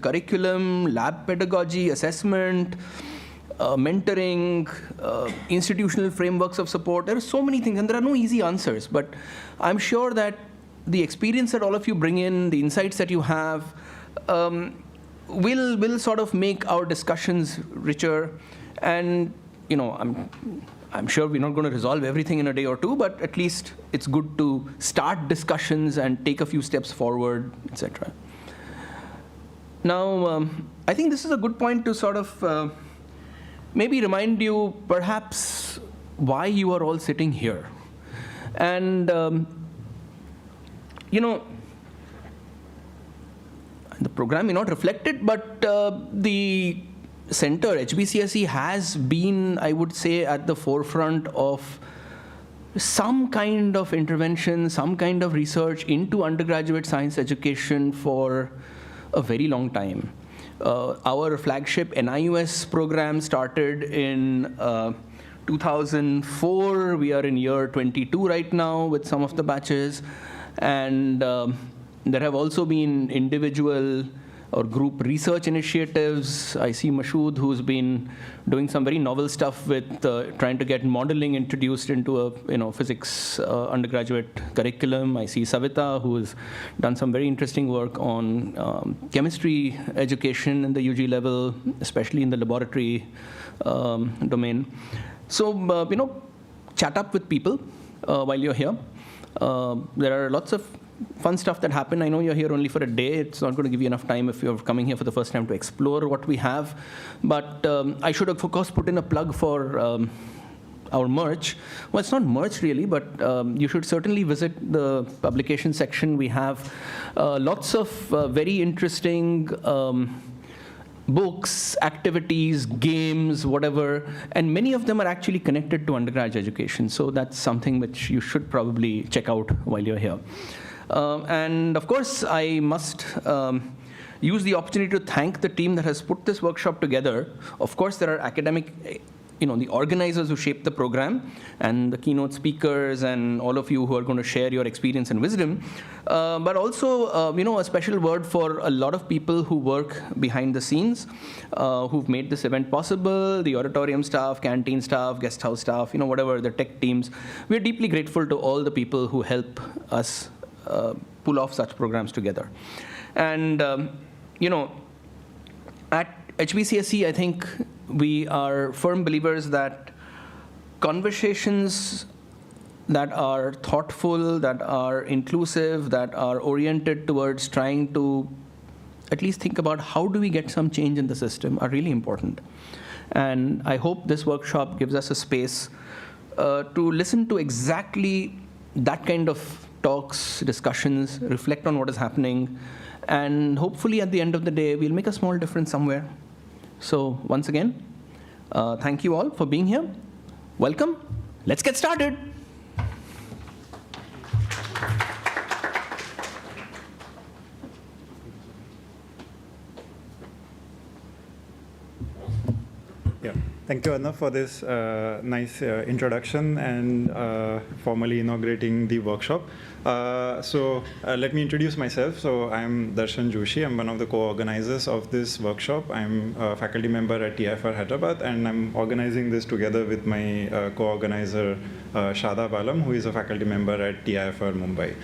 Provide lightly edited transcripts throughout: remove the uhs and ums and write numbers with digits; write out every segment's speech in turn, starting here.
curriculum, lab pedagogy, assessment, mentoring, institutional frameworks of support. There are so many things, and there are no easy answers. But I'm sure that the experience that all of you bring in, the insights that you have, will sort of make our discussions richer. And I'm sure we're not going to resolve everything in a day or two, but at least it's good to start discussions and take a few steps forward, etc. Now, I think this is a good point to sort of maybe remind you perhaps why you are all sitting here. And, the program may not reflect it, but the center, HBCSE, has been, I would say, at the forefront of some kind of intervention, some kind of research into undergraduate science education for a very long time. Our flagship NIUS program started in 2004. We are in year 22 right now with some of the batches. And there have also been individual or group research initiatives. I see Mashood, who's been doing some very novel stuff with trying to get modeling introduced into a physics undergraduate curriculum. I see Savita, who has done some very interesting work on chemistry education in the UG level, especially in the laboratory domain. So, chat up with people while you're here. There are lots of fun stuff that happen. I know you're here only for a day. It's not going to give you enough time if you're coming here for the first time to explore what we have. But I should, of course, put in a plug for our merch. Well, it's not merch really, but you should certainly visit the publication section. We have lots of very interesting books, activities, games, whatever, and many of them are actually connected to undergraduate education. So that's something which you should probably check out while you're here. And of course, I must use the opportunity to thank the team that has put this workshop together. Of course, there are academic, the organizers who shaped the program, and the keynote speakers, and all of you who are going to share your experience and wisdom. But also, a special word for a lot of people who work behind the scenes, who've made this event possible, the auditorium staff, canteen staff, guest house staff, whatever, the tech teams. We're deeply grateful to all the people who help us pull off such programs together. And, at HBCSE, I think we are firm believers that conversations that are thoughtful, that are inclusive, that are oriented towards trying to at least think about how do we get some change in the system are really important. And I hope this workshop gives us a space to listen to exactly that kind of talks, discussions, reflect on what is happening, and hopefully at the end of the day, we'll make a small difference somewhere. So once again, thank you all for being here. Welcome. Let's get started. Yeah. Thank you, Anna, for this nice introduction and formally inaugurating the workshop. So let me introduce myself. So I'm Darshan Joshi. I'm one of the co-organizers of this workshop. I'm a faculty member at TIFR Hyderabad, and I'm organizing this together with my co-organizer, Shadab Alam, who is a faculty member at TIFR Mumbai.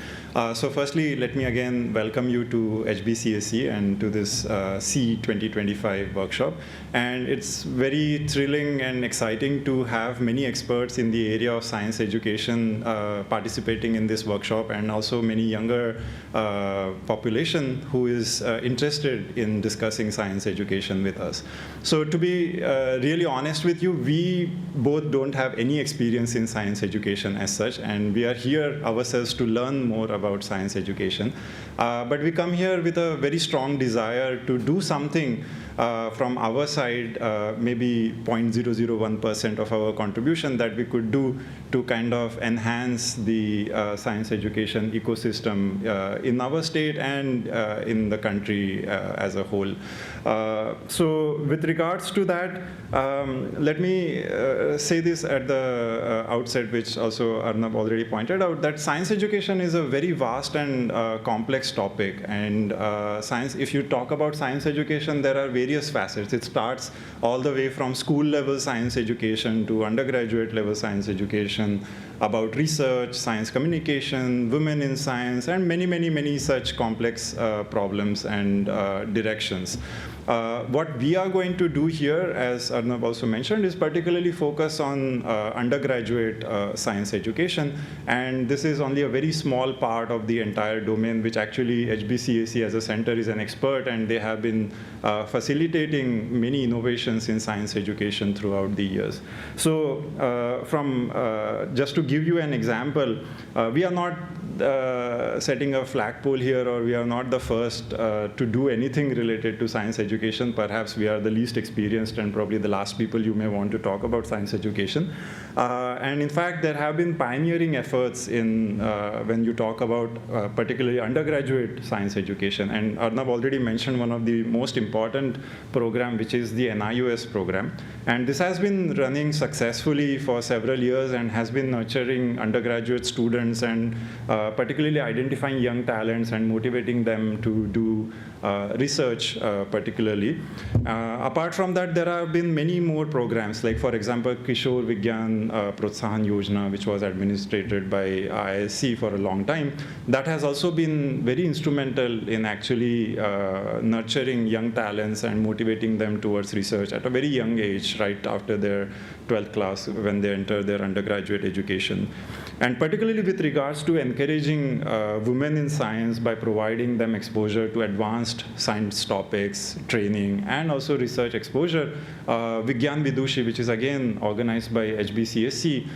So firstly, let me again welcome you to HBCSE and to this C 2025 workshop. And it's very thrilling and exciting to have many experts in the area of science education participating in this workshop, and also many younger population who is interested in discussing science education with us. So to be really honest with you, we both don't have any experience in science education as such, and we are here ourselves to learn more about science education. But we come here with a very strong desire to do something from our side, maybe 0.001% of our contribution that we could do to kind of enhance the science education ecosystem in our state and in the country as a whole. So with regards to that, let me say this at the outset, which also Arnab already pointed out, that science education is a very vast and complex topic. And science, if you talk about science education, there are various facets. It starts all the way from school level science education to undergraduate level science education, about research, science communication, women in science, and many, many, many such complex problems and directions. What we are going to do here, as Arnab also mentioned, is particularly focus on undergraduate science education. And this is only a very small part of the entire domain, which actually HBCSE as a center is an expert, and they have been facilitating many innovations in science education throughout the years. So just to give you an example, we are not setting a flagpole here, or we are not the first to do anything related to science education. Perhaps we are the least experienced and probably the last people you may want to talk about science education. And in fact, there have been pioneering efforts in when you talk about particularly undergraduate science education. And Arnab already mentioned one of the most important program, which is the NIUS program. And this has been running successfully for several years and has been nurturing undergraduate students and particularly identifying young talents and motivating them to do research particularly. Apart from that, there have been many more programs, like for example, Kishore Vigyan Protsahan Yojana, which was administered by IISc for a long time. That has also been very instrumental in actually nurturing young talents and motivating them towards research at a very young age, right after their 12th class when they enter their undergraduate education. And particularly with regards to encouraging women in science by providing them exposure to advanced science topics, training, and also research exposure, Vigyan Vidushi, which is again organized by HBCSE,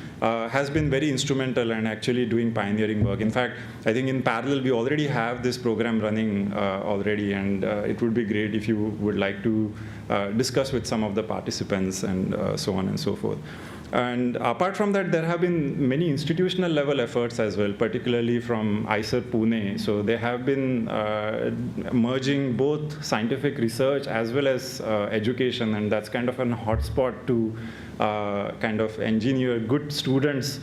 has been very instrumental and actually doing pioneering work. In fact, I think in parallel, we already have this program running already, and it would be great if you would like to discuss with some of the participants and so on and so forth. And apart from that, there have been many institutional level efforts as well, particularly from IISER Pune. So they have been merging both scientific research as well as education, and that's kind of a hotspot to kind of engineer good students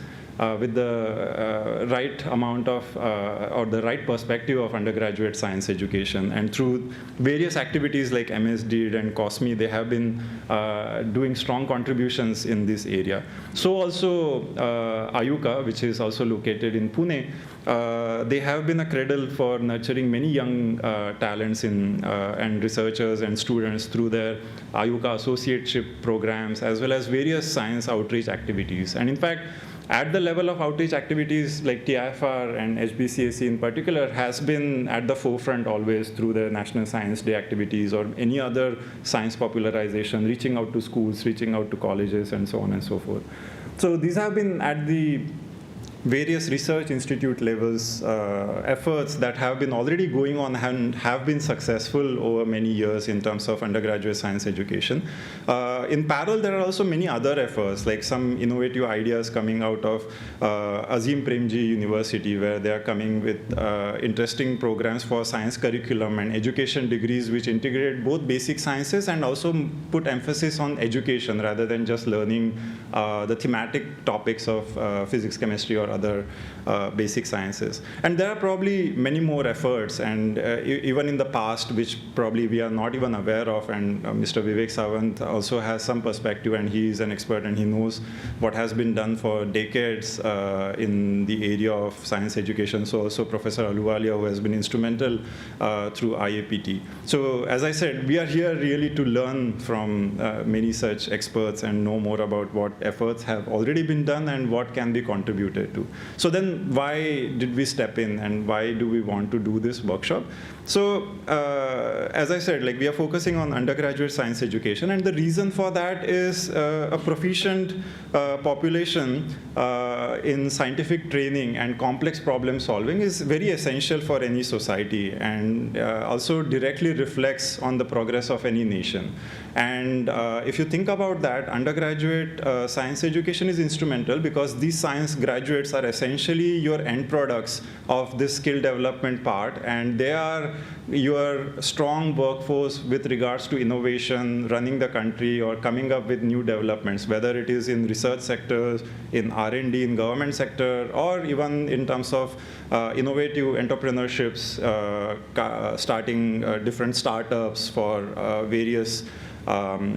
with the right amount of, or the right perspective of undergraduate science education. And through various activities like MSD and COSME, they have been doing strong contributions in this area. So also Ayuka, which is also located in Pune, they have been a cradle for nurturing many young talents in, and researchers and students through their Ayuka associateship programs, as well as various science outreach activities. And in fact, at the level of outreach activities like TIFR and HBCSE in particular has been at the forefront always through the National Science Day activities or any other science popularization, reaching out to schools, reaching out to colleges, and so on and so forth. So these have been at the various research institute levels, efforts that have been already going on and have been successful over many years in terms of undergraduate science education. In parallel, there are also many other efforts, like some innovative ideas coming out of Azim Premji University, where they are coming with interesting programs for science curriculum and education degrees, which integrate both basic sciences and also put emphasis on education rather than just learning the thematic topics of physics, chemistry, or other basic sciences. And there are probably many more efforts, and even in the past, which probably we are not even aware of, and Mr. Vivek Sawant also has some perspective, and he is an expert, and he knows what has been done for decades in the area of science education. So also Professor Ahluwalia, who has been instrumental through IAPT. So as I said, we are here really to learn from many such experts and know more about what efforts have already been done and what can be contributed to to. So then why did we step in, and why do we want to do this workshop? So as I said, like, we are focusing on undergraduate science education, and the reason for that is a proficient population in scientific training and complex problem solving is very essential for any society, and also directly reflects on the progress of any nation. And if you think about that, undergraduate science education is instrumental because these science graduates are essentially your end products of this skill development part, and they are your strong workforce with regards to innovation, running the country, or coming up with new developments, whether it is in research sectors, in R&D, in government sector, or even in terms of innovative entrepreneurships, starting different startups for various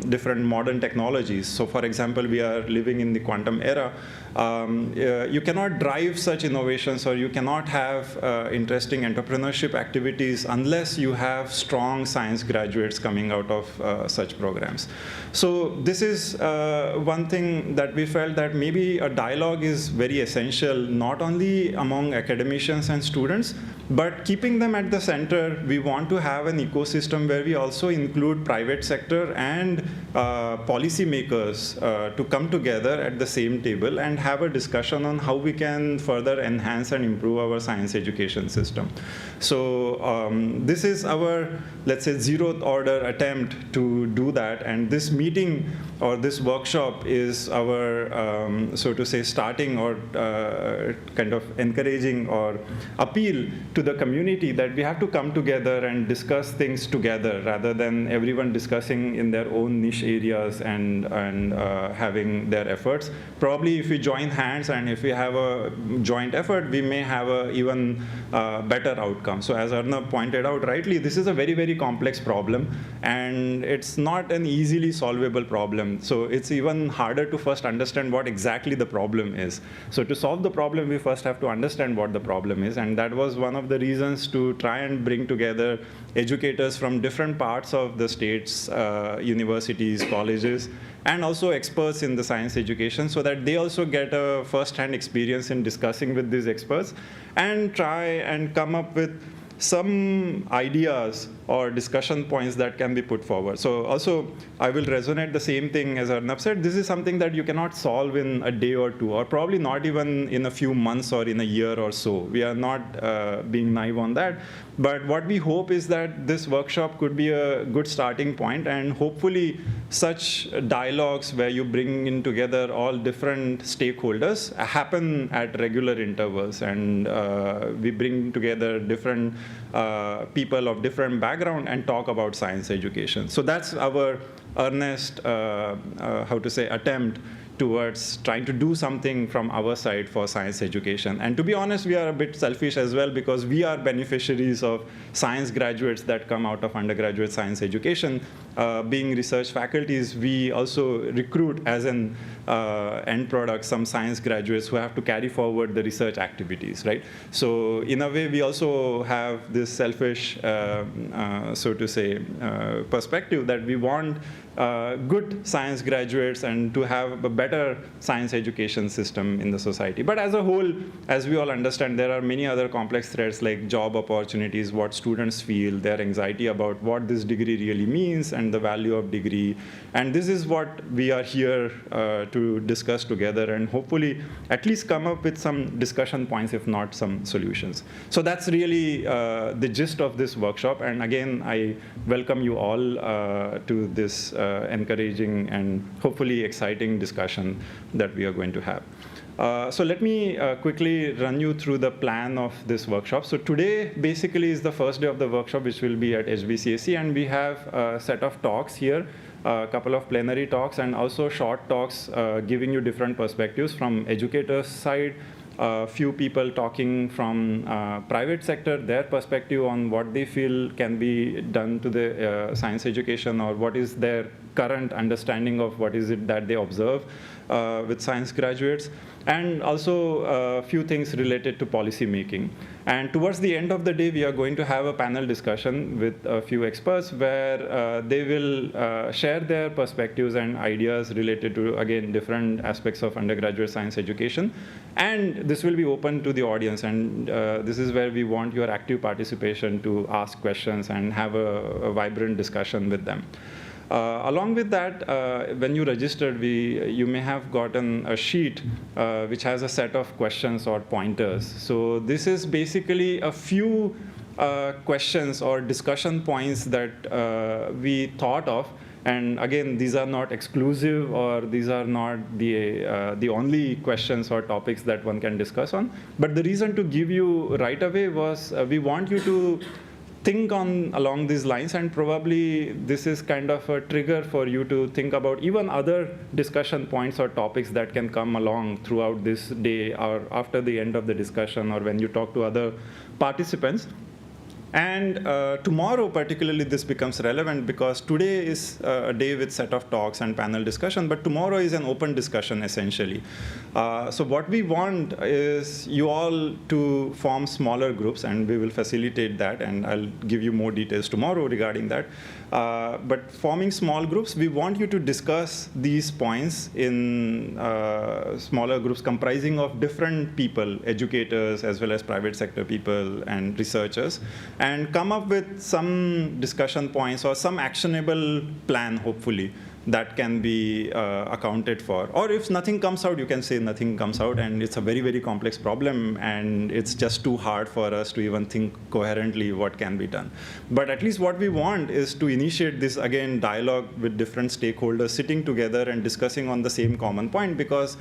different modern technologies. So for example, we are living in the quantum era. You cannot drive such innovations, or you cannot have interesting entrepreneurship activities unless you have strong science graduates coming out of such programs. So this is one thing that we felt that maybe a dialogue is very essential, not only among academicians and students, but keeping them at the center. We want to have an ecosystem where we also include private sector and policymakers to come together at the same table and have a discussion on how we can further enhance and improve our science education system. So this is our, let's say, zeroth order attempt to do that. And this meeting or this workshop is our, so to say, starting or kind of encouraging or appeal to the community that we have to come together and discuss things together rather than everyone discussing in their own niche areas and having their efforts. Probably if we join hands and if we have a joint effort, we may have a even better outcome. So as Arnab pointed out rightly, this is a very, very complex problem, and it's not an easily solvable problem. So it's even harder to first understand what exactly the problem is. So to solve the problem, we first have to understand what the problem is, and that was one of the reasons to try and bring together educators from different parts of the states, universities, colleges, and also experts in the science education, so that they also get a first-hand experience in discussing with these experts and try and come up with some ideas or discussion points that can be put forward. So also, I will resonate the same thing as Arnab said. This is something that you cannot solve in a day or two, or probably not even in a few months or in a year or so. We are not being naive on that. But what we hope is that this workshop could be a good starting point, and hopefully such dialogues where you bring in together all different stakeholders happen at regular intervals, and we bring together different people of different background and talk about science education. So that's our earnest, how to say, attempt towards trying to do something from our side for science education. And to be honest, we are a bit selfish as well, because we are beneficiaries of science graduates that come out of undergraduate science education. Being research faculties, we also recruit as an end product some science graduates who have to carry forward the research activities, right? So in a way, we also have this selfish, so to say, perspective that we want good science graduates and to have a better science education system in the society. But as a whole, as we all understand, there are many other complex threads like job opportunities, what students feel, their anxiety about what this degree really means, and the value of degree. And this is what we are here to discuss together, and hopefully at least come up with some discussion points, if not some solutions. So that's really the gist of this workshop. And again, I welcome you all to this encouraging and hopefully exciting discussion that we are going to have. So let me quickly run you through the plan of this workshop. So today basically is the first day of the workshop, which will be at HBCSE, and we have a set of talks here, a couple of plenary talks, and also short talks giving you different perspectives from educators' side, a few people talking from private sector, their perspective on what they feel can be done to the science education, or what is their current understanding of what is it that they observe with science graduates, and also a few things related to policy making. And towards the end of the day, we are going to have a panel discussion with a few experts where they will share their perspectives and ideas related to, again, different aspects of undergraduate science education. And this will be open to the audience. And this is where we want your active participation to ask questions and have a vibrant discussion with them. Along with that, when you registered, you may have gotten a sheet which has a set of questions or pointers. So this is basically a few questions or discussion points that we thought of. And again, these are not exclusive, or these are not the only questions or topics that one can discuss on. But the reason to give you right away was we want you to think along these lines, and probably this is kind of a trigger for you to think about even other discussion points or topics that can come along throughout this day or after the end of the discussion or when you talk to other participants. And tomorrow, particularly, this becomes relevant because today is a day with set of talks and panel discussion, but tomorrow is an open discussion, essentially. So what we want is you all to form smaller groups, and we will facilitate that, and I'll give you more details tomorrow regarding that. But forming small groups, we want you to discuss these points in smaller groups comprising of different people, educators, as well as private sector people and researchers, and come up with some discussion points or some actionable plan, hopefully, that can be accounted for. Or if nothing comes out, you can say nothing comes out, and it's a very, very complex problem, and it's just too hard for us to even think coherently what can be done. But at least what we want is to initiate this, again, dialogue with different stakeholders sitting together and discussing on the same common point, because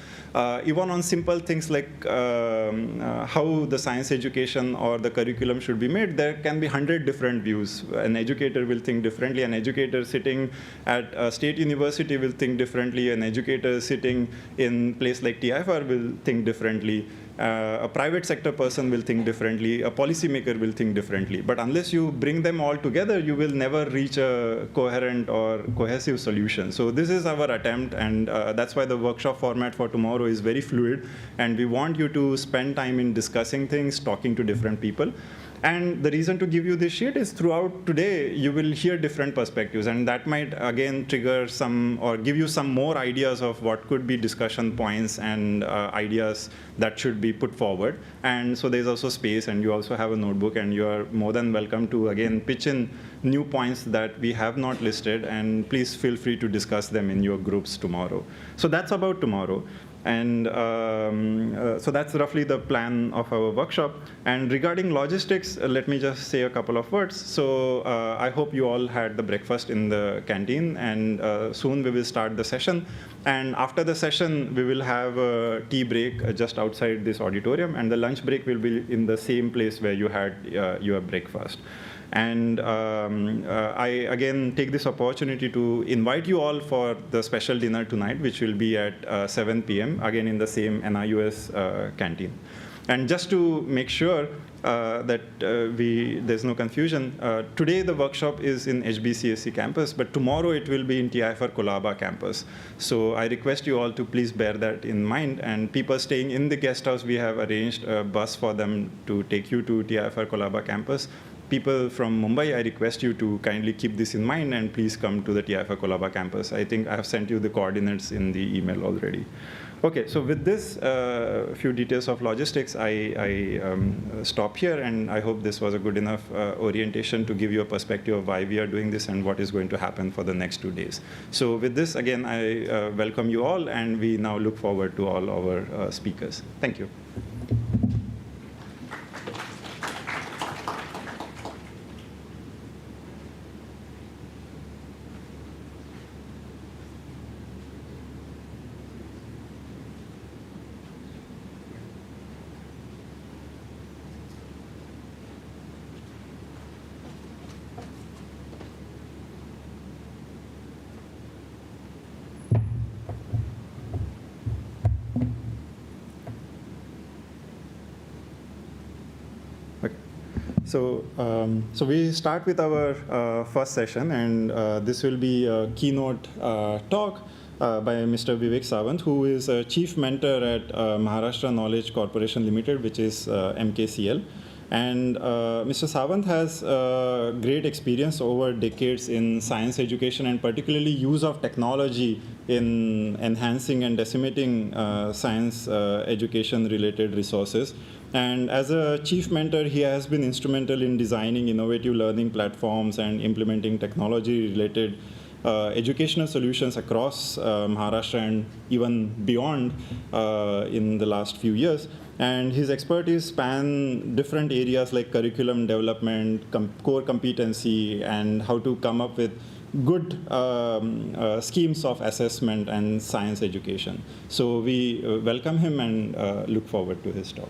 even on simple things like how the science education or the curriculum should be made, there can be 100 different views. An educator will think differently. An educator sitting at a state university will think differently. An educator sitting in a place like TIFR will think differently. A private sector person will think differently. A policymaker will think differently. But unless you bring them all together, you will never reach a coherent or cohesive solution. So this is our attempt, and that's why the workshop format for tomorrow is very fluid. And we want you to spend time in discussing things, talking to different people. And the reason to give you this sheet is throughout today, you will hear different perspectives, and that might, again, trigger some or give you some more ideas of what could be discussion points and ideas that should be put forward. And so there's also space, and you also have a notebook, and you are more than welcome to, again, pitch in new points that we have not listed, and please feel free to discuss them in your groups tomorrow. So that's about tomorrow. And so that's roughly the plan of our workshop. And regarding logistics, let me just say a couple of words. So I hope you all had the breakfast in the canteen, and soon we will start the session. And after the session, we will have a tea break just outside this auditorium, and the lunch break will be in the same place where you had your breakfast. And I, again, take this opportunity to invite you all for the special dinner tonight, which will be at 7 p.m., again in the same NIUS canteen. And just to make sure that there's no confusion, today the workshop is in HBCSE campus, but tomorrow it will be in TIFR Colaba campus. So I request you all to please bear that in mind. And people staying in the guest house, we have arranged a bus for them to take you to TIFR Colaba campus. People from Mumbai, I request you to kindly keep this in mind, and please come to the TIFR Colaba campus. I think I have sent you the coordinates in the email already. Okay, so with this, few details of logistics, I stop here, and I hope this was a good enough orientation to give you a perspective of why we are doing this and what is going to happen for the next 2 days. So with this, again, I welcome you all, and we now look forward to all our speakers. Thank you. So we start with our first session, and this will be a keynote talk by Mr. Vivek Sawant, who is a chief mentor at Maharashtra Knowledge Corporation Limited, which is MKCL. And Mr. Sawant has great experience over decades in science education, and particularly use of technology in enhancing and disseminating science education related resources. And as a chief mentor, he has been instrumental in designing innovative learning platforms and implementing technology related educational solutions across Maharashtra and even beyond in the last few years. And his expertise span different areas like curriculum development, core competency, and how to come up with good schemes of assessment and science education. So we welcome him and look forward to his talk.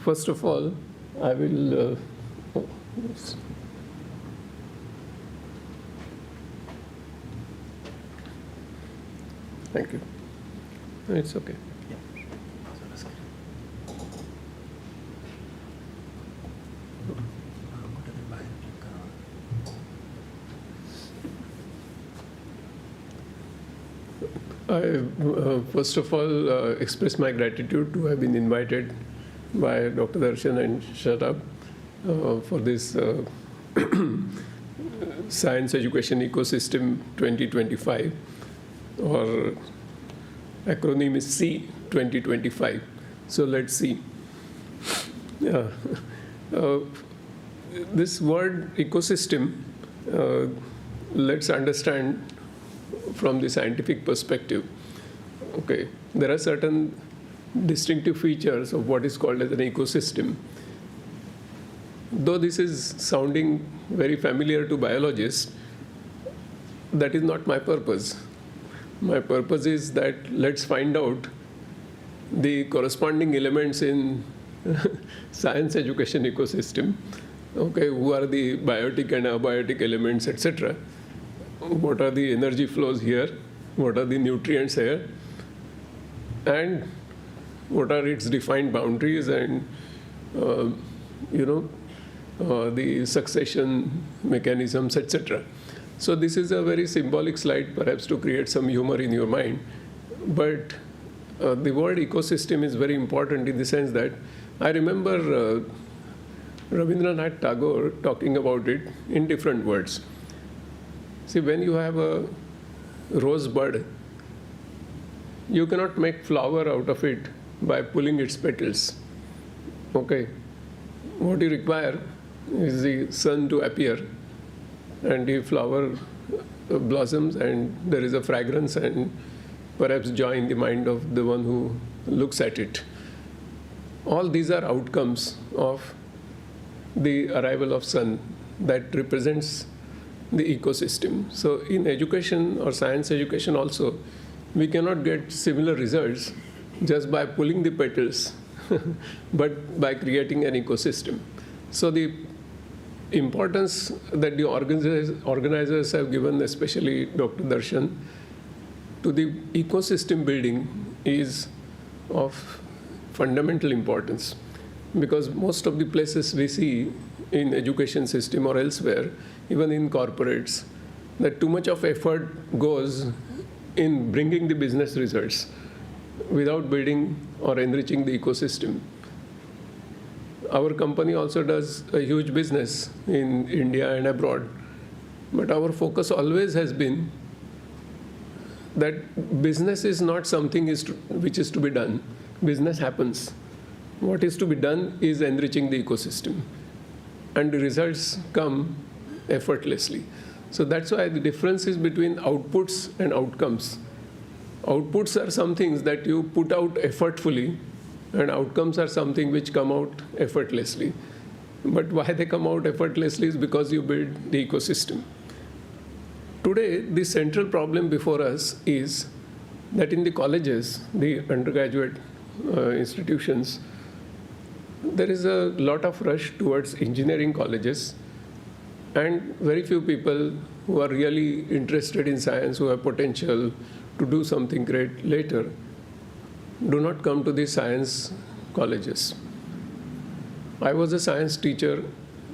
First of all, I will thank you. It's okay. I first of all express my gratitude to have been invited by Dr. Darshan and Shatab for this Science Education Ecosystem 2025, or acronym is C 2025. So let's see. This word ecosystem, let's understand from the scientific perspective. Okay, there are certain distinctive features of what is called as an ecosystem. Though this is sounding very familiar to biologists, that is not my purpose. My purpose is that let's find out the corresponding elements in science education ecosystem. Okay, who are the biotic and abiotic elements, etc. What are the energy flows here? What are the nutrients here? And what are its defined boundaries and, the succession mechanisms, etc. So this is a very symbolic slide, perhaps to create some humor in your mind. But the word ecosystem is very important in the sense that I remember Rabindranath Tagore talking about it in different words. See, when you have a rose bud, you cannot make flower out of it by pulling its petals. Okay, what you require is the sun to appear, and the flower blossoms, and there is a fragrance and perhaps joy in the mind of the one who looks at it. All these are outcomes of the arrival of sun that represents the ecosystem. So in education or science education also, we cannot get similar results just by pulling the petals, but by creating an ecosystem. So the importance that the organizers have given, especially Dr. Darshan, to the ecosystem building is of fundamental importance, because most of the places we see in education system or elsewhere, even in corporates, that too much of effort goes in bringing the business results without building or enriching the ecosystem. Our company also does a huge business in India and abroad, but our focus always has been that business is not something which is to be done. Business happens. What is to be done is enriching the ecosystem, and the results come effortlessly. So that's why the difference is between outputs and outcomes. Outputs are some things that you put out effortfully, and outcomes are something which come out effortlessly. But why they come out effortlessly is because you build the ecosystem. Today, the central problem before us is that in the colleges, the undergraduate institutions, there is a lot of rush towards engineering colleges, and very few people who are really interested in science, who have potential to do something great later, do not come to the science colleges. I was a science teacher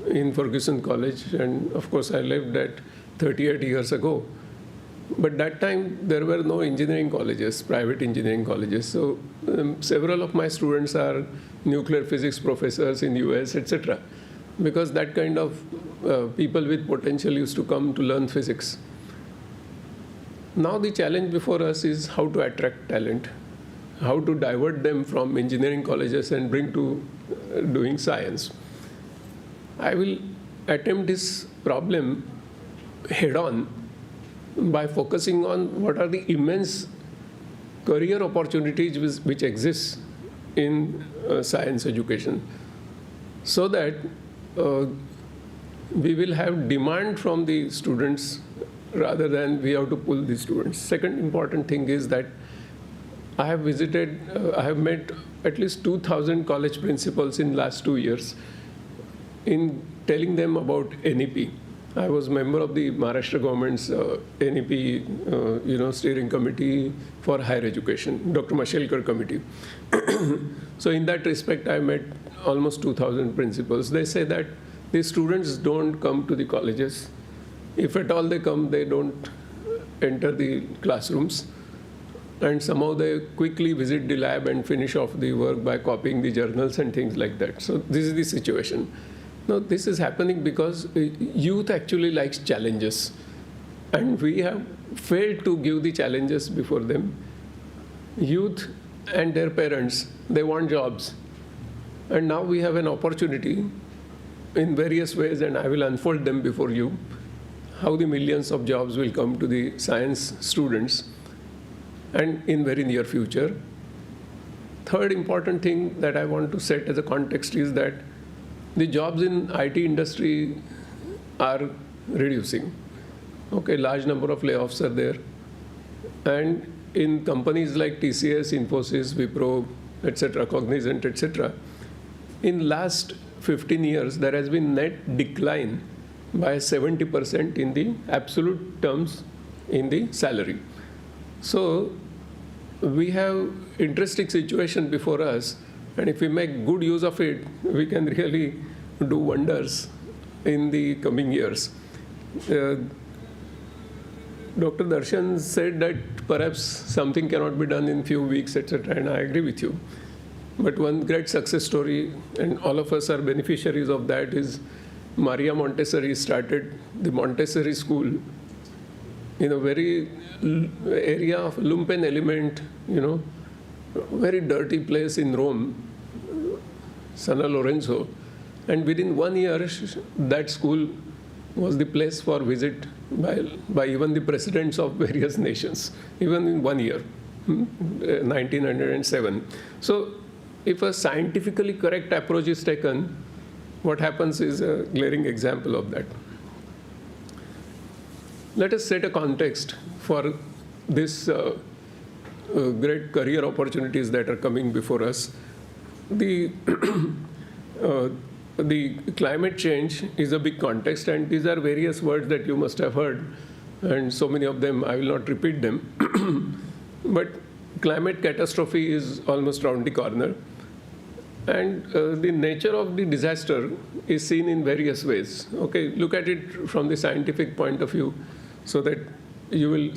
in Ferguson College, and of course I left that 38 years ago. But that time, there were no engineering colleges, private engineering colleges. So several of my students are nuclear physics professors in US, etc. Because that kind of people with potential used to come to learn physics. Now the challenge before us is how to attract talent, how to divert them from engineering colleges and bring to doing science. I will attempt this problem head on by focusing on what are the immense career opportunities which exist in science education, so that we will have demand from the students rather than we have to pull the students. Second important thing is that I have met at least 2,000 college principals in last 2 years in telling them about NEP. I was member of the Maharashtra government's NEP steering committee for higher education, Dr. Mashelkar committee. So in that respect, I met almost 2,000 principals. They say that the students don't come to the colleges. If at all they come, they don't enter the classrooms. And somehow they quickly visit the lab and finish off the work by copying the journals and things like that. So this is the situation. Now, this is happening because youth actually likes challenges. And we have failed to give the challenges before them. Youth and their parents, they want jobs. And now we have an opportunity in various ways, and I will unfold them before you, how the millions of jobs will come to the science students and in very near future. Third important thing that I want to set as a context is that the jobs in IT industry are reducing. Okay, large number of layoffs are there. And in companies like TCS, Infosys, Wipro, etc., Cognizant, etc., in last 15 years, there has been net decline by 70% in the absolute terms in the salary. So we have interesting situation before us, and if we make good use of it, we can really do wonders in the coming years. Dr. Darshan said that perhaps something cannot be done in few weeks, etc., and I agree with you. But one great success story, and all of us are beneficiaries of that, is Maria Montessori started the Montessori school in a very area of lumpen element, very dirty place in Rome, San Lorenzo. And within 1 year, that school was the place for visit by even the presidents of various nations, even in 1 year, 1907. So if a scientifically correct approach is taken, what happens is a glaring example of that. Let us set a context for this great career opportunities that are coming before us. The climate change is a big context, and these are various words that you must have heard, and so many of them, I will not repeat them. But climate catastrophe is almost around the corner. And the nature of the disaster is seen in various ways. Okay, look at it from the scientific point of view so that you will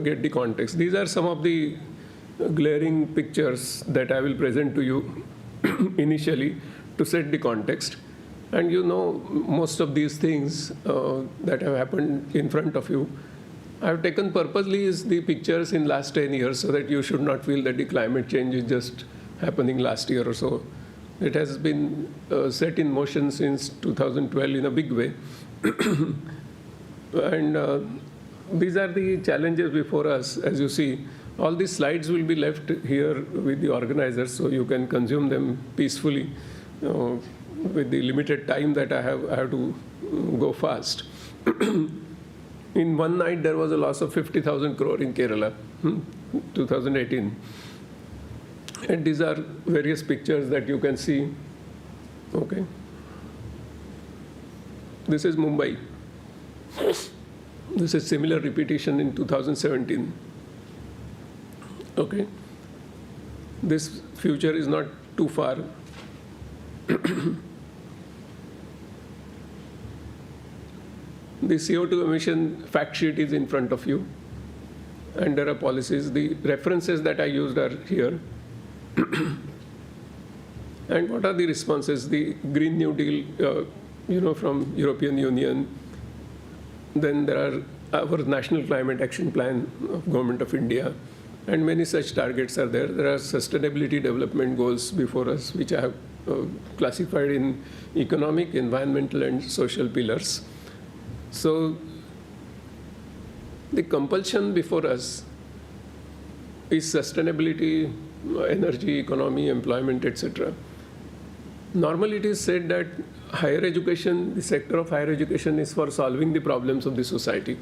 get the context. These are some of the glaring pictures that I will present to you initially to set the context. And most of these things that have happened in front of you, I have taken purposely is the pictures in last 10 years so that you should not feel that the climate change is just happening last year or so. It has been set in motion since 2012 in a big way. And these are the challenges before us. As you see, all these slides will be left here with the organizers, so you can consume them peacefully. With the limited time that I have to go fast. In one night, there was a loss of 50,000 crore in Kerala, 2018. And these are various pictures that you can see. Okay. This is Mumbai. This is similar repetition in 2017. Okay. This future is not too far. The CO2 emission fact sheet is in front of you, and there are policies. The references that I used are here. And what are the responses? The Green New Deal, from European Union. Then there are our National Climate Action Plan of Government of India, and many such targets are there. There are sustainability development goals before us, which I have classified in economic, environmental, and social pillars. So the compulsion before us is sustainability, energy, economy, employment, etc. Normally it is said that higher education, the sector of higher education is for solving the problems of the society.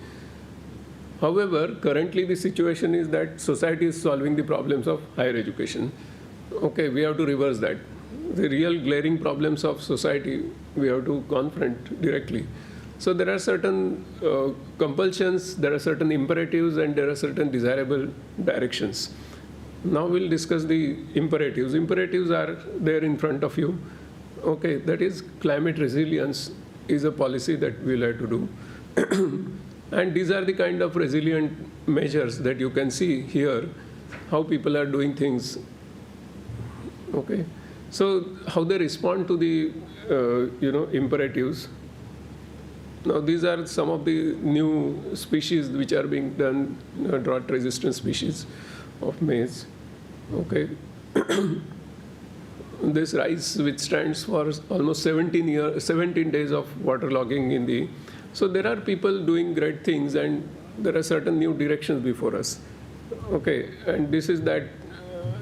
However, currently the situation is that society is solving the problems of higher education. Okay, we have to reverse that. The real glaring problems of society we have to confront directly. So there are certain compulsions, there are certain imperatives, and there are certain desirable directions. Now we'll discuss the imperatives. Imperatives are there in front of you. Okay, that is climate resilience is a policy that we'll have to do. And these are the kind of resilient measures that you can see here, how people are doing things. Okay, so how they respond to the imperatives. Now these are some of the new species which are being done, drought-resistant species of maize. Okay. This rice, which stands for almost 17 days of waterlogging in the. So there are people doing great things, and there are certain new directions before us. Okay, and this is that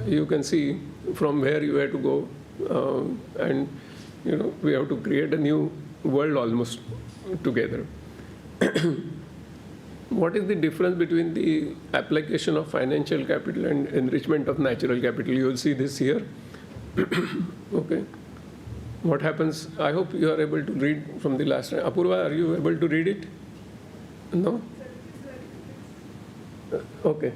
you can see from where you have to go, and we have to create a new world almost together. What is the difference between the application of financial capital and enrichment of natural capital? You will see this here. Okay. What happens? I hope you are able to read from the last time. Apurva, are you able to read it? No? Okay.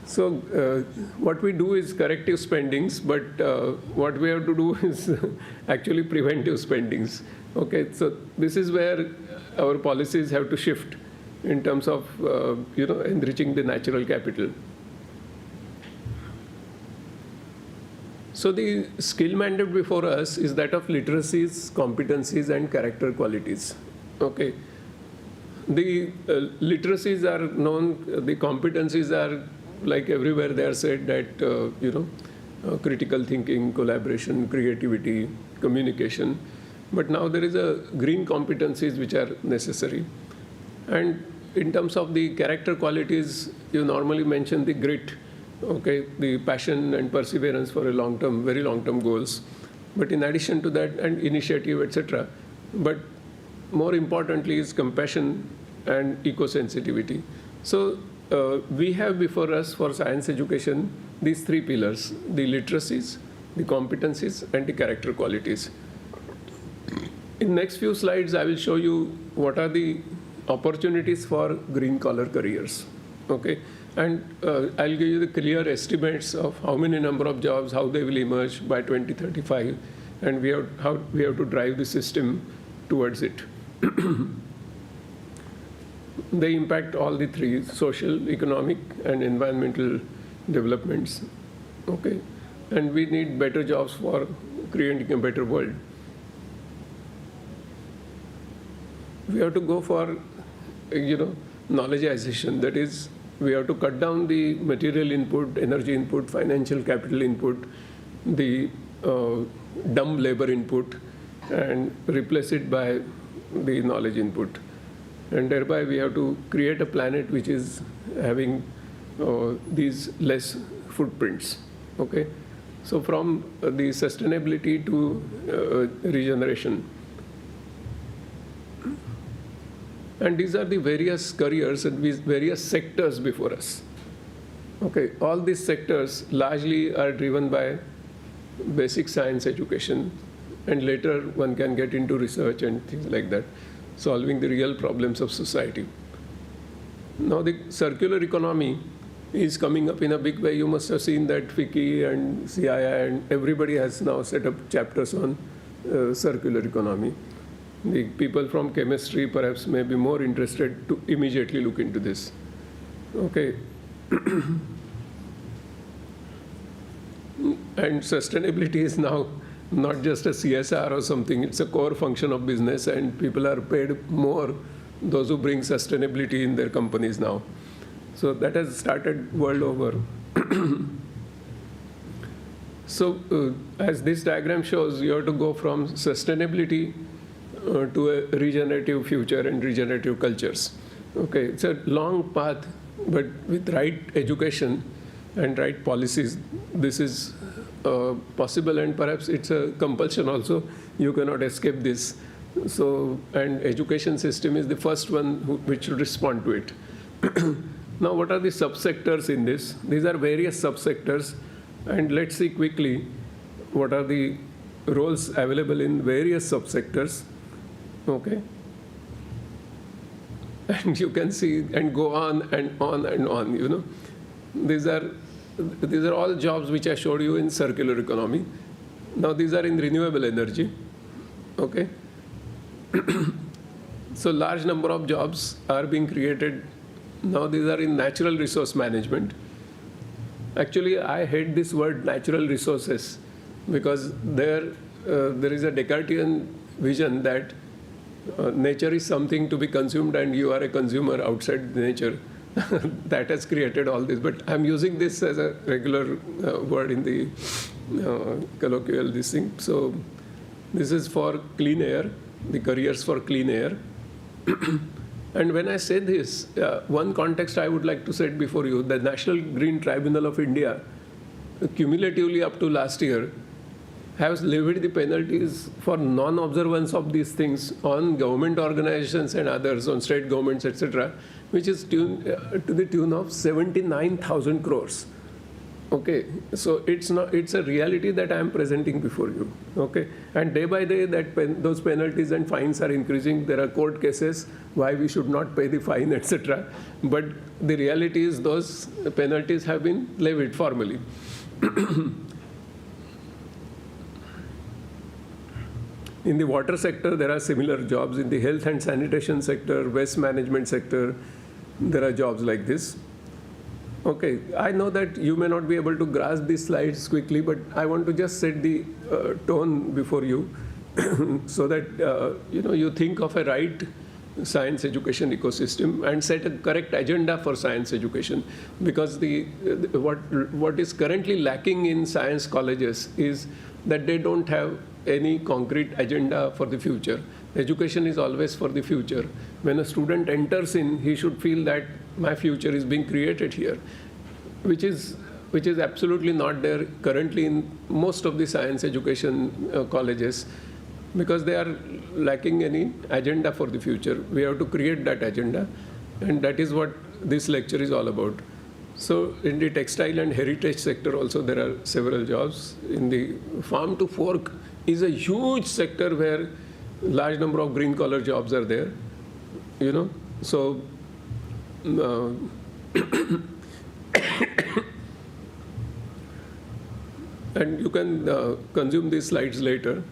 So what we do is corrective spendings, but what we have to do is actually preventive spendings. Okay, so this is where our policies have to shift in terms of enriching the natural capital. So the skill mandate before us is that of literacies, competencies, and character qualities. Okay, the literacies are known, the competencies are like everywhere they are said that, critical thinking, collaboration, creativity, communication. But now there is a green competencies which are necessary. And in terms of the character qualities, you normally mention the grit, okay, the passion and perseverance for a long-term, very long-term goals. But in addition to that, and initiative, etc. But more importantly is compassion and eco-sensitivity. So we have before us for science education these three pillars: the literacies, the competencies, and the character qualities. In next few slides, I will show you what are the opportunities for green collar careers. Okay, and I'll give you the clear estimates of how many number of jobs, how they will emerge by 2035, and how we have to drive the system towards it. They impact all the three: social, economic, and environmental developments. Okay, and we need better jobs for creating a better world. We have to go for, knowledgeization. That is, we have to cut down the material input, energy input, financial capital input, the dumb labor input, and replace it by the knowledge input. And thereby we have to create a planet which is having these less footprints. Okay, So from the sustainability to regeneration. And these are the various careers and various sectors before us. Okay, all these sectors largely are driven by basic science education, and later one can get into research and things like that, solving the real problems of society. Now the circular economy is coming up in a big way. You must have seen that FICCI and CII and everybody has now set up chapters on circular economy. The people from chemistry perhaps may be more interested to immediately look into this. Okay. And sustainability is now not just a CSR or something, it's a core function of business, and people are paid more, those who bring sustainability in their companies now. So that has started world over. So as this diagram shows, you have to go from sustainability to a regenerative future and regenerative cultures. Okay, it's a long path, but with right education and right policies, this is possible, and perhaps it's a compulsion also. You cannot escape this. So, and education system is the first one which should respond to it. Now, what are the subsectors in this? These are various subsectors, and let's see quickly what are the roles available in various subsectors. Okay. And you can see and go on and on and on, you know. These are all jobs which I showed you in circular economy. Now these are in renewable energy. Okay. So large number of jobs are being created. Now these are in natural resource management. Actually, I hate this word natural resources because there is a Descartesian vision that nature is something to be consumed and you are a consumer outside nature. That has created all this. But I'm using this as a regular word in the colloquial this thing. So this is for clean air, the careers for clean air. And when I say this, one context I would like to set before you, the National Green Tribunal of India, cumulatively up to last year, has levied the penalties for non-observance of these things on government organizations and others, on state governments, etc., which is to the tune of 79,000 crores. Okay, so it's a reality that I am presenting before you. Okay, and day by day those penalties and fines are increasing. There are court cases why we should not pay the fine, etc. But the reality is those penalties have been levied formally. In the water sector, there are similar jobs. In the health and sanitation sector, waste management sector, there are jobs like this. Okay, I know that you may not be able to grasp these slides quickly, but I want to just set the tone before you so that you think of a right science education ecosystem and set a correct agenda for science education. Because what is currently lacking in science colleges is that they don't have any concrete agenda for the future. Education is always for the future. When a student enters in, he should feel that my future is being created here, which is absolutely not there currently in most of the science education colleges, because they are lacking any agenda for the future. We have to create that agenda, and that is what this lecture is all about. So in the textile and heritage sector also there are several jobs. In the farm to fork is a huge sector where large number of green collar jobs are there, So and you can consume these slides later.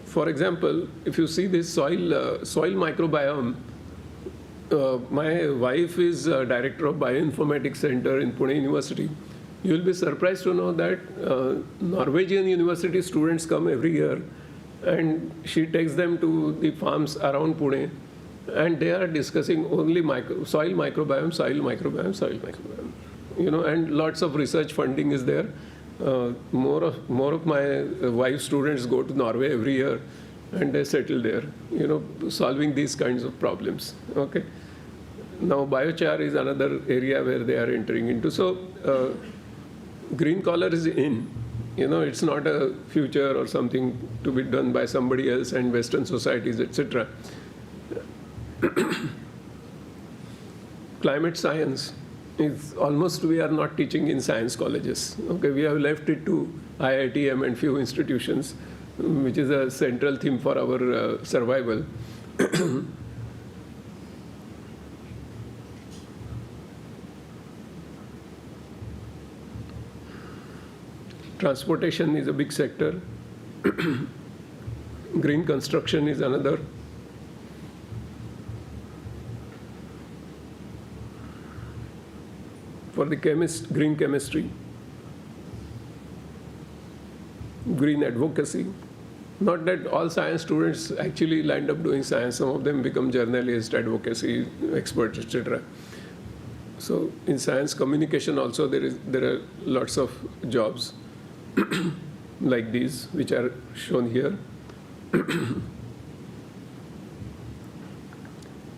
For example, if you see this soil microbiome, my wife is director of Bioinformatics Center in Pune University. You will be surprised to know that Norwegian university students come every year, and she takes them to the farms around Pune, and they are discussing only soil microbiome, and lots of research funding is there. More of my wife's students go to Norway every year, and they settle there, solving these kinds of problems. Okay. Now, biochar is another area where they are entering into. So, green collar is in. It's not a future or something to be done by somebody else and Western societies, etc. Climate science is almost we are not teaching in science colleges. Okay, we have left it to IITM and few institutions, which is a central theme for our survival. Transportation is a big sector. Green construction is another. For the green chemistry, green advocacy. Not that all science students actually land up doing science. Some of them become journalists, advocacy experts, etc. So in science communication also there are lots of jobs like these, which are shown here.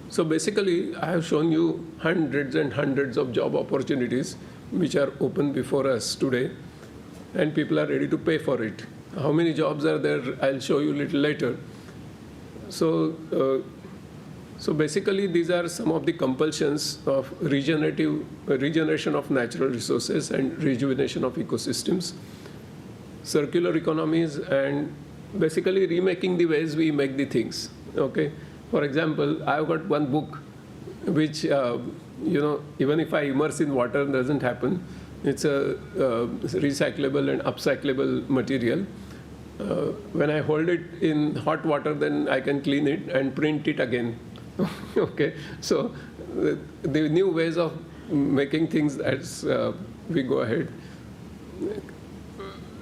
So basically, I have shown you hundreds and hundreds of job opportunities which are open before us today, and people are ready to pay for it. How many jobs are there? I'll show you a little later. So basically, these are some of the compulsions of regeneration of natural resources and rejuvenation of ecosystems, circular economies, and basically remaking the ways we make the things. Okay. For example, I've got one book which, even if I immerse in water, it doesn't happen. It's a recyclable and upcyclable material. When I hold it in hot water, then I can clean it and print it again. Okay, so the new ways of making things as we go ahead.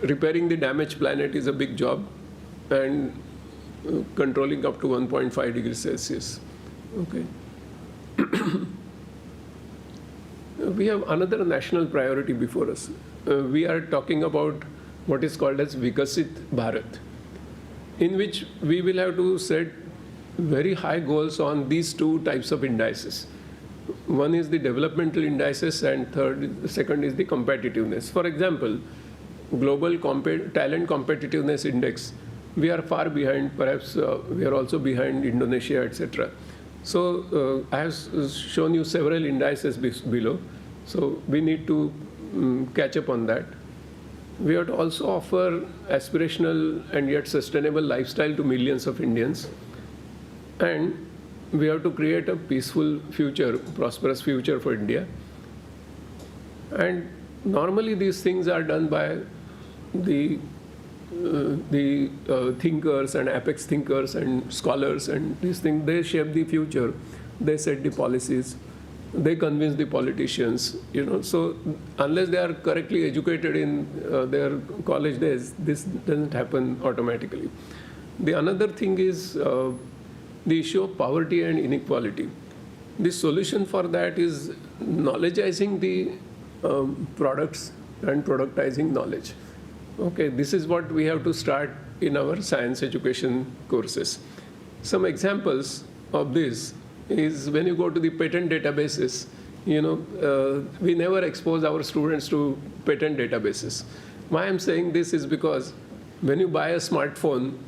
Repairing the damaged planet is a big job, and controlling up to 1.5 degrees Celsius. Okay. We have another national priority before us. We are talking about what is called as Vikasit Bharat, in which we will have to set very high goals on these two types of indices. One is the developmental indices, and second is the competitiveness. For example, global talent competitiveness index, we are far behind. Perhaps we are also behind Indonesia, etc. So I have shown you several indices below. So we need to catch up on that. We have to also offer aspirational and yet sustainable lifestyle to millions of Indians. And we have to create a peaceful future, prosperous future for India. And normally these things are done by the thinkers and apex thinkers and scholars, and these things, they shape the future, they set the policies, they convince the politicians, So unless they are correctly educated in their college days, this doesn't happen automatically. The another thing is the issue of poverty and inequality. The solution for that is knowledgeizing the products and productizing knowledge. Okay, this is what we have to start in our science education courses. Some examples of this is when you go to the patent databases, we never expose our students to patent databases. Why I'm saying this is because when you buy a smartphone,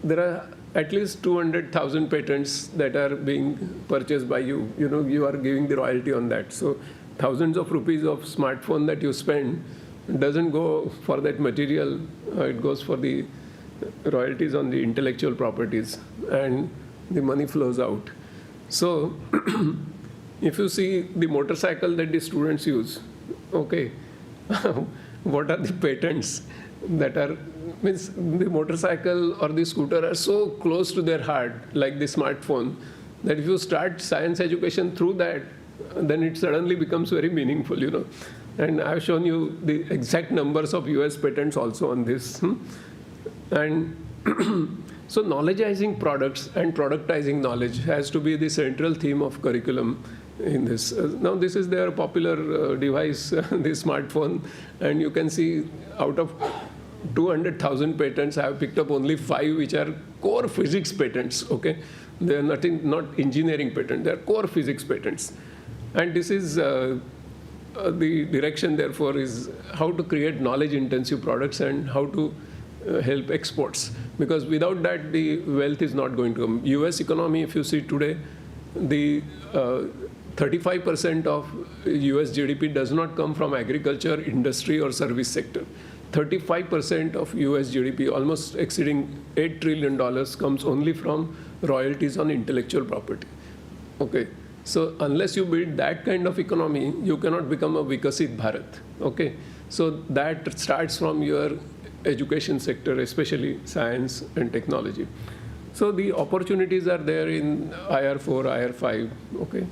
there are at least 200,000 patents that are being purchased by you. You are giving the royalty on that. So thousands of rupees of smartphone that you spend doesn't go for that material. It goes for the royalties on the intellectual properties, and the money flows out. So if you see the motorcycle that the students use, okay, what are the patents that are, means the motorcycle or the scooter are so close to their heart, like the smartphone, that if you start science education through that, then it suddenly becomes very meaningful, And I've shown you the exact numbers of US patents also on this. And so knowledgeizing products and productizing knowledge has to be the central theme of curriculum in this. Now this is their popular device, the smartphone, and you can see out of 200,000 patents, I have picked up only 5 which are core physics patents, okay? They are not engineering patents, they are core physics patents. And this is the direction, therefore, is how to create knowledge-intensive products and how to help exports. Because without that, the wealth is not going to come. US economy, if you see today, the 35% of US GDP does not come from agriculture, industry, or service sector. 35% of US GDP, almost exceeding $8 trillion, comes only from royalties on intellectual property. Okay. So unless you build that kind of economy, you cannot become a Vikasit Bharat. Okay. So that starts from your education sector, especially science and technology. So the opportunities are there in IR4, IR5, okay?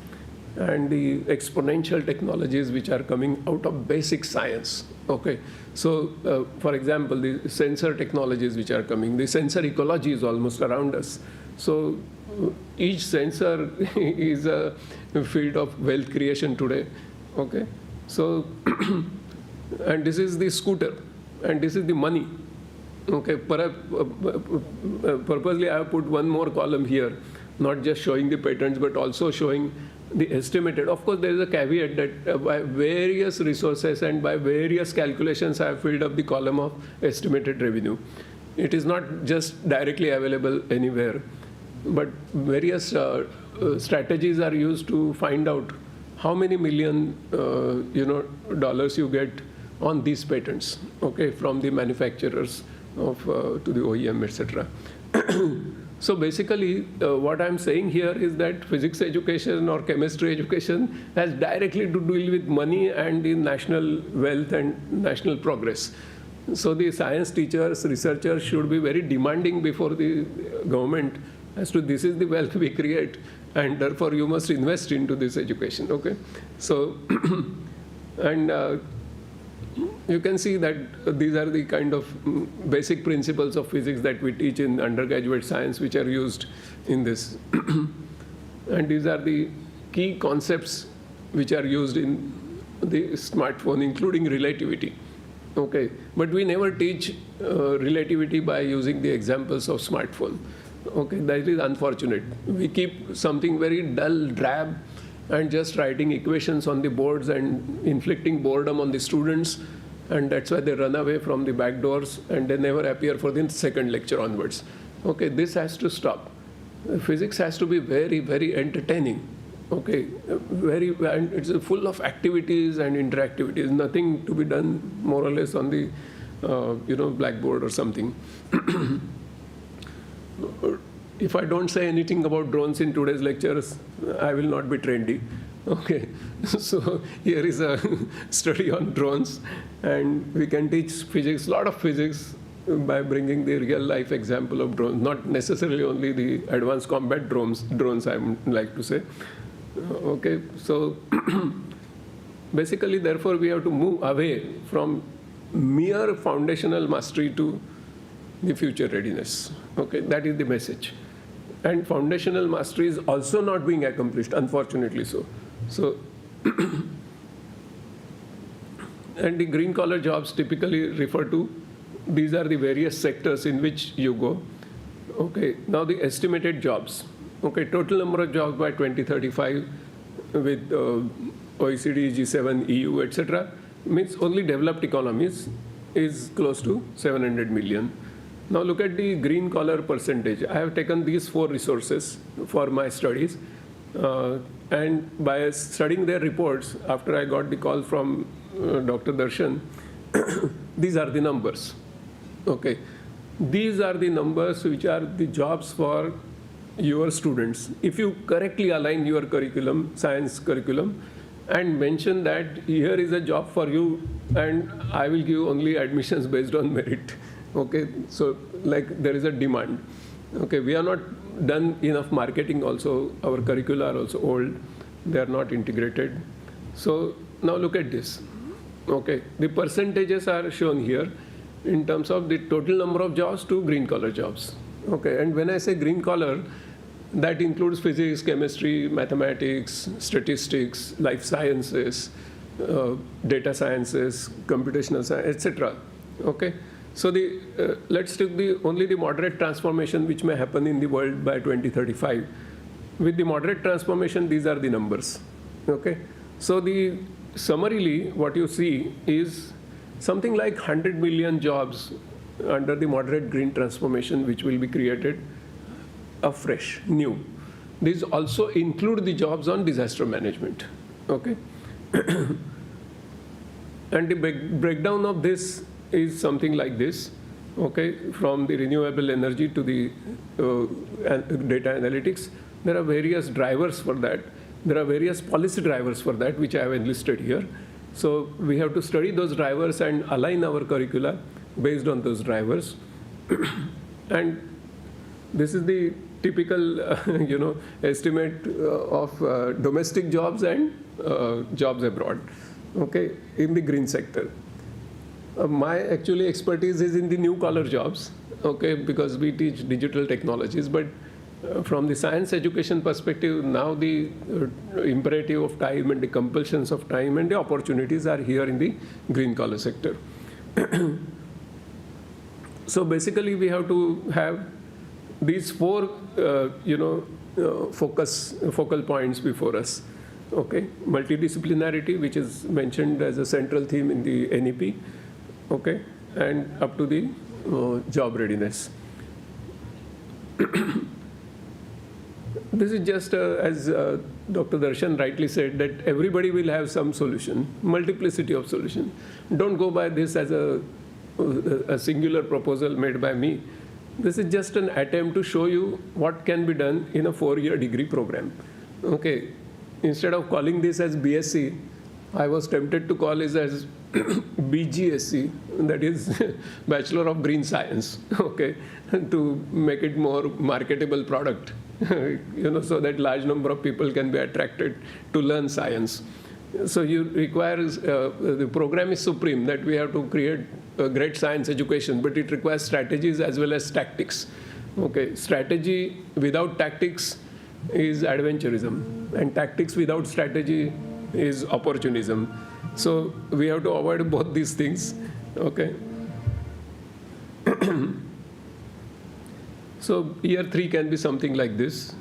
And the exponential technologies which are coming out of basic science, okay? So, for example, the sensor technologies which are coming, the sensor ecology is almost around us. So each sensor is a field of wealth creation today, okay? So, and this is the scooter, and this is the money. Okay, purposely I have put one more column here, not just showing the patents, but also showing the estimated. Of course, there is a caveat that by various resources and by various calculations, I have filled up the column of estimated revenue. It is not just directly available anywhere, but various strategies are used to find out how many million dollars you get on these patents, okay, from the manufacturers of to the OEM, etc. So basically, what I'm saying here is that physics education or chemistry education has directly to do with money and the national wealth and national progress. So the science teachers, researchers should be very demanding before the government as to this is the wealth we create, and therefore you must invest into this education. Okay, so and you can see that these are the kind of basic principles of physics that we teach in undergraduate science, which are used in this. And these are the key concepts which are used in the smartphone, including relativity. Okay, but we never teach relativity by using the examples of smartphone. Okay, that is unfortunate. We keep something very dull, drab, and just writing equations on the boards and inflicting boredom on the students, and that's why they run away from the back doors and they never appear for the second lecture onwards. Okay, this has to stop. Physics has to be very, very entertaining. Okay, and it's full of activities and interactivities. Nothing to be done more or less on the blackboard or something. If I don't say anything about drones in today's lectures, I will not be trendy. Okay, so here is a study on drones, and we can teach physics, a lot of physics, by bringing the real life example of drones, not necessarily only the advanced combat drones I would like to say. Okay, so basically, therefore, we have to move away from mere foundational mastery to the future readiness. Okay, that is the message. And foundational mastery is also not being accomplished, unfortunately so. So, and the green collar jobs typically refer to, these are the various sectors in which you go. Okay, now the estimated jobs. Okay, total number of jobs by 2035 with OECD, G7, EU, etc. means only developed economies is close to 700 million. Now look at the green collar percentage. I have taken these 4 resources for my studies. And by studying their reports, after I got the call from Dr. Darshan, these are the numbers. Okay, these are the numbers which are the jobs for your students. If you correctly align your curriculum, science curriculum, and mention that here is a job for you, and I will give only admissions based on merit. Okay, so like there is a demand. Okay, we are not done enough marketing also. Our curricula are also old. They are not integrated. So now look at this. Okay, the percentages are shown here in terms of the total number of jobs to green collar jobs. Okay, and when I say green collar, that includes physics, chemistry, mathematics, statistics, life sciences, data sciences, computational science, etc. Okay. So let's take only the moderate transformation which may happen in the world by 2035. With the moderate transformation, these are the numbers. Okay, So summarily, what you see is something like 100 million jobs under the moderate green transformation, which will be created afresh, new. These also include the jobs on disaster management, okay? And the breakdown of this is something like this, okay? From the renewable energy to the data analytics. There are various drivers for that. There are various policy drivers for that, which I have enlisted here. So we have to study those drivers and align our curricula based on those drivers. And this is the typical, estimate of domestic jobs and jobs abroad, okay, in the green sector. My actually expertise is in the new collar jobs, okay, because we teach digital technologies. But from the science education perspective, now the imperative of time and the compulsions of time and the opportunities are here in the green collar sector. So basically, we have to have these four, focal points before us. Okay, multidisciplinarity, which is mentioned as a central theme in the NEP. Okay, and up to the job readiness. This is just as Dr. Darshan rightly said, that everybody will have some solution, multiplicity of solution. Don't go by this as a singular proposal made by me. This is just an attempt to show you what can be done in a 4-year degree program. Okay, instead of calling this as BSc, I was tempted to call it as BGSC, that is Bachelor of Green Science, okay, to make it more marketable product, so that large number of people can be attracted to learn science. So you require, the program is supreme, that we have to create a great science education, but it requires strategies as well as tactics. Okay, strategy without tactics is adventurism, and tactics without strategy is opportunism. So we have to avoid both these things, okay? So year 3 can be something like this.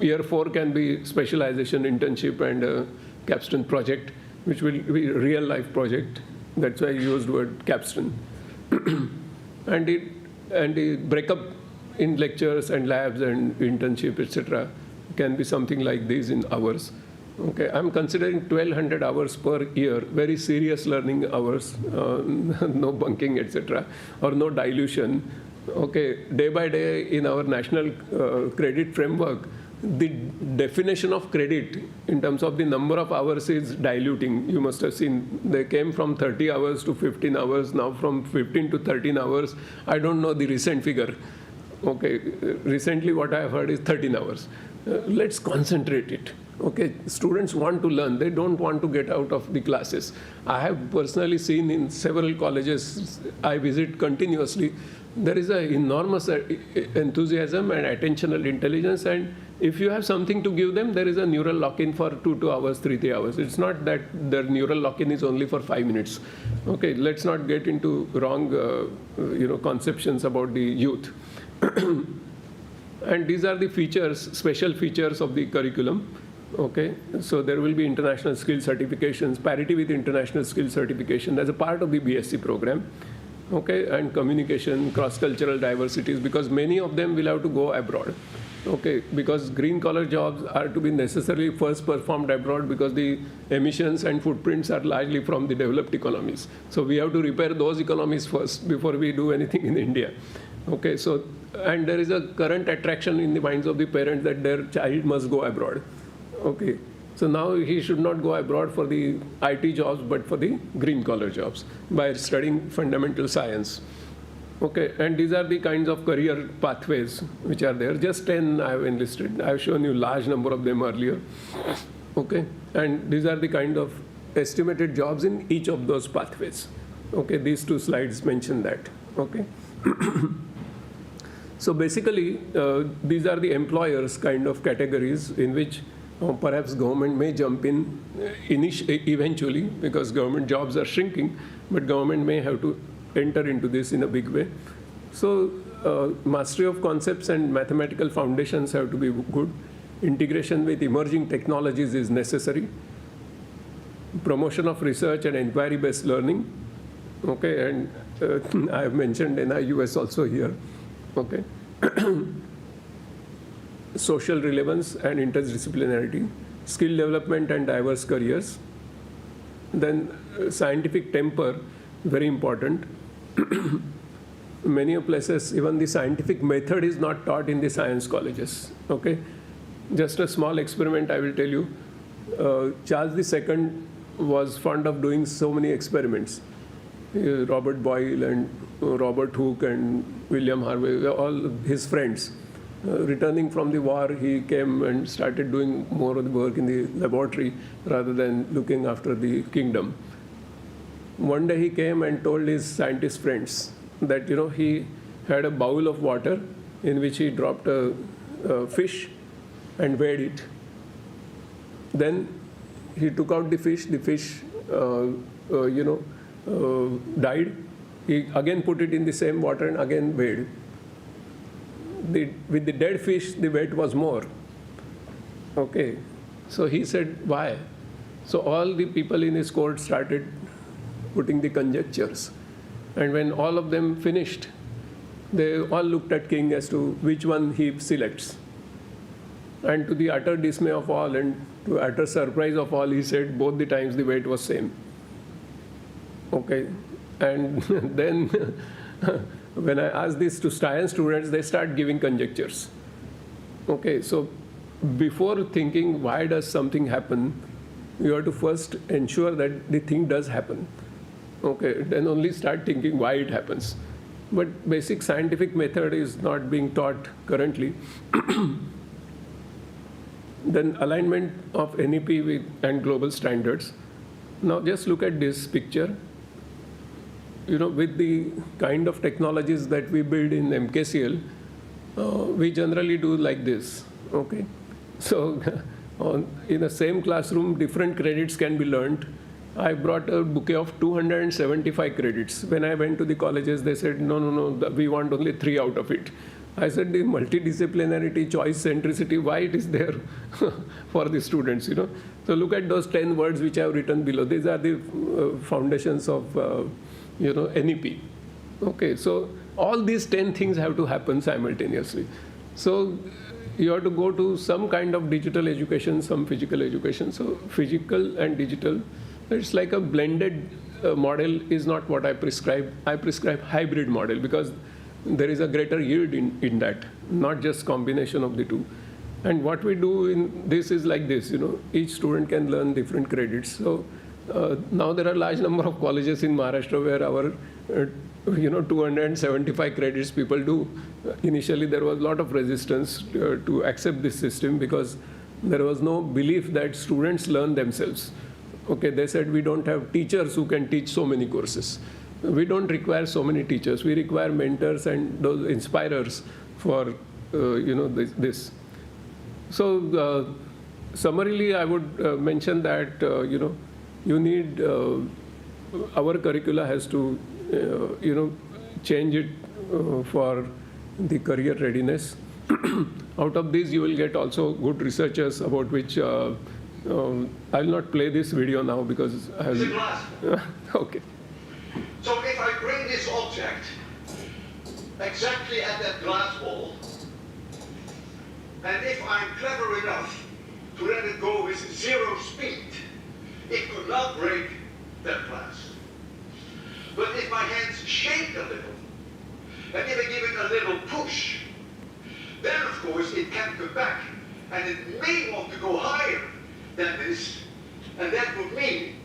Year 4 can be specialization, internship, and a capstone project, which will be a real life project. That's why I used the word capstone. and the breakup in lectures and labs and internship, etc., can be something like this in hours. Okay, I'm considering 1,200 hours per year, very serious learning hours, no bunking, etc., or no dilution. Okay, day by day in our national credit framework, the definition of credit in terms of the number of hours is diluting. You must have seen they came from 30 hours to 15 hours, now from 15 to 13 hours. I don't know the recent figure. Okay, recently what I have heard is 13 hours. Let's concentrate it. Okay, students want to learn. They don't want to get out of the classes. I have personally seen in several colleges I visit continuously, there is an enormous enthusiasm and attentional intelligence, and if you have something to give them, there is a neural lock-in for 2 hours, 3 hours. It's not that the neural lock-in is only for 5 minutes. Okay, let's not get into wrong conceptions about the youth. And these are the features, special features of the curriculum. Okay, so there will be international skill certifications, parity with international skill certification as a part of the BSc program. Okay, and communication, cross-cultural diversities, because many of them will have to go abroad. Okay, because green-collar jobs are to be necessarily first performed abroad because the emissions and footprints are largely from the developed economies. So we have to repair those economies first before we do anything in India. Okay, so, and there is a current attraction in the minds of the parents that their child must go abroad. Okay, so now he should not go abroad for the IT jobs, but for the green-collar jobs by studying fundamental science. Okay, and these are the kinds of career pathways which are there. Just 10 I have enlisted. I have shown you large number of them earlier. Okay, and these are the kind of estimated jobs in each of those pathways. Okay, these 2 slides mention that. Okay. So basically, these are the employers kind of categories in which perhaps government may jump in eventually, because government jobs are shrinking, but government may have to enter into this in a big way. So mastery of concepts and mathematical foundations have to be good. Integration with emerging technologies is necessary. promotion of research and inquiry-based learning. Okay, and I have mentioned NIUS also here. Okay, social relevance and interdisciplinarity, skill development and diverse careers. Then scientific temper, very important. Many places, even the scientific method is not taught in the science colleges. Okay, just a small experiment I will tell you. Charles II was fond of doing so many experiments. Robert Boyle and Robert Hooke and William Harvey, all his friends. Returning from the war, he came and started doing more of the work in the laboratory rather than looking after the kingdom. One day he came and told his scientist friends that he had a bowl of water in which he dropped a fish and weighed it. Then he took out the fish died. He again put it in the same water and again weighed. With the dead fish, the weight was more. Okay, so he said, why? So all the people in his court started putting the conjectures. And when all of them finished, they all looked at King as to which one he selects. And to the utter dismay of all and to utter surprise of all, he said both the times the weight was same. Okay, and then when I ask this to science students, they start giving conjectures. Okay, so before thinking why does something happen, you have to first ensure that the thing does happen. Okay, then only start thinking why it happens. But basic scientific method is not being taught currently. Then alignment of NEP and global standards. Now just look at this picture. With the kind of technologies that we build in MKCL, we generally do like this. Okay, so in the same classroom, different credits can be learned. I brought a bouquet of 275 credits. When I went to the colleges, they said, no, we want only 3 out of it. I said, the multidisciplinarity, choice centricity, why it is there for the students, So look at those 10 words which I have written below. These are the foundations of, NEP. Okay, so all these 10 things have to happen simultaneously. So you have to go to some kind of digital education, some physical education. So physical and digital, it's like a blended model is not what I prescribe. I prescribe hybrid model because there is a greater yield in that, not just combination of the two. And what we do in this is like this, each student can learn different credits. So now there are large number of colleges in Maharashtra where our 275 credits people do. Initially there was a lot of resistance to accept this system because there was no belief that students learn themselves. Okay, they said we don't have teachers who can teach so many courses. We don't require so many teachers. We require mentors and those inspirers for this. So summarily, I would mention that you need our curricula has to change it for the career readiness. Out of these, you will get also good researchers about which I will not play this video now because I have. It's a glass ball. Okay. So if I bring this object exactly at that glass ball, and if I'm clever enough to let it go with 0 speed, it could not break that glass. But if my hands shake a little, and if I give it a little push, then of course it can come back, and it may want to go higher than this, and that would mean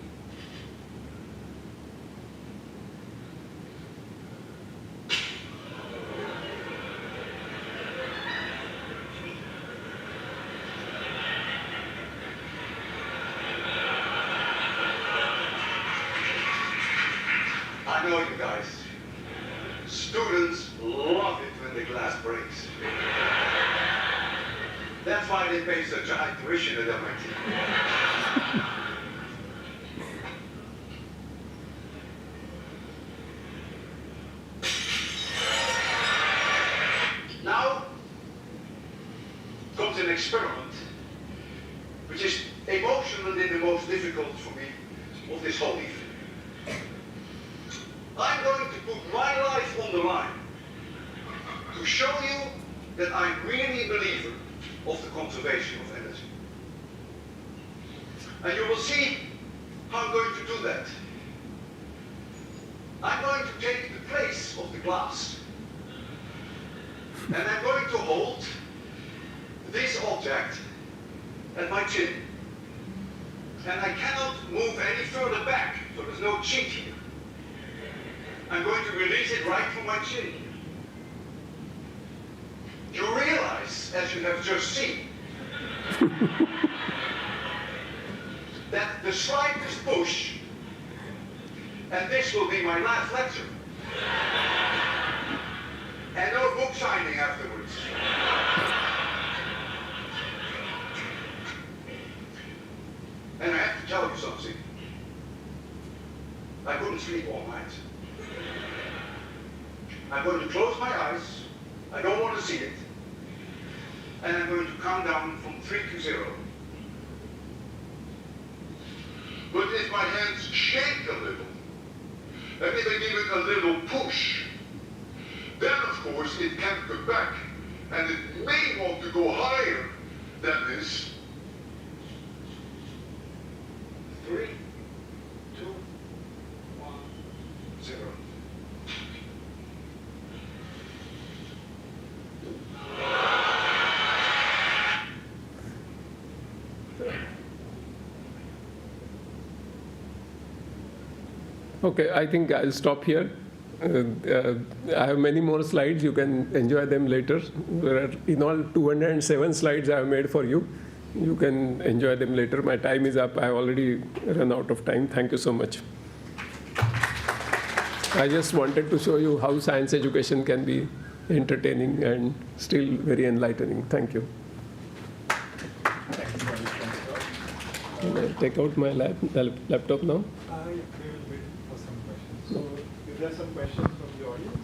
I know you guys. Students love it when the glass breaks. That's why they pay such a high tuition at MIT. Now comes an experiment, which is emotionally the most difficult for me, of this whole evening. I'm going to put my life on the line to show you that I'm really a believer of the conservation of energy. And you will see how I'm going to do that. I'm going to take the place of the glass. And I'm going to hold this object at my chin. And I cannot move any further back, so there's no cheek here. I'm going to release it right from my chin. You realize, as you have just seen, that the slightest push, and this will be my last lecture, and no book signing afterwards. And I have to tell you something. I couldn't sleep all night. I'm going to close my eyes. I don't want to see it. And I'm going to count down from 3 to 0. But if my hands shake a little, and if I give it a little push, then of course it can go back, and it may want to go higher than this. 3, 2, 1, 0. Okay, I think I'll stop here. I have many more slides. You can enjoy them later. There are in all 207 slides I have made for you. You can enjoy them later. My time is up. I have already run out of time. Thank you so much. I just wanted to show you how science education can be entertaining and still very enlightening. Thank you. Can I take out my laptop now? We will wait for some questions. So, is there some questions from the audience?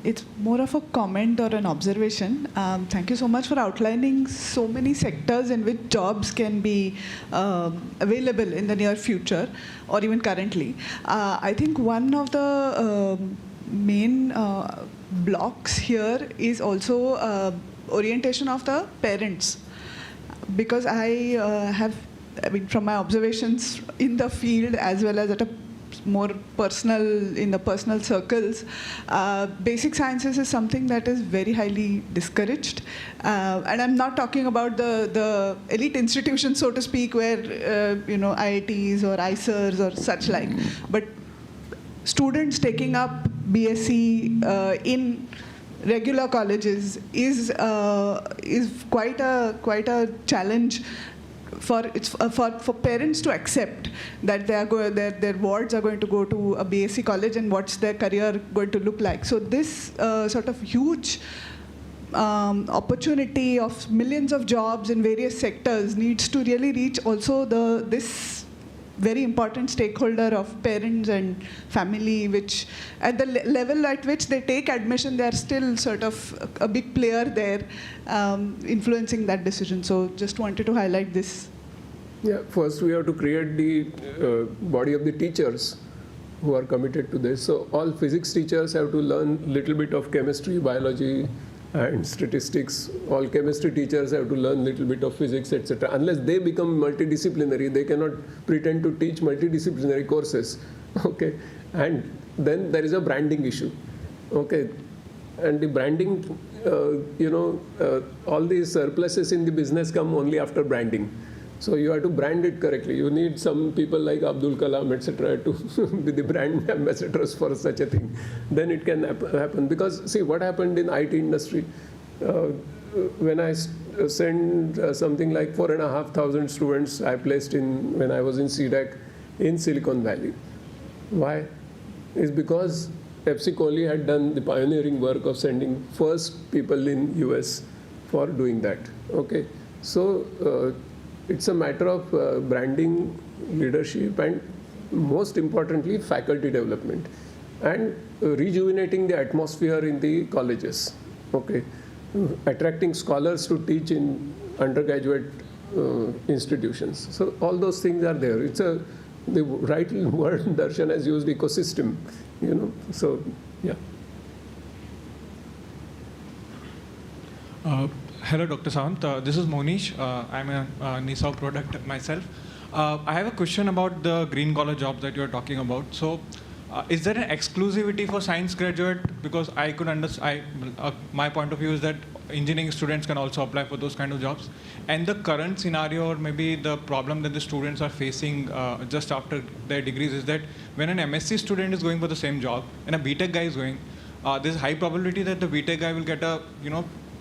It's more of a comment or an observation. Thank you so much for outlining so many sectors in which jobs can be available in the near future or even currently. I think one of the main blocks here is also orientation of the parents. Because I mean, from my observations in the field as well as at a more personal, in the personal circles, basic sciences is something that is very highly discouraged. And I'm not talking about the elite institutions, so to speak, where, IITs or ICERs or such like. But students taking up BSc in regular colleges is quite a challenge for parents to accept that their wards are going to go to a BSc college and what's their career going to look like. So this sort of huge opportunity of millions of jobs in various sectors needs to really reach also this very important stakeholder of parents and family, which at the level at which they take admission, they are still sort of a big player there, influencing that decision. So just wanted to highlight this. Yeah, first we have to create the body of the teachers who are committed to this. So all physics teachers have to learn a little bit of chemistry, biology, and statistics. All chemistry teachers have to learn a little bit of physics, etc. Unless they become multidisciplinary, they cannot pretend to teach multidisciplinary courses. Okay, and then there is a branding issue. Okay, and the branding, all these surpluses in the business come only after branding. So you have to brand it correctly. You need some people like Abdul Kalam, etc., to be the brand ambassadors for such a thing. Then it can happen. Because see what happened in IT industry. When I sent something like 4,500 students I placed in when I was in CDAC in Silicon Valley. Why? It's because Pepsi Coli had done the pioneering work of sending first people in US for doing that. Okay, so it's a matter of branding, leadership, and most importantly, faculty development. and rejuvenating the atmosphere in the colleges, okay, attracting scholars to teach in undergraduate institutions. So all those things are there. It's the right word Darshan has used, ecosystem, so yeah. Hello, Dr. Sawant. This is Monish. I'm a NISAO product myself. I have a question about the green collar jobs that you're talking about. So, is there an exclusivity for science graduate? Because I could understand, my point of view is that engineering students can also apply for those kind of jobs. And the current scenario, or maybe the problem that the students are facing just after their degrees, is that when an MSc student is going for the same job and a BTech guy is going, there's a high probability that the BTech guy will get a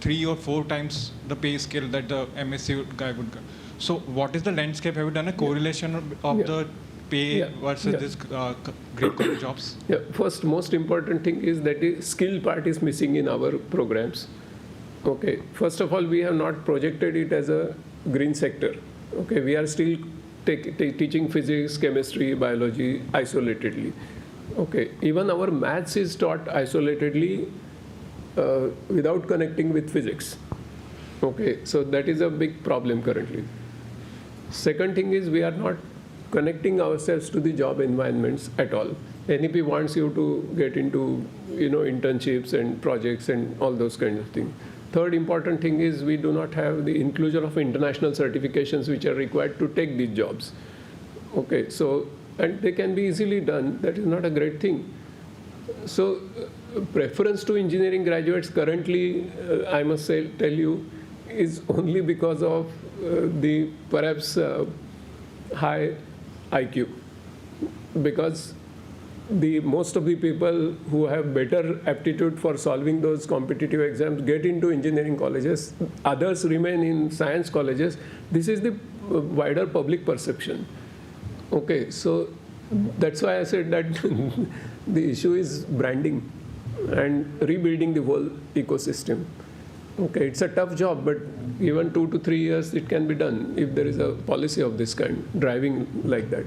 3 or 4 times the pay scale that the MSc guy would get. So what is the landscape? Have you done a correlation of the pay versus this green collar jobs? Yeah, first, most important thing is that the skill part is missing in our programs. Okay, first of all, we have not projected it as a green sector. Okay, we are still teaching physics, chemistry, biology isolatedly. Okay, even our maths is taught isolatedly without connecting with physics. Okay, so that is a big problem currently. Second thing is we are not connecting ourselves to the job environments at all. NEP wants you to get into internships and projects and all those kinds of things. Third important thing is we do not have the inclusion of international certifications which are required to take these jobs. Okay, so, and they can be easily done. That is not a great thing. So preference to engineering graduates currently, I must tell you, is only because of the perhaps high IQ. Because most of the people who have better aptitude for solving those competitive exams get into engineering colleges, others remain in science colleges. This is the wider public perception. Okay, so that's why I said that the issue is branding and rebuilding the whole ecosystem. Okay, it's a tough job, but even 2 to 3 years it can be done if there is a policy of this kind, driving like that.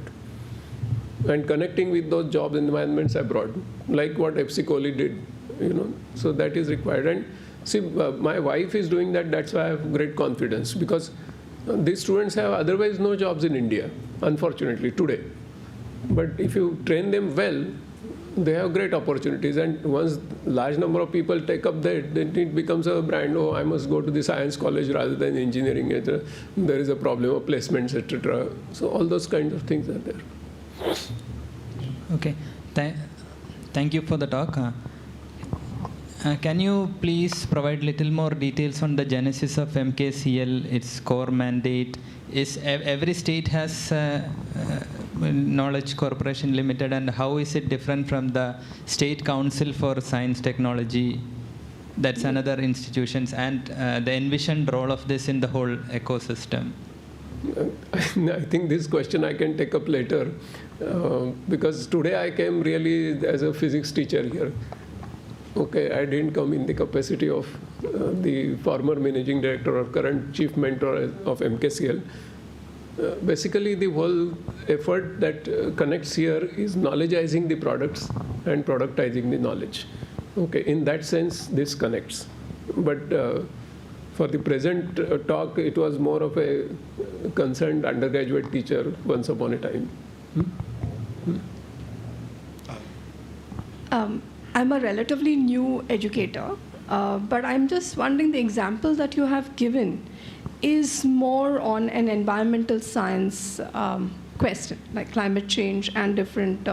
And connecting with those job environments abroad, like what FC Kohli did, so that is required. And see, my wife is doing that, that's why I have great confidence, because these students have otherwise no jobs in India, unfortunately, today. But if you train them well, they have great opportunities, and once large number of people take up that, then it becomes a brand. Oh, I must go to the science college rather than engineering. There is a problem of placements, etc. So all those kinds of things are there. Okay, thank you for the talk. Can you please provide little more details on the genesis of MKCL, its core mandate? Is every state has Knowledge Corporation Limited, and how is it different from the State Council for Science Technology? That's another institutions, and the envisioned role of this in the whole ecosystem. I think this question I can take up later, because today I came really as a physics teacher here. Okay, I didn't come in the capacity of the former managing director or current chief mentor of MKCL. Basically, the whole effort that connects here is knowledgeizing the products and productizing the knowledge. Okay, in that sense, this connects. But for the present talk, it was more of a concerned undergraduate teacher once upon a time. I'm a relatively new educator, but I'm just wondering, the example that you have given is more on an environmental science question, like climate change and different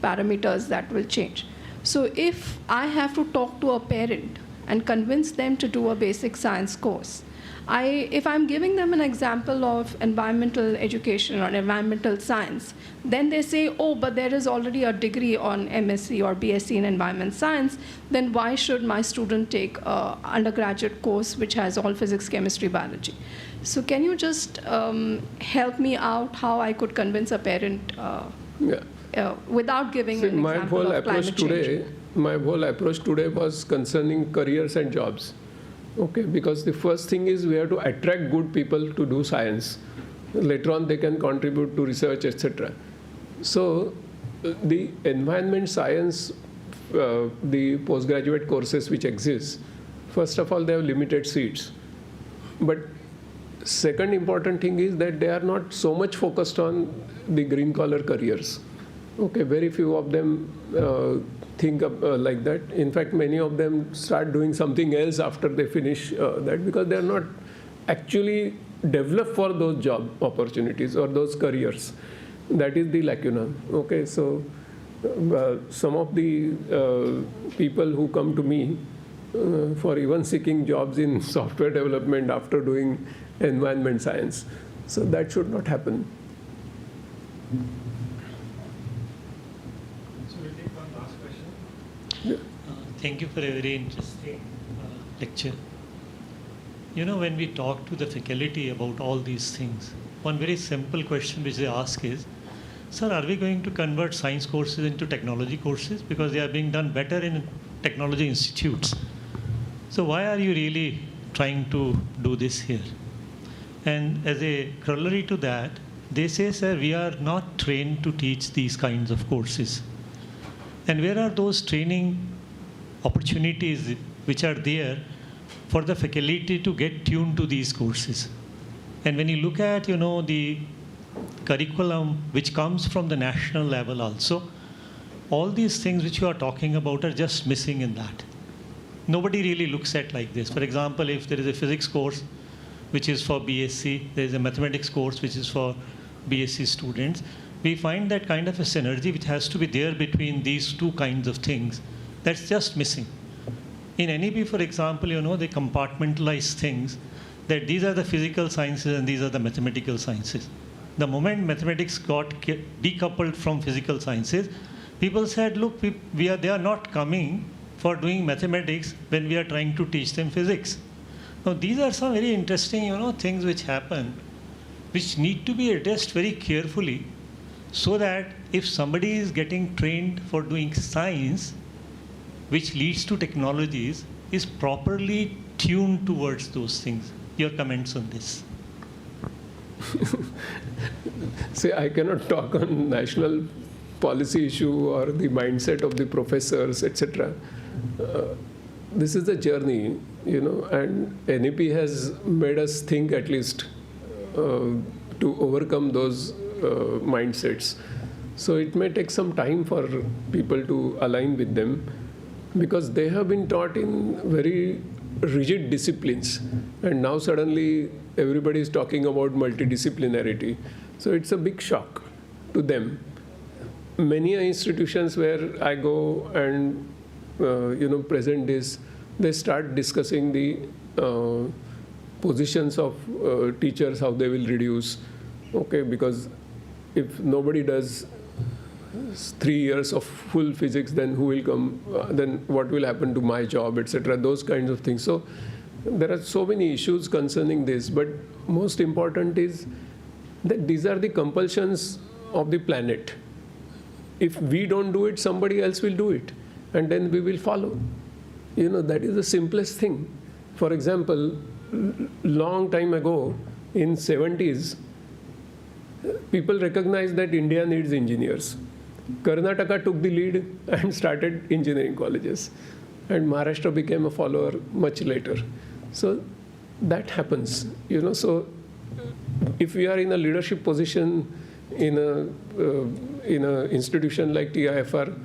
parameters that will change. So if I have to talk to a parent and convince them to do a basic science course, if I'm giving them an example of environmental education or environmental science, then they say, oh, but there is already a degree on MSc or BSc in environment science, then why should my student take an undergraduate course which has all physics, chemistry, biology? So can you just help me out how I could convince a parent without giving an example of climate change? My whole approach today was concerning careers and jobs. Okay, because the first thing is we have to attract good people to do science. Later on, they can contribute to research, etc. So the environment science, the postgraduate courses which exist, first of all, they have limited seats. But second important thing is that they are not so much focused on the green collar careers. Okay, very few of them think like that. In fact, many of them start doing something else after they finish that, because they are not actually developed for those job opportunities or those careers. That is the lacuna. Okay, so some of the people who come to me for even seeking jobs in software development after doing environment science. So that should not happen. So we'll take one last question. Yeah. Thank you for a very interesting lecture. You know, when we talk to the faculty about all these things, one very simple question which they ask is, sir, are we going to convert science courses into technology courses? Because they are being done better in technology institutes. So why are you really trying to do this here? And as a corollary to that, they say, sir, we are not trained to teach these kinds of courses. And where are those training opportunities which are there for the faculty to get tuned to these courses? And when you look at, you know, the curriculum which comes from the national level also, all these things which you are talking about are just missing in that. Nobody really looks at like this. For example, if there is a physics course which is for BSc, there is a mathematics course which is for BSc students, we find that kind of a synergy which has to be there between these two kinds of things. That's just missing. In NEP, for example, you know, they compartmentalize things, that these are the physical sciences and these are the mathematical sciences. The moment mathematics got decoupled from physical sciences, people said, look, they are not coming for doing mathematics when we are trying to teach them physics. Now, these are some very interesting, you know, things which happen, which need to be addressed very carefully, so that if somebody is getting trained for doing science, which leads to technologies, is properly tuned towards those things. Your comments on this? See, I cannot talk on national policy issue or the mindset of the professors, etc. This is a journey, you know, and NEP has made us think at least to overcome those mindsets. So it may take some time for people to align with them, because they have been taught in very rigid disciplines, and now suddenly everybody is talking about multidisciplinarity. So it's a big shock to them. Many institutions where I go and present this, they start discussing the positions of teachers, how they will reduce. Okay, because if nobody does 3 years of full physics, then who will come, then what will happen to my job, etc., those kinds of things. So there are so many issues concerning this, but most important is that these are the compulsions of the planet. If we don't do it, somebody else will do it, and then we will follow. You know, that is the simplest thing. For example, long time ago, in 70s, people recognized that India needs engineers. Karnataka took the lead and started engineering colleges, and Maharashtra became a follower much later. So that happens, you know. So if we are in a leadership position in a institution like TIFR,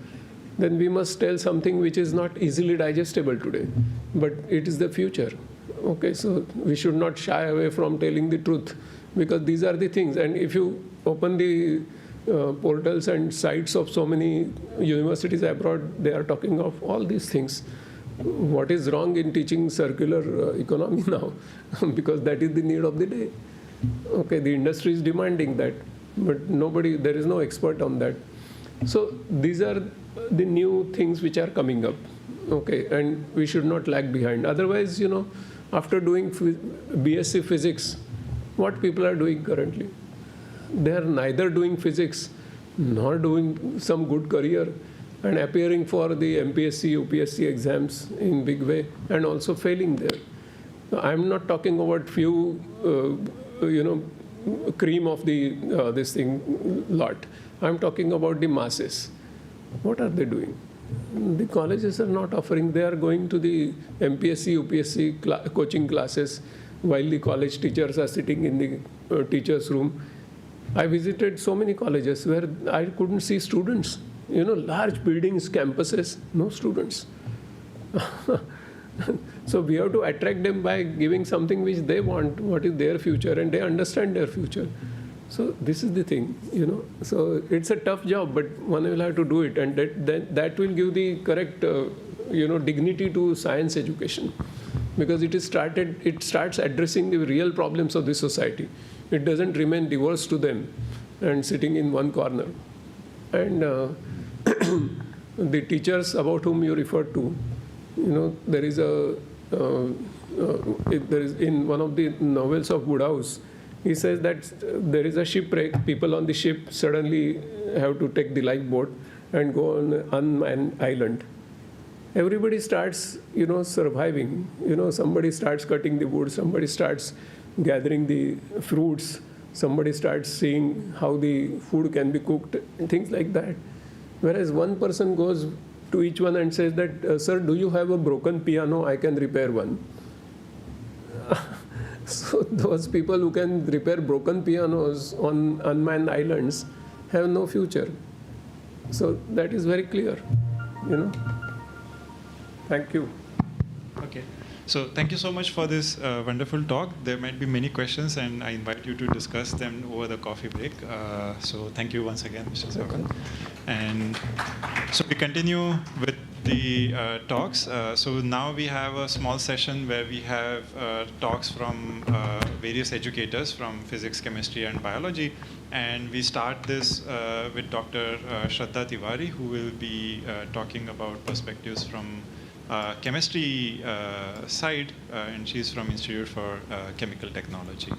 then we must tell something which is not easily digestible today, but it is the future. Okay, so we should not shy away from telling the truth, because these are the things. And if you open the portals and sites of so many universities abroad, they are talking of all these things. What is wrong in teaching circular economy now? Because that is the need of the day. Okay, the industry is demanding that, but nobody, there is no expert on that. So these are the new things which are coming up. Okay, and we should not lag behind. Otherwise, you know, after doing BSc physics, what people are doing currently? They are neither doing physics nor doing some good career, and appearing for the MPSC, UPSC exams in big way, and also failing there. I'm not talking about few, cream of the this thing lot. I'm talking about the masses. What are they doing? The colleges are not offering. They are going to the MPSC, UPSC coaching classes while the college teachers are sitting in the teacher's room. I visited so many colleges where I couldn't see students. Large buildings, campuses, no students. So we have to attract them by giving something which they want, what is their future, and they understand their future. So this is the thing, So it's a tough job, but one will have to do it, and that will give the correct, dignity to science education, because it starts addressing the real problems of the society. It doesn't remain divorced to them and sitting in one corner. And the teachers about whom you referred to, there is in one of the novels of Woodhouse, he says that there is a shipwreck, people on the ship suddenly have to take the lifeboat and go on an unmanned island. Everybody starts, surviving. Somebody starts cutting the wood, somebody starts gathering the fruits, somebody starts seeing how the food can be cooked, and things like that. Whereas one person goes to each one and says that, sir, do you have a broken piano? I can repair one. So those people who can repair broken pianos on unmanned islands have no future. So that is very clear, Thank you. Okay. So thank you so much for this wonderful talk. There might be many questions, and I invite you to discuss them over the coffee break. So thank you once again, Mr. Sawant. And so we continue with the talks. So now we have a small session where we have talks from various educators from physics, chemistry, and biology. And we start this with Dr. Shraddha Tiwari, who will be talking about perspectives from chemistry side, and she's from Institute for Chemical Technology.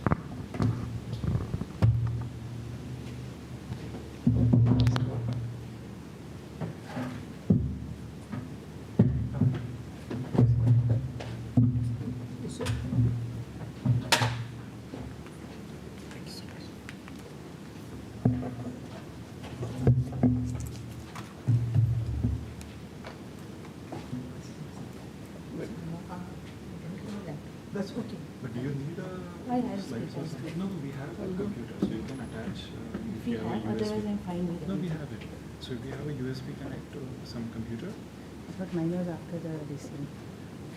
That's okay. But do you need a I have slide? speakers. No, we have a computer, so you can attach. If you have, otherwise I'm fine with it. No, we have it. So if you have a USB connect to some computer, But mine was after this thing.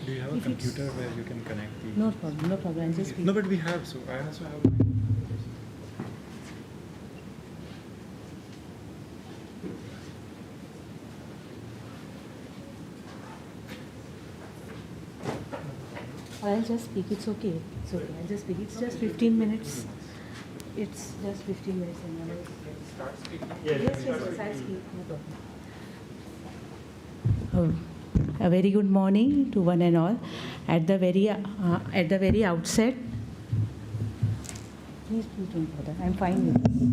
do you have a If it's- computer where you can connect the? No problem, no problem. I'm just No, but we have. So I also have. Mine. I'll just speak. It's okay. It's okay. I'll just speak. It's just 15 minutes. It's just 15 minutes. And Start speaking. yes, I'll speak. No problem. A very good morning to one and all. At the very outset, please don't bother. I'm fine with this.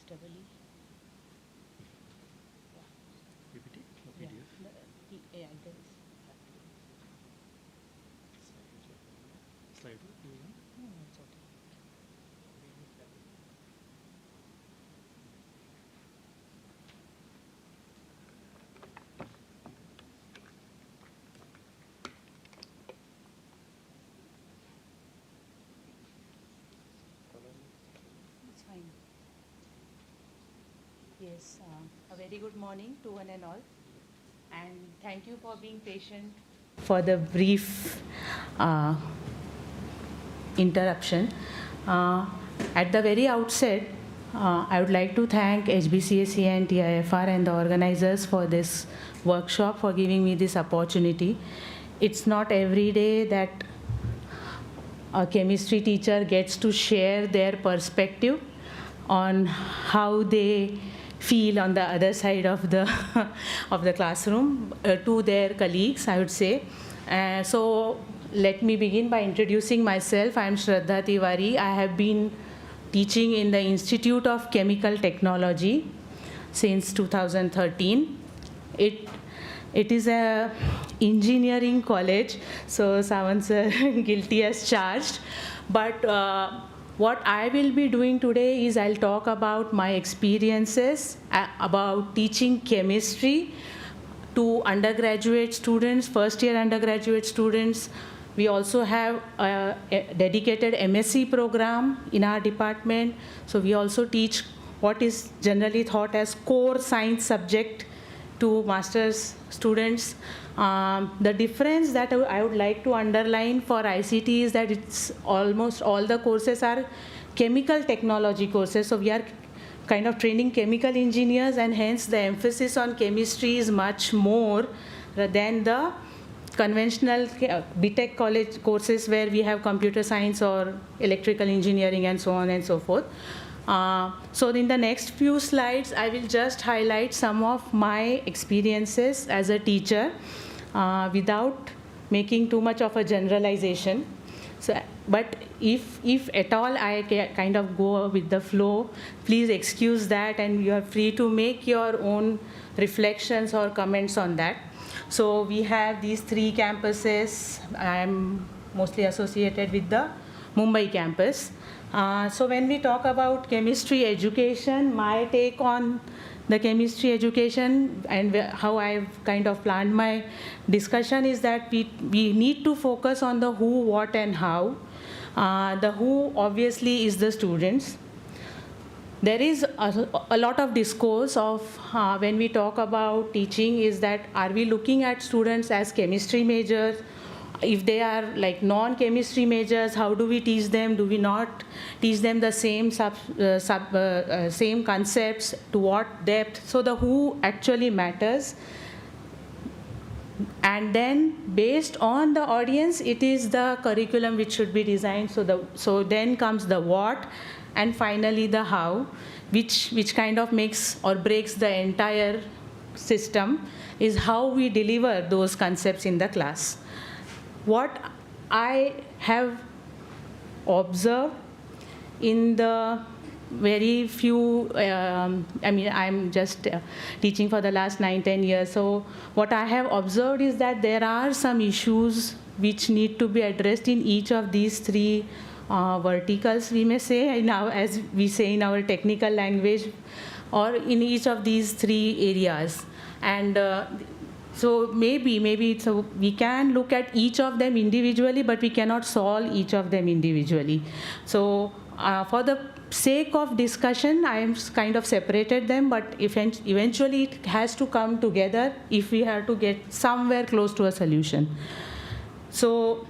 SEE. PPT or Yeah, PDF? yeah, there is. Slide. No, it's okay. Yes, a very good morning to one and all. And thank you for being patient for the brief interruption. At the very outset, I would like to thank HBCSE and TIFR and the organizers for this workshop, for giving me this opportunity. It's not every day that a chemistry teacher gets to share their perspective on how they feel on the other side of the of the classroom to their colleagues, I would say. So let me begin by introducing myself. I am Shraddha Tiwari. I have been teaching in the Institute of Chemical Technology since 2013. It is a engineering college, so Sawant sir guilty as charged. But what I will be doing today is I'll talk about my experiences about teaching chemistry to undergraduate students, first-year undergraduate students. We also have a dedicated MSc program in our department. So we also teach what is generally thought as core science subject to master's students. The difference that I would like to underline for ICT is that it's almost all the courses are chemical technology courses. So we are kind of training chemical engineers, and hence the emphasis on chemistry is much more than the conventional BTech college courses where we have computer science or electrical engineering and so on and so forth. So in the next few slides, I will just highlight some of my experiences as a teacher without making too much of a generalization. So, but if at all I kind of go with the flow, please excuse that, and you are free to make your own reflections or comments on that. So we have these 3 campuses. I am mostly associated with the Mumbai campus. So when we talk about chemistry education, my take on the chemistry education and how I've kind of planned my discussion is that we need to focus on the who, what, and how. The who obviously is the students. There is a lot of discourse of when we talk about teaching is that are we looking at students as chemistry majors? If they are like non-chemistry majors, how do we teach them? Do we not teach them the same same concepts? To what depth? So the who actually matters. And then based on the audience, it is the curriculum which should be designed. So then comes the what, and finally the how, which kind of makes or breaks the entire system, is how we deliver those concepts in the class. What I have observed in the very few, I'm just teaching for the last 9-10 years. So what I have observed is that there are some issues which need to be addressed in each of these 3 verticals, we may say, now as we say in our technical language, or in each of these 3 areas. And so maybe so we can look at each of them individually, but we cannot solve each of them individually. So for the sake of discussion, I am kind of separated them, but eventually it has to come together if we have to get somewhere close to a solution. So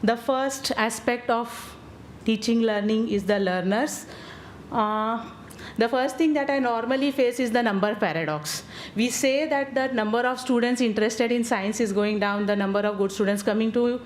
the first aspect of teaching learning is the learners. The first thing that I normally face is the number paradox. We say that the number of students interested in science is going down, the number of good students coming to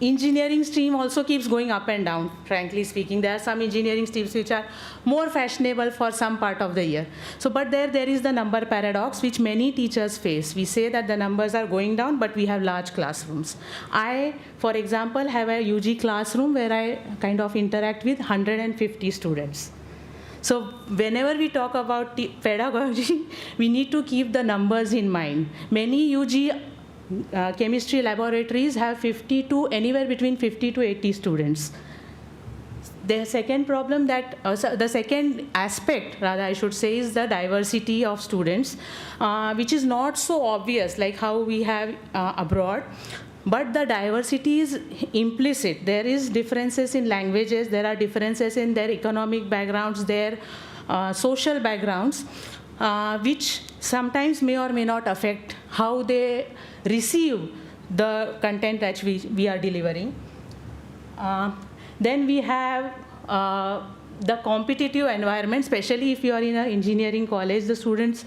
engineering stream also keeps going up and down, frankly speaking. There are some engineering streams which are more fashionable for some part of the year. So, but there is the number paradox which many teachers face. We say that the numbers are going down, but we have large classrooms. I, for example, have a UG classroom where I kind of interact with 150 students. So whenever we talk about pedagogy, we need to keep the numbers in mind. Many UG chemistry laboratories have anywhere between 50 to 80 students. The second problem the second aspect, rather I should say, is the diversity of students, which is not so obvious like how we have abroad. But the diversity is implicit. There is differences in languages, there are differences in their economic backgrounds, their social backgrounds. which sometimes may or may not affect how they receive the content that we are delivering. Then we have the competitive environment, especially if you are in an engineering college. The students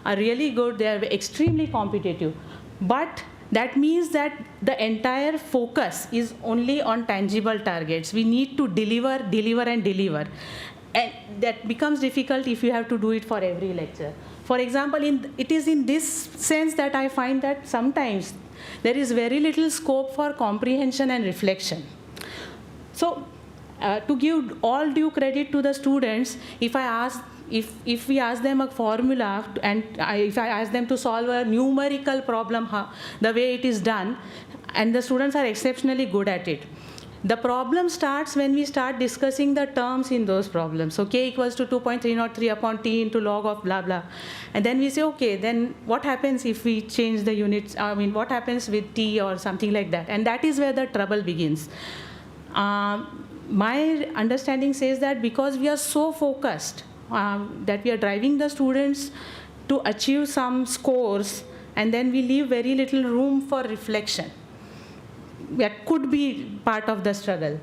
are really good, they are extremely competitive. But that means that the entire focus is only on tangible targets. We need to deliver, deliver, and deliver. And that becomes difficult if you have to do it for every lecture. For example, it is in this sense that I find that sometimes there is very little scope for comprehension and reflection. So, to give all due credit to the students, if we ask them a formula and if I ask them to solve a numerical problem the way it is done, and the students are exceptionally good at it. The problem starts when we start discussing the terms in those problems. So k equals to 2.303 upon t into log of blah, blah. And then we say, okay, then what happens if we change the units? I mean, what happens with t or something like that? And that is where the trouble begins. My understanding says that because we are so focused, that we are driving the students to achieve some scores, and then we leave very little room for reflection. That could be part of the struggle.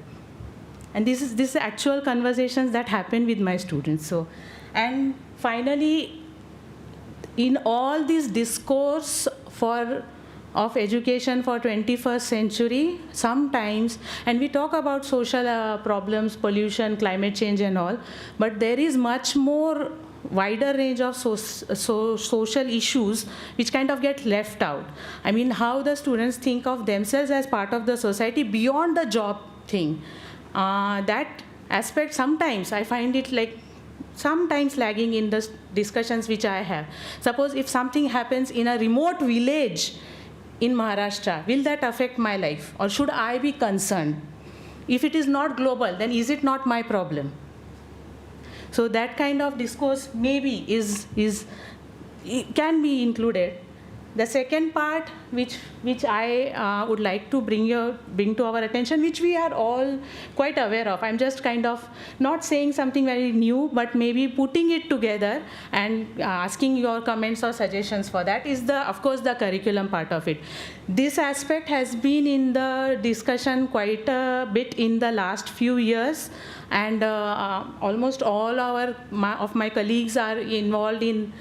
And this is actual conversations that happen with my students. So, and finally, in all this discourse of education for 21st century, sometimes, and we talk about social problems, pollution, climate change and all, but there is much more wider range of social issues which kind of get left out. I mean, how the students think of themselves as part of the society beyond the job thing. That aspect, sometimes I find it like sometimes lagging in the discussions which I have. Suppose if something happens in a remote village in Maharashtra, will that affect my life? Or should I be concerned? If it is not global, then is it not my problem? So that kind of discourse maybe it can be included. The second part, which I would like to bring to our attention, which we are all quite aware of. I'm just kind of not saying something very new, but maybe putting it together and asking your comments or suggestions for that is of course, the curriculum part of it. This aspect has been in the discussion quite a bit in the last few years. And almost all of my colleagues are involved in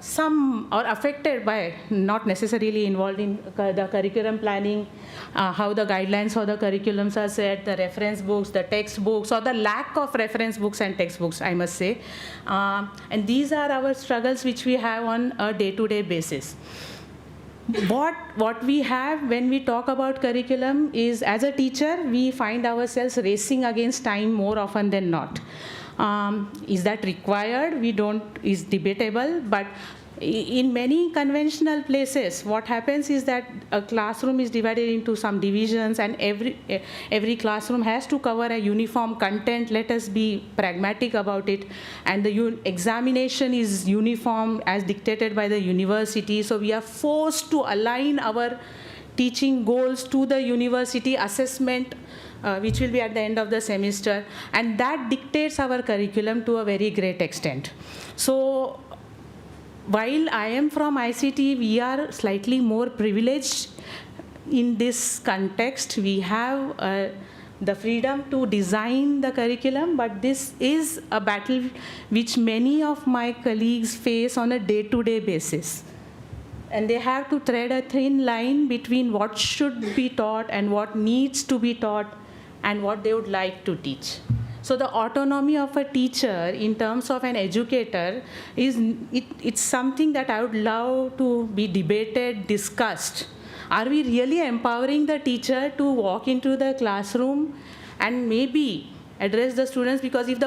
some or affected by, not necessarily involved in the curriculum planning, how the guidelines for the curriculums are set, the reference books, the textbooks, or the lack of reference books and textbooks, I must say. And these are our struggles which we have on a day-to-day basis. What we have when we talk about curriculum is, as a teacher, we find ourselves racing against time more often than not. Is that required? Is debatable, but in many conventional places, what happens is that a classroom is divided into some divisions, and every classroom has to cover a uniform content. Let us be pragmatic about it. And the examination is uniform as dictated by the university. So we are forced to align our teaching goals to the university assessment, which will be at the end of the semester. And that dictates our curriculum to a very great extent. So while I am from ICT, we are slightly more privileged in this context. We have the freedom to design the curriculum, but this is a battle which many of my colleagues face on a day-to-day basis. And they have to tread a thin line between what should be taught and what needs to be taught and what they would like to teach. So the autonomy of a teacher in terms of an educator it's something that I would love to be debated, discussed. Are we really empowering the teacher to walk into the classroom and maybe address the students? Because if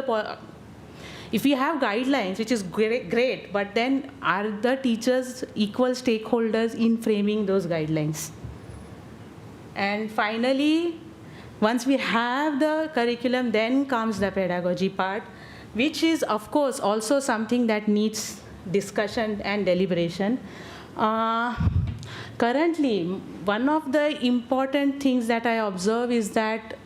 we have guidelines, which is great, but then are the teachers equal stakeholders in framing those guidelines? And finally, once we have the curriculum, then comes the pedagogy part, which is, of course, also something that needs discussion and deliberation. Currently, one of the important things that I observe is that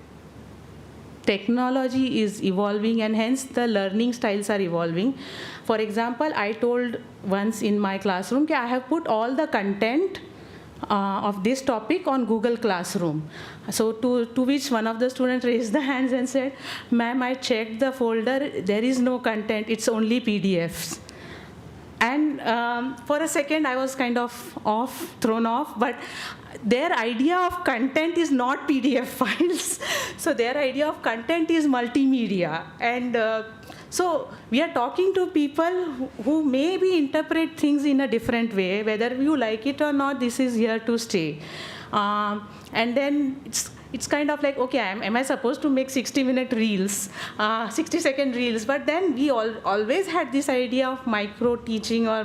technology is evolving, and hence the learning styles are evolving. For example, I told once in my classroom that I have put all the content of this topic on Google Classroom. So to which one of the students raised the hands and said, "Ma'am, I checked the folder, there is no content, it's only PDFs." And for a second, I was kind of thrown off, but their idea of content is not PDF files. So their idea of content is multimedia. And so we are talking to people who maybe interpret things in a different way. Whether you like it or not, this is here to stay. And then it's kind of like, okay, am I supposed to make 60-minute reels, 60-second reels? But then we always had this idea of micro-teaching or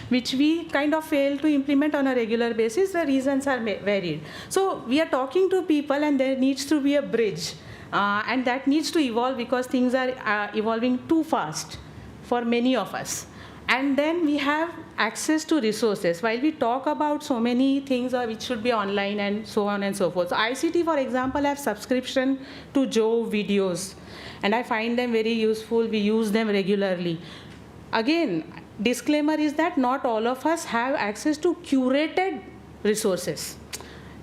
which we kind of fail to implement on a regular basis. The reasons are varied. So we are talking to people, and there needs to be a bridge. And that needs to evolve because things are evolving too fast for many of us. And then we have access to resources. While we talk about so many things which should be online and so on and so forth. So ICT, for example, have subscription to Joe videos. And I find them very useful. We use them regularly. Again, disclaimer is that not all of us have access to curated resources.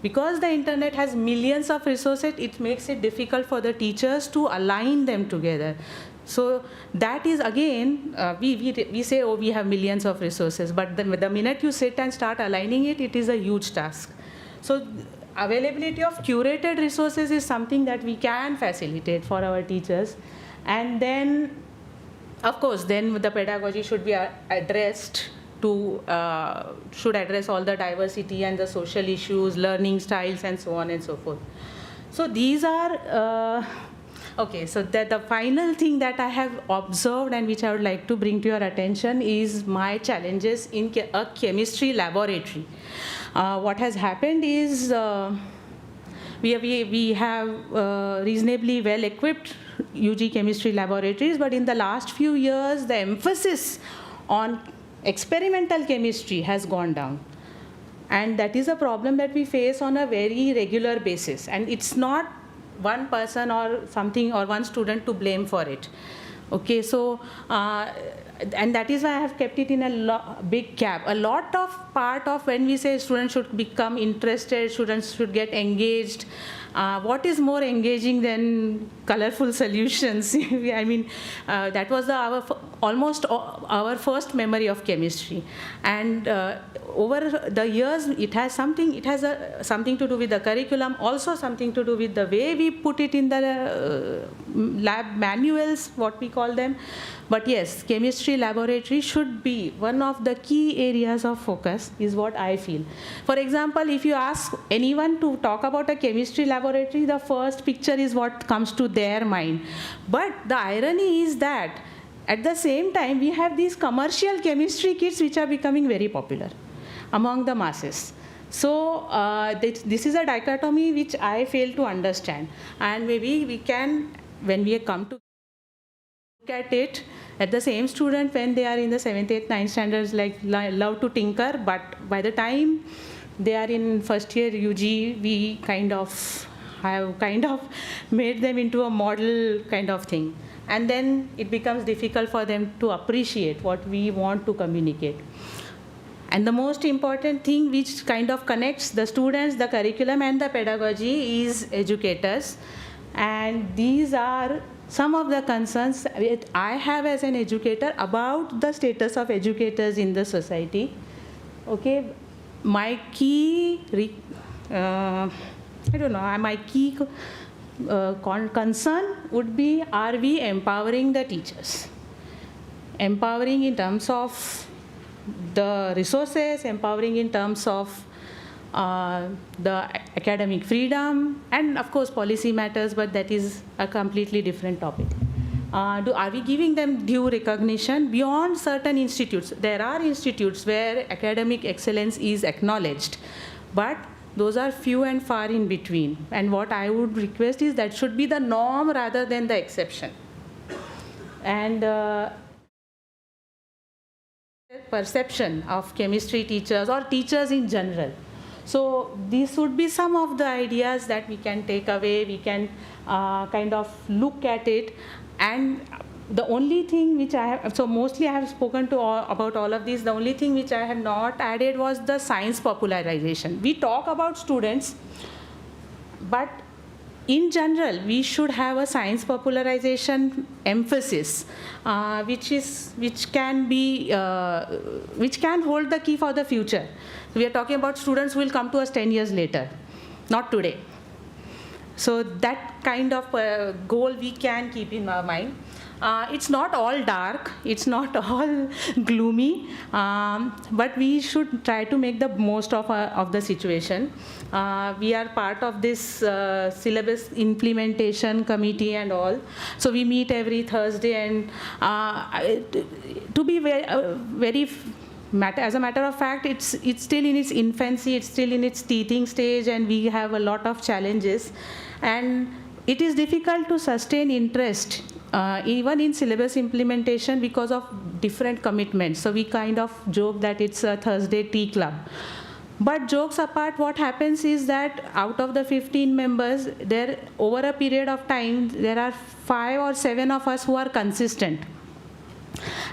Because the internet has millions of resources, it makes it difficult for the teachers to align them together. So that is, again, we say, oh, we have millions of resources, but the minute you sit and start aligning it, it is a huge task. So availability of curated resources is something that we can facilitate for our teachers. And then, of course, then the pedagogy should be addressed should address all the diversity and the social issues, learning styles, and so on and so forth. So these are, okay, so the final thing that I have observed and which I would like to bring to your attention is my challenges in a chemistry laboratory. What has happened is we have reasonably well-equipped UG chemistry laboratories, but in the last few years, the emphasis on experimental chemistry has gone down. And that is a problem that we face on a very regular basis. And it's not one person or something or one student to blame for it. Okay, so, and that is why I have kept it in a big gap. A lot of part of when we say students should become interested, students should get engaged, what is more engaging than colorful solutions? I mean, that was almost our first memory of chemistry. And over the years, it has something to do with the curriculum, also something to do with the way we put it in the lab manuals, what we call them. But yes, chemistry laboratory should be one of the key areas of focus, is what I feel. For example, if you ask anyone to talk about a chemistry laboratory, the first picture is what comes to their mind. But the irony is that at the same time, we have these commercial chemistry kits which are becoming very popular among the masses. So this is a dichotomy which I fail to understand. And maybe we can, when we come to look at it, at the same student when they are in the 7th, 8th, 9th standards, love to tinker, but by the time they are in first year UG, we have made them into a model kind of thing. And then it becomes difficult for them to appreciate what we want to communicate. And the most important thing which kind of connects the students, the curriculum, and the pedagogy is educators. And these are some of the concerns I have as an educator about the status of educators in the society. Okay, my key, my key concern would be, are we empowering the teachers? Empowering in terms of the resources, empowering in terms of the academic freedom, and of course policy matters, but that is a completely different topic. Are we giving them due recognition beyond certain institutes? There are institutes where academic excellence is acknowledged, but those are few and far in between. And what I would request is that should be the norm rather than the exception. And perception of chemistry teachers or teachers in general. So these would be some of the ideas that we can take away, we can kind of look at it. And the only thing which I have, so mostly I have spoken to about all of these, the only thing which I have not added was the science popularization. We talk about students, but in general, we should have a science popularization emphasis, which can hold the key for the future. We are talking about students who will come to us 10 years later, not today. So that kind of goal we can keep in our mind. It's not all dark, it's not all gloomy, but we should try to make the most of the situation. We are part of this syllabus implementation committee and all. So we meet every Thursday, and to be as a matter of fact, it's still in its infancy, it's still in its teething stage, and we have a lot of challenges. And it is difficult to sustain interest even in syllabus implementation because of different commitments. So we kind of joke that it's a Thursday tea club. But jokes apart, what happens is that out of the 15 members, over a period of time, there are 5 or 7 of us who are consistent.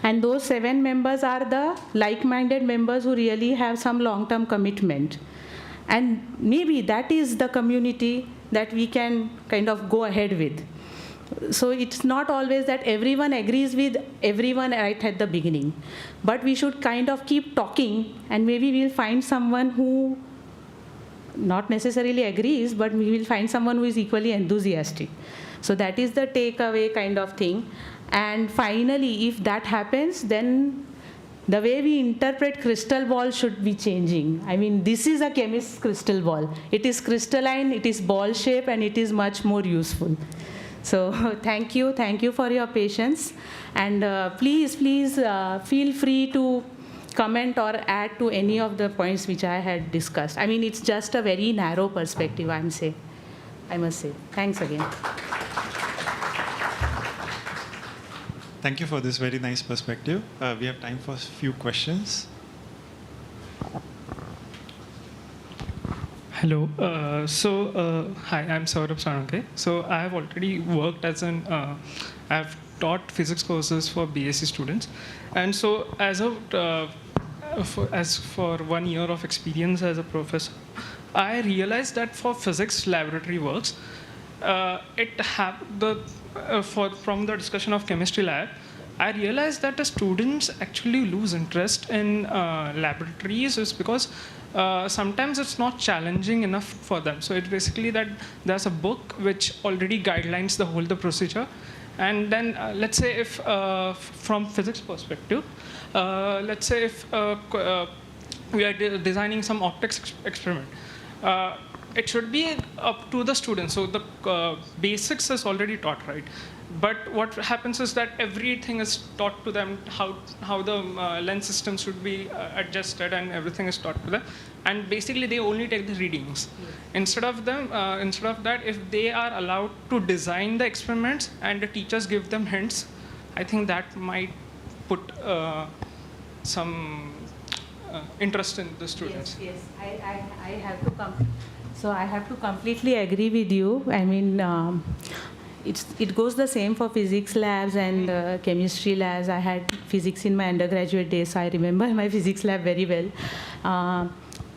And those 7 members are the like-minded members who really have some long-term commitment. And maybe that is the community that we can kind of go ahead with. So it's not always that everyone agrees with everyone right at the beginning. But we should kind of keep talking, and maybe we'll find someone who not necessarily agrees, but we will find someone who is equally enthusiastic. So that is the takeaway kind of thing. And finally, if that happens, then the way we interpret crystal ball should be changing. I mean, this is a chemist's crystal ball. It is crystalline, it is ball shape, and it is much more useful. So thank you for your patience. And please feel free to comment or add to any of the points which I had discussed. I mean, it's just a very narrow perspective, I must say. Thanks again. Thank you for this very nice perspective. We have time for a few questions. Hello. Hi, I'm Saurabh Sananke. So I have already worked as I've taught physics courses for BSc students. And so as for 1 year of experience as a professor, I realized that for physics laboratory works, from the discussion of chemistry lab, I realized that the students actually lose interest in laboratories is because sometimes it's not challenging enough for them. So it's basically that there's a book which already guidelines the procedure. And then let's say if from physics perspective, let's say if we are designing some optics experiment, it should be up to the students. So the basics is already taught, right? But what happens is that everything is taught to them, how the lens system should be adjusted, and everything is taught to them. And basically, they only take the readings. Instead of that, if they are allowed to design the experiments and the teachers give them hints, I think that might put some interest in the students. Yes. I have to come. So I have to completely agree with you. I mean, it goes the same for physics labs and chemistry labs. I had physics in my undergraduate days, so I remember my physics lab very well.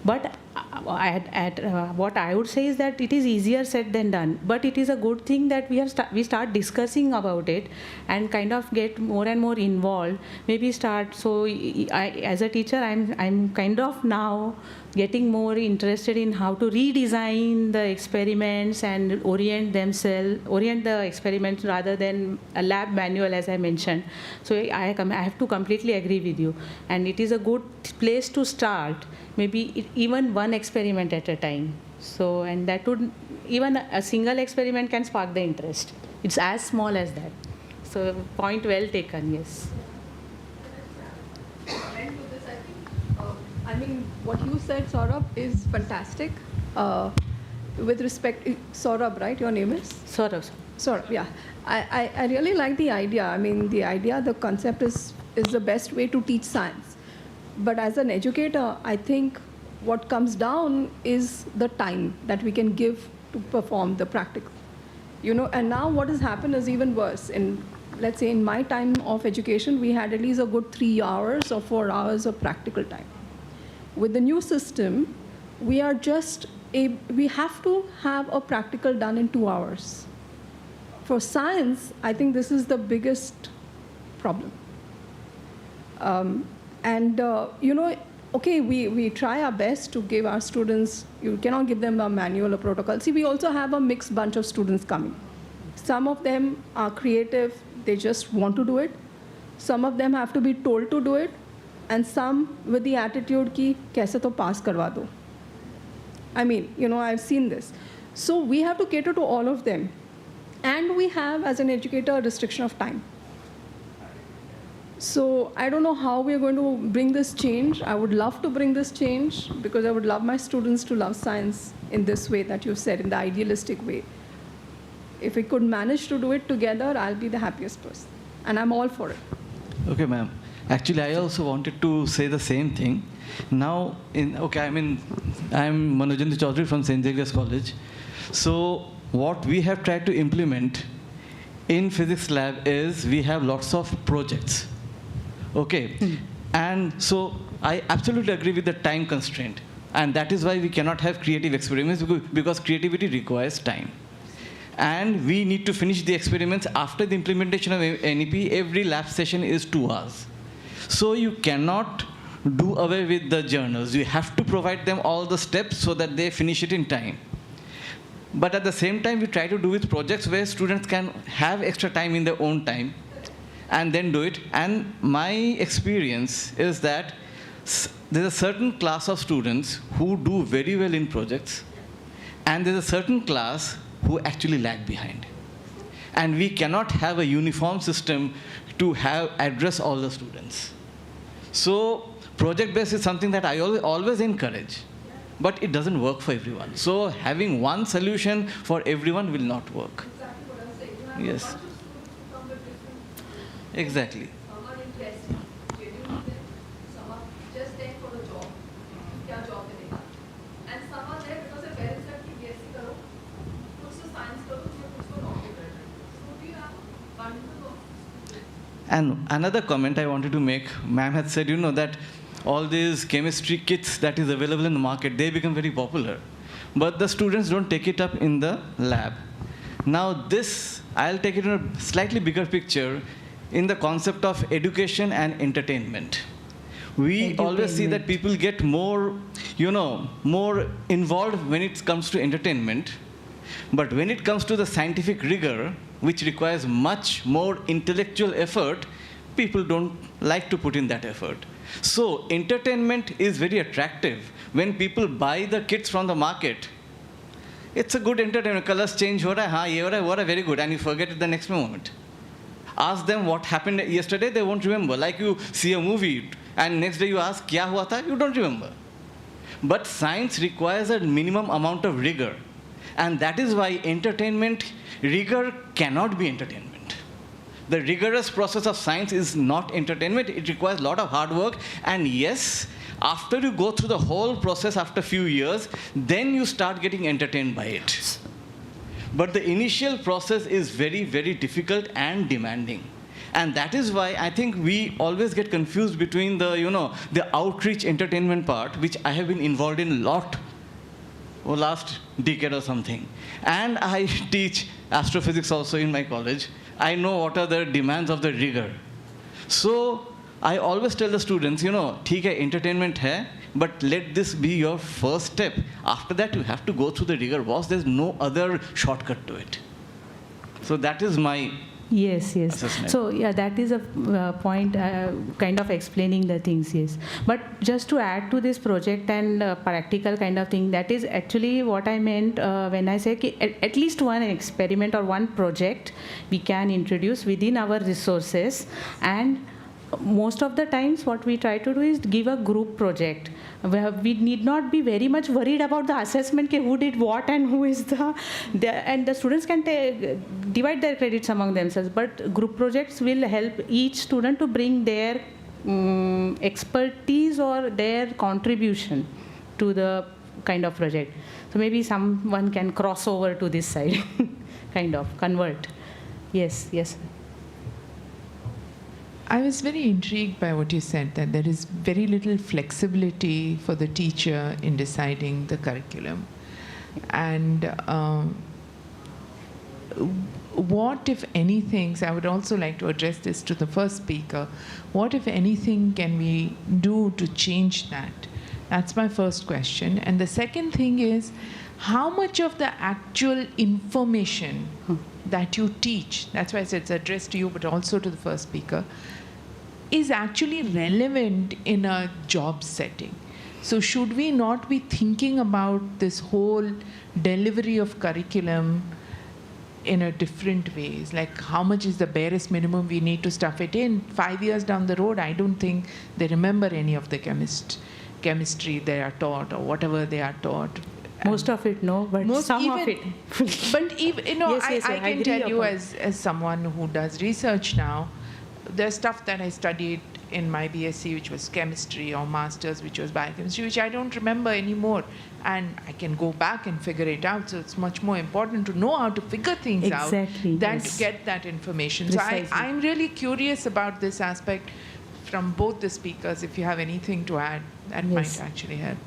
But what I would say is that it is easier said than done. But it is a good thing that we start discussing about it and kind of get more and more involved. Maybe start. So as a teacher, I'm kind of now getting more interested in how to redesign the experiments and orient the experiments rather than a lab manual, as I mentioned. So I have to completely agree with you. And it is a good place to start, maybe even one experiment at a time. So, and that would, even a single experiment can spark the interest. It's as small as that. So point well taken, yes. I mean, what you said, Saurabh, is fantastic. With respect, Saurabh, right? Your name is? Saurabh, yeah. I really like the idea. I mean, the concept is the best way to teach science. But as an educator, I think What comes down is the time that we can give to perform the practical. And now what has happened is even worse. Let's say in my time of education, we had at least a good 3 hours or 4 hours of practical time. With the new system, we have to have a practical done in 2 hours. For science, I think this is the biggest problem. Okay, we try our best to give our students, you cannot give them a manual or protocol. See, we also have a mixed bunch of students coming. Some of them are creative, they just want to do it. Some of them have to be told to do it. And some with the attitude ki, kaise to pass karwa do. I mean, I've seen this. So we have to cater to all of them. And we have, as an educator, a restriction of time. So I don't know how we're going to bring this change. I would love to bring this change because I would love my students to love science in this way that you said, in the idealistic way. If we could manage to do it together, I'll be the happiest person. And I'm all for it. Okay, ma'am. Actually, I also wanted to say the same thing. Now, I'm Manojendra Chaudhary from St. Xavier's College. So what we have tried to implement in physics lab is we have lots of projects. Okay. And so I absolutely agree with the time constraint. And that is why we cannot have creative experiments, because creativity requires time. And we need to finish the experiments after the implementation of NEP. Every lab session is 2 hours. So you cannot do away with the journals. You have to provide them all the steps so that they finish it in time. But at the same time, we try to do with projects where students can have extra time in their own time and then do it. And my experience is that there's a certain class of students who do very well in projects, and there's a certain class who actually lag behind. And we cannot have a uniform system to address all the students. So project-based is something that I always encourage, but it doesn't work for everyone. So having one solution for everyone will not work. Exactly what I'm saying. Yes. Exactly. Some are interested, genuinely, some are just there for the job. Kya job milega? And some are there because their parents said कि BSc करो, कुछ तो science करो, कुछ तो नौकरी करो. So do you have a bundle of? And another comment I wanted to make, ma'am had said, that all these chemistry kits that is available in the market, they become very popular. But the students don't take it up in the lab. Now this, I'll take it in a slightly bigger picture in the concept of education and entertainment. We always see that people get more, more involved when it comes to entertainment. But when it comes to the scientific rigor, which requires much more intellectual effort, people don't like to put in that effort. So entertainment is very attractive. When people buy the kits from the market, it's a good entertainment. Colors change, ho raha hai, ye ho raha, very good, and you forget it the next moment. Ask them what happened yesterday, they won't remember. Like you see a movie, and next day you ask, kya hua tha? You don't remember. But science requires a minimum amount of rigor. And that is why entertainment, rigor cannot be entertainment. The rigorous process of science is not entertainment. It requires a lot of hard work. And yes, after you go through the whole process after a few years, then you start getting entertained by it. But the initial process is very, very difficult and demanding. And that is why I think we always get confused between the, the outreach entertainment part, which I have been involved in a lot over last decade or something. And I teach astrophysics also in my college. I know what are the demands of the rigor. So I always tell the students, theek hai, entertainment hai, but let this be your first step. After that, you have to go through the rigor, boss. There's no other shortcut to it. So that is my Yes. assessment. So yeah, that is a point, kind of explaining the things. Yes, but just to add to this project and practical kind of thing, that is actually what I meant when I say at least one experiment or one project we can introduce within our resources. And most of the times what we try to do is give a group project. We need not be very much worried about the assessment, who did what and who is and the students can divide their credits among themselves. But group projects will help each student to bring their expertise or their contribution to the kind of project. So maybe someone can cross over to this side, kind of convert. Yes, yes. I was very intrigued by what you said, that there is very little flexibility for the teacher in deciding the curriculum. And what, if anything, so I would also like to address this to the first speaker, what, if anything, can we do to change that? That's my first question. And the second thing is, how much of the actual information that you teach, that's why I said it's addressed to you, but also to the first speaker, is actually relevant in a job setting? So should we not be thinking about this whole delivery of curriculum in a different ways? Like, how much is the barest minimum we need to stuff it in? 5 years down the road, I don't think they remember any of the chemistry they are taught or whatever they are taught. Most of it, no, but some of it. But even, you know, yes, I can tell you as someone who does research now, there's stuff that I studied in my BSc, which was chemistry, or master's, which was biochemistry, which I don't remember anymore. And I can go back and figure it out. So it's much more important to know how to figure things out than to get that information. Precisely. So I'm really curious about this aspect from both the speakers. If you have anything to add, that might actually help.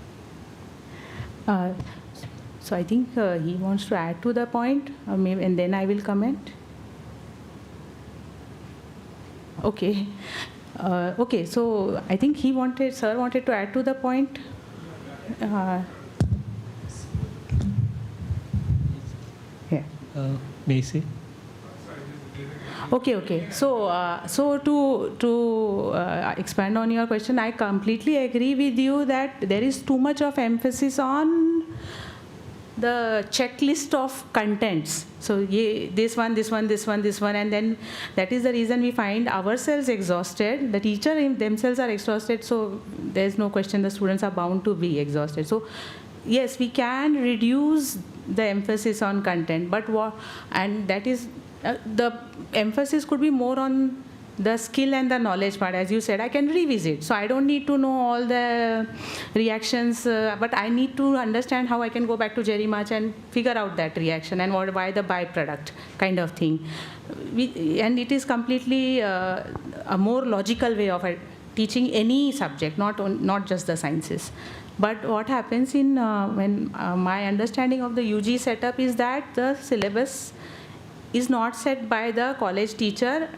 So I think he wants to add to the point, maybe, and then I will comment. Okay. Okay, so I think sir wanted to add to the point. May I say? Okay. So to expand on your question, I completely agree with you that there is too much of emphasis on the checklist of contents. So this one, and then that is the reason we find ourselves exhausted. The teacher themselves are exhausted, so there's no question the students are bound to be exhausted. So yes, we can reduce the emphasis on content, but and that is the emphasis could be more on the skill and the knowledge part. As you said, I can revisit, so I don't need to know all the reactions, but I need to understand how I can go back to Jerry March and figure out that reaction and why the byproduct kind of thing. And it is completely a more logical way of teaching any subject, not just the sciences. But what happens in when my understanding of the UG setup is that the syllabus is not set by the college teacher,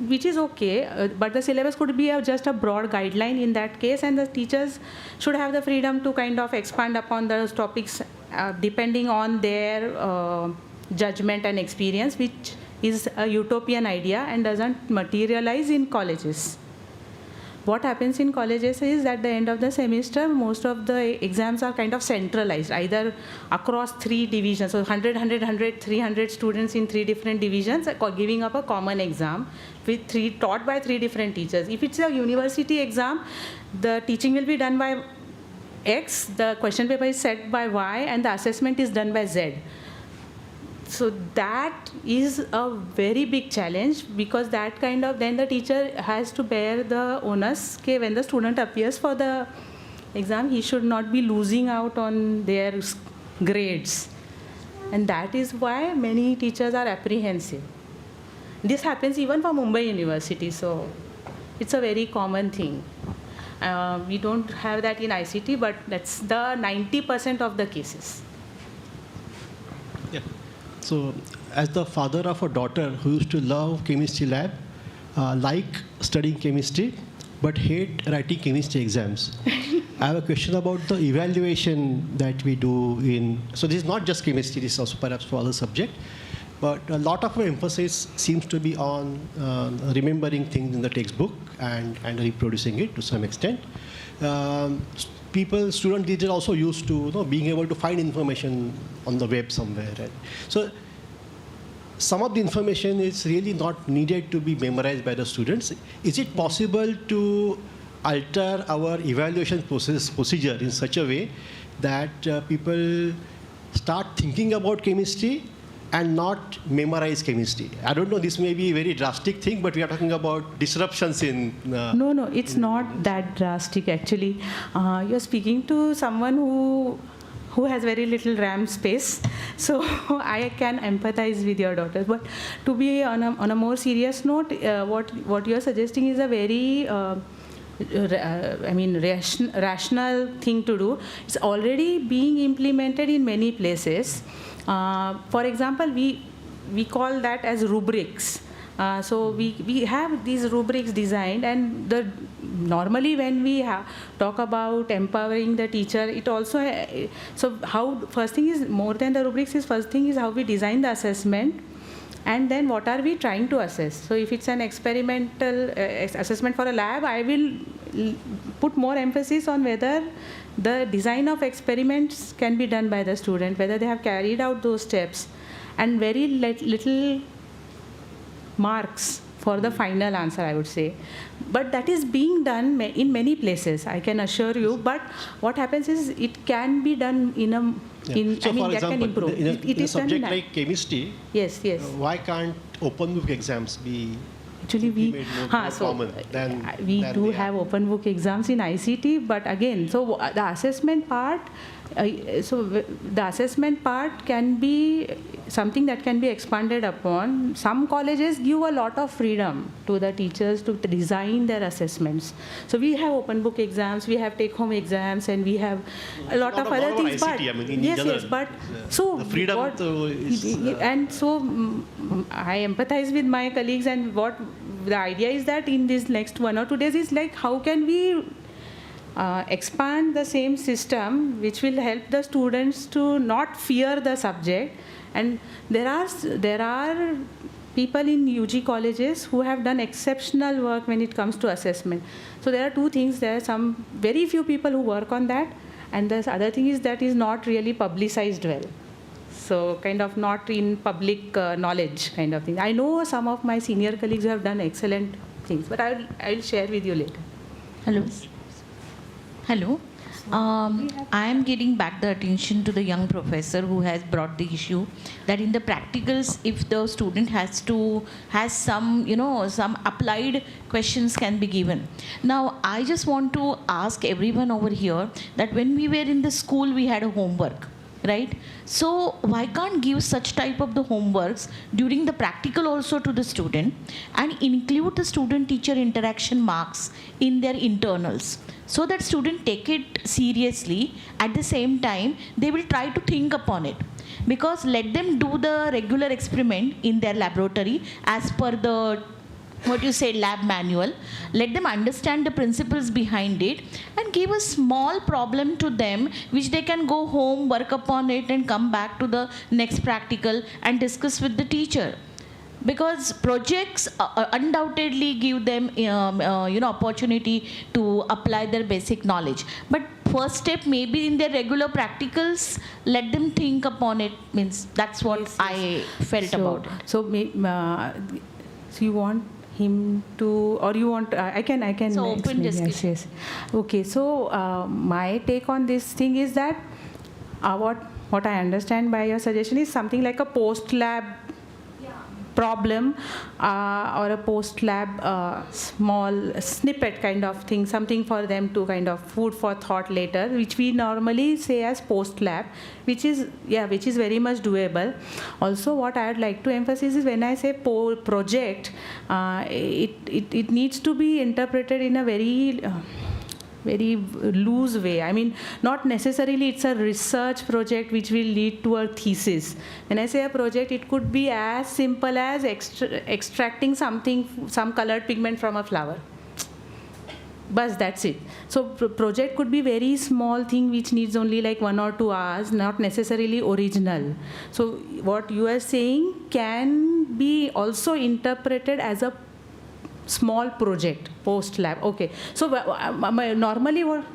which is okay, but the syllabus could be just a broad guideline in that case, and the teachers should have the freedom to kind of expand upon those topics depending on their judgment and experience, which is a utopian idea and doesn't materialize in colleges. What happens in colleges is at the end of the semester, most of the exams are kind of centralized, either across 3 divisions. So 100, 300 students in 3 different divisions are giving up a common exam with taught by 3 different teachers. If it's a university exam, the teaching will be done by X, the question paper is set by Y, and the assessment is done by Z. So that is a very big challenge, because that kind of, then the teacher has to bear the onus. Okay, when the student appears for the exam, he should not be losing out on their grades. And that is why many teachers are apprehensive. This happens even for Mumbai University, so it's a very common thing. We don't have that in ICT, but that's the 90% of the cases. Yeah. So, as the father of a daughter who used to love chemistry lab, like studying chemistry, but hate writing chemistry exams, I have a question about the evaluation that we do in. So this is not just chemistry; this is also perhaps for other subject. But a lot of our emphasis seems to be on remembering things in the textbook and reproducing it to some extent. Students these are also used to being able to find information on the web somewhere. Right? So some of the information is really not needed to be memorized by the students. Is it possible to alter our evaluation procedure in such a way that people start thinking about chemistry and not memorize chemistry? I don't know, this may be a very drastic thing, but we are talking about disruptions in... No, it's not that drastic actually. You're speaking to someone who has very little RAM space, so I can empathize with your daughters. But to be on a more serious note, what you're suggesting is a very rational thing to do. It's already being implemented in many places. For example, we call that as rubrics. So we have these rubrics designed, and normally when we talk about empowering the teacher, it also first thing is, more than the rubrics, first thing is how we design the assessment, and then what are we trying to assess. So if it's an experimental assessment for a lab, I will put more emphasis on whether the design of experiments can be done by the student, whether they have carried out those steps, and very little marks for the final answer, I would say. But that is being done in many places, I can assure you. But what happens is, it can be done in a... So for that example, can improve. in a subject like chemistry, yes. Why can't open book exams be... Actually, we do have open book exams in ICT, but again, so the assessment part, can be something that can be expanded upon. Some colleges give a lot of freedom to the teachers to design their assessments. So we have open book exams, we have take-home exams, and we have a lot of other things. ICT, but so the freedom and so I empathize with my colleagues, and what the idea is that in this next 1 or 2 days is like, how can we expand the same system which will help the students to not fear the subject. And there are people in UG colleges who have done exceptional work when it comes to assessment. So there are two things. There are some very few people who work on that, and the other thing is that is not really publicized well. So kind of not in public knowledge kind of thing. I know some of my senior colleagues who have done excellent things, but I'll share with you later. Hello. I am getting back the attention to the young professor who has brought the issue that in the practicals, if the student has some, some applied questions can be given. Now, I just want to ask everyone over here that when we were in the school, we had a homework, right? So why can't give such type of the homeworks during the practical also to the student, and include the student-teacher interaction marks in their internals, so that students take it seriously. At the same time, they will try to think upon it. Because let them do the regular experiment in their laboratory as per the lab manual. Let them understand the principles behind it, and give a small problem to them which they can go home, work upon it, and come back to the next practical and discuss with the teacher. Because projects undoubtedly give them opportunity to apply their basic knowledge. But first step, maybe in their regular practicals, let them think upon it. Means that's what I felt about it. So you want him to, or you want, I can so open discussion. Yes. Okay, so my take on this thing is that what I understand by your suggestion is something like a post-lab problem or a post-lab small snippet kind of thing, something for them to kind of food for thought later, which we normally say as post-lab, which is very much doable. Also, what I would like to emphasize is when I say project, it needs to be interpreted in a very loose way. I mean, not necessarily it's a research project which will lead to a thesis. When I say a project, it could be as simple as extracting some colored pigment from a flower. But that's it. So project could be very small thing which needs only like 1 or 2 hours, not necessarily original. So what you are saying can be also interpreted as a small project, post-lab. Okay. So normally what?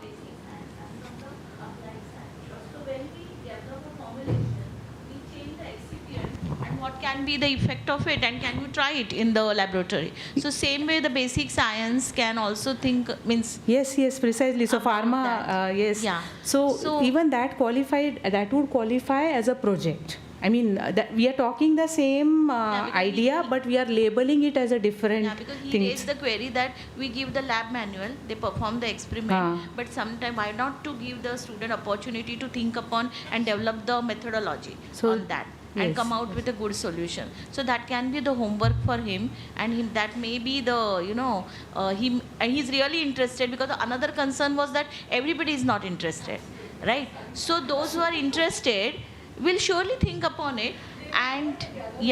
What can be the effect of it, and can you try it in the laboratory? So same way the basic science can also think, means... Yes, precisely. So pharma, yes. Yeah. So even that would qualify as a project. I mean, we are talking the same idea, but we are labeling it as a different because he thing. raised the query that we give the lab manual, they perform the experiment, but sometimes why not to give the student opportunity to think upon and develop the methodology on that and come out with a good solution. So that can be the homework for him, and that may be the, you know, he's really interested, because another concern was that everybody is not interested, right? So those who are interested will surely think upon it, and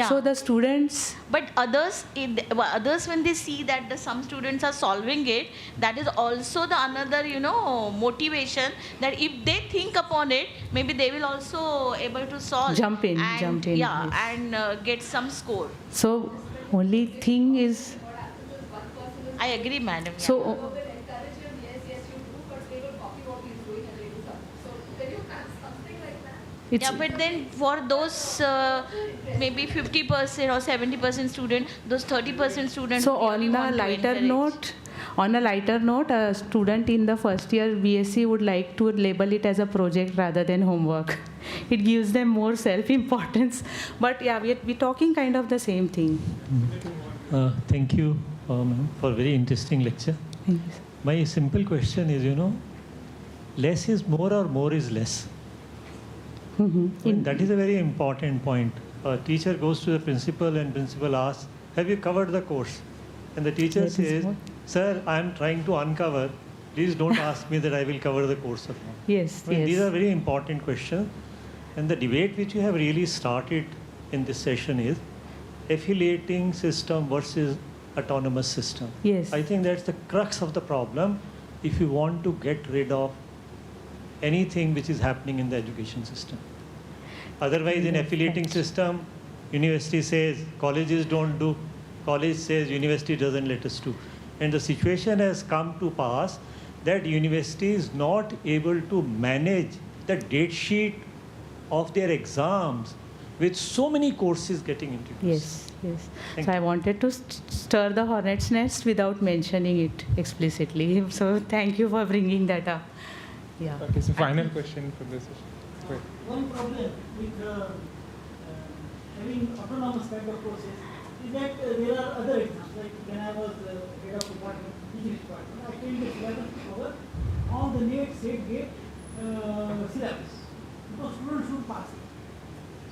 So the students, but others when they see that some students are solving it, that is also the another, you know, motivation, that if they think upon it, maybe they will also able to solve, jump in, yeah, and get some score. So only thing is, I agree, madam. So yeah, but then for those maybe 50% or 70% student, those 30% students. So on a lighter note, a student in the first year BSc would like to label it as a project rather than homework. It gives them more self-importance. But yeah, we're talking kind of the same thing. Thank you, ma'am, for a very interesting lecture. Thank you. My simple question is, you know, less is more or more is less? That is a very important point. A teacher goes to the principal and principal asks, have you covered the course? And the teacher says, sir, I am trying to uncover. Please don't ask me that I will cover the course or not. Yes, These are very important questions. And the debate which you have really started in this session is affiliating system versus autonomous system. Yes. I think that's the crux of the problem if you want to get rid of anything which is happening in the education system. Otherwise, in affiliating system, university says colleges don't do, college says university doesn't let us do. And the situation has come to pass that university is not able to manage the date sheet of their exams with so many courses getting introduced. Yes. So I wanted to stir the hornet's nest without mentioning it explicitly. So thank you for bringing that up. Yeah. Okay, so final question for this session. One problem with having autonomous kind of courses is that there are other exams. Like when I was head of department, teaching department, I came to syllabus to cover all the NET, SET, GATE syllabus, because students should pass it.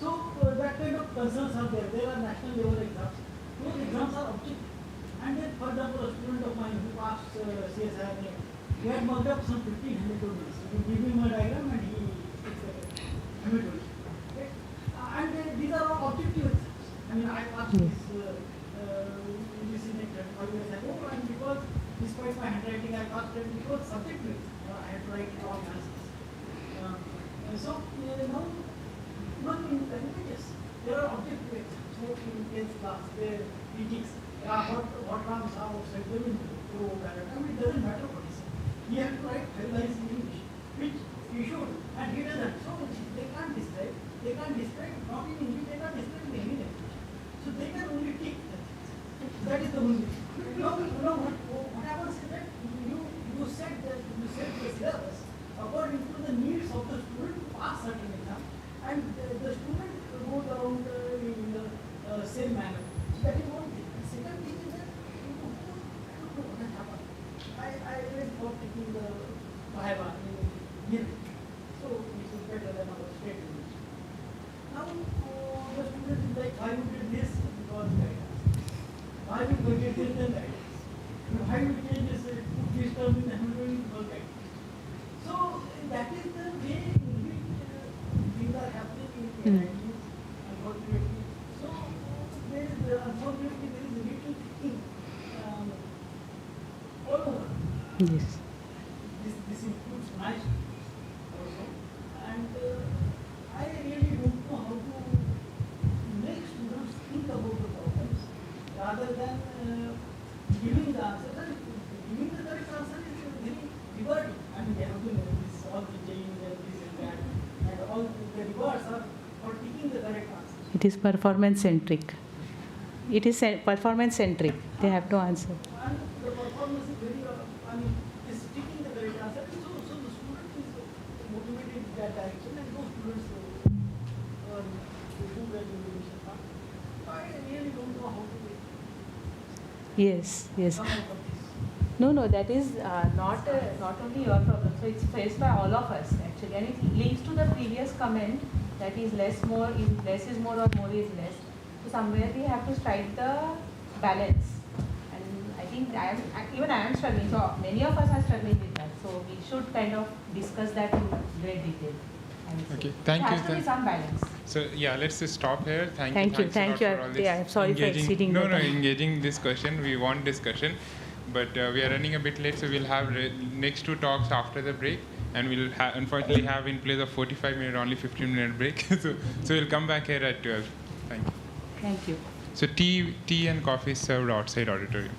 So that kind of concerns are there. There are national level exams. Those exams are objective. And then, for example, a student of mine who passed CSIR, he had marked up some 1500 units. You give him a diagram and he okay? And these are all objective exams. I mean, I passed this in 5 years ago, and because despite my handwriting, I passed it because subjective. I had to write all answers. So now, even in languages, there are objective exams. So in case class, there physics, what comes out, so it doesn't matter what he said. He has to write very nice in English, which he should, and he doesn't. So they can't describe, not in English, they can't describe in any language. So they can only take that. That is the only thing. What happens is that you set the syllabus according to the needs of the student to pass certain exam, and the student goes around in the same manner. So that is one thing. The second thing is that what has happened. I went for taking the Viva in India, so it is better than our state university. Now the student is like, why you did this? Because guidance. Why you forget this? Then guidance. Why you change this? Put this term in the handwriting? Because guidance. So that is the way in which things are happening in the unfortunately. So unfortunately there is a little thing all over. Yes. This includes my also, and I really don't know how to make students think about the problems rather than giving the answer. Giving the correct answer is very rewarding. I mean, they have to know this, all the change and this and that, and all the rewards are for taking the correct answer. It is performance centric. It is performance centric. They have to answer. And the performance is very, is taking the correct answer. So the student is motivated in that direction, and those students Yes, yes. No, no, that is not only your problem. So it's faced by all of us actually, and it links to the previous comment that is less is more or more is less. So somewhere we have to strike the balance, and I think even I am struggling. So many of us are struggling with that. So we should kind of discuss that in great detail. Okay, thank you. There has to be some balance. So yeah, let's just stop here. Thank you. Thank you. Thanks a lot for all this Yeah, sorry for exceeding No, the no, time. engaging this question. We want discussion, but we are running a bit late, so we'll have next 2 talks after the break, and we'll unfortunately have in place of 45-minute only 15-minute break. so we'll come back here at 12. Thank you. Thank you. So tea and coffee is served outside auditorium.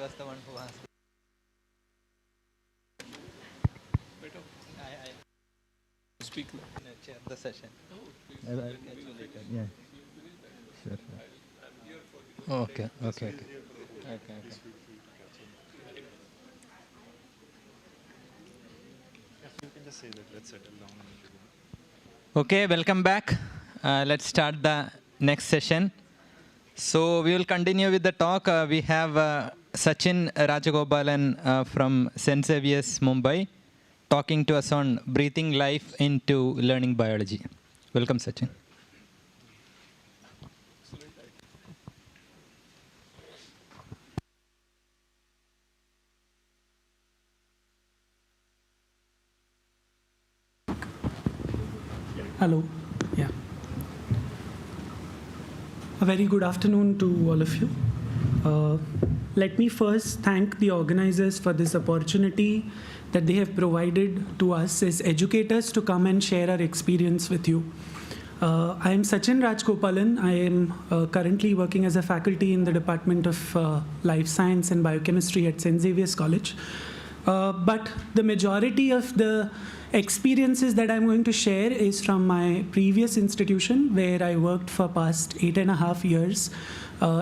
was the one who asked. Speak now. Chair the session. Yeah. Sure. Okay. Okay. You can just say that. Let's settle down. Okay, welcome back. Let's start the next session. So we will continue with the talk. We have Sachin Rajagopalan from St. Xavier's, Mumbai, talking to us on breathing life into learning biology. Welcome, Sachin. Hello. Yeah. A very good afternoon to all of you. Let me first thank the organizers for this opportunity that they have provided to us as educators to come and share our experience with you. I am Sachin Rajgopalan. I am currently working as a faculty in the Department of Life Science and Biochemistry at St. Xavier's College. But the majority of the experiences that I'm going to share is from my previous institution, where I worked for past 8.5 years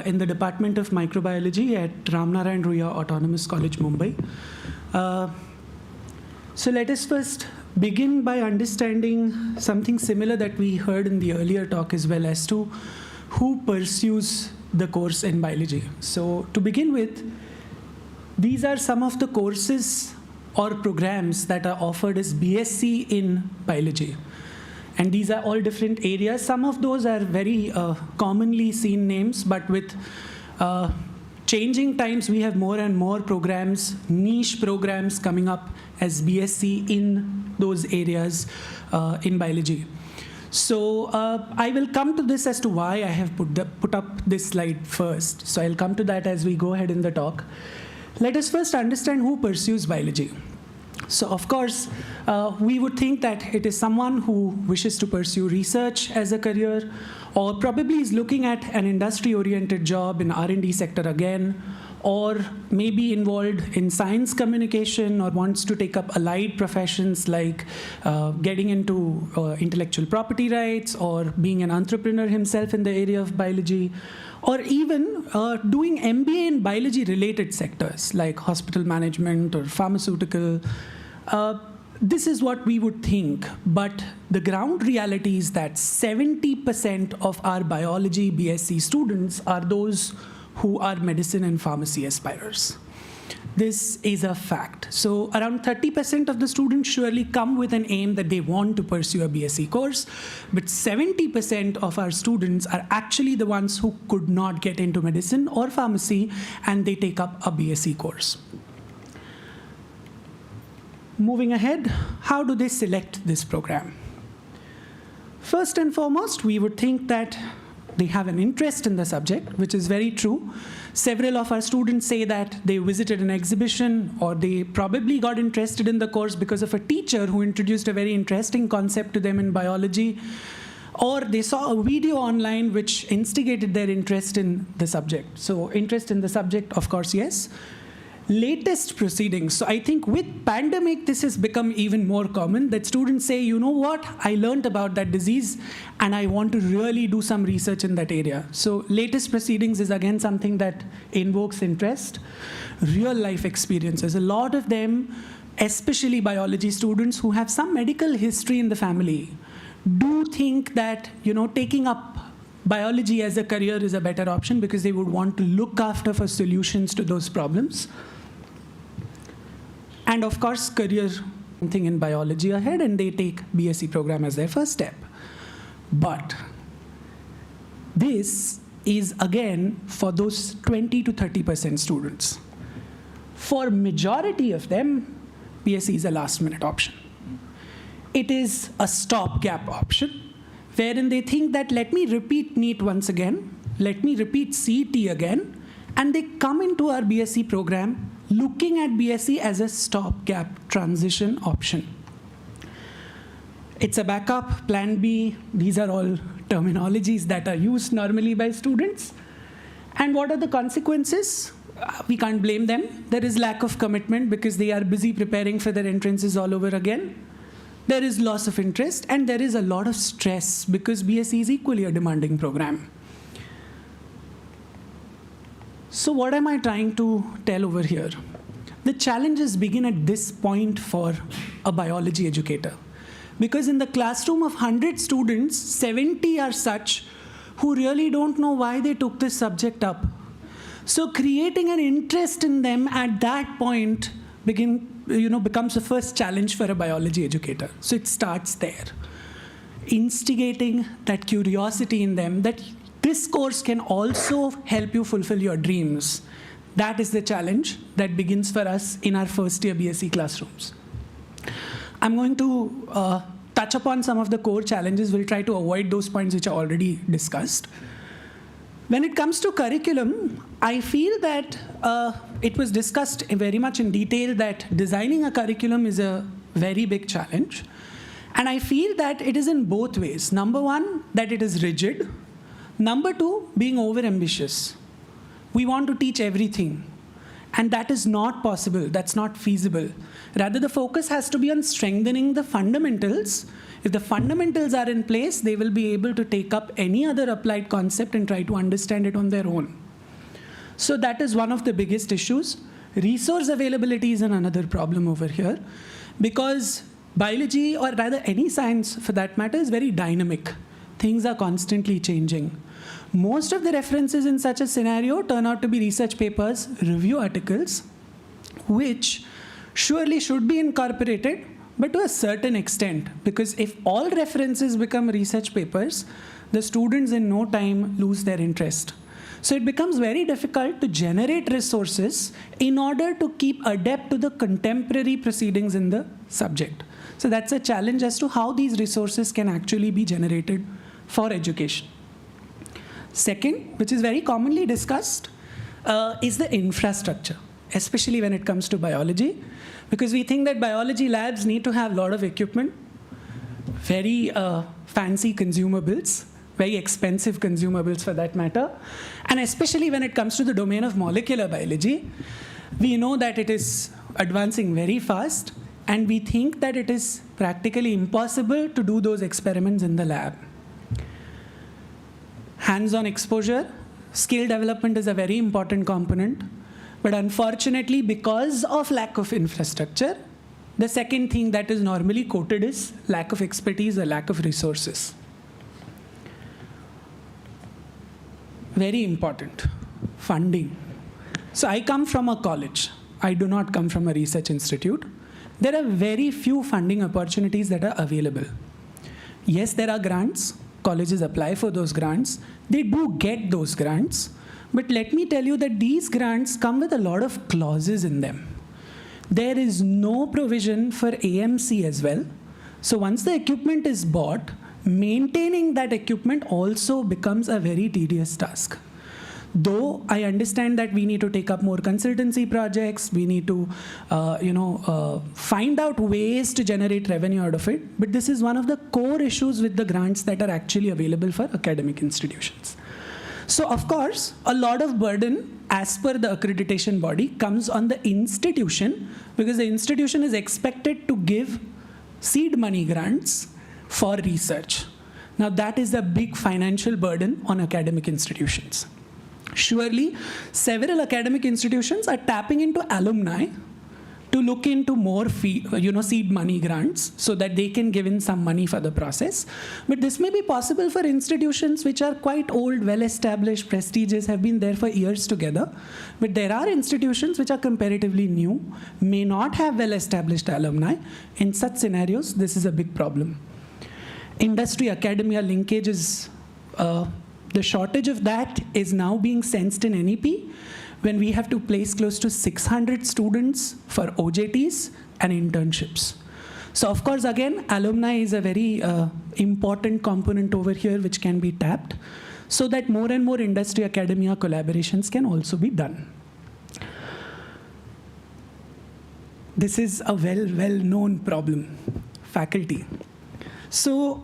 in the Department of Microbiology at Ramnarain Ruia Autonomous College, Mumbai. So let us first begin by understanding something similar that we heard in the earlier talk as well, as to who pursues the course in biology. So to begin with, these are some of the courses or programs that are offered as BSc in biology. And these are all different areas. Some of those are very commonly seen names, but with changing times, we have more and more programs, niche programs coming up as BSc in those areas in biology. So I will come to this as to why I have put up this slide first. So I'll come to that as we go ahead in the talk. Let us first understand who pursues biology. So of course, we would think that it is someone who wishes to pursue research as a career, or probably is looking at an industry-oriented job in R&D sector again, or maybe involved in science communication, or wants to take up allied professions like getting into intellectual property rights, or being an entrepreneur himself in the area of biology, or even doing MBA in biology-related sectors like hospital management or pharmaceutical. This is what we would think, but the ground reality is that 70% of our biology BSc students are those who are medicine and pharmacy aspirers. This is a fact. So around 30% of the students surely come with an aim that they want to pursue a BSc course, but 70% of our students are actually the ones who could not get into medicine or pharmacy, and they take up a BSc course. Moving ahead, how do they select this program? First and foremost, we would think that they have an interest in the subject, which is very true. Several of our students say that they visited an exhibition, or they probably got interested in the course because of a teacher who introduced a very interesting concept to them in biology, or they saw a video online which instigated their interest in the subject. So interest in the subject, of course, yes. Latest proceedings. So I think with pandemic, this has become even more common, that students say, you know what, I learned about that disease and I want to really do some research in that area. So latest proceedings is again something that invokes interest. Real life experiences. A lot of them, especially biology students who have some medical history in the family, do think that, taking up biology as a career is a better option because they would want to look after for solutions to those problems. And of course, career thing in biology ahead, and they take BSc program as their first step. But this is again for those 20 to 30% students. For majority of them, BSc is a last minute option. It is a stopgap option, wherein they think that let me repeat NEET once again, let me repeat CET again, and they come into our BSc program looking at BSc as a stopgap transition option. It's a backup, plan B. These are all terminologies that are used normally by students. And what are the consequences? we can't blame them. There is lack of commitment because they are busy preparing for their entrances all over again. There is loss of interest, and there is a lot of stress because BSc is equally a demanding program. So what am I trying to tell over here? The challenges begin at this point for a biology educator. Because in the classroom of 100 students, 70 are such who really don't know why they took this subject up. So creating an interest in them at that point becomes the first challenge for a biology educator. So it starts there. Instigating that curiosity in them that this course can also help you fulfill your dreams. That is the challenge that begins for us in our first year BSc classrooms. I'm going to touch upon some of the core challenges. We'll try to avoid those points which are already discussed. When it comes to curriculum, I feel that it was discussed very much in detail that designing a curriculum is a very big challenge. And I feel that it is in both ways. Number one, that it is rigid. Number two, being overambitious. We want to teach everything. And that is not possible. That's not feasible. Rather, the focus has to be on strengthening the fundamentals. If the fundamentals are in place, they will be able to take up any other applied concept and try to understand it on their own. So that is one of the biggest issues. Resource availability is another problem over here, because biology, or rather any science for that matter, is very dynamic. Things are constantly changing. Most of the references in such a scenario turn out to be research papers, review articles, which surely should be incorporated, but to a certain extent, because if all references become research papers, the students in no time lose their interest. So it becomes very difficult to generate resources in order to keep adept to the contemporary proceedings in the subject. So that's a challenge as to how these resources can actually be generated for education. Second, which is very commonly discussed, is the infrastructure, especially when it comes to biology, because we think that biology labs need to have a lot of equipment, very fancy consumables, very expensive consumables for that matter, and especially when it comes to the domain of molecular biology, we know that it is advancing very fast, and we think that it is practically impossible to do those experiments in the lab. Hands-on exposure, skill development is a very important component, but unfortunately, because of lack of infrastructure, the second thing that is normally quoted is lack of expertise or lack of resources. Very important, funding. So I come from a college. I do not come from a research institute. There are very few funding opportunities that are available. Yes, there are grants. Colleges apply for those grants. They do get those grants. But let me tell you that these grants come with a lot of clauses in them. There is no provision for AMC as well. So once the equipment is bought, maintaining that equipment also becomes a very tedious task. Though I understand that we need to take up more consultancy projects, we need to find out ways to generate revenue out of it, but this is one of the core issues with the grants that are actually available for academic institutions. So of course, a lot of burden as per the accreditation body comes on the institution, because the institution is expected to give seed money grants for research. Now that is a big financial burden on academic institutions. Surely, several academic institutions are tapping into alumni to look into more seed money grants so that they can give in some money for the process. But this may be possible for institutions which are quite old, well-established, prestigious, have been there for years together. But there are institutions which are comparatively new, may not have well-established alumni. In such scenarios, this is a big problem. Industry-academia linkage is the shortage of that is now being sensed in NEP, when we have to place close to 600 students for OJTs and internships. So of course, again, alumni is a very important component over here which can be tapped, so that more and more industry-academia collaborations can also be done. This is a well-known problem, faculty. So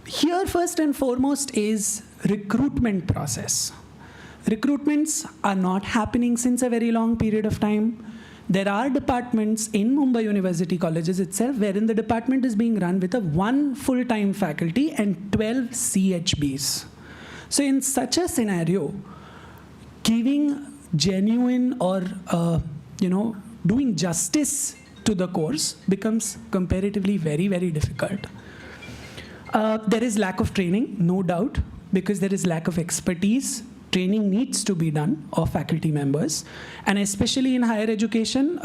here, first and foremost, is recruitment process. recruitments are not happening since a very long period of time. There are departments in Mumbai University colleges itself wherein the department is being run with a 1 full-time faculty and 12 CHBs. So in such a scenario, giving genuine or doing justice to the course becomes comparatively very, very difficult. There is lack of training, no doubt, because there is lack of expertise. Training needs to be done of faculty members. And especially in higher education,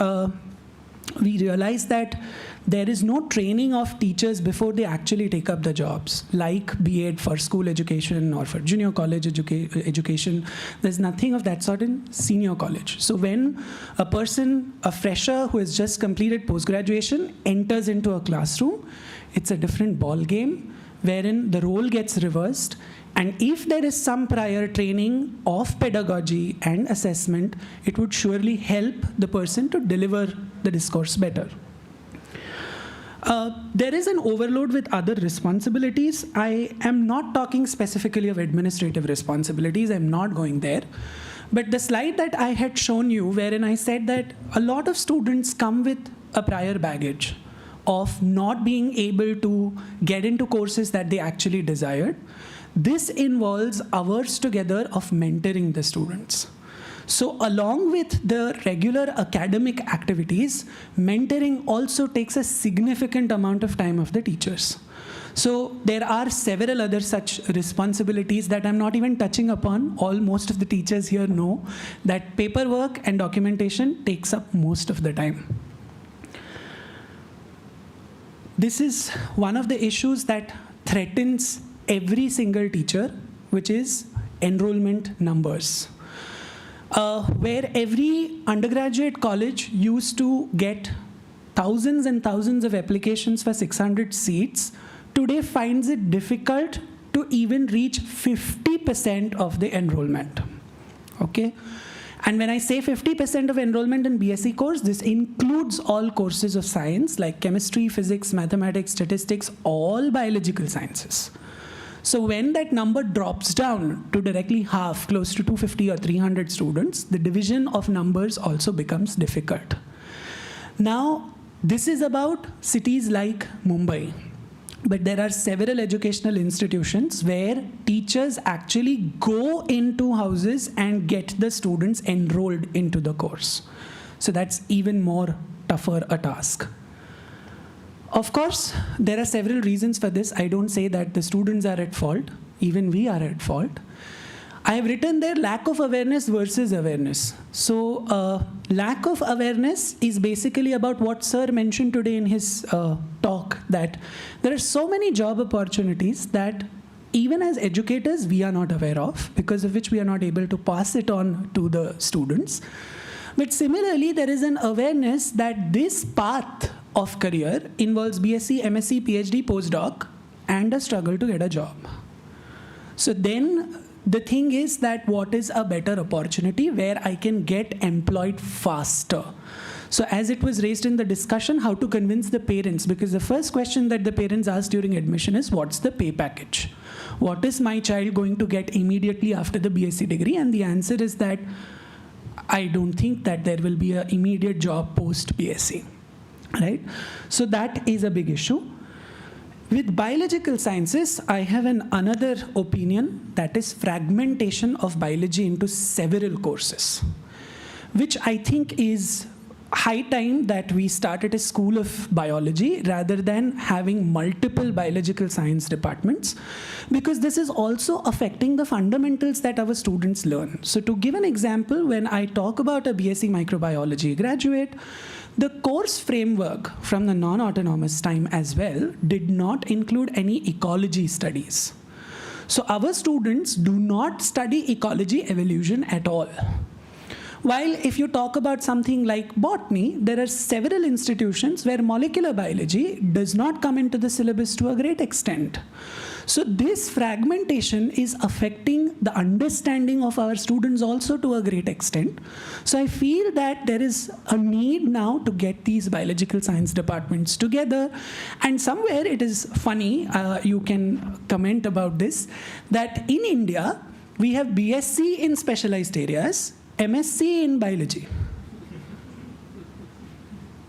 we realize that there is no training of teachers before they actually take up the jobs, like be it for school education or for junior college education. There's nothing of that sort in senior college. So when a fresher who has just completed post-graduation enters into a classroom, it's a different ball game wherein the role gets reversed. And if there is some prior training of pedagogy and assessment, it would surely help the person to deliver the discourse better. There is an overload with other responsibilities. I am not talking specifically of administrative responsibilities. I'm not going there. But the slide that I had shown you, wherein I said that a lot of students come with a prior baggage of not being able to get into courses that they actually desired. This involves hours together of mentoring the students. So along with the regular academic activities, mentoring also takes a significant amount of time of the teachers. So there are several other such responsibilities that I'm not even touching upon. Most of the teachers here know that paperwork and documentation takes up most of the time. This is one of the issues that threatens every single teacher, which is enrollment numbers. Where every undergraduate college used to get thousands and thousands of applications for 600 seats, today finds it difficult to even reach 50% of the enrollment. Okay? And when I say 50% of enrollment in BSc course, this includes all courses of science like chemistry, physics, mathematics, statistics, all biological sciences. So when that number drops down to directly half, close to 250 or 300 students, the division of numbers also becomes difficult. Now, this is about cities like Mumbai. But there are several educational institutions where teachers actually go into houses and get the students enrolled into the course. So that's even more tougher a task. Of course, there are several reasons for this. I don't say that the students are at fault. Even we are at fault. I have written there lack of awareness versus awareness. So lack of awareness is basically about what Sir mentioned today in his talk, that there are so many job opportunities that even as educators we are not aware of, because of which we are not able to pass it on to the students. But similarly, there is an awareness that this path of career involves BSc, MSc, PhD, postdoc, and a struggle to get a job. So then the thing is that what is a better opportunity where I can get employed faster? So as it was raised in the discussion, how to convince the parents, because the first question that the parents ask during admission is, what's the pay package? What is my child going to get immediately after the BSc degree? And the answer is that I don't think that there will be an immediate job post BSc, right? So that is a big issue. With biological sciences, I have another opinion, that is fragmentation of biology into several courses, which I think is high time that we started a school of biology rather than having multiple biological science departments, because this is also affecting the fundamentals that our students learn. So to give an example, when I talk about a BSc microbiology graduate, the course framework from the non-autonomous time as well did not include any ecology studies. So our students do not study ecology evolution at all. While if you talk about something like botany, there are several institutions where molecular biology does not come into the syllabus to a great extent. So this fragmentation is affecting the understanding of our students also to a great extent. So I feel that there is a need now to get these biological science departments together. And somewhere it is funny, you can comment about this, that in India, we have BSc in specialized areas, MSc in biology.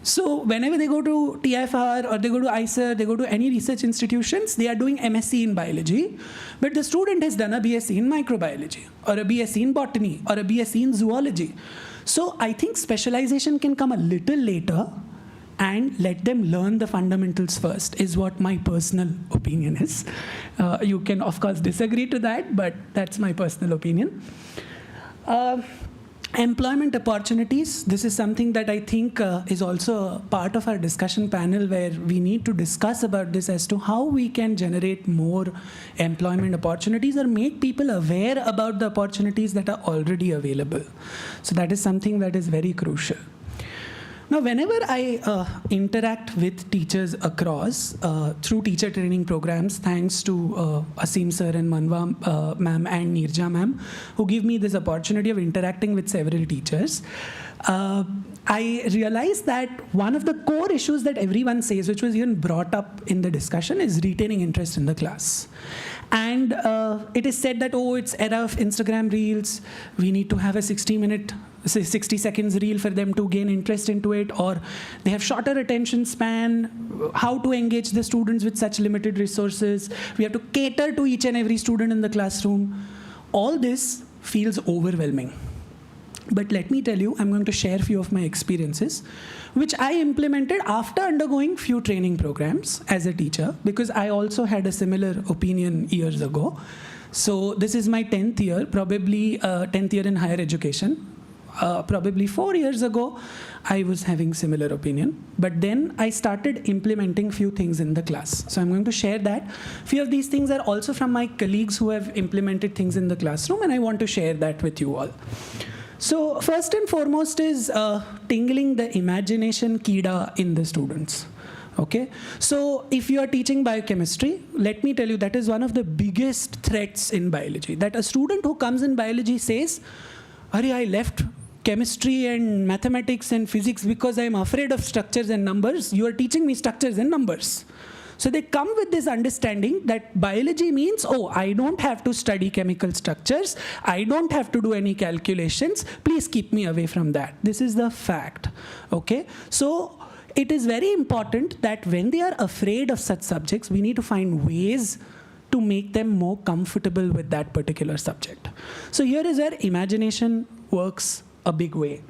So whenever they go to TIFR or they go to ICER, they go to any research institutions, they are doing MSc in biology, but the student has done a BSc in microbiology or a BSc in botany or a BSc in zoology. So I think specialization can come a little later and let them learn the fundamentals first, is what my personal opinion is. You can, of course, disagree to that, but that's my personal opinion. Employment opportunities, this is something that I think is also a part of our discussion panel, where we need to discuss about this as to how we can generate more employment opportunities or make people aware about the opportunities that are already available. So that is something that is very crucial. Now, whenever I interact with teachers across through teacher training programs, thanks to Asim sir and Manwa ma'am and Nirja ma'am, who give me this opportunity of interacting with several teachers, I realized that one of the core issues that everyone says, which was even brought up in the discussion, is retaining interest in the class. And it is said that, oh, it's era of Instagram reels, we need to have a 60 seconds reel for them to gain interest into it, or they have shorter attention span, how to engage the students with such limited resources, we have to cater to each and every student in the classroom. All this feels overwhelming. But let me tell you, I'm going to share a few of my experiences, which I implemented after undergoing few training programs as a teacher, because I also had a similar opinion years ago. So this is my 10th year, probably 10th year in higher education. Probably 4 years ago, I was having similar opinion. But then I started implementing few things in the class. So I'm going to share that. Few of these things are also from my colleagues who have implemented things in the classroom, and I want to share that with you all. So first and foremost is tingling the imagination kida in the students. Okay, so if you are teaching biochemistry, let me tell you, that is one of the biggest threats in biology. That a student who comes in biology says, "Arey, I left chemistry and mathematics and physics because I'm afraid of structures and numbers. You are teaching me structures and numbers." So they come with this understanding that biology means, oh, I don't have to study chemical structures, I don't have to do any calculations, please keep me away from that. This is the fact, okay? So it is very important that when they are afraid of such subjects, we need to find ways to make them more comfortable with that particular subject. So here is where imagination works a big way,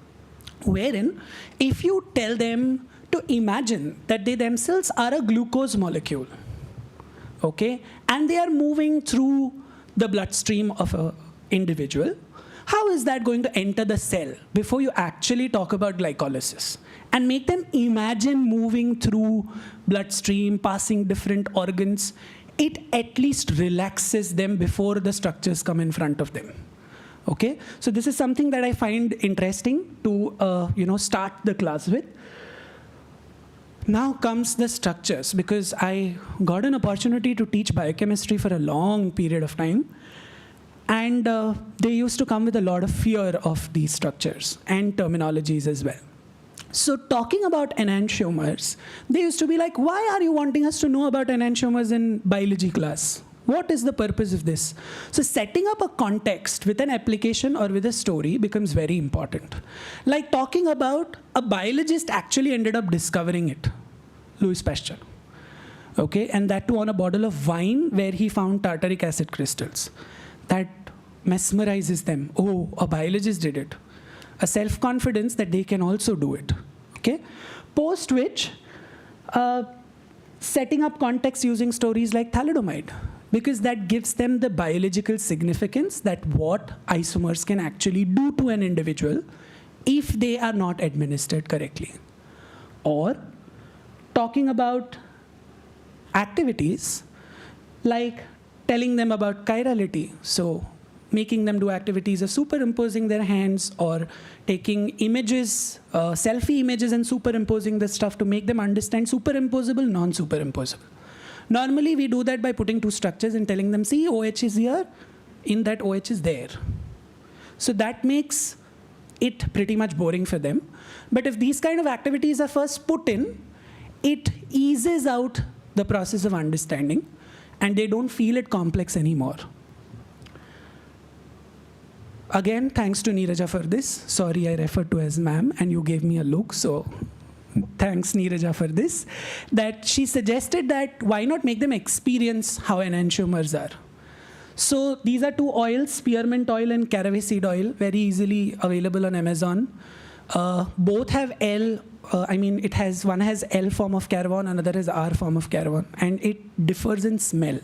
wherein if you tell them to imagine that they themselves are a glucose molecule, okay, and they are moving through the bloodstream of an individual, how is that going to enter the cell before you actually talk about glycolysis? And make them imagine moving through bloodstream, passing different organs. It at least relaxes them before the structures come in front of them. Okay, so this is something that I find interesting to start the class with. Now comes the structures, because I got an opportunity to teach biochemistry for a long period of time, and they used to come with a lot of fear of these structures and terminologies as well. So talking about enantiomers, they used to be like, why are you wanting us to know about enantiomers in biology class? What is the purpose of this? So setting up a context with an application or with a story becomes very important. Like talking about a biologist actually ended up discovering it, Louis Pasteur. Okay, and that too on a bottle of wine where he found tartaric acid crystals. That mesmerizes them. Oh, a biologist did it. A self-confidence that they can also do it. Okay, post which, setting up context using stories like thalidomide, because that gives them the biological significance that what isomers can actually do to an individual if they are not administered correctly. Or talking about activities like telling them about chirality, so making them do activities of superimposing their hands or taking images, selfie images, and superimposing this stuff to make them understand superimposable, non-superimposable. Normally, we do that by putting two structures and telling them, see, OH is here, in that OH is there. So that makes it pretty much boring for them. But if these kind of activities are first put in, it eases out the process of understanding, and they don't feel it complex anymore. again, thanks to Neeraja for this. Sorry, I referred to as ma'am, and you gave me a look, so thanks, Neeraja, for this. That she suggested that why not make them experience how enantiomers are. So these are two oils, spearmint oil and caraway seed oil, very easily available on Amazon. Both have one has L form of caravan, another has R form of caravan, and it differs in smell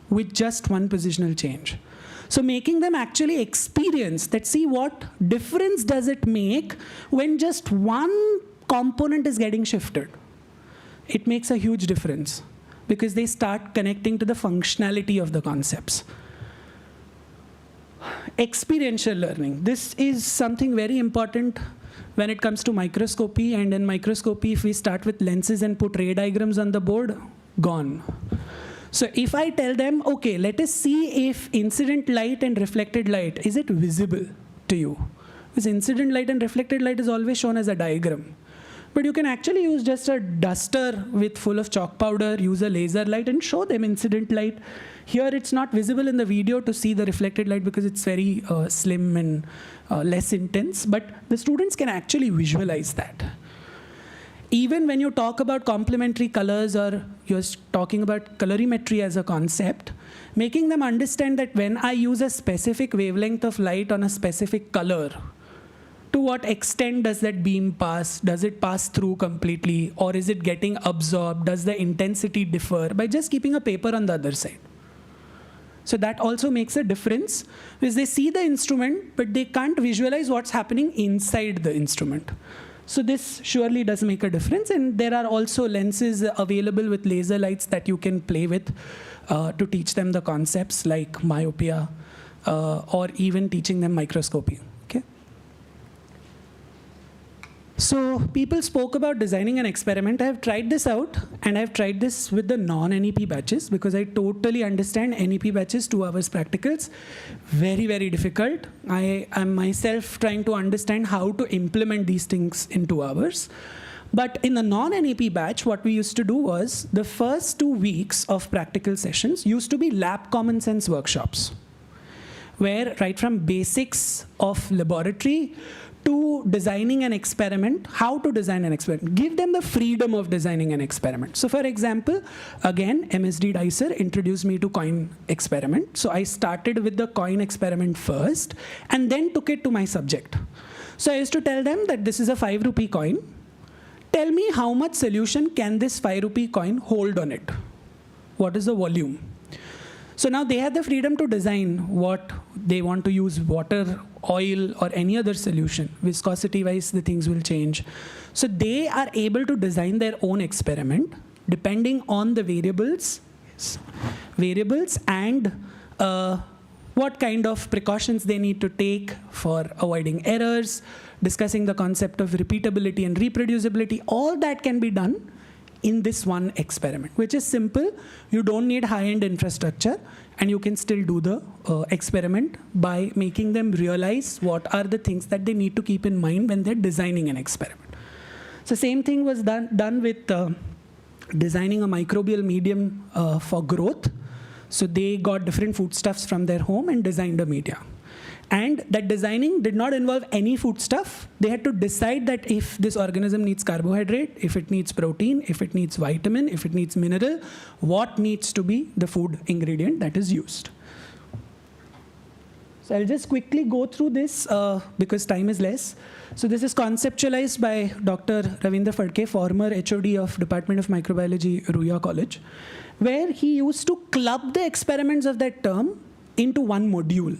with just one positional change. So making them actually experience that, see what difference does it make when just one component is getting shifted. It makes a huge difference because they start connecting to the functionality of the concepts. Experiential learning. This is something very important when it comes to microscopy. And in microscopy, if we start with lenses and put ray diagrams on the board, gone. So if I tell them, okay, let us see if incident light and reflected light, is it visible to you? Because incident light and reflected light is always shown as a diagram. But you can actually use just a duster with full of chalk powder, use a laser light, and show them incident light. Here it's not visible in the video to see the reflected light because it's very slim and less intense, but the students can actually visualize that. Even when you talk about complementary colors or you're talking about colorimetry as a concept, making them understand that when I use a specific wavelength of light on a specific color, to what extent does that beam pass? Does it pass through completely, or is it getting absorbed? Does the intensity differ? By just keeping a paper on the other side. So that also makes a difference, because they see the instrument, but they can't visualize what's happening inside the instrument. So this surely does make a difference, and there are also lenses available with laser lights that you can play with to teach them the concepts like myopia or even teaching them microscopy. Okay. So people spoke about designing an experiment. I have tried this out, and I have tried this with the non-NEP batches because I totally understand NEP batches, 2 hours practicals, very, very difficult. I am myself trying to understand how to implement these things in 2 hours. But in the non-NEP batch, what we used to do was the first 2 weeks of practical sessions used to be lab common sense workshops, where right from basics of laboratory to designing an experiment, how to design an experiment. Give them the freedom of designing an experiment. So for example, again, MSD Dicer introduced me to coin experiment. So I started with the coin experiment first and then took it to my subject. So I used to tell them that this is a 5 rupee coin. Tell me how much solution can this 5 rupee coin hold on it? What is the volume? So now they have the freedom to design what they want to use, water, oil, or any other solution. Viscosity-wise, the things will change. So they are able to design their own experiment depending on the variables and what kind of precautions they need to take for avoiding errors, discussing the concept of repeatability and reproducibility. All that can be done in this one experiment, which is simple. You don't need high-end infrastructure, and you can still do the experiment by making them realize what are the things that they need to keep in mind when they're designing an experiment. So same thing was done with designing a microbial medium for growth. So they got different foodstuffs from their home and designed a media. And that designing did not involve any foodstuff. They had to decide that if this organism needs carbohydrate, if it needs protein, if it needs vitamin, if it needs mineral, what needs to be the food ingredient that is used. So I'll just quickly go through this because time is less. So this is conceptualized by Dr. Ravindra Phadke, former HOD of Department of Microbiology, Ruia College, where he used to club the experiments of that term into one module.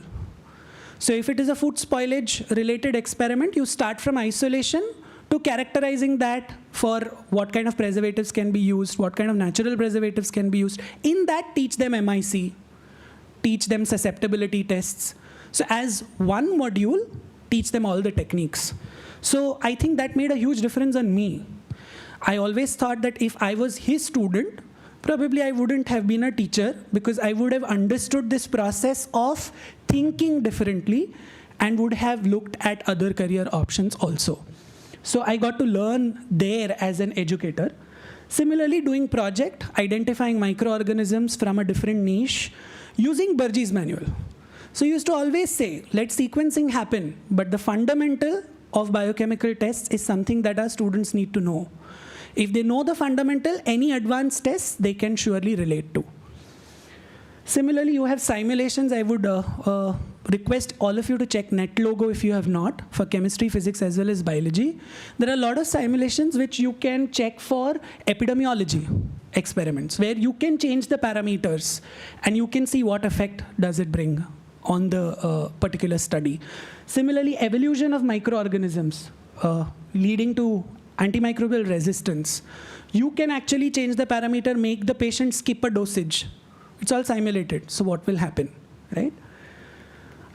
So if it is a food spoilage related experiment, you start from isolation to characterizing that for what kind of preservatives can be used, what kind of natural preservatives can be used. In that, teach them MIC, teach them susceptibility tests. So as one module, teach them all the techniques. So I think that made a huge difference on me. I always thought that if I was his student, probably I wouldn't have been a teacher because I would have understood this process of thinking differently and would have looked at other career options also. So I got to learn there as an educator. Similarly, doing project, identifying microorganisms from a different niche, using Burgess manual. So you used to always say, let sequencing happen, but the fundamental of biochemical tests is something that our students need to know. If they know the fundamental, any advanced tests they can surely relate to. Similarly, you have simulations. I would request all of you to check NetLogo if you have not, for chemistry, physics, as well as biology. There are a lot of simulations which you can check for epidemiology experiments, where you can change the parameters and you can see what effect does it bring on the particular study. Similarly, evolution of microorganisms leading to antimicrobial resistance. You can actually change the parameter, make the patient skip a dosage. It's all simulated. So what will happen, right?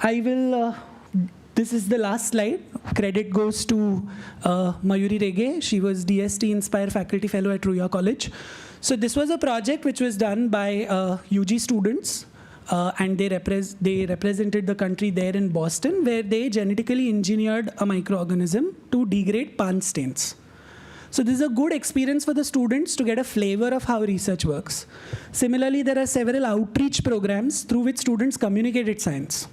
I will, this is the last slide. Credit goes to Mayuri Rege. She was DST Inspire Faculty Fellow at Ruia College. So this was a project which was done by UG students. And they represented the country there in Boston, where they genetically engineered a microorganism to degrade pan stains. So this is a good experience for the students to get a flavor of how research works. Similarly, there are several outreach programs through which students communicated science.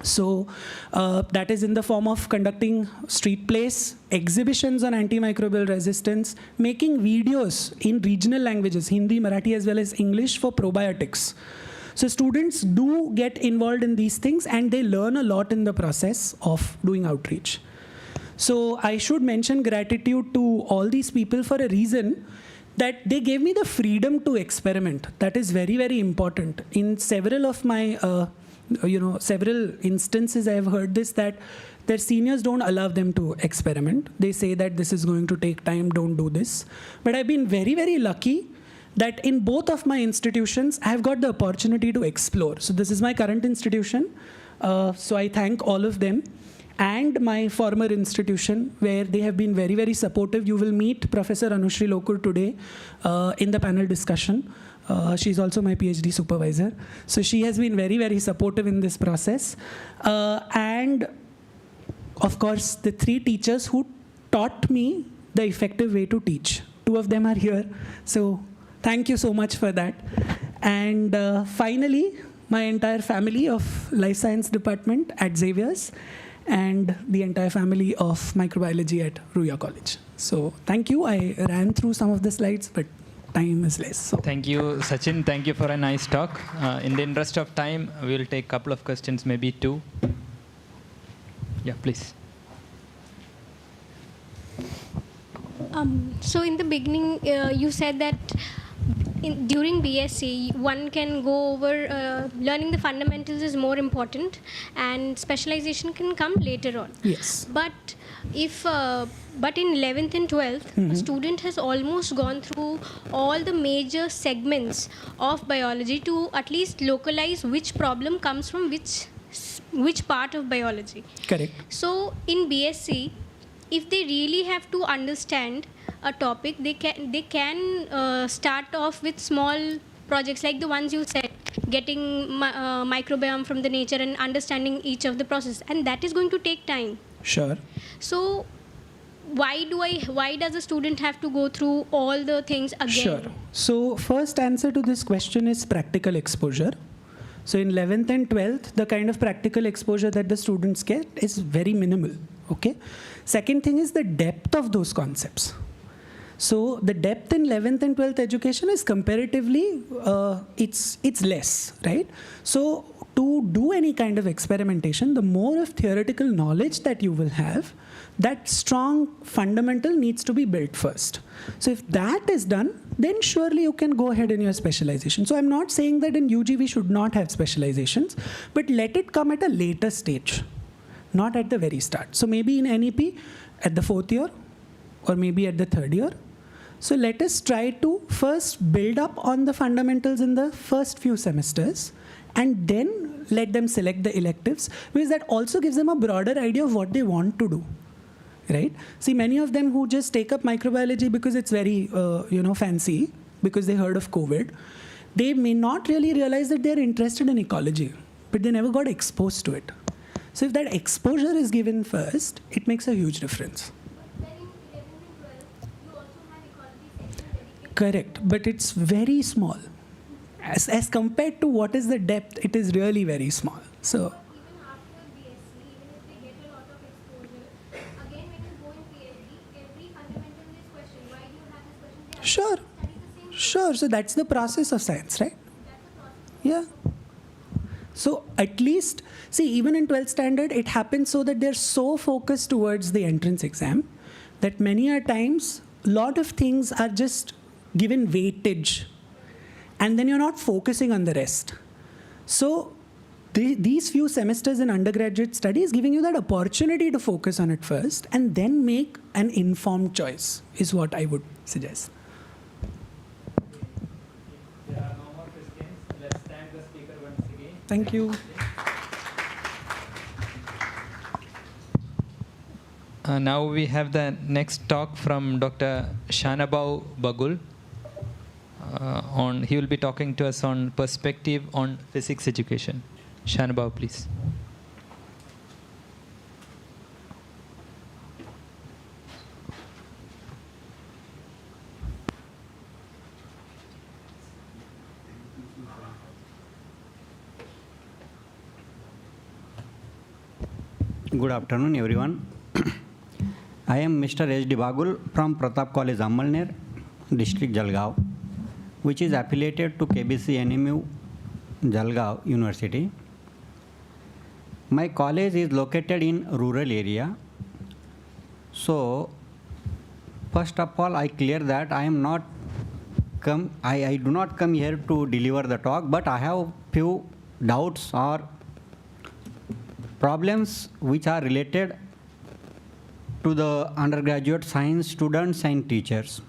So that is in the form of conducting street plays, exhibitions on antimicrobial resistance, making videos in regional languages, Hindi, Marathi, as well as English, for probiotics. So students do get involved in these things, and they learn a lot in the process of doing outreach. So I should mention gratitude to all these people for a reason, that they gave me the freedom to experiment. That is very, very important. In several of my, several instances I have heard this, that their seniors don't allow them to experiment. They say that this is going to take time, don't do this. But I've been very, very lucky that in both of my institutions, I have got the opportunity to explore. So this is my current institution. So I thank all of them. And my former institution, where they have been very, very supportive. You will meet Professor Anushree Lokur today in the panel discussion. She's also my PhD supervisor. So she has been very, very supportive in this process. And of course, the 3 teachers who taught me the effective way to teach. 2 of them are here. So thank you so much for that. And finally, my entire family of Life Science Department at Xavier's, and the entire family of microbiology at Ruia College. So thank you. I ran through some of the slides, but time is less. So. Thank you, Sachin. Thank you for a nice talk. In the interest of time, we will take a couple of questions, maybe 2. Yeah, please. So in the beginning, you said that during BSc, one can go over learning the fundamentals is more important, and specialization can come later on. Yes. But if but in 11th and 12th, a student has almost gone through all the major segments of biology to at least localize which problem comes from which part of biology. Correct. So in BSc, if they really have to understand a topic, they can start off with small projects like the ones you said, getting microbiome from the nature and understanding each of the process, and that is going to take time. Sure. So why does a student have to go through all the things again? Sure. So first answer to this question is practical exposure. So in 11th and 12th, the kind of practical exposure that the students get is very minimal. Okay. Second thing is the depth of those concepts. So the depth in 11th and 12th education is comparatively, it's less, right? So to do any kind of experimentation, the more of theoretical knowledge that you will have, that strong fundamental needs to be built first. So if that is done, then surely you can go ahead in your specialization. So I'm not saying that in UG we should not have specializations, but let it come at a later stage, not at the very start. So maybe in NEP at the 4th year, or maybe at the 3rd year. So let us try to first build up on the fundamentals in the first few semesters, and then let them select the electives, because that also gives them a broader idea of what they want to do, right? See, many of them who just take up microbiology because it's very, fancy, because they heard of COVID, they may not really realize that they're interested in ecology, but they never got exposed to it. So if that exposure is given first, it makes a huge difference. Correct, but it's very small. As compared to what is the depth, it is really very small. So sure, sure. So that's the process of science, right? Yeah. So at least, see, even in 12th standard, it happens so that they're so focused towards the entrance exam that many a times, a lot of things are just given weightage. And then you're not focusing on the rest. So these few semesters in undergraduate studies giving you that opportunity to focus on it first and then make an informed choice is what I would suggest. There are no more questions. Let's thank the speaker once again. Thank you. Now we have the next talk from Dr. Shanabau Bagul. He will be talking to us on perspective on physics education. Shanabau, please. Good afternoon, everyone. I am Mr. H.D. Bagul from Pratap College, Amalner, District Jalgaon, which is affiliated to KBC NMU Jalgaon University. My college is located in rural area. So, first of all, I clear that I am not I do not come here to deliver the talk, but I have few doubts or problems which are related to the undergraduate science students and teachers.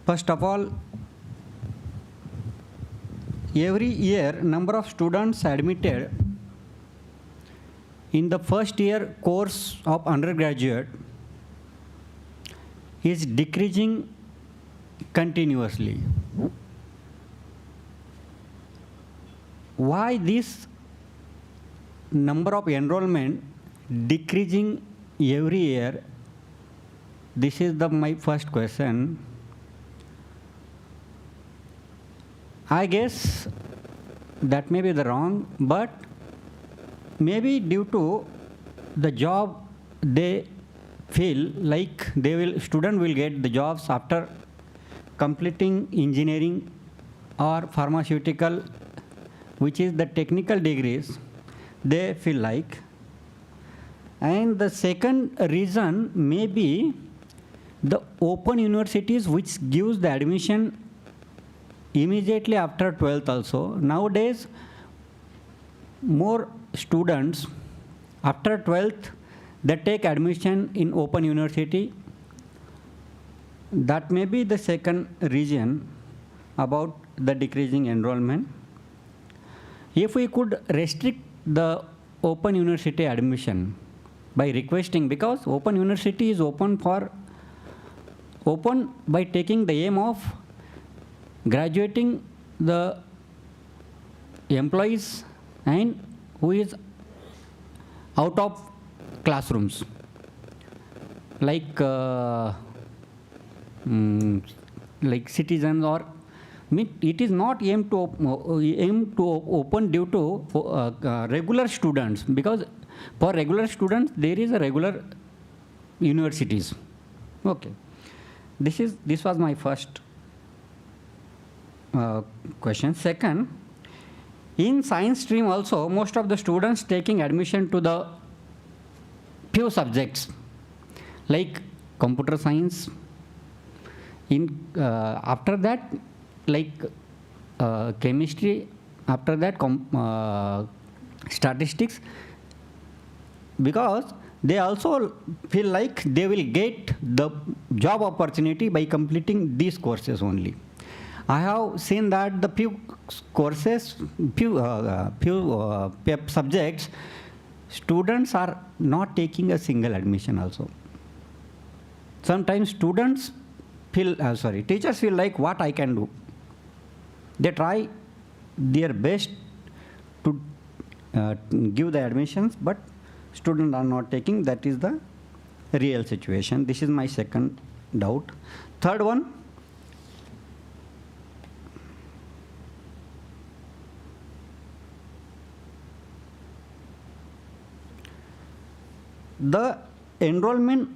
First of all, every year number of students admitted in the first year course of undergraduate is decreasing continuously. Why this number of enrollment decreasing every year? This is my first question. I guess that may be the wrong, but maybe due to the job they feel like student will get the jobs after completing engineering or pharmaceutical, which is the technical degrees they feel like. And the second reason may be the open universities which gives the admission immediately after 12th also. Nowadays, more students after 12th, they take admission in open university. That may be the second reason about the decreasing enrollment. If we could restrict the open university admission by requesting, because open university is open by taking the aim of graduating the employees and who is out of classrooms, like citizens, or it is not aimed to open due to regular students, because for regular students there is a regular universities. Okay, this was my first question. Second, in science stream also, most of the students taking admission to the few subjects like computer science. After that, like chemistry. After that, statistics. Because they also feel like they will get the job opportunity by completing these courses only. I have seen that the few courses, few subjects, students are not taking a single admission also. Sometimes students feel, teachers feel like, what I can do. They try their best to give the admissions, but students are not taking. That is the real situation. This is my second doubt. Third one, the enrollment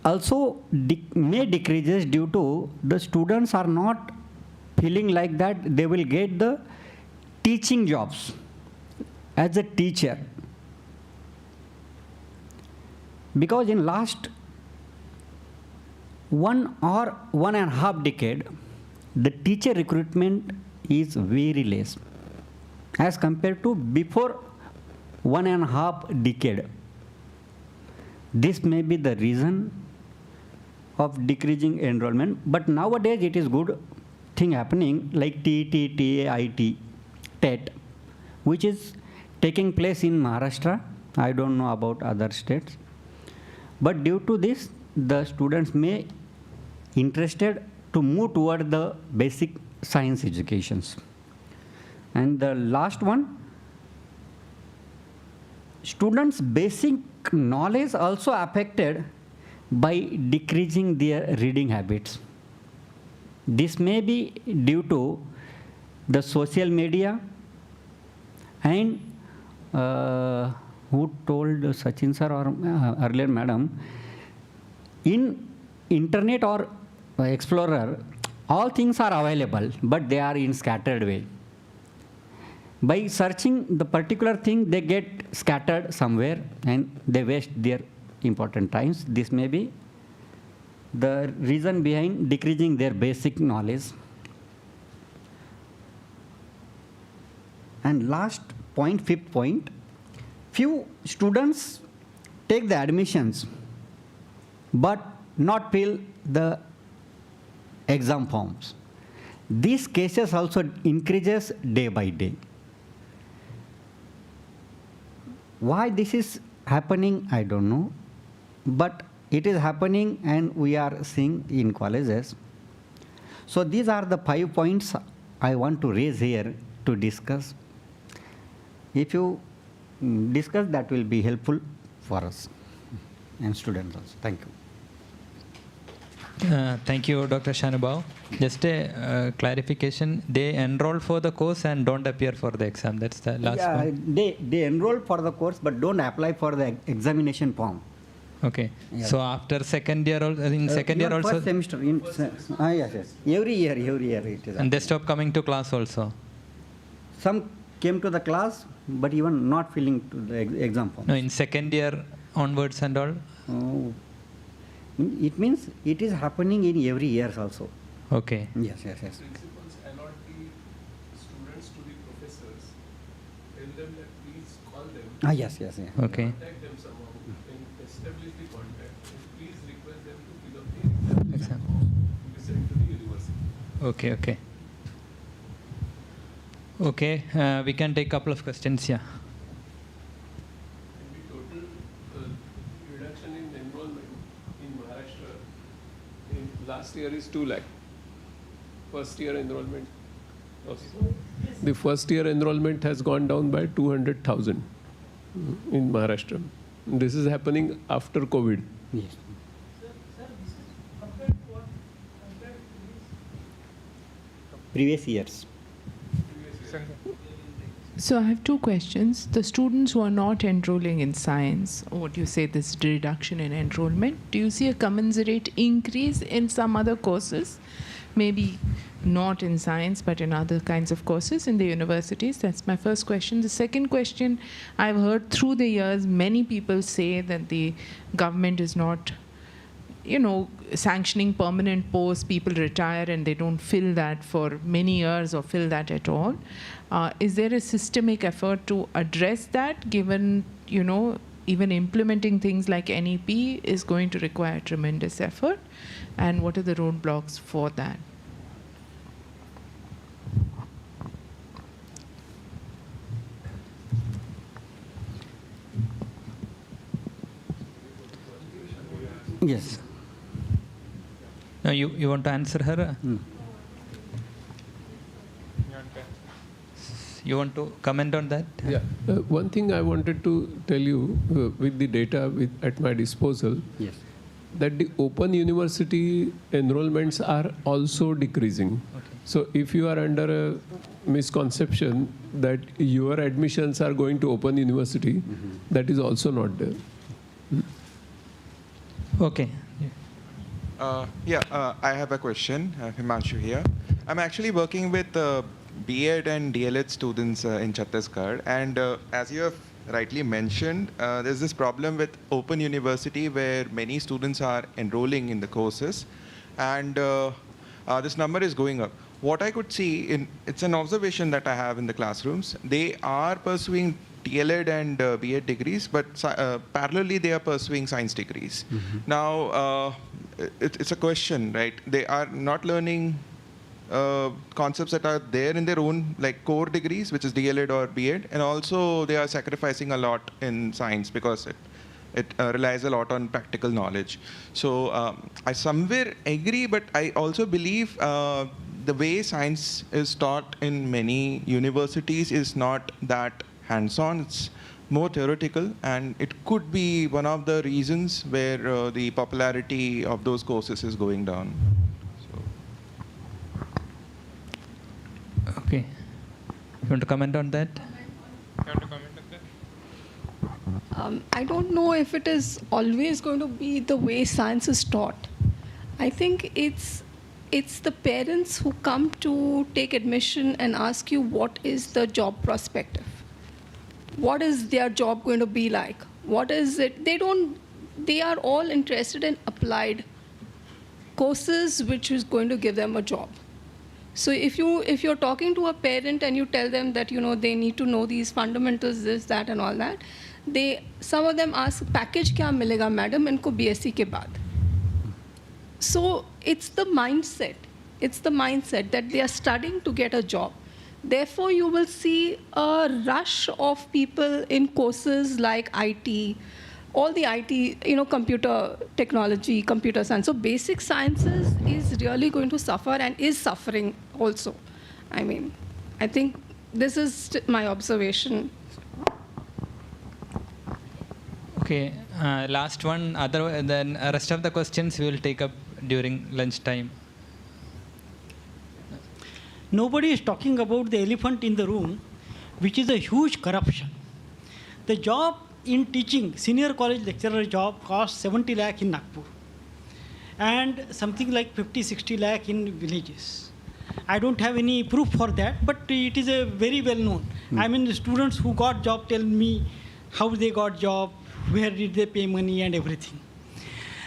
also may decreases due to the students are not feeling like that they will get the teaching jobs as a teacher. Because in last 1 or 1.5 decade, the teacher recruitment is very less as compared to before 1.5 decade. This may be the reason of decreasing enrollment, but nowadays it is good thing happening like TET, TA, IT, TET, which is taking place in Maharashtra. I don't know about other states. But due to this, the students may interested to move toward the basic science educations. And the last one, students' basic knowledge also affected by decreasing their reading habits. This may be due to the social media and who told Sachin sir or earlier madam, in internet or explorer, all things are available, but they are in scattered way. By searching the particular thing, they get scattered somewhere and they waste their important times. This may be the reason behind decreasing their basic knowledge. And last point, 5th point, few students take the admissions but not fill the exam forms. These cases also increases day by day. Why this is happening, I don't know, but it is happening and we are seeing in colleges. So these are the 5 points I want to raise here to discuss. If you discuss, that will be helpful for us and students also. Thank you. Thank you, Dr. Shanubhav. Just a clarification, they enroll for the course and don't appear for the exam. That's the last one. They enroll for the course but don't apply for the examination form. Okay. Yeah. So after second year, in second year also? First semester. Yes. Every year it is. And they stop coming to class also? Some came to the class but even not filling to the exam form. No, in second year onwards and all? Oh. It means it is happening in every year also. Okay. Yes. Principals allot the students to the professors, tell them that please call them. Yes. Okay. Contact them somehow and establish the contact. And please request them to fill up the exam form to be sent to the university. Okay, we can take a couple of questions, yeah. And the total reduction in enrollment in Maharashtra in last year is 2 lakh. First year enrollment. The first year enrollment has gone down by 200,000 in Maharashtra. This is happening after COVID. Yes. Sir, this is compared to what? Compared to Previous years. So I have 2 questions. The students who are not enrolling in science, or what you say, this reduction in enrollment, do you see a commensurate increase in some other courses? Maybe not in science, but in other kinds of courses in the universities? That's my first question. The second question, I've heard through the years many people say that the government is not, sanctioning permanent posts. People retire and they don't fill that for many years or fill that at all. Is there a systemic effort to address that, given, even implementing things like NEP is going to require tremendous effort? And what are the roadblocks for that? Yes. No, you want to answer her? You want to comment on that? Yeah. One thing I wanted to tell you with the data at my disposal, yes, that the open university enrollments are also decreasing. Okay. So if you are under a misconception that your admissions are going to open university, that is also not there. Okay. I have a question. Himanshu here. I'm actually working with B.Ed and DLED students in Chhattisgarh, and as you have rightly mentioned, there's this problem with Open University where many students are enrolling in the courses, and this number is going up. What I could see, it's an observation that I have in the classrooms, they are pursuing DLED and B.Ed degrees, but parallelly they are pursuing science degrees. Now, it's a question, right? They are not learning concepts that are there in their own like core degrees, which is DLED or B.Ed, and also they are sacrificing a lot in science because it relies a lot on practical knowledge. So I somewhere agree, but I also believe the way science is taught in many universities is not that hands-on. It's more theoretical, and it could be one of the reasons where the popularity of those courses is going down. Okay. You want to comment on that? I don't know if it is always going to be the way science is taught. I think it's the parents who come to take admission and ask you what is the job perspective. What is their job going to be like? What is it? They are all interested in applied courses which is going to give them a job. So if you're talking to a parent and you tell them that they need to know these fundamentals, this, that, and all that, some of them ask, package kya milega madam inko BSc ke baad? So it's the mindset. It's the mindset that they are studying to get a job. Therefore, you will see a rush of people in courses like IT, all the IT, computer technology, computer science. So basic sciences is really going to suffer and is suffering also. I mean, I think this is my observation. Okay, last one. Then rest of the questions we will take up during lunchtime. Nobody is talking about the elephant in the room, which is a huge corruption. The job in teaching, senior college lecturer job costs 70 lakh in Nagpur and something like 50-60 lakh in villages. I don't have any proof for that, but it is a very well known. I mean, the students who got job tell me how they got job, where did they pay money and everything.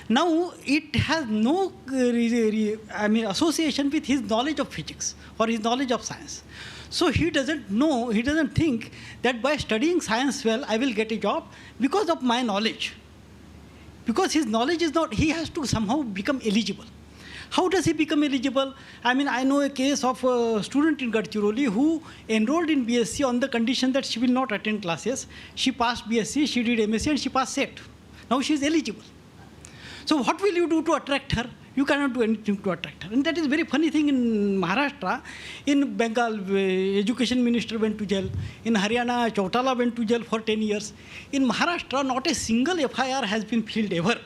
Now, it has no association with his knowledge of physics or his knowledge of science. So he doesn't know, he doesn't think that by studying science well, I will get a job because of my knowledge. Because his knowledge is not, he has to somehow become eligible. How does he become eligible? I mean, I know a case of a student in Gadchiroli who enrolled in BSc on the condition that she will not attend classes. She passed BSc, she did MSc, and she passed SET. Now she is eligible. So what will you do to attract her? You cannot do anything to attract her. And that is a very funny thing in Maharashtra. In Bengal, education minister went to jail. In Haryana, Chautala went to jail for 10 years. In Maharashtra, not a single FIR has been filed ever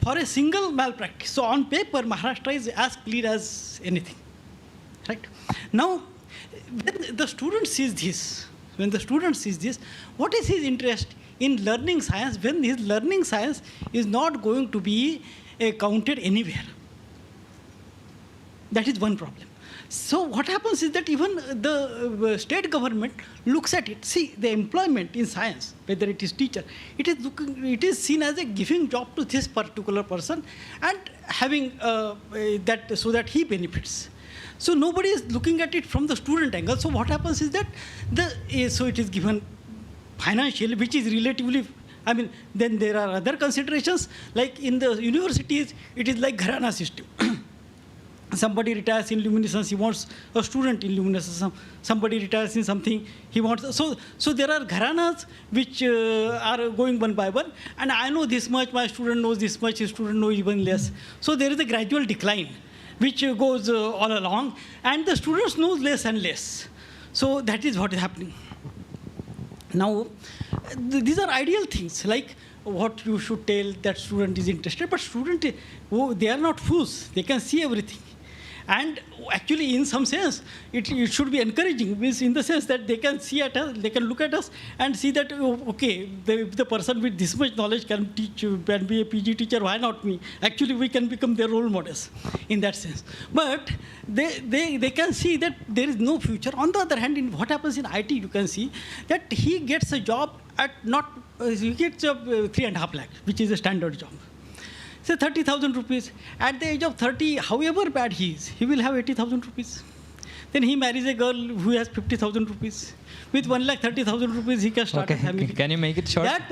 for a single malpractice. So on paper, Maharashtra is as clear as anything. Right? Now, when the student sees this, what is his interest in learning science when his learning science is not going to be counted anywhere? That is one problem. So what happens is that even the state government looks at it. See, the employment in science, whether it is teacher, it is seen as a giving job to this particular person and having that so that he benefits. So nobody is looking at it from the student angle. So what happens is that so it is given financially, which is relatively, I mean, then there are other considerations, like in the universities, it is like Gharana system. Somebody retires in luminescence, he wants a student in luminescence. Somebody retires in something, he wants, so there are Gharanas which are going one by one, and I know this much, my student knows this much, his student knows even less. So there is a gradual decline, which goes all along, and the students know less and less. So that is what is happening. Now, these are ideal things, like what you should tell that student is interested, but student, they are not fools, they can see everything. And actually, in some sense, it should be encouraging, means in the sense that they can see at us, they can look at us and see that, oh, okay, the person with this much knowledge can teach, can be a PG teacher, why not me? Actually, we can become their role models in that sense. But they can see that there is no future. On the other hand, in what happens in IT, you can see that he gets a job at he gets a 3.5 lakh, which is a standard job. Say 30,000 rupees. At the age of 30, however bad he is, he will have 80,000 rupees. Then he marries a girl who has 50,000 rupees. With 1,30,000 rupees, he can start a family. Can you make it short? That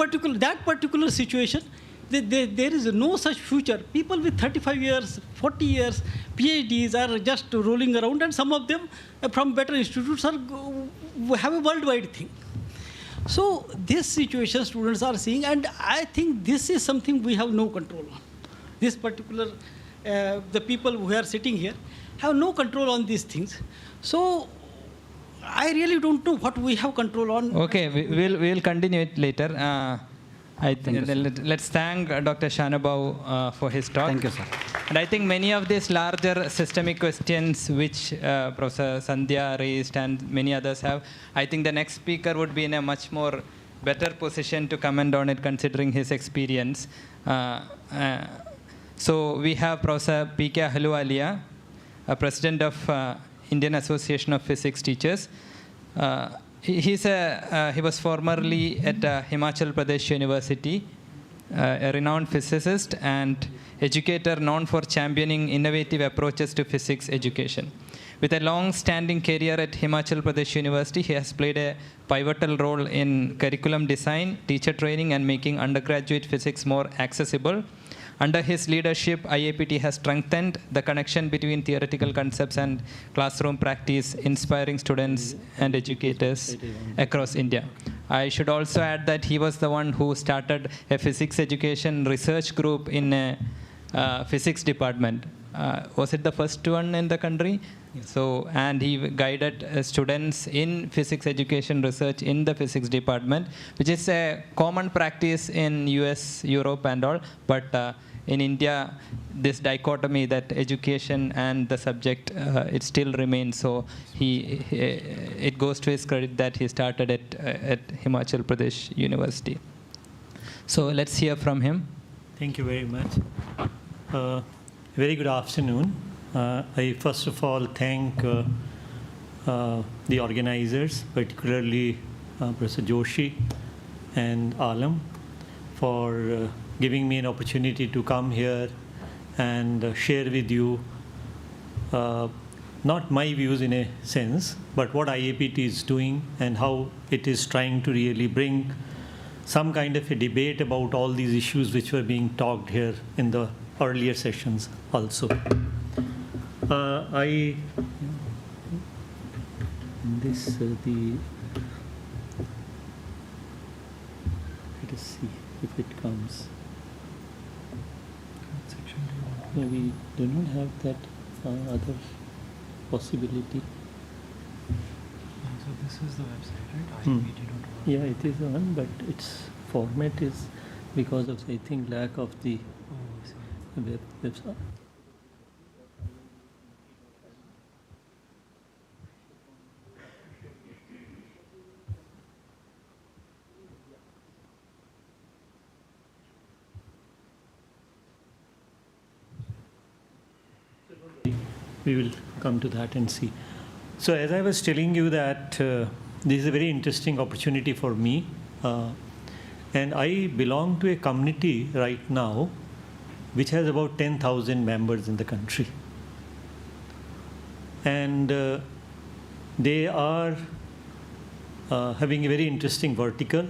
particular situation, there is no such future. People with 35 years, 40 years, PhDs are just rolling around, and some of them from better institutes have a worldwide thing. So this situation students are seeing, and I think this is something we have no control on. This particular, the people who are sitting here have no control on these things. So I really don't know what we have control on. Okay, we'll continue it later. Let's thank Dr. Shanabau for his talk. Thank you, sir. And I think many of these larger systemic questions which Professor Sandhya raised and many others have, I think the next speaker would be in a much more better position to comment on it considering his experience. So we have Professor P.K. Ahluwalia, President of Indian Association of Physics Teachers. He was formerly at Himachal Pradesh University, a renowned physicist and educator known for championing innovative approaches to physics education. With a long-standing career at Himachal Pradesh University, he has played a pivotal role in curriculum design, teacher training, and making undergraduate physics more accessible. Under his leadership, IAPT has strengthened the connection between theoretical concepts and classroom practice, inspiring students and educators across India. I should also add that he was the one who started a physics education research group in a physics department. Was it the first one in the country? Yes. So, and he guided students in physics education research in the physics department, which is a common practice in US, Europe and all, but in India, this dichotomy that education and the subject, it still remains. So it goes to his credit that he started at Himachal Pradesh University. So let's hear from him. Thank you very much. Very good afternoon. I first of all thank the organizers, particularly Professor Joshi and Alam, for giving me an opportunity to come here and share with you not my views in a sense, but what IAPT is doing and how it is trying to really bring some kind of a debate about all these issues which were being talked here in the earlier sessions also. Let us see if it comes. Yeah, we do not have that other possibility. So this is the website, right? Yeah, it is one, but its format is because of, I think, lack of the website. We will come to that and see. So as I was telling you that this is a very interesting opportunity for me, and I belong to a community right now which has about 10,000 members in the country. And they are having a very interesting vertical.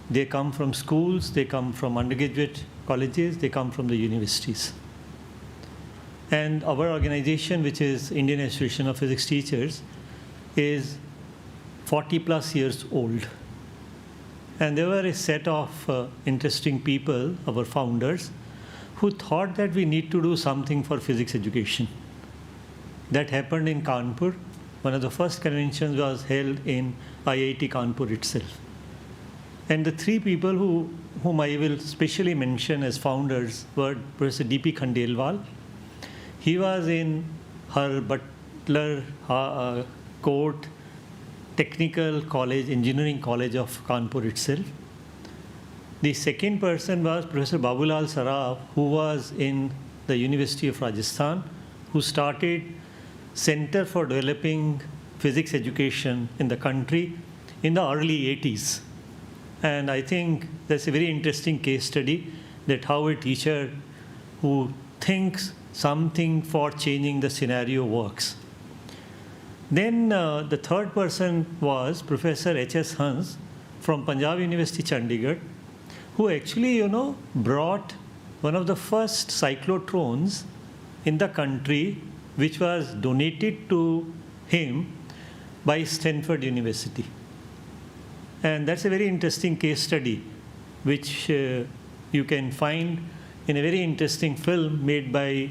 They come from schools, they come from undergraduate colleges, they come from the universities. And our organization, which is Indian Association of Physics Teachers, is 40 plus years old. And there were a set of interesting people, our founders, who thought that we need to do something for physics education. That happened in Kanpur. One of the first conventions was held in IIT Kanpur itself. And the three people whom I will specially mention as founders were Professor D.P. Khandelwal. He was in her Butler Court Technical College, Engineering College of Kanpur itself. The second person was Professor Babulal Saraf, who was in the University of Rajasthan, who started Center for Developing Physics Education in the country in the early 80s. And I think that's a very interesting case study, that how a teacher who thinks something for changing the scenario works. Then the third person was Professor H.S. Hans from Punjab University, Chandigarh, who actually, brought one of the first cyclotrons in the country, which was donated to him by Stanford University. And that's a very interesting case study, which you can find in a very interesting film made by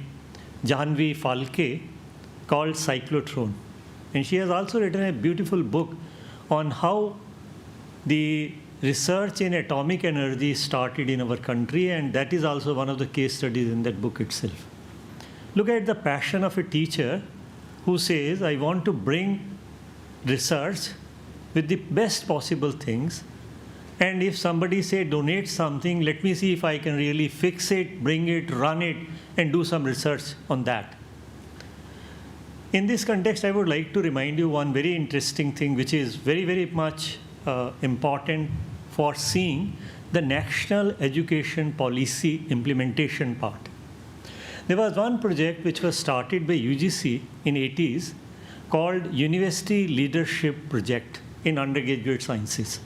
Janvi Falke called Cyclotron. And she has also written a beautiful book on how the research in atomic energy started in our country, and that is also one of the case studies in that book itself. Look at the passion of a teacher who says, I want to bring research with the best possible things, and if somebody say donate something, let me see if I can really fix it, bring it, run it, and do some research on that. In this context, I would like to remind you one very interesting thing, which is very, very much important for seeing the national education policy implementation part. There was one project which was started by UGC in 80s called University Leadership Project in Undergraduate Sciences.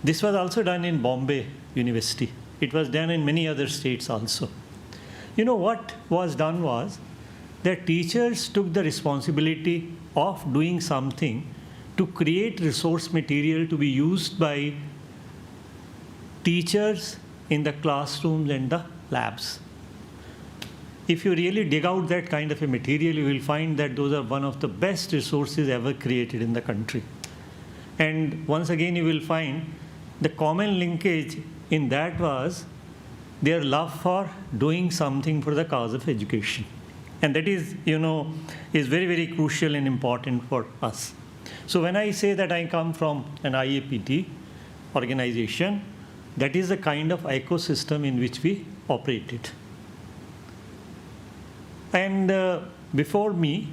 This was also done in Bombay University. It was done in many other states also. What was done was that teachers took the responsibility of doing something to create resource material to be used by teachers in the classrooms and the labs. If you really dig out that kind of a material, you will find that those are one of the best resources ever created in the country. And once again, you will find the common linkage in that was their love for doing something for the cause of education. And that is, is very, very crucial and important for us. So when I say that I come from an IAPT organization, that is the kind of ecosystem in which we operated. And before me,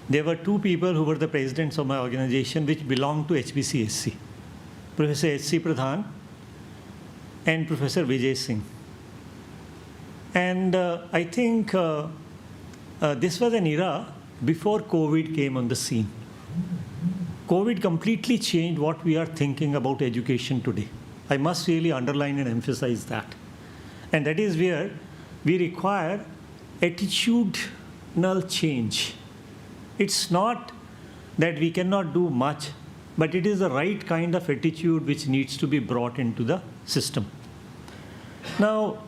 there were two people who were the presidents of my organization, which belonged to HBCSE, Professor H.C. Pradhan and Professor Vijay Singh. And I think this was an era before COVID came on the scene. COVID completely changed what we are thinking about education today. I must really underline and emphasize that. And that is where we require attitudinal change. It's not that we cannot do much, but it is the right kind of attitude which needs to be brought into the system. Now,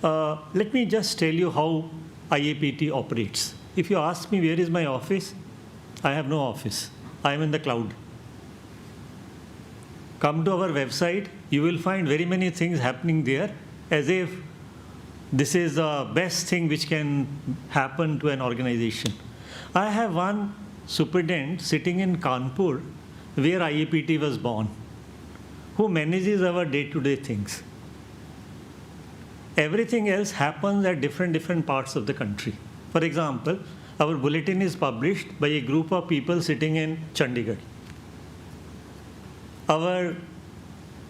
let me just tell you how IAPT operates. If you ask me where is my office, I have no office. I am in the cloud. Come to our website, you will find very many things happening there as if this is the best thing which can happen to an organization. I have one superintendent sitting in Kanpur, where IAPT was born, who manages our day-to-day things. Everything else happens at different parts of the country. For example, our bulletin is published by a group of people sitting in Chandigarh. Our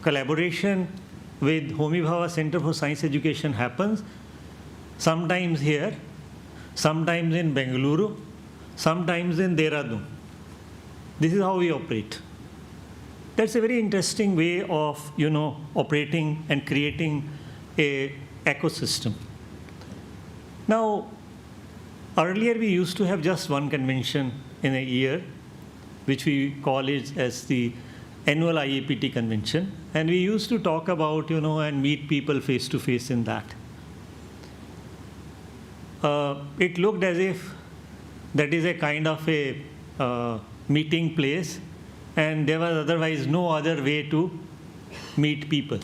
collaboration with Homi Bhabha Center for Science Education happens sometimes here, sometimes in Bengaluru, sometimes in Dehradun. This is how we operate. That's a very interesting way of, operating and creating a ecosystem. Now, earlier we used to have just one convention in a year, which we call it as the annual IAPT convention, and we used to talk about, and meet people face to face in that. It looked as if that is a kind of a meeting place, and there was otherwise no other way to meet people.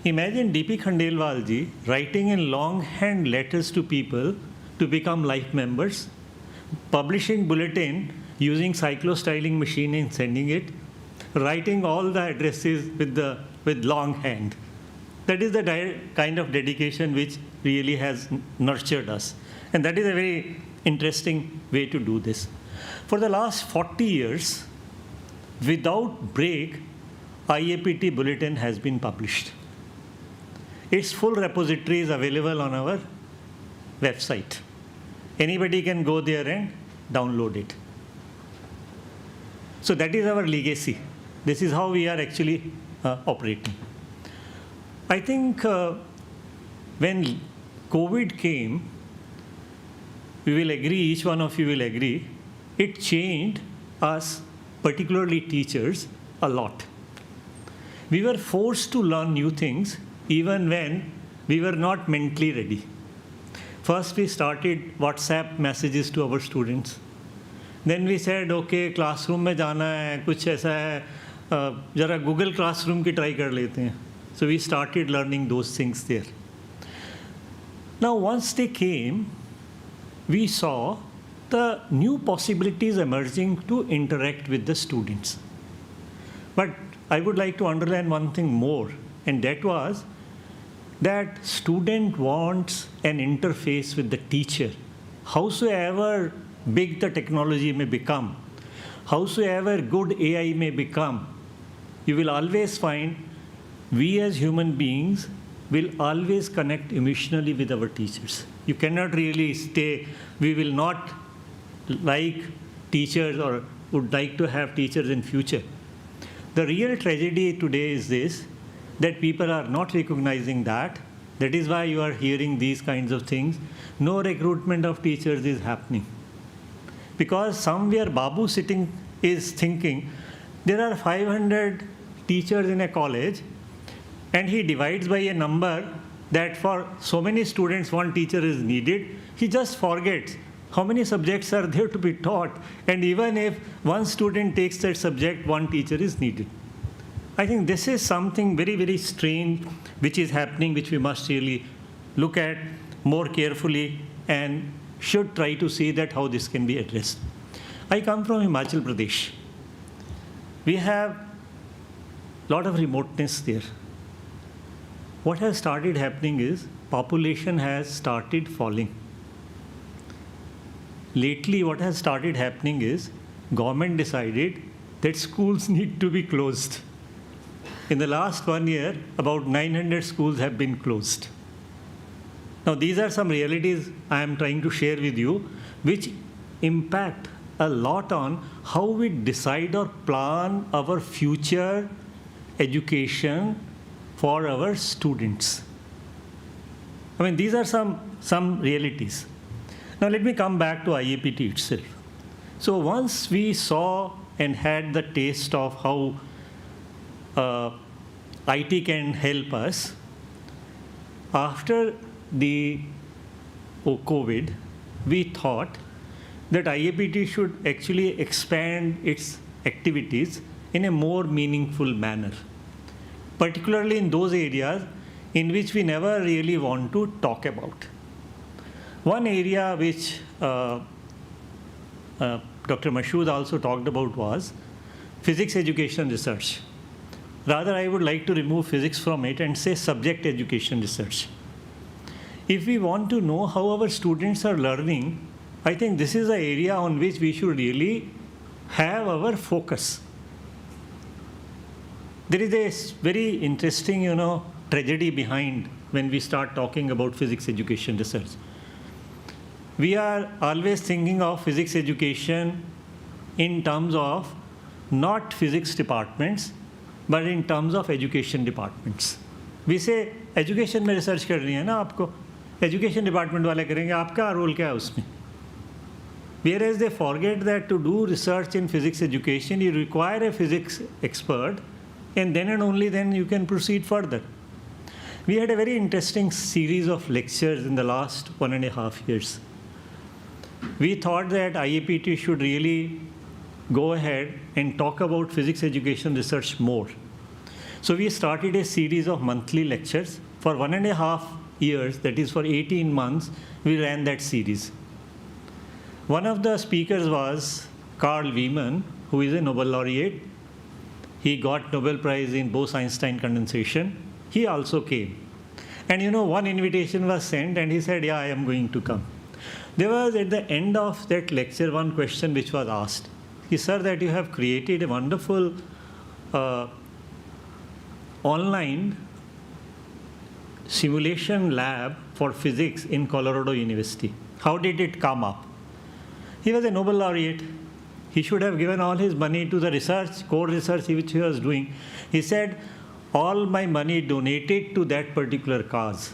Imagine D.P. Khandelwal ji writing in longhand letters to people to become life members, publishing bulletin using cyclostyling machine and sending it, writing all the addresses with longhand. That is the kind of dedication which really has nurtured us. And that is a very interesting way to do this. For the last 40 years, without break, IAPT bulletin has been published. Its full repository is available on our website. Anybody can go there and download it. So that is our legacy. This is how we are actually operating. I think when COVID came, we will agree, each one of you will agree, it changed us, particularly teachers, a lot. We were forced to learn new things even when we were not mentally ready. First, we started WhatsApp messages to our students. Then we said, okay, classroom में जाना है, कुछ ऐसा है, जरा Google Classroom की try कर लेते हैं. So we started learning those things there. Now, once they came, we saw the new possibilities emerging to interact with the students. But I would like to underline one thing more, and that was that student wants an interface with the teacher. Howsoever big the technology may become, howsoever good AI may become, you will always find we as human beings will always connect emotionally with our teachers. You cannot really stay, we will not like teachers or would like to have teachers in future. The real tragedy today is this, that people are not recognizing that. That is why you are hearing these kinds of things. No recruitment of teachers is happening. Because somewhere Babu sitting is thinking, there are 500 teachers in a college, and he divides by a number that for so many students one teacher is needed. He just forgets how many subjects are there to be taught, and even if one student takes that subject, one teacher is needed. I think this is something very, very strange which is happening, which we must really look at more carefully and should try to see that how this can be addressed. I come from Himachal Pradesh. We have a lot of remoteness there. What has started happening is population has started falling. Lately, what has started happening is government decided that schools need to be closed. In the last 1 year, about 900 schools have been closed. Now, these are some realities I am trying to share with you, which impact a lot on how we decide or plan our future education for our students. I mean, these are some realities. Now, let me come back to IAPT itself. So once we saw and had the taste of how IT can help us, after the COVID, we thought that IAPT should actually expand its activities in a more meaningful manner, particularly in those areas in which we never really want to talk about. One area which Dr. Mashood also talked about was physics education research. Rather, I would like to remove physics from it and say subject education research. If we want to know how our students are learning, I think this is the area on which we should really have our focus. There is a very interesting, tragedy behind when we start talking about physics education research. We are always thinking of physics education in terms of not physics departments, but in terms of education departments. We say, education में research करनी है ना आपको, education department वाले करेंगे, आपका role क्या है उसमें? Whereas they forget that to do research in physics education, you require a physics expert, and then and only then you can proceed further. We had a very interesting series of lectures in the last 1.5 years. We thought that IAPT should really go ahead and talk about physics education research more. So we started a series of monthly lectures. For 1.5 years, that is for 18 months, we ran that series. One of the speakers was Carl Wieman, who is a Nobel laureate. He got Nobel Prize in Bose-Einstein condensation. He also came. And you know, one invitation was sent and he said, yeah, I am going to come. There was at the end of that lecture one question which was asked. He said that you have created a wonderful online simulation lab for physics in Colorado University. How did it come up? He was a Nobel laureate. He should have given all his money to the research, core research which he was doing. He said, all my money donated to that particular cause.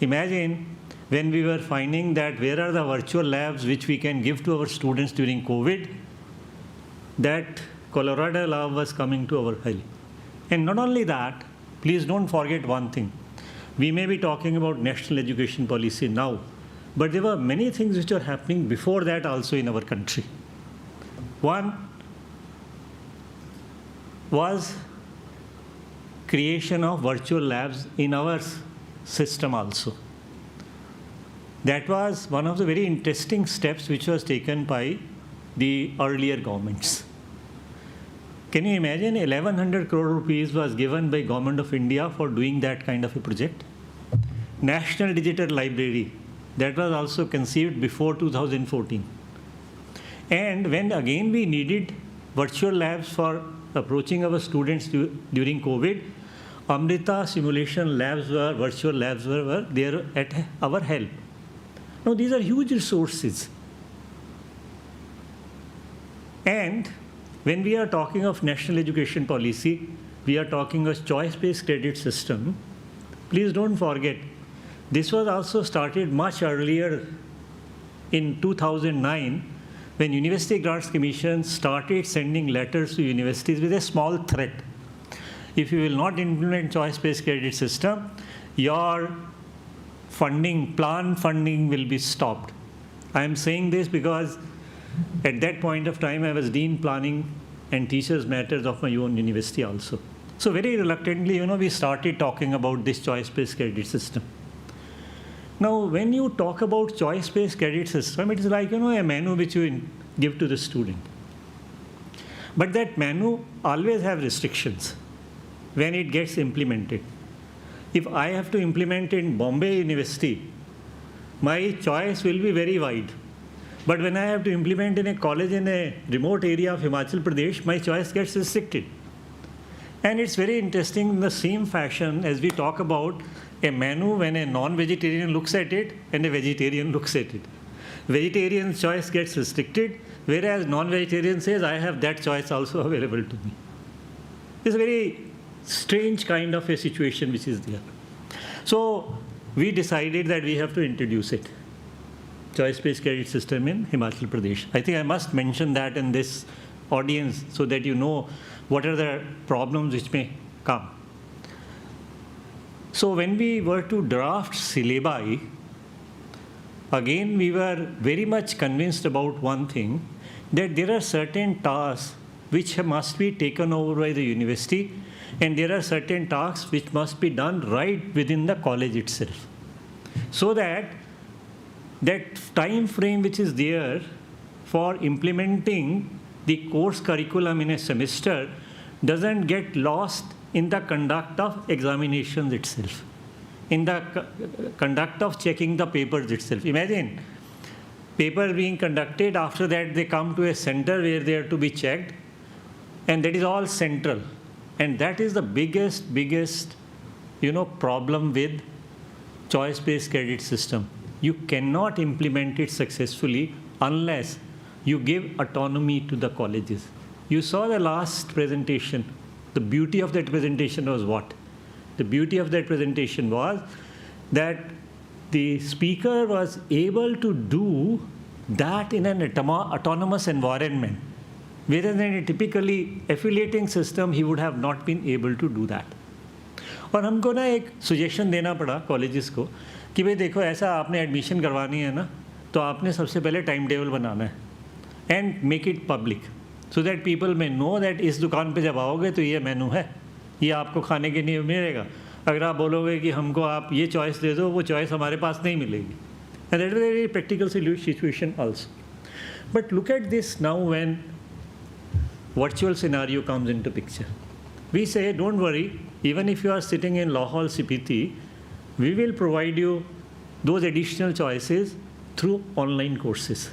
Imagine when we were finding that where are the virtual labs which we can give to our students during COVID, that Colorado lab was coming to our help. And not only that, please don't forget one thing. We may be talking about national education policy now, but there were many things which were happening before that also in our country. One was creation of virtual labs in our system also. That was one of the very interesting steps which was taken by the earlier governments. Can you imagine 1100 crore rupees was given by Government of India for doing that kind of a project? National Digital Library, that was also conceived before 2014. And when again we needed virtual labs for approaching our students during COVID, Amrita simulation labs were, virtual labs were there at our help. Now these are huge resources. And when we are talking of national education policy, we are talking of choice-based credit system. Please don't forget, this was also started much earlier in 2009 when University Grants Commission started sending letters to universities with a small threat. If you will not implement choice-based credit system, your funding, plan funding will be stopped. I am saying this because at that point of time, I was Dean Planning and Teachers Matters of my own university also. So very reluctantly, you know, we started talking about this choice-based credit system. Now, when you talk about choice-based credit system, it is like, you know, a menu which you give to the student. But that menu always have restrictions when it gets implemented. If I have to implement in Bombay University, my choice will be very wide. But when I have to implement in a college in a remote area of Himachal Pradesh, my choice gets restricted. And it's very interesting in the same fashion as we talk about a menu when a non-vegetarian looks at it and a vegetarian looks at it. Vegetarian's choice gets restricted, whereas non-vegetarian says, I have that choice also available to me. It's a very strange kind of a situation which is there. So we decided that we have to introduce it. Choice-based credit system in Himachal Pradesh. I think I must mention that in this audience so that you know what are the problems which may come. So when we were to draft syllabi, again we were very much convinced about one thing, that there are certain tasks which must be taken over by the university, and there are certain tasks which must be done right within the college itself. So that time frame which is there for implementing the course curriculum in a semester doesn't get lost in the conduct of examinations itself, in the conduct of checking the papers itself. Imagine paper being conducted, after that they come to a center where they are to be checked, and that is all central. And that is the biggest, problem with choice-based credit system. You cannot implement it successfully unless you give autonomy to the colleges. You saw the last presentation. The beauty of that presentation was what? The beauty of that presentation was that the speaker was able to do that in an autonomous environment, whereas in a typically affiliating system, he would have not been able to do that. और हमको ना एक suggestion देना पड़ा colleges को कि भाई देखो ऐसा आपने एडमिशन करवानी है ना, तो आपने सबसे पहले टाइम टेबल बनाना है and make it public so that people may know that इस दुकान पे जब आओगे तो ये मेनू है, ये आपको खाने के लिए मिलेगा। अगर आप बोलोगे कि हमको आप ये चॉइस दे दो, वो चॉइस हमारे पास नहीं मिलेगी। And that is a very practical situation also. But look at this now when virtual scenario comes into picture. We say, don't worry, even if you are sitting in Lahore CPT, we will provide you those additional choices through online courses.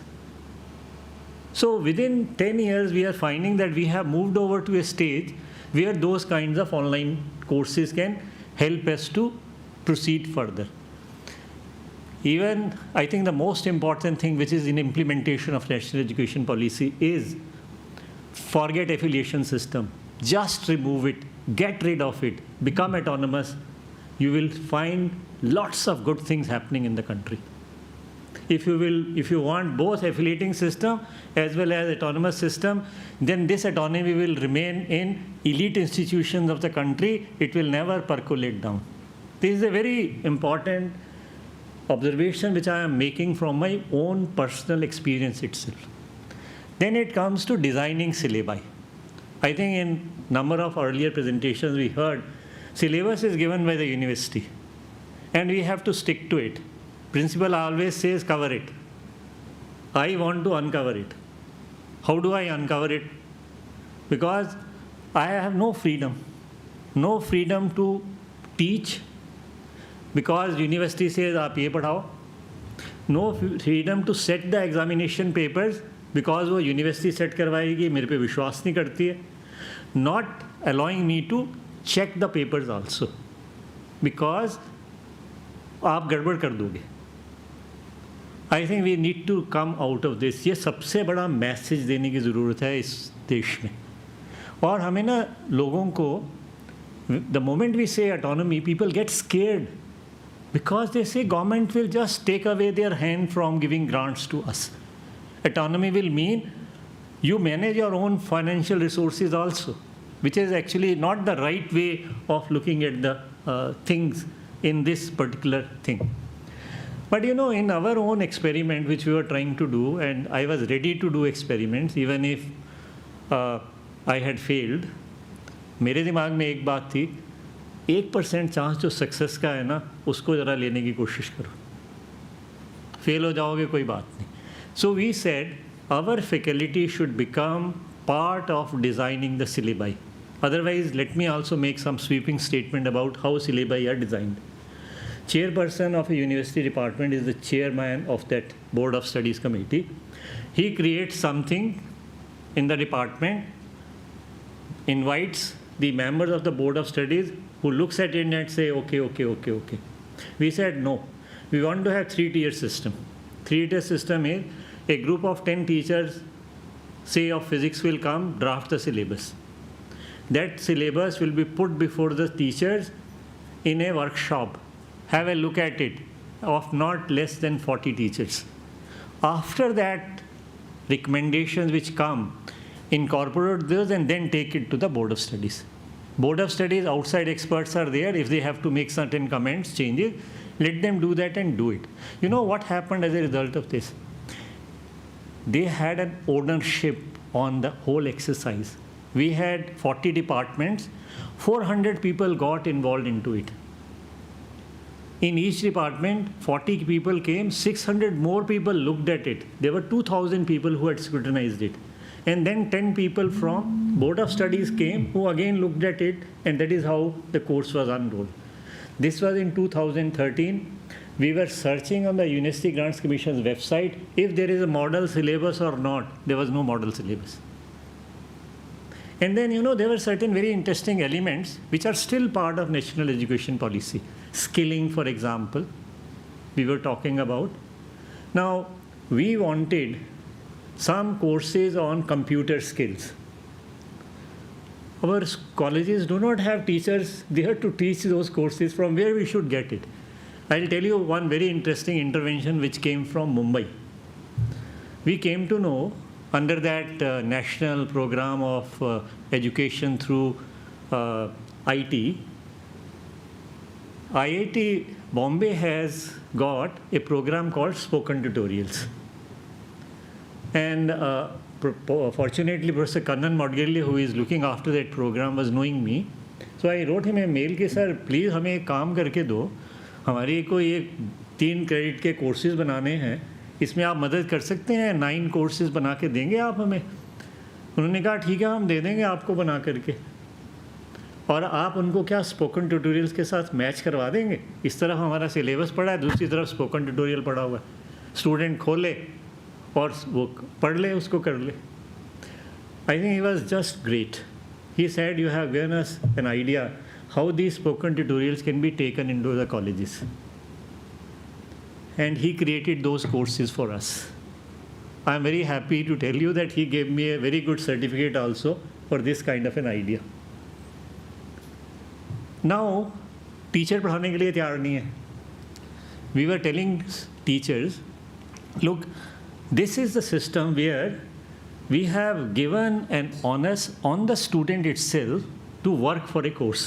So within 10 years, we are finding that we have moved over to a stage where those kinds of online courses can help us to proceed further. Even, I think the most important thing which is in implementation of national education policy is forget affiliation system. Just remove it, get rid of it, become autonomous. You will find lots of good things happening in the country. If you want both affiliating system as well as autonomous system, then this autonomy will remain in elite institutions of the country. It will never percolate down. This is a very important observation which I am making from my own personal experience itself. Then it comes to designing syllabi. I think in number of earlier presentations we heard, syllabus is given by the university and we have to stick to it. Principal always says cover it. I want to uncover it. How do I uncover it? Because I have no freedom to teach, because university says आप ये पढ़ाओ. No freedom to set the examination papers, because वो university set करवाएगी, मेरे पे विश्वास नहीं करती है. Not allowing me to check the papers also, because आप गड़बड़ कर दोगे. I think we need to come out of this. ये सबसे बड़ा मैसेज देने की ज़रूरत है इस देश में. और हमें ना लोगों को, the moment we say autonomy, people get scared because they say government will just take away their hand from giving grants to us. Autonomy will mean you manage your own financial resources also, which is actually not the right way of looking at the things in this particular thing. But you know, in our own experiment which we were trying to do, and I was ready to do experiments even if I had failed, मेरे दिमाग में एक बात थी, 1% chance जो success का है ना, उसको ज़रा लेने की कोशिश करो. फेल हो जाओगे कोई बात नहीं. So we said our faculty should become part of designing the syllabi. Otherwise, let me also make some sweeping statement about how syllabi are designed. Chairperson of a university department is the chairman of that board of studies committee. He creates something in the department, invites the members of the board of studies who looks at it and say, okay. We said no. We want to have 3-tier system. 3-tier system is a group of 10 teachers, say of physics, will come, draft the syllabus. That syllabus will be put before the teachers in a workshop. Have a look at it of not less than 40 teachers. After that, recommendations which come, incorporate those and then take it to the board of studies. Board of studies, outside experts are there. If they have to make certain comments, changes, let them do that and do it. You know what happened as a result of this? They had an ownership on the whole exercise. We had 40 departments, 400 people got involved into it. In each department, 40 people came, 600 more people looked at it. There were 2,000 people who had scrutinized it. And then 10 people from Board of Studies came who again looked at it, and that is how the course was unrolled. This was in 2013. We were searching on the University Grants Commission's website if there is a model syllabus or not. There was no model syllabus. And then, you know, there were certain very interesting elements which are still part of national education policy. Skilling, for example, we were talking about. Now, we wanted some courses on computer skills. Our colleges do not have teachers there to teach those courses. From where we should get it? I'll tell you one very interesting intervention which came from Mumbai. We came to know under that national program of education through IT, IIT Bombay has got a program called Spoken Tutorials. And fortunately, Professor Kannan Modgirli, who is looking after that program, was knowing me. So I wrote him a mail कि sir please हमें एक काम करके दो, हमारी कोई एक 3 credit के कोर्सेज बनाने हैं, इसमें आप मदद कर सकते हैं, 9 कोर्सेज बना के देंगे आप हमें? उन्होंने कहा ठीक है हम दे देंगे आपको बना करके, और आप उनको क्या स्पोकन ट्यूटोरियल्स के साथ मैच करवा देंगे। इस तरफ हमारा सिलेबस पड़ा है, दूसरी तरफ स्पोकन ट्यूटोरियल पड़ा हुआ है, स्टूडेंट खोले और वो पढ़ ले, उसको कर ले। I think he was just great. He said, you have given us an idea how these spoken tutorials can be taken into the colleges. And he created those courses for us. I am very happy to tell you that he gave me a very good certificate also for this kind of an idea. Now, teacher पढ़ाने के लिए तैयार नहीं है. We were telling teachers, look, this is the system where we have given an onus on the student itself to work for a course.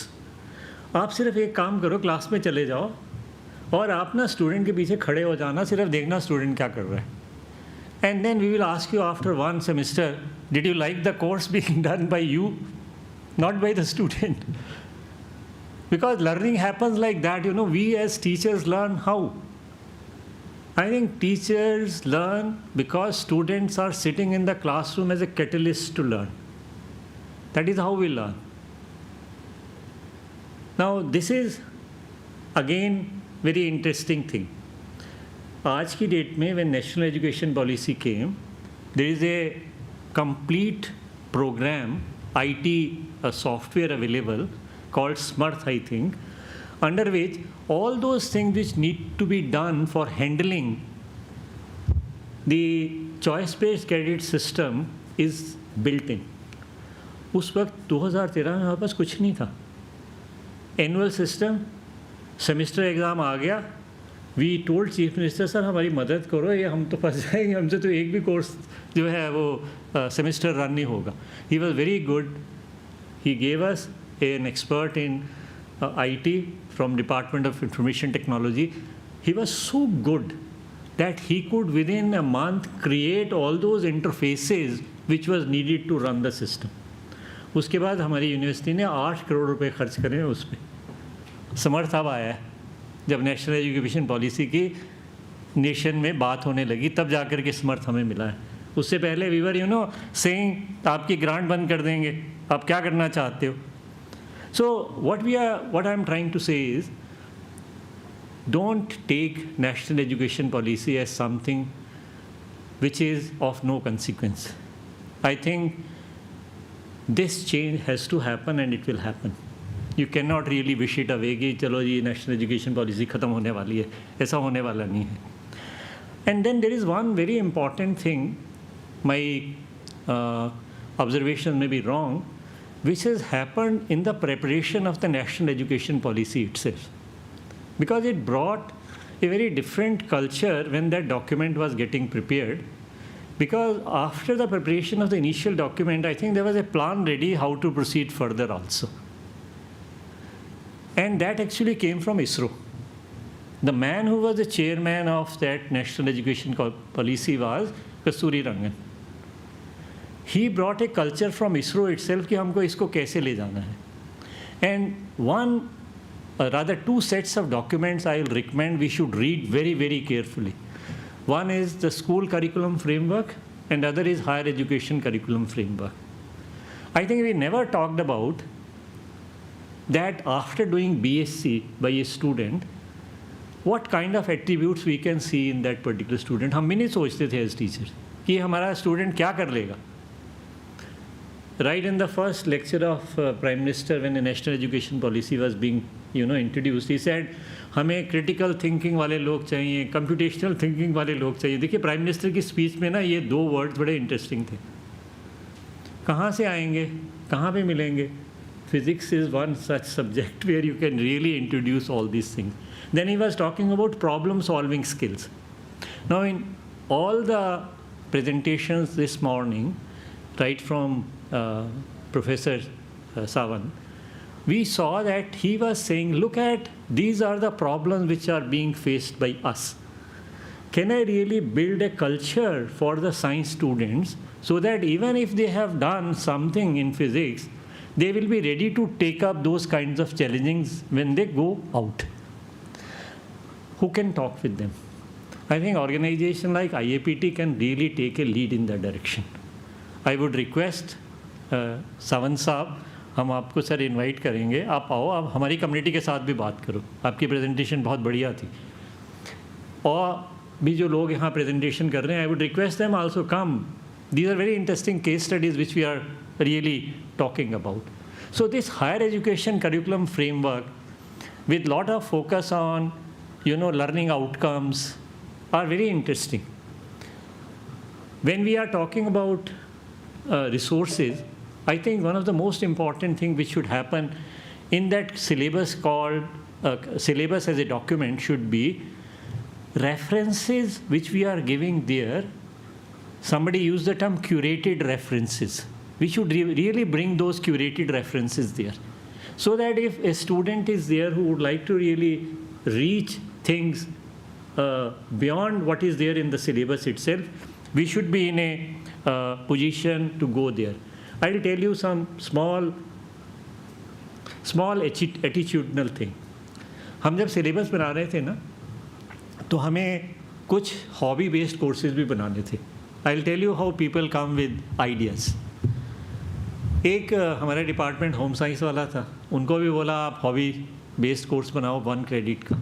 आप सिर्फ एक काम करो, क्लास में चले जाओ और आप ना स्टूडेंट के पीछे खड़े हो जाना, सिर्फ देखना स्टूडेंट क्या कर रहा है. And then we will ask you after 1 semester, did you like the course being done by you, not by the student? Because learning happens like that, you know, we as teachers learn how? I think teachers learn because students are sitting in the classroom as a catalyst to learn. That is how we learn. Now, this is again very interesting thing. आज की date में when national education policy came, there is a complete program, IT software available called Smarth, I think, under which all those things which need to be done for handling the choice-based credit system is built in. उस वक्त 2013 में हमारे पास कुछ नहीं था. Annual system, semester exam आ गया, we told chief minister sir हमारी मदद करो, ये हम तो फंस जाएंगे, हमसे तो एक भी कोर्स जो है वो सेमेस्टर रन नहीं होगा. He was very good. He gave us an expert in IT from Department of Information Technology. He was so good that he could within a month create all those interfaces which was needed to run the system. उसके बाद हमारी university ने 8 करोड़ रुपए खर्च करे हैं उस पर. समर्थ अब आया है, जब नेशनल एजुकेशन पॉलिसी की नेशन में बात होने लगी तब जाकर के समर्थ हमें मिला है. उससे पहले वी वर सेइंग आपकी ग्रांट बंद कर देंगे, आप क्या करना चाहते हो. So what I'm trying to say is, don't take national education policy as something which is of no consequence. I think this change has to happen and it will happen. You cannot really wish it away कि चलो ये national education policy ख़त्म होने वाली है, ऐसा होने वाला नहीं है. And then there is one very important thing, my observation may be wrong, which has happened in the preparation of the national education policy itself. Because it brought a very different culture when that document was getting prepared. Because after the preparation of the initial document, I think there was a plan ready how to proceed further also. And that actually came from ISRO. The man who was the chairman of that national education policy was Kasturi Rangan. He brought a culture from ISRO itself कि हमको इसको कैसे ले जाना है. And rather two sets of documents I will recommend we should read very, very carefully. One is the school curriculum framework and other is higher education curriculum framework. I think we never talked about that after doing BSc by a student, what kind of attributes we can see in that particular student. हम भी नहीं सोचते थे as teachers कि हमारा student क्या कर लेगा. Right in the first lecture of Prime Minister when the national education policy was being introduced, he said हमें critical thinking वाले लोग चाहिए, computational thinking वाले लोग चाहिए. देखिए प्राइम मिनिस्टर की स्पीच में ना ये 2 वर्ड्स बड़े इंटरेस्टिंग थे. कहाँ से आएंगे, कहाँ पे मिलेंगे. Physics is one such subject where you can really introduce all these things. Then he was talking about problem solving skills. Now in all the presentations this morning, right from Professor Sawant, we saw that he was saying, look at, these are the problems which are being faced by us. Can I really build a culture for the science students so that even if they have done something in physics, they will be ready to take up those kinds of challenges when they go out. Who can talk with them? I think organization like IAPT can really take a lead in that direction. I would request Sawant साहब, हम आपको sir invite करेंगे, आप आओ, आप हमारी community के साथ भी बात करो, आपकी प्रेजेंटेशन बहुत बढ़िया थी, और भी जो लोग यहाँ प्रेजेंटेशन कर रहे हैं, I would request them also come. These are very interesting case studies which we are really talking about. So this higher education curriculum framework with lot of focus on, learning outcomes are very interesting. When we are talking about resources, I think one of the most important thing which should happen in that syllabus called, syllabus as a document should be references which we are giving there. Somebody used the term curated references. We should really bring those curated references there, so that if a student is there who would like to really reach things beyond what is there in the syllabus itself, we should be in a position to go there. I will tell you some small attitudinal thing. हम जब syllabus बना रहे थे ना, तो हमें कुछ hobby based courses भी बनाने थे. I will tell you how people come with ideas. एक हमारा डिपार्टमेंट होम साइंस वाला था, उनको भी बोला आप हॉबी बेस्ड कोर्स बनाओ 1 क्रेडिट का.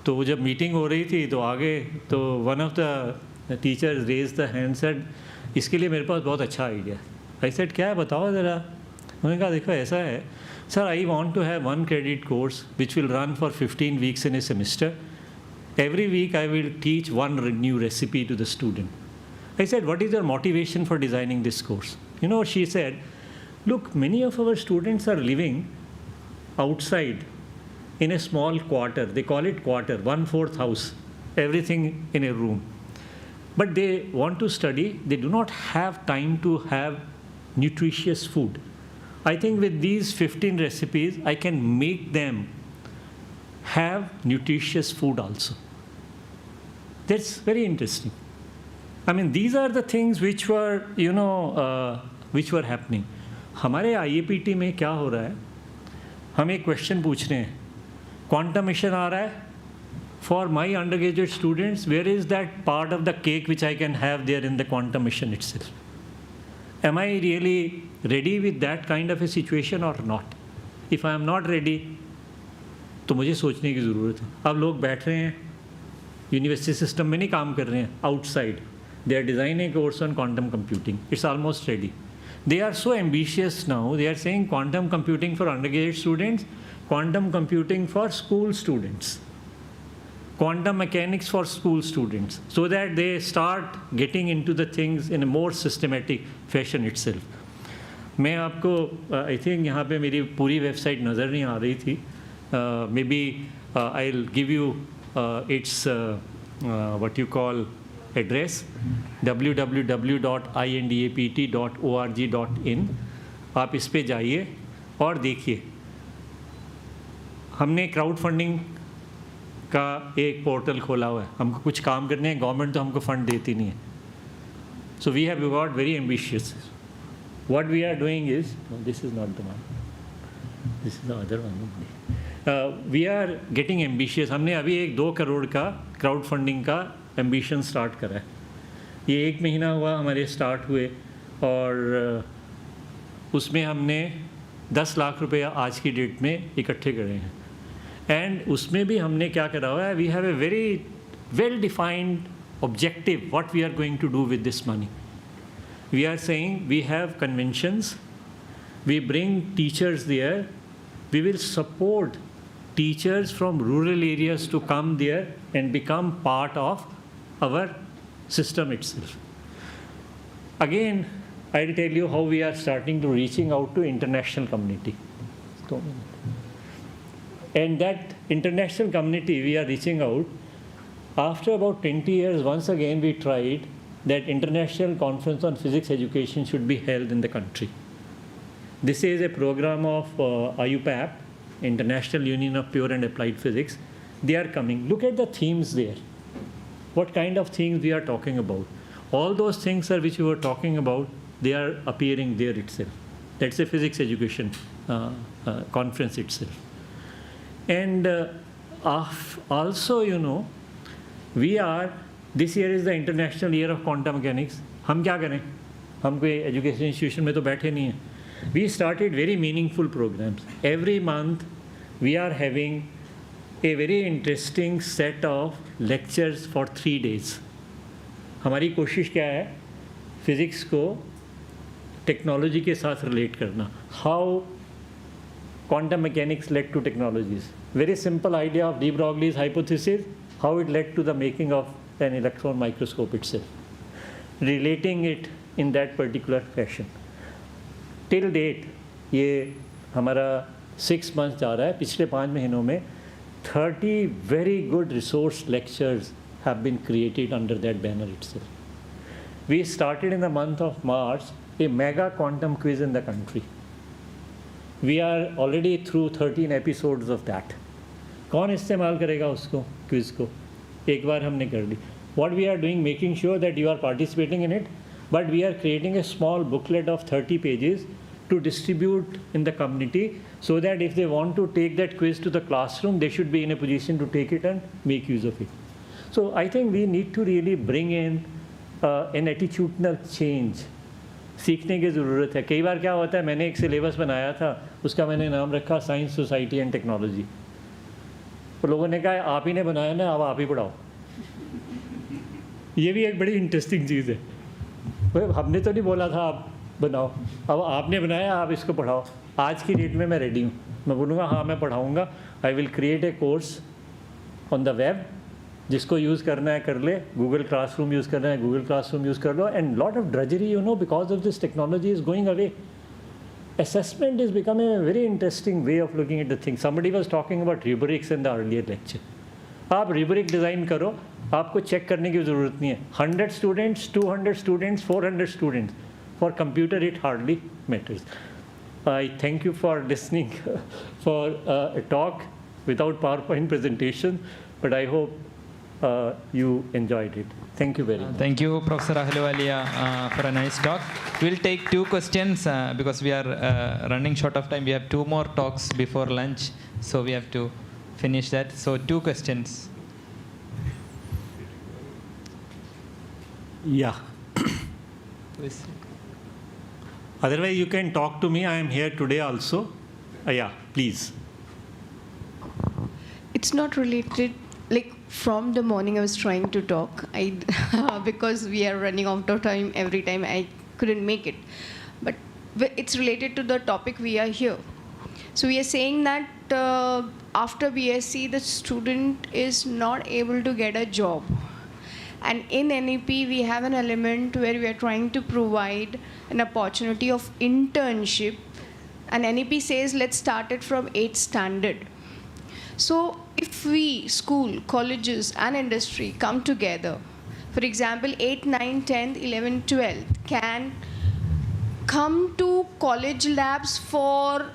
तो जब मीटिंग हो रही थी तो आगे तो one of the teachers raise the hand, said इसके लिए मेरे पास बहुत अच्छा आइडिया है. आई सेड क्या है बताओ ज़रा. उन्होंने कहा देखो ऐसा है sir, I want to have 1 credit course which will run for 15 weeks in a semester. Every week I will teach 1 new recipe to the student. I said, what is your motivation for designing this course? You know what she said? Look, many of our students are living outside in a small quarter. They call it quarter, 1/4 house, everything in a room. But they want to study. They do not have time to have nutritious food. I think with these 15 recipes, I can make them have nutritious food also. That's very interesting. I mean, these are the things which were, which were happening. हमारे IAPT में क्या हो रहा है? हम एक question पूछ रहे हैं, क्वांटम मिशन आ रहा है. For my undergraduate students, where is that part of the cake which I can have there in the quantum mission itself? Am I really ready with that kind of a situation or not? If I am not ready, तो मुझे सोचने की ज़रूरत है. अब लोग बैठ रहे हैं, यूनिवर्सिटी सिस्टम में नहीं काम कर रहे हैं, outside. They are designing a course on quantum computing. It's almost ready. They are so ambitious now. They are saying quantum computing for undergraduate students, quantum computing for school students, quantum mechanics for school students, so that they start getting into the things in a more systematic fashion itself. मैं आपको I think यहाँ पे मेरी पूरी website नज़र नहीं आ रही थी. Maybe I'll give you its what you call address, www.indapt.org.in. आप इस पे जाइए और देखिए. हमने क्राउड फंडिंग का एक पोर्टल खोला हुआ है. हमको कुछ काम करने हैं, गवर्नमेंट तो हमको फंड देती नहीं है. So we have got very ambitious. What we are doing is, no, this is not the one. This is the other one. We are getting ambitious. हमने अभी एक 2 करोड़ का क्राउड फंडिंग का एम्बिशन स्टार्ट करा है. ये 1 महीना हुआ हमारे स्टार्ट हुए, और उसमें हमने 10 लाख रुपए आज की डेट में इकट्ठे करे हैं. एंड उसमें भी हमने क्या करा हुआ है, we have a very well defined objective what we are going to do with this money. We are saying we have conventions, we bring teachers there, we will support teachers from rural areas to come there and become part of our system itself. Again, I'll tell you how we are starting to reaching out to international community. And that international community we are reaching out, after about 20 years, once again we tried that international conference on physics education should be held in the country. This is a program of IAPT, International Union of Pure and Applied Physics. They are coming. Look at the themes there. What kind of things we are talking about. All those things which we were talking about, they are appearing there itself. That's a physics education conference itself. And also, you know, this year is the International Year of Quantum Mechanics. हम क्या करें? हम कोई education institution में तो बैठे नहीं हैं. We started very meaningful programs. Every month, we are having a very interesting set of lectures for 3 days. हमारी कोशिश क्या है? Physics को technology के साथ relate करना. How quantum mechanics led to technologies. Very simple idea of de Broglie's hypothesis, how it led to the making of an electron microscope itself. Relating it in that particular fashion. Till date, ये हमारा 6 months जा रहा है. पिछले 5 महीनों में 30 very good resource lectures have been created under that banner itself. We started in the month of March a mega quantum quiz in the country. We are already through 13 episodes of that. कौन इस्तेमाल करेगा उसको quiz को? एक बार हमने कर ली. What we are doing, making sure that you are participating in it, but we are creating a small booklet of 30 pages to distribute in the community so that if they want to take that quiz to the classroom, they should be in a position to take it and make use of it. So I think we need to really bring in an attitudinal change. सीखने की ज़रूरत है. कई बार क्या होता है, मैंने एक सिलेबस बनाया था, उसका मैंने नाम रखा साइंस, सोसाइटी एंड टेक्नोलॉजी. तो लोगों ने कहा आप ही ने बनाया ना, अब आप ही पढ़ाओ. ये भी एक बड़ी इंटरेस्टिंग चीज़ है. हमने तो नहीं बोला था आप बनाओ, अब आपने बनाया, आप इसको पढ़ाओ. आज की डेट में मैं रेडी हूँ. मैं बोलूँगा हाँ मैं पढ़ाऊँगा. I will create a course on the web. जिसको यूज़ करना है कर ले. गूगल क्लासरूम यूज़ करना है गूगल क्लासरूम यूज़ कर लो. And lot of drudgery, you know, because of this technology is going away. Assessment is becoming a very interesting way of looking at the thing. Somebody was talking about rubrics in the earlier lecture. आप rubric design करो, आपको check करने की ज़रूरत नहीं है. 100 students, 200 students, 400 students. For computer, it hardly matters. I thank you for listening for a talk without PowerPoint presentation, but I hope you enjoyed it. Thank you very much. Thank you, Professor Ahluwalia, for a nice talk. We'll take 2 questions because we are running short of time. We have 2 more talks before lunch, so we have to finish that. So 2 questions. Yeah. Otherwise, you can talk to me. I am here today also. Yeah, please. It's not related. Like from the morning I was trying to talk, because we are running out of time every time, I couldn't make it. But it's related to the topic we are here. So we are saying that after BSc, the student is not able to get a job. And in NEP, we have an element where we are trying to provide an opportunity of internship. And NEP says, let's start it from 8th standard. So if we, school, colleges, and industry come together, for example, 8th, 9th, 10th, 11th, 12th can come to college labs for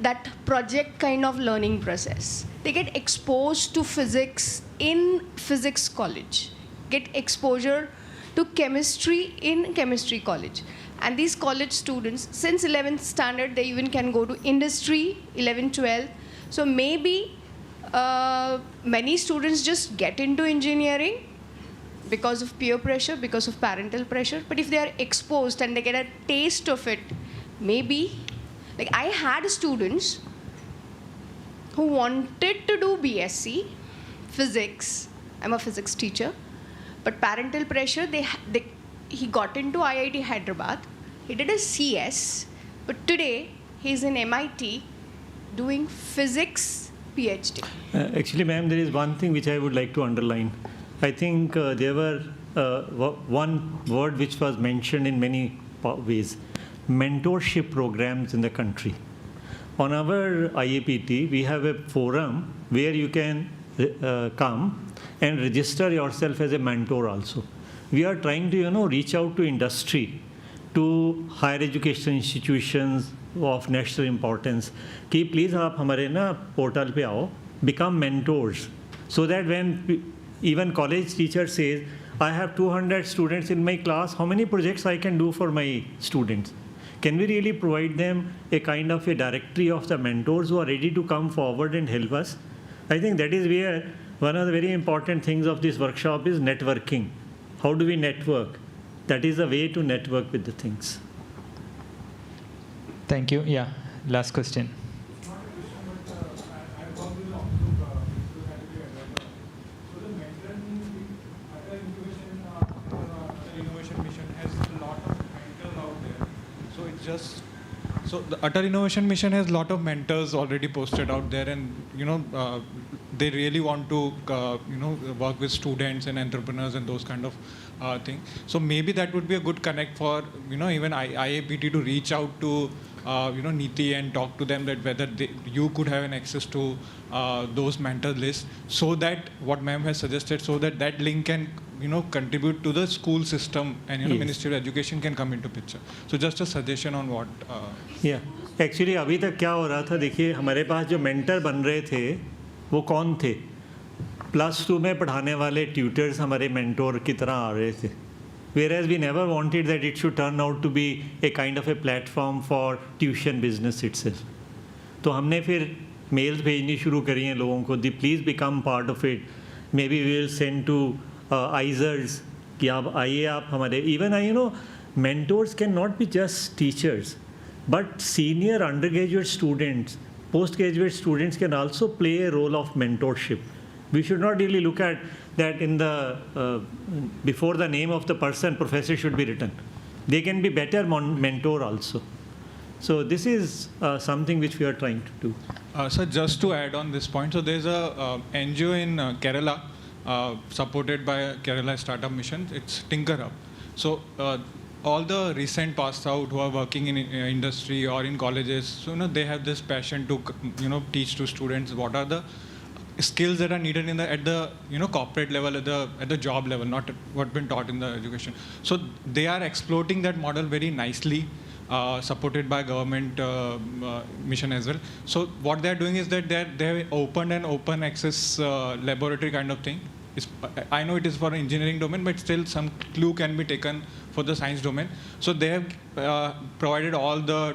that project kind of learning process. They get exposed to physics in physics college, get exposure to chemistry in chemistry college. And these college students, since 11th standard, they even can go to industry, 11th, 12th. So maybe many students just get into engineering because of peer pressure, because of parental pressure. But if they are exposed and they get a taste of it, maybe, like I had students who wanted to do BSc physics. I'm a physics teacher, but parental pressure, he got into IIT Hyderabad. He did a CS, but today he's in MIT doing physics PhD. Actually, ma'am, there is one thing which I would like to underline. I think there were one word which was mentioned in many ways, mentorship programs in the country. On our IAPT, we have a forum where you can come and register yourself as a mentor also. We are trying to, reach out to industry, to higher education institutions of national importance. कि please आप हमारे ना portal पे आओ, become mentors, so that when even college teacher says, I have 200 students in my class, how many projects I can do for my students? can we really provide them a kind of a directory of the mentors who are ready to come forward and help us? I think that is where one of the very important things of this workshop is networking. How do we network? That is a way to network with the things. Thank you. Yeah, last question. So the Utter Innovation Mission has a lot of mentors already posted out there, and they really want to work with students and entrepreneurs and those kind of things. So maybe that would be a good connect for even IAPT to reach out to Niti and talk to them that whether you could have an access to those mentor lists, so that what ma'am has suggested, so that that link can contribute to the school system, and Yes. Ministry of Education can come into picture. So just a suggestion on what. Yeah, actually अभी तक क्या हो रहा था, देखिए हमारे पास जो mentor बन रहे थे वो कौन थे? +2 में पढ़ाने वाले ट्यूटर्स हमारे मेंटोर की तरह आ रहे थे. Whereas we never wanted that it should turn out to be a kind of a platform for tuition business itself. तो हमने फिर मेल्स भेजनी शुरू करी हैं लोगों को, please become part of it. May be we will send to आइजर्स कि आप आइए, आप हमारे even mentors cannot be just teachers, but senior undergraduate students, postgraduate students can also play a role of mentorship. We should not really look at that in the before the name of the person, professor should be written. They can be better mentor also. So this is something which we are trying to do. So just to add on this point, so there's a NGO in Kerala supported by Kerala Startup Mission. It's Tinker Hub. So all the recent passed out who are working in industry or in colleges, so they have this passion to teach to students what are the skills that are needed in the at the corporate level, at the job level, not what been taught in the education. So they are exploiting that model very nicely, supported by government mission as well. So what they are doing is that they have opened an open access laboratory kind of thing. I know it is for engineering domain, but still some clue can be taken for the science domain. So they have provided all the,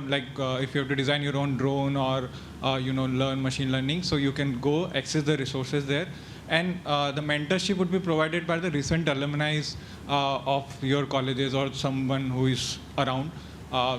if you have to design your own drone or learn machine learning, so you can go access the resources there. And the mentorship would be provided by the recent alumni of your colleges or someone who is around.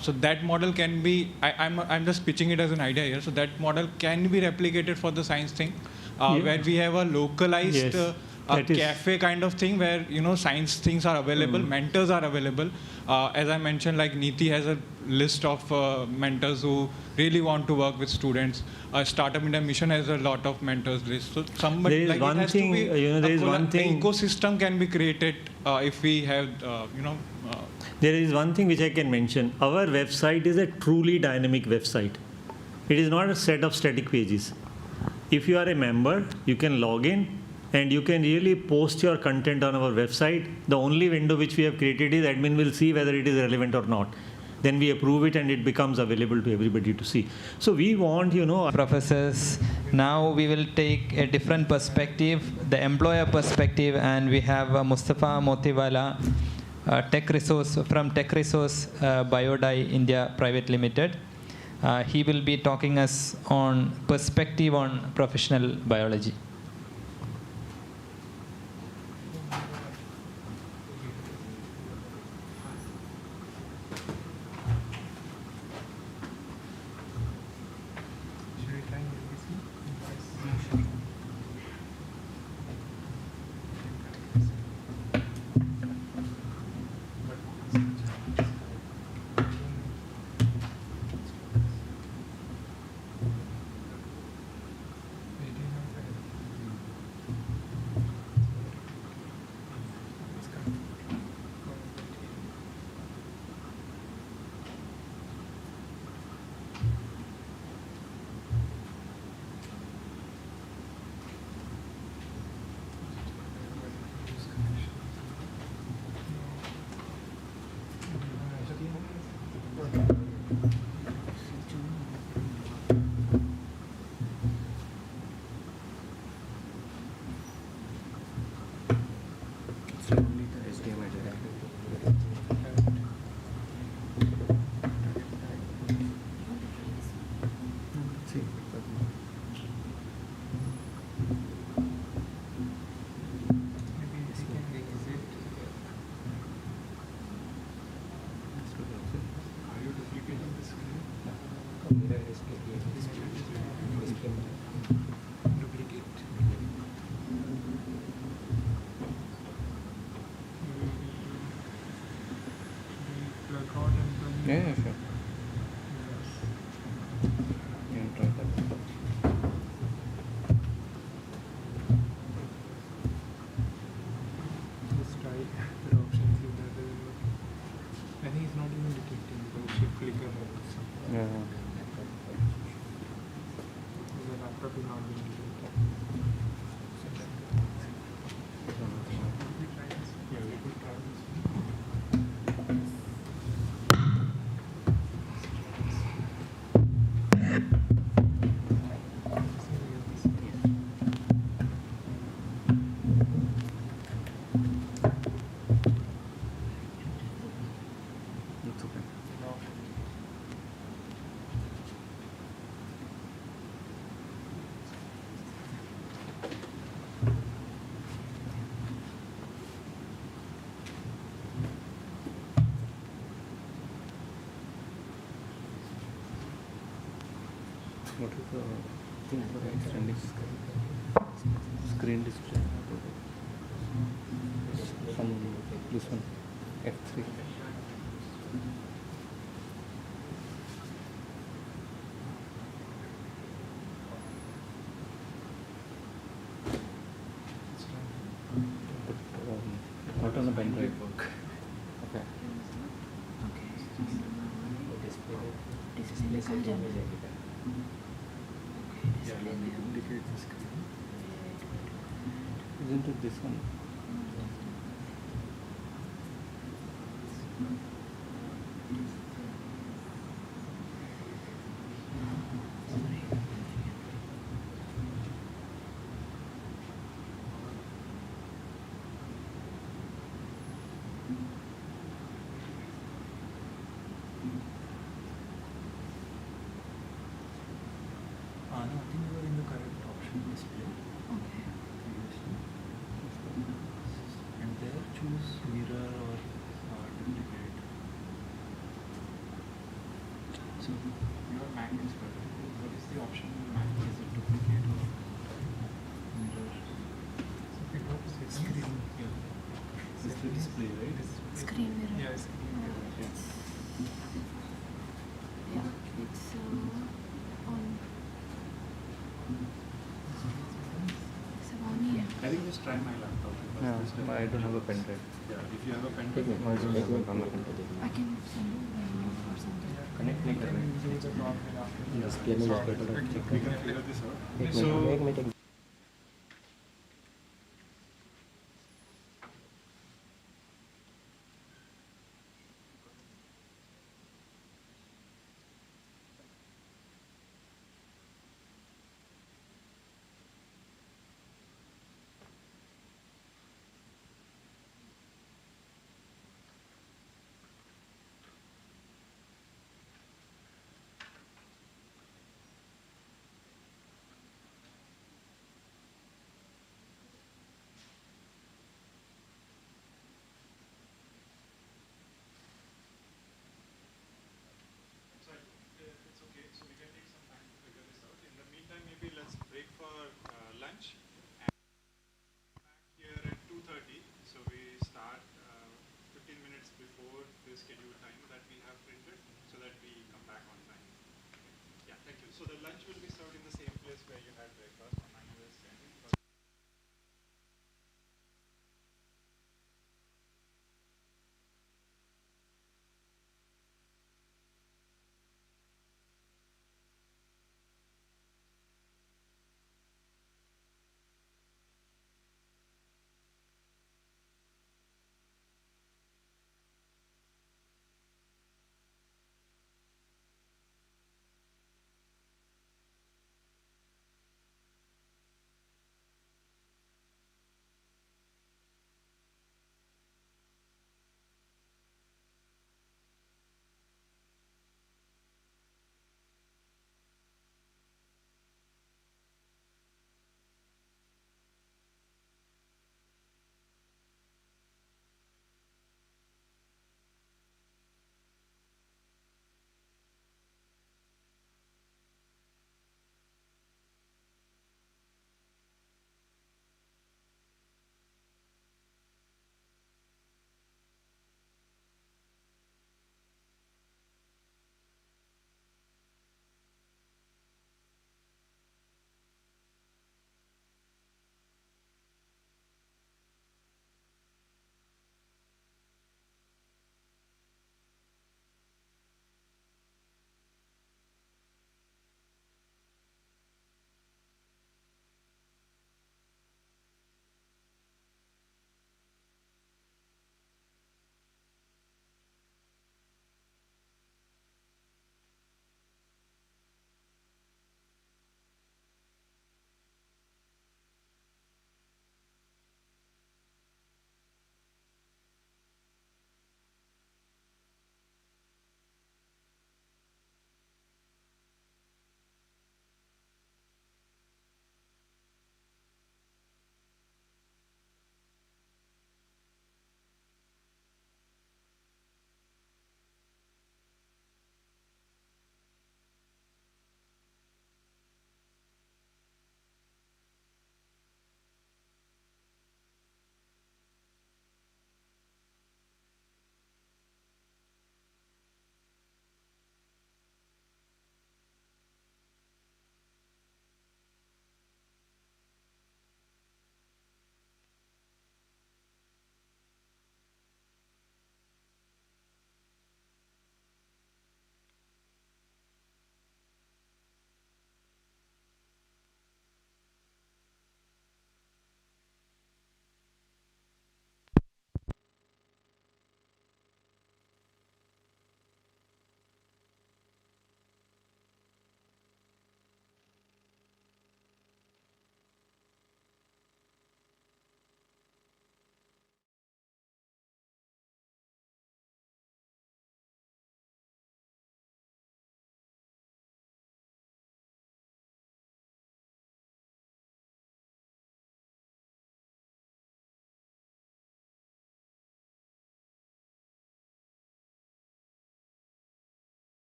So that model can be, I'm just pitching it as an idea here, so that model can be replicated for the science thing, where we have a localized cafe kind of thing where science things are available, mentors are available. As I mentioned, like Niti has a list of mentors who really want to work with students. Startup India Mission has a lot of mentors list. So somebody, there is one it has thing, to be there is one thing. Ecosystem can be created if we have There is one thing which I can mention. Our website is a truly dynamic website. It is not a set of static pages. If you are a member, you can log in and you can really post your content on our website. The only window which we have created is admin will see whether it is relevant or not. Then we approve it and it becomes available to everybody to see. So we want, Professors, now we will take a different perspective, the employer perspective, and we have Mustafa Motiwala, Tech Resource from Tech Resource Biodye India Private Limited. He will be talking us on perspective on professional biology. Yeah, yeah, sure. You can try that. Just try the options in the. I think it's not even detecting because it should flicker like something. Yeah. The laptop is not being detected. Yeah, we could try this. That's okay. What is the thing for extending screen display? This one, F3. But not on the pen drive. Okay. Isn't it this one? No, I think we were in the correct option display. Okay. And there choose mirror or duplicate. So your Mac is better. What is the option in Mac? Is it duplicate or mirror? So if you go to screen here, this is the display, right? Screen mirror. Yeah, screen mirror. Yeah. Yeah, it's on. I think just try my laptop. Yeah, I don't have a pen drive. Yeah, if you have a pen Take drive, it. I don't have a pen drive. I can send you or something. Connect नहीं कर रहे हैं. Display में जाकर we can figure this out. एक minute.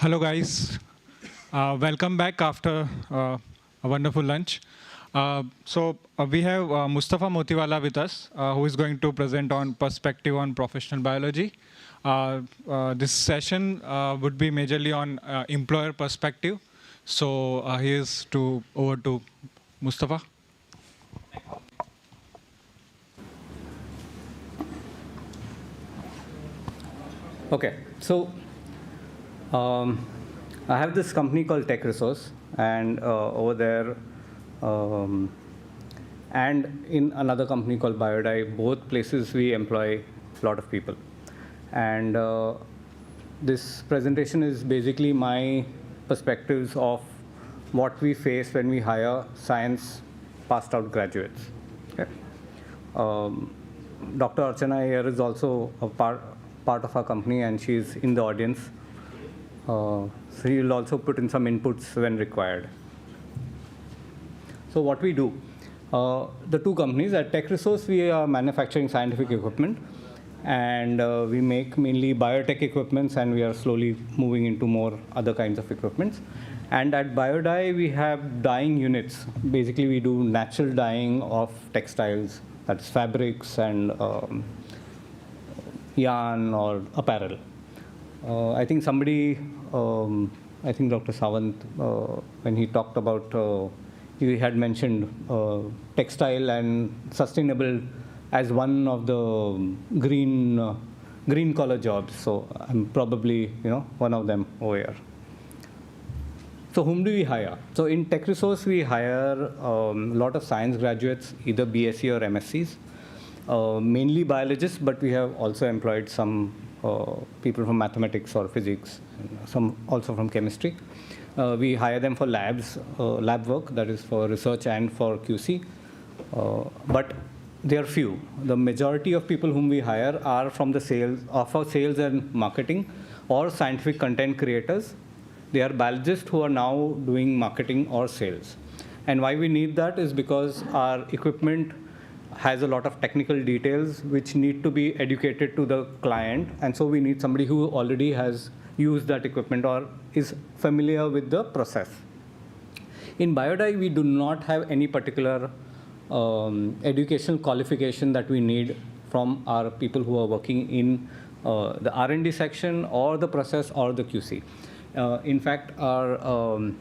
Hello, guys. Welcome back after a wonderful lunch. We have Mustafa Motiwala with us, who is going to present on perspective on professional biology. This session would be majorly on employer perspective. So here's over to Mustafa. Okay, so I have this company called Tech Resource, and over there, and in another company called Biodye, both places we employ a lot of people. And this presentation is basically my perspectives of what we face when we hire science passed out graduates. Okay. Dr. Archana here is also a part of our company, and she's in the audience. So he will also put in some inputs when required. So what we do, the two companies at Tech Resource, we are manufacturing scientific equipment, and we make mainly biotech equipments, and we are slowly moving into more other kinds of equipments. And at Biodye, we have dyeing units. Basically, we do natural dyeing of textiles, that's fabrics and yarn or apparel. I think somebody, I think Dr. Sawant, when he talked about, he had mentioned textile and sustainable as one of the green collar jobs. So I'm probably one of them over here. So whom do we hire? So in Tech Resource, we hire a lot of science graduates, either BSc or MScs, mainly biologists, but we have also employed some people from mathematics or physics, and some also from chemistry. We hire them for lab work, that is for research and for QC. But they are few. The majority of people whom we hire are from the sales and marketing or scientific content creators. They are biologists who are now doing marketing or sales. And why we need that is because our equipment has a lot of technical details which need to be educated to the client. And so we need somebody who already has used that equipment or is familiar with the process. In Biodye, we do not have any particular educational qualification that we need from our people who are working in the R&D section or the process or the QC. In fact, our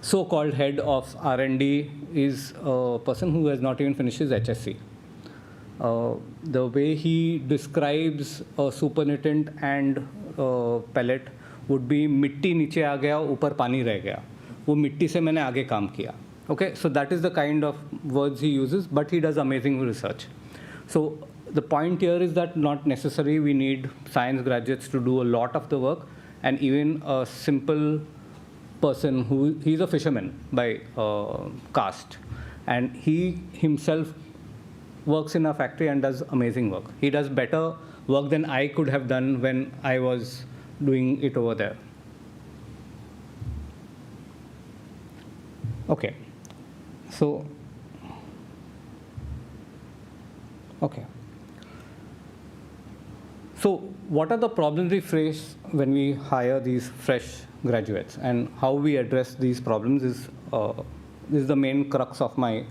so-called head of R&D is a person who has not even finished his HSC. The way he describes a supernatant and pellet would be मिट्टी नीचे आ गया ऊपर पानी रह गया वो मिट्टी से मैंने आगे काम किया. Okay, so that is the kind of words he uses, but he does amazing research. So the point here is that not necessarily we need science graduates to do a lot of the work, and even a simple person he's a fisherman by caste, and he himself works in a factory and does amazing work. He does better work than I could have done when I was doing it over there. Okay. So, okay. So what are the problems we face when we hire these fresh graduates, and how we address these problems is the main crux of my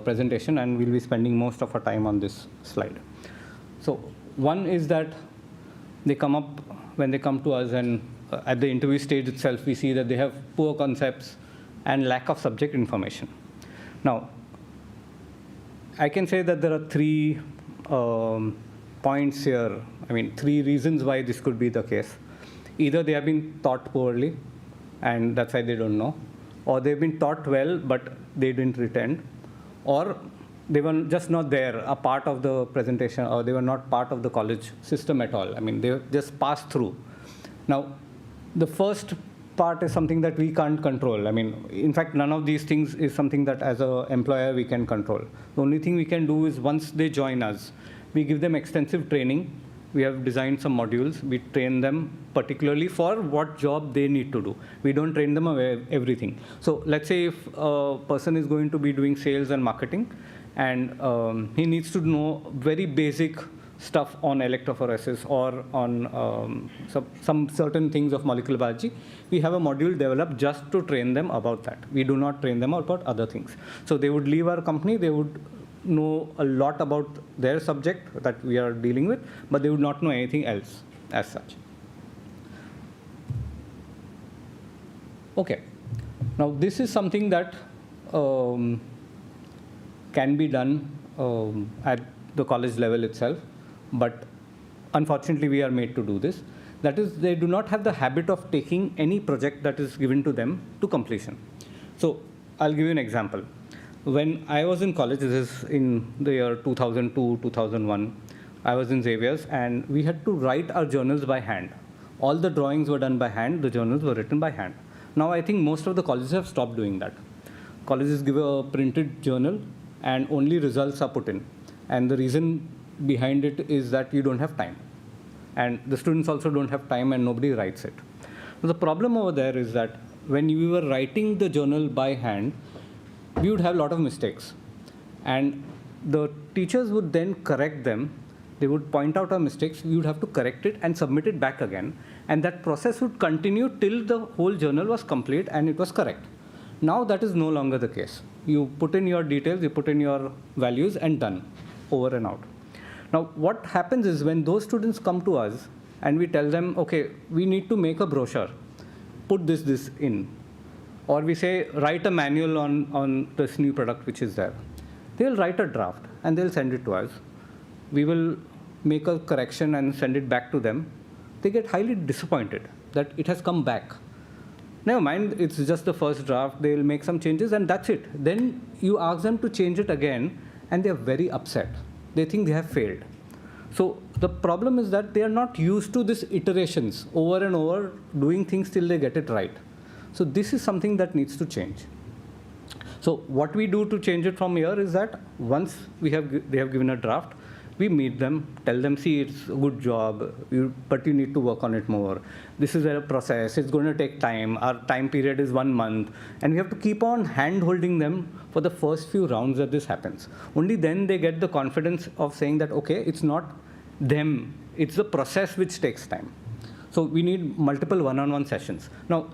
presentation, and we'll be spending most of our time on this slide. So one is that when they come to us, and at the interview stage itself, we see that they have poor concepts and lack of subject information. Now, I can say that there are three points here, three reasons why this could be the case. Either they have been taught poorly, and that's why they don't know, or they've been taught well, but they didn't retain, or they were just not there, a part of the presentation, or they were not part of the college system at all. They just passed through. Now, the first part is something that we can't control. In fact, none of these things is something that as an employer we can control. The only thing we can do is once they join us, we give them extensive training. We have designed some modules. We train them particularly for what job they need to do. We don't train them everything. So let's say if a person is going to be doing sales and marketing, and he needs to know very basic stuff on electrophoresis or on some certain things of molecular biology, we have a module developed just to train them about that. We do not train them about other things. So they would leave our company, they would know a lot about their subject that we are dealing with, but they would not know anything else as such. Okay. Now this is something that can be done at the college level itself, but unfortunately we are made to do this. That is, they do not have the habit of taking any project that is given to them to completion. So I'll give you an example. When I was in college, this is in the year 2002, 2001, I was in Xavier's, and we had to write our journals by hand. All the drawings were done by hand, the journals were written by hand. Now I think most of the colleges have stopped doing that. Colleges give a printed journal and only results are put in. And the reason behind it is that you don't have time. And the students also don't have time and nobody writes it. The problem over there is that when we were writing the journal by hand, we would have a lot of mistakes. And the teachers would then correct them. They would point out our mistakes. We would have to correct it and submit it back again. And that process would continue till the whole journal was complete and it was correct. Now that is no longer the case. You put in your details, you put in your values, and done, over and out. Now what happens is when those students come to us and we tell them, okay, we need to make a brochure, put this in. Or we say, write a manual on this new product which is there. They'll write a draft and they'll send it to us. We will make a correction and send it back to them. They get highly disappointed that it has come back. Never mind, it's just the first draft. They'll make some changes and that's it. Then you ask them to change it again and they're very upset. They think they have failed. So the problem is that they are not used to these iterations over and over, doing things till they get it right. So this is something that needs to change. So what we do to change it from here is that once they have given a draft, we meet them, tell them, see, it's a good job, but you need to work on it more. This is a process, it's going to take time. Our time period is 1 month. And we have to keep on hand-holding them for the first few rounds that this happens. Only then they get the confidence of saying that, okay, it's not them, it's the process which takes time. So we need multiple one-on-one sessions. Now,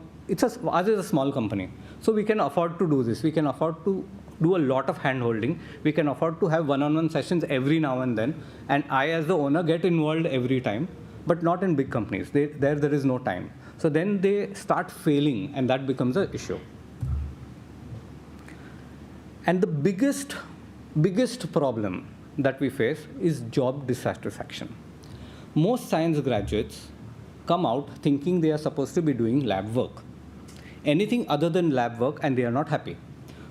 ours is a small company, so we can afford to do this. We can afford to do a lot of hand-holding. We can afford to have one-on-one sessions every now and then, and I, as the owner, get involved every time, but not in big companies. There is no time. So then they start failing, and that becomes an issue. And the biggest problem that we face is job dissatisfaction. Most science graduates come out thinking they are supposed to be doing lab work. Anything other than lab work, and they are not happy.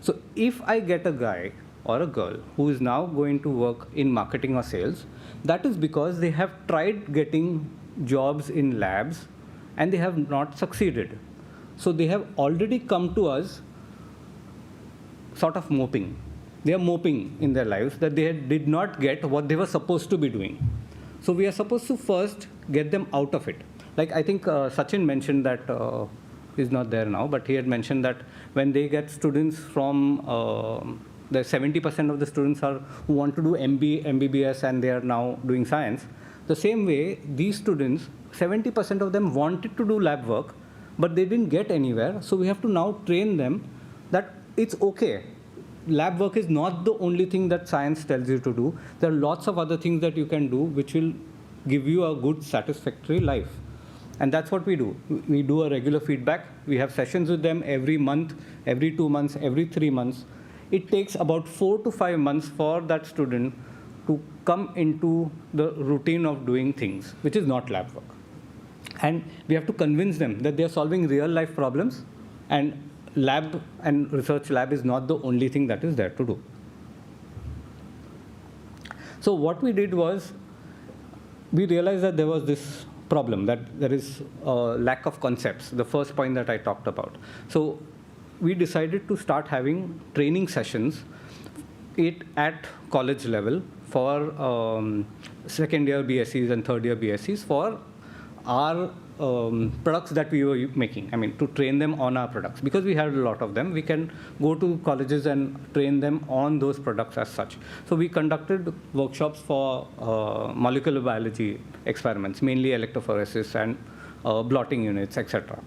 So if I get a guy or a girl who is now going to work in marketing or sales, that is because they have tried getting jobs in labs and they have not succeeded. So they have already come to us sort of moping. They are moping in their lives that they did not get what they were supposed to be doing. So we are supposed to first get them out of it. Like I think Sachin mentioned that, he's not there now, but he had mentioned that when they get students from, the 70% of the students who want to do MBBS and they are now doing science. The same way, these students, 70% of them wanted to do lab work, but they didn't get anywhere. So we have to now train them that it's okay. Lab work is not the only thing that science tells you to do. There are lots of other things that you can do which will give you a good, satisfactory life. And that's what we do. We do a regular feedback. We have sessions with them every month, every 2 months, every 3 months. It takes about 4 to 5 months for that student to come into the routine of doing things, which is not lab work. And we have to convince them that they are solving real life problems, and lab and research lab is not the only thing that is there to do. So what we did was, we realized that there was this problem, that there is a lack of concepts, the first point that I talked about. So we decided to start having training sessions at college level for second year BScs and third year BScs for our products that we were making, I mean, to train them on our products. Because we had a lot of them, we can go to colleges and train them on those products as such. So we conducted workshops for molecular biology experiments, mainly electrophoresis and blotting units, etc.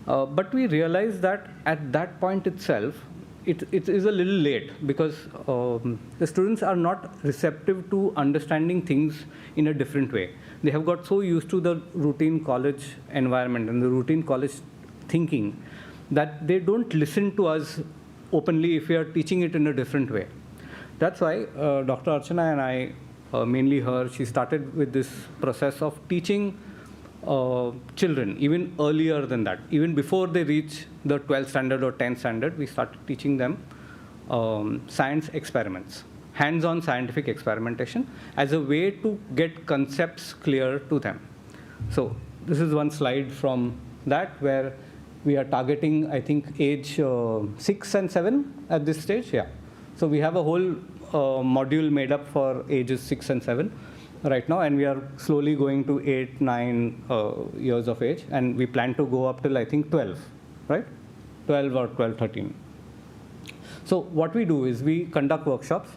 But we realized that at that point itself, it is a little late, because the students are not receptive to understanding things in a different way. They have got so used to the routine college environment and the routine college thinking that they don't listen to us openly if we are teaching it in a different way. That's why Dr. Archana and I, mainly her, she started with this process of teaching children even earlier than that. Even before they reach the 12th standard or 10th standard, we started teaching them science experiments, hands-on scientific experimentation, as a way to get concepts clear to them. So this is one slide from that, where we are targeting, I think, age 6 and 7 at this stage. Yeah. So we have a whole module made up for ages 6 and 7 right now, and we are slowly going to 8, 9 years of age, and we plan to go up till, I think, 12, right? 12 or 12, 13. So what we do is we conduct workshops.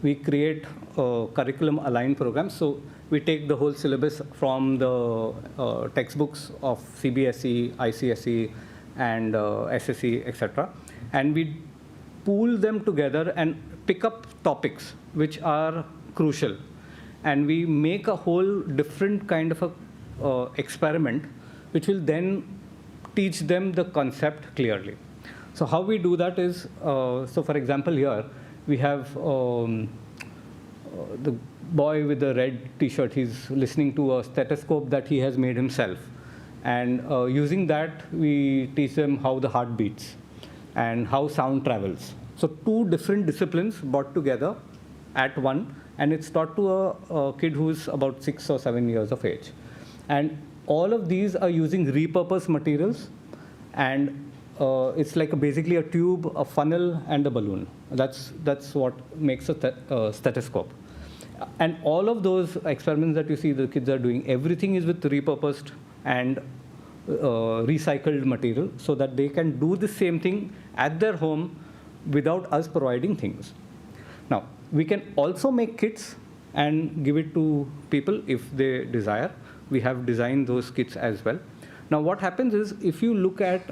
We create curriculum-aligned programs. So we take the whole syllabus from the textbooks of CBSE, ICSE, and SSE, etc. And we pool them together and pick up topics which are crucial. And we make a whole different kind of a experiment, which will then teach them the concept clearly. So how we do that is, so for example here, we have the boy with the red t-shirt. He's listening to a stethoscope that he has made himself. And using that, we teach them how the heart beats and how sound travels. So 2 different disciplines brought together at one, and it's taught to a kid who's about 6 or 7 years of age. And all of these are using repurposed materials, and it's like basically a tube, a funnel, and a balloon. That's what makes a stethoscope. And all of those experiments that you see the kids are doing, everything is with repurposed and recycled material, so that they can do the same thing at their home without us providing things. Now, we can also make kits and give it to people if they desire. We have designed those kits as well. Now, what happens is, if you look at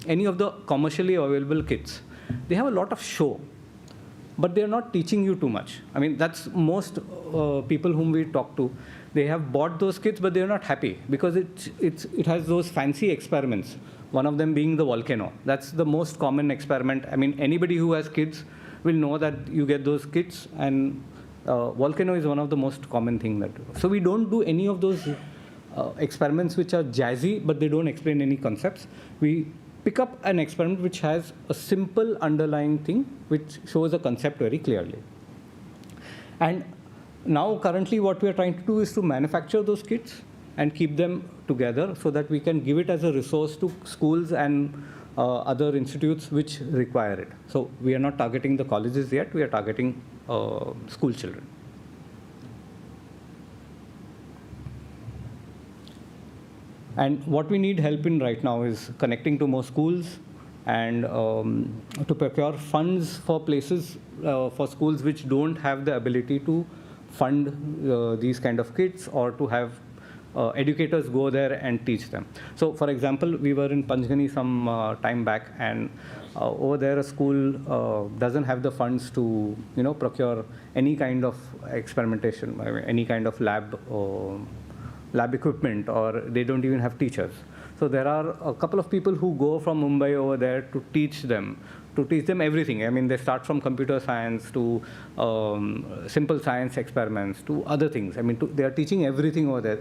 any of the commercially available kits, they have a lot of show, but they're not teaching you too much. I mean, that's most people whom we talk to. They have bought those kits, but they're not happy, because it has those fancy experiments, one of them being the volcano. That's the most common experiment. I mean, anybody who has kids will know that you get those kits, and volcano is one of the most common thing that. So we don't do any of those experiments which are jazzy, but they don't explain any concepts. We pick up an experiment which has a simple underlying thing which shows a concept very clearly. And now currently what we are trying to do is to manufacture those kits and keep them together so that we can give it as a resource to schools and other institutes which require it. So we are not targeting the colleges yet, we are targeting school children. And what we need help in right now is connecting to more schools and to procure funds for places, for schools which don't have the ability to fund these kind of kits, or to have educators go there and teach them. So for example, we were in Panchgani some time back, and over there a school doesn't have the funds to procure any kind of experimentation, any kind of lab equipment, or they don't even have teachers. So there are a couple of people who go from Mumbai over there to teach them everything. I mean, they start from computer science to simple science experiments to other things. I mean, they are teaching everything over there.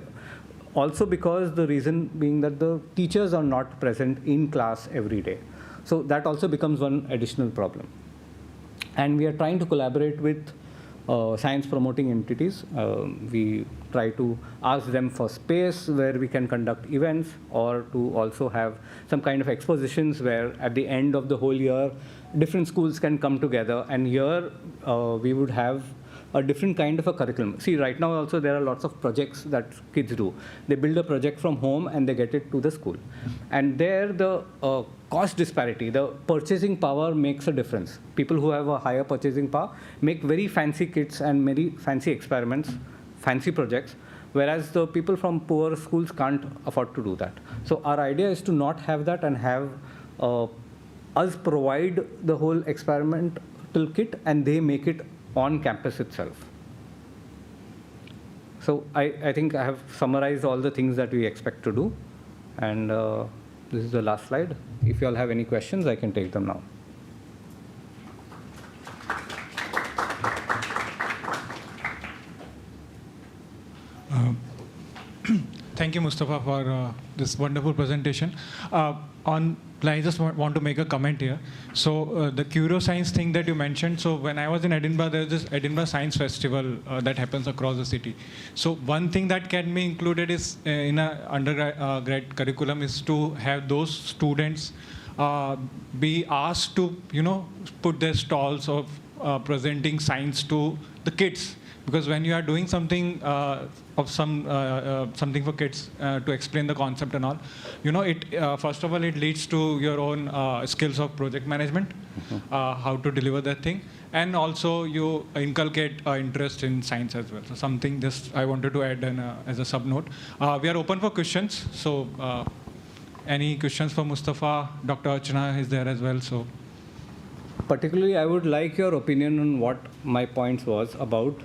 Also because the reason being that the teachers are not present in class every day. So that also becomes one additional problem. And we are trying to collaborate with science promoting entities. We try to ask them for space where we can conduct events, or to also have some kind of expositions where at the end of the whole year, different schools can come together. And here we would have a different kind of a curriculum. See, right now also there are lots of projects that kids do. They build a project from home and they get it to the school. And there the cost disparity, the purchasing power makes a difference. People who have a higher purchasing power make very fancy kits and very fancy experiments, fancy projects, whereas the people from poor schools can't afford to do that. So our idea is to not have that and have us provide the whole experimental kit and they make it on campus itself. So I think I have summarized all the things that we expect to do. And this is the last slide. If you all have any questions, I can take them now. Thank you, Mustafa, for this wonderful presentation. I just want to make a comment here. So the Curioscience thing that you mentioned, so when I was in Edinburgh, there's this Edinburgh Science Festival that happens across the city. So one thing that can be included is in an undergrad curriculum is to have those students be asked to, put their stalls of presenting science to the kids. Because when you are doing something something for kids to explain the concept and all, first of all, it leads to your own skills of project management, how to deliver that thing, and also you inculcate interest in science as well. So something just I wanted to add as a sub note. We are open for questions. So any questions for Mustafa? Dr. Archana is there as well. So particularly, I would like your opinion on what my points was about.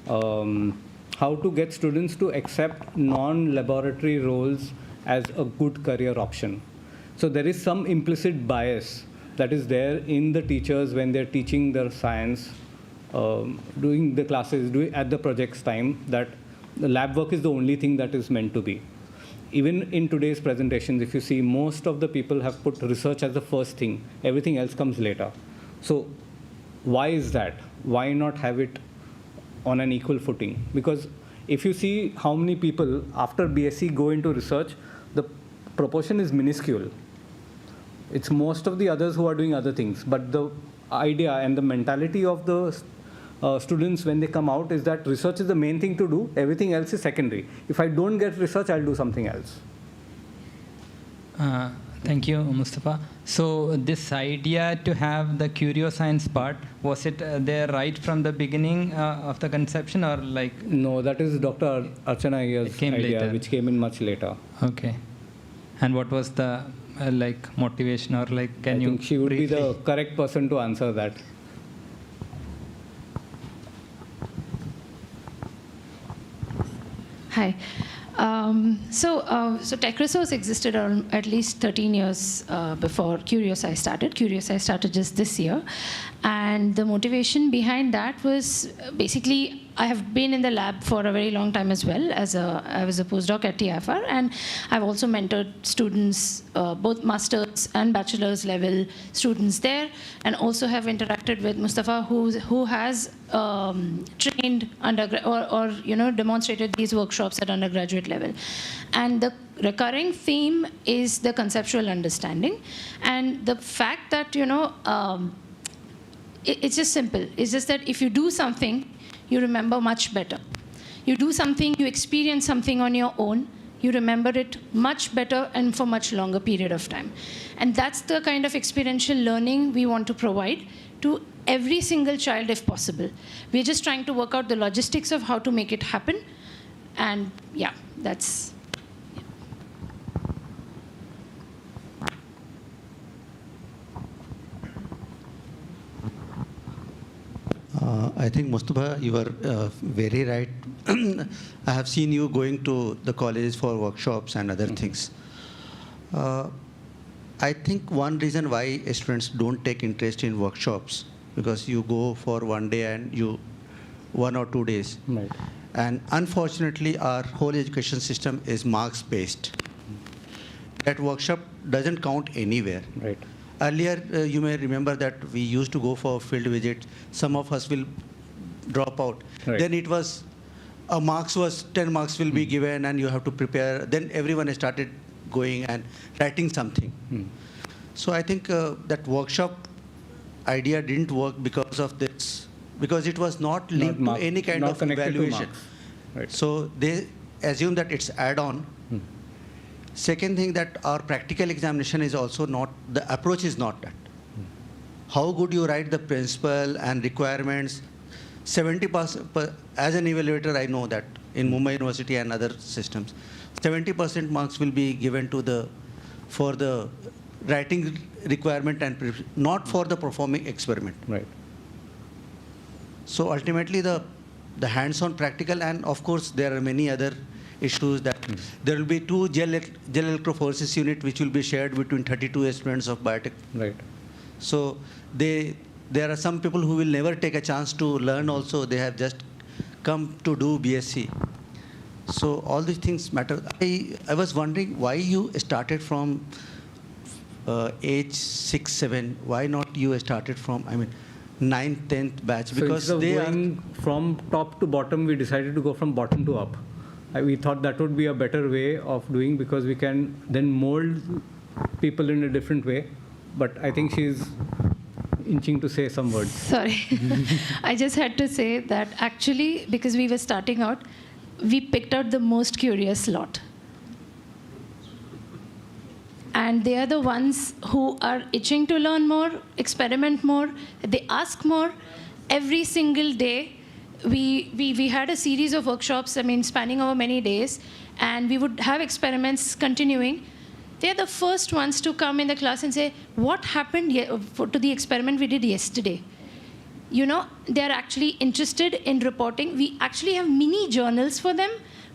How to get students to accept non-laboratory roles as a good career option. So there is some implicit bias that is there in the teachers when they're teaching their science, doing the classes, at the project's time, that the lab work is the only thing that is meant to be. Even in today's presentations, if you see, most of the people have put research as the first thing. Everything else comes later. So why is that? Why not have it on an equal footing? Because if you see how many people after BSc go into research, the proportion is minuscule. It's most of the others who are doing other things. But the idea and the mentality of the students when they come out is that research is the main thing to do, everything else is secondary. If I don't get research, I'll do something else. Thank you, Mustafa. So this idea to have the Curioscience part, was it there right from the beginning of the conception, or like? No, that is Dr. Archana Iyer's idea, later, which came in much later. Okay. And what was the motivation, or like, can you? I think she would be the correct person to answer that. Hi. So TechResource existed at least 13 years before Curioscience started. Curioscience started just this year. And the motivation behind that was basically, I have been in the lab for a very long time as well. I was a postdoc at TIFR, and I've also mentored students, both master's and bachelor's level students there, and also have interacted with Mustafa, who has trained undergrad or demonstrated these workshops at undergraduate level. And the recurring theme is the conceptual understanding, and the fact that it's just simple. It's just that if you do something, you remember much better. You do something, you experience something on your own, you remember it much better and for much longer period of time. And that's the kind of experiential learning we want to provide to every single child if possible. We're just trying to work out the logistics of how to make it happen. And yeah, that's... I think, Mustafa, you are very right. I have seen you going to the colleges for workshops and other things. I think one reason why students don't take interest in workshops, because you go for one day and 1 or 2 days. Right. And unfortunately, our whole education system is marks-based. That workshop doesn't count anywhere. Right. Earlier, you may remember that we used to go for field visits. Some of us will drop out. Right. Then it was, 10 marks will be given and you have to prepare. Then everyone started going and writing something. So I think that workshop idea didn't work because of this because it was not linked to any kind of evaluation. Right. So they assume that it's add-on. Second thing, that our practical examination is also not, the approach is not that. How good you write the principle and requirements. 70%, as an evaluator, I know that in Mumbai University and other systems, 70% marks will be given to for the writing requirement and not for the performing experiment. Right. So ultimately, the hands-on practical, and of course there are many other issues that there will be 2 gel electrophoresis unit which will be shared between 32 students of biotech. Right. So there are some people who will never take a chance to learn also. They have just come to do BSc. So all these things matter. I was wondering why you started from age 6, 7. Why not you started from, 9th, 10th batch? Because so they going from top to bottom, we decided to go from bottom to up. We thought that would be a better way of doing, because we can then mold people in a different way. But I think she's inching to say some words. Sorry. I just had to say that actually, because we were starting out, we picked out the most curious lot. And they are the ones who are itching to learn more, experiment more, they ask more. Every single day, we had a series of workshops, spanning over many days, and we would have experiments continuing. They're the first ones to come in the class and say, what happened to the experiment we did yesterday? They're actually interested in reporting. We actually have mini journals for them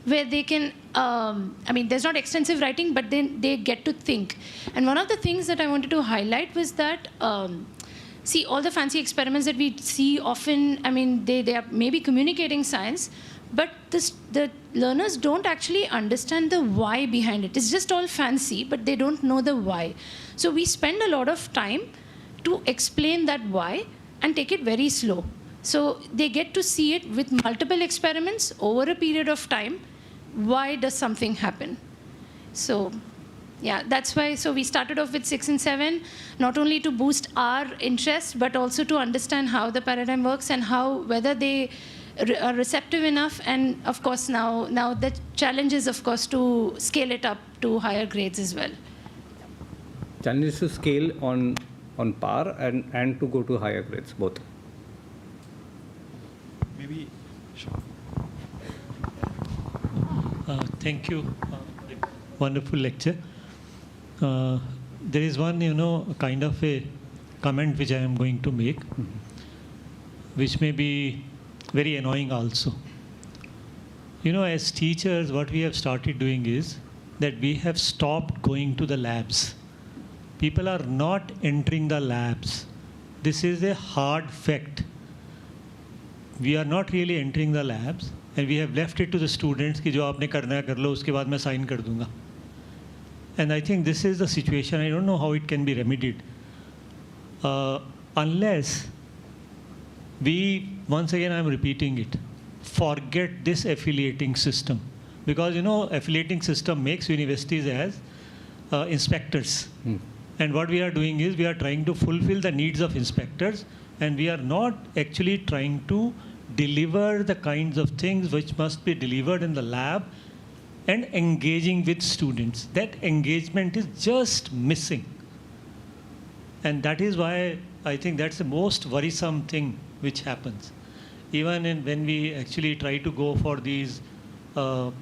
where they can, there's not extensive writing, but then they get to think. And one of the things that I wanted to highlight was that, see, all the fancy experiments that we see often, they are maybe communicating science, but the learners don't actually understand the why behind it. It's just all fancy, but they don't know the why. So we spend a lot of time to explain that why and take it very slow. So they get to see it with multiple experiments over a period of time. Why does something happen? So yeah, that's why. So we started off with 6 and 7, not only to boost our interest, but also to understand how the paradigm works and whether they are receptive enough. And of course, now the challenge is, of course, to scale it up to higher grades as well. Challenge is to scale on par and to go to higher grades, both. Maybe, sure. Thank you. Wonderful lecture. There is one, kind of a comment which I am going to make, which may be very annoying also. As teachers, what we have started doing is that we have stopped going to the labs. People are not entering the labs. This is a hard fact. We are not really entering the labs, and we have left it to the students कि जो आपने करना है कर लो, उसके बाद मैं sign कर दूँगा. And I think this is the situation. I don't know how it can be remedied. Unless we, once again I'm repeating it, forget this affiliating system. Because affiliating system makes universities as inspectors. And what we are doing is we are trying to fulfill the needs of inspectors, and we are not actually trying to deliver the kinds of things which must be delivered in the lab and engaging with students. That engagement is just missing. And that is why I think that's the most worrisome thing which happens. Even when we actually try to go for these, what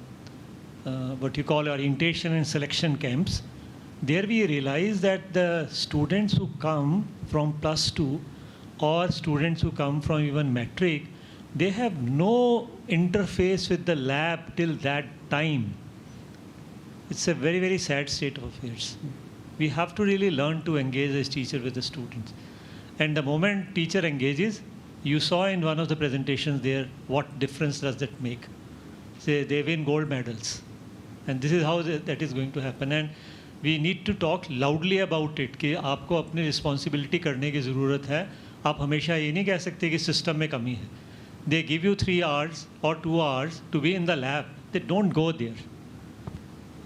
you call orientation and selection camps, there we realize that the students who come from +2 or students who come from even matric, they have no interface with the lab till that time. It's a very, very sad state of affairs. We have to really learn to engage as teacher with the students. And the moment teacher engages, you saw in one of the presentations there, what difference does that make? Say they win gold medals. And this is how that is going to happen. And we need to talk loudly about it कि आपको अपनी responsibility करने की ज़रूरत है. आप हमेशा ये नहीं कह सकते कि system में कमी है. They give you 3 hours or 2 hours to be in the lab. They don't go there.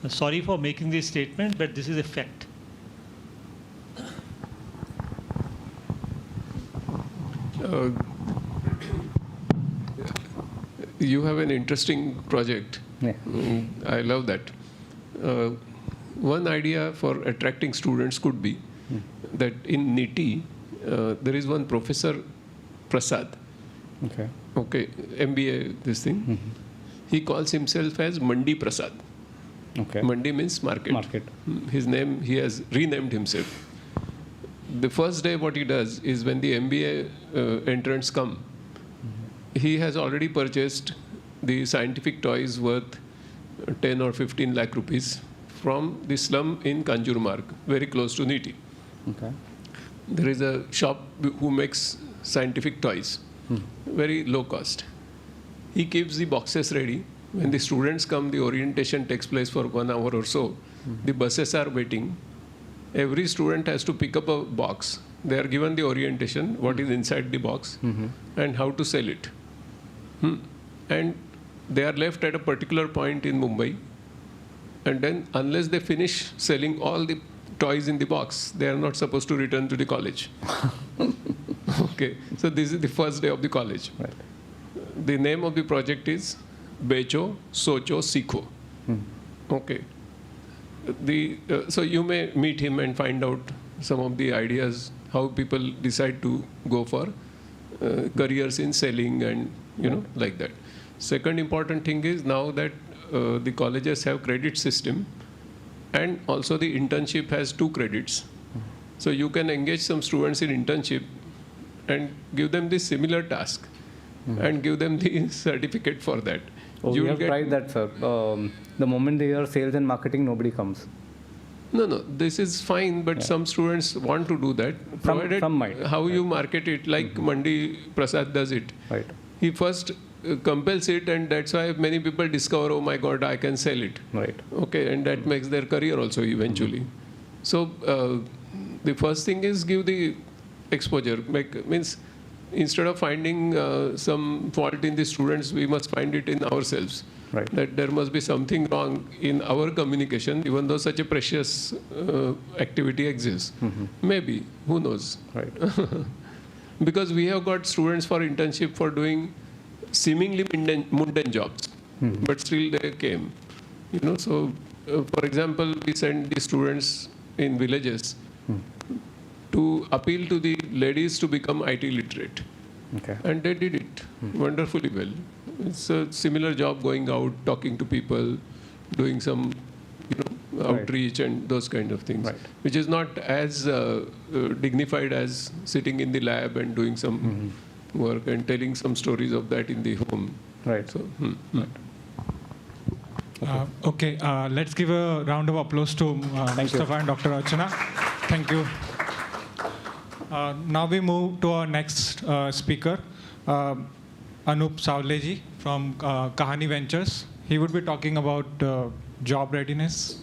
Sorry for making this statement, but this is a fact. you have an interesting project. Yeah. I love that. One idea for attracting students could be that in NITI, there is one Professor Prasad. Okay, MBA, this thing. He calls himself as Mandi Prasad. Mandi means market. His name, he has renamed himself. The first day what he does is when the MBA entrants come, he has already purchased the scientific toys worth 10 or 15 lakh rupees from the slum in Kanjurmarg, very close to NITI. There is a shop who makes scientific toys, very low cost. He keeps the boxes ready. When the students come, the orientation takes place for 1 hour or so. The buses are waiting. Every student has to pick up a box. They are given the orientation, what is inside the box, and how to sell it. And they are left at a particular point in Mumbai. And then, unless they finish selling all the toys in the box, they are not supposed to return to the college. Okay, so this is the first day of the college. The name of the project is Becho, Socho, Sikho. Okay. So you may meet him and find out some of the ideas, how people decide to go for careers in selling and, like that. Second important thing is now that the colleges have credit system, and also the internship has 2 credits. So you can engage some students in internship and give them the similar task and give them the certificate for that. We have tried that, sir. The moment they hear sales and marketing, nobody comes. No, this is fine, but some students want to do that, provided some might. How you market it, like Mandi Prasad does it. He first compels it, and that's why many people discover, oh my God, I can sell it. Okay, and that makes their career also eventually. So the first thing is give the exposure. Means instead of finding some fault in the students, we must find it in ourselves. That there must be something wrong in our communication, even though such a precious activity exists. Maybe, who knows? Because we have got students for internship for doing seemingly mundane jobs, but still they came. So for example, we send the students in villages to appeal to the ladies to become IT literate. And they did it wonderfully well. It's a similar job, going out, talking to people, doing some outreach and those kind of things, which is not as dignified as sitting in the lab and doing some work and telling some stories of that in the home. So, Okay, let's give a round of applause to Mustafa and Dr. Archana. Thank you. Now we move to our next speaker, Anup Savleji from Kahani Ventures. He would be talking about job readiness.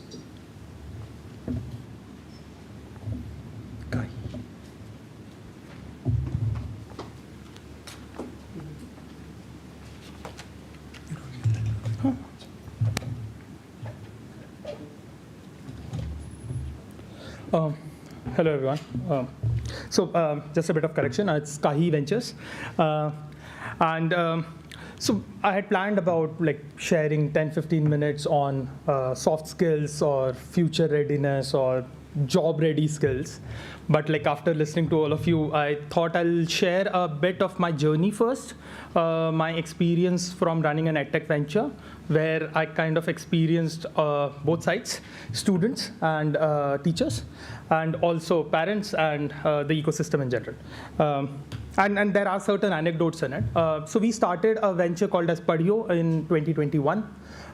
Hello, everyone. Just a bit of correction. It's Kahi Ventures. So I had planned about sharing 10-15 minutes on soft skills or future readiness or job ready skills. But after listening to all of you, I thought I'll share a bit of my journey first, my experience from running an edtech venture, where I kind of experienced both sides, students and teachers, and also parents and the ecosystem in general. And there are certain anecdotes in it. So we started a venture called as Padhyo in 2021.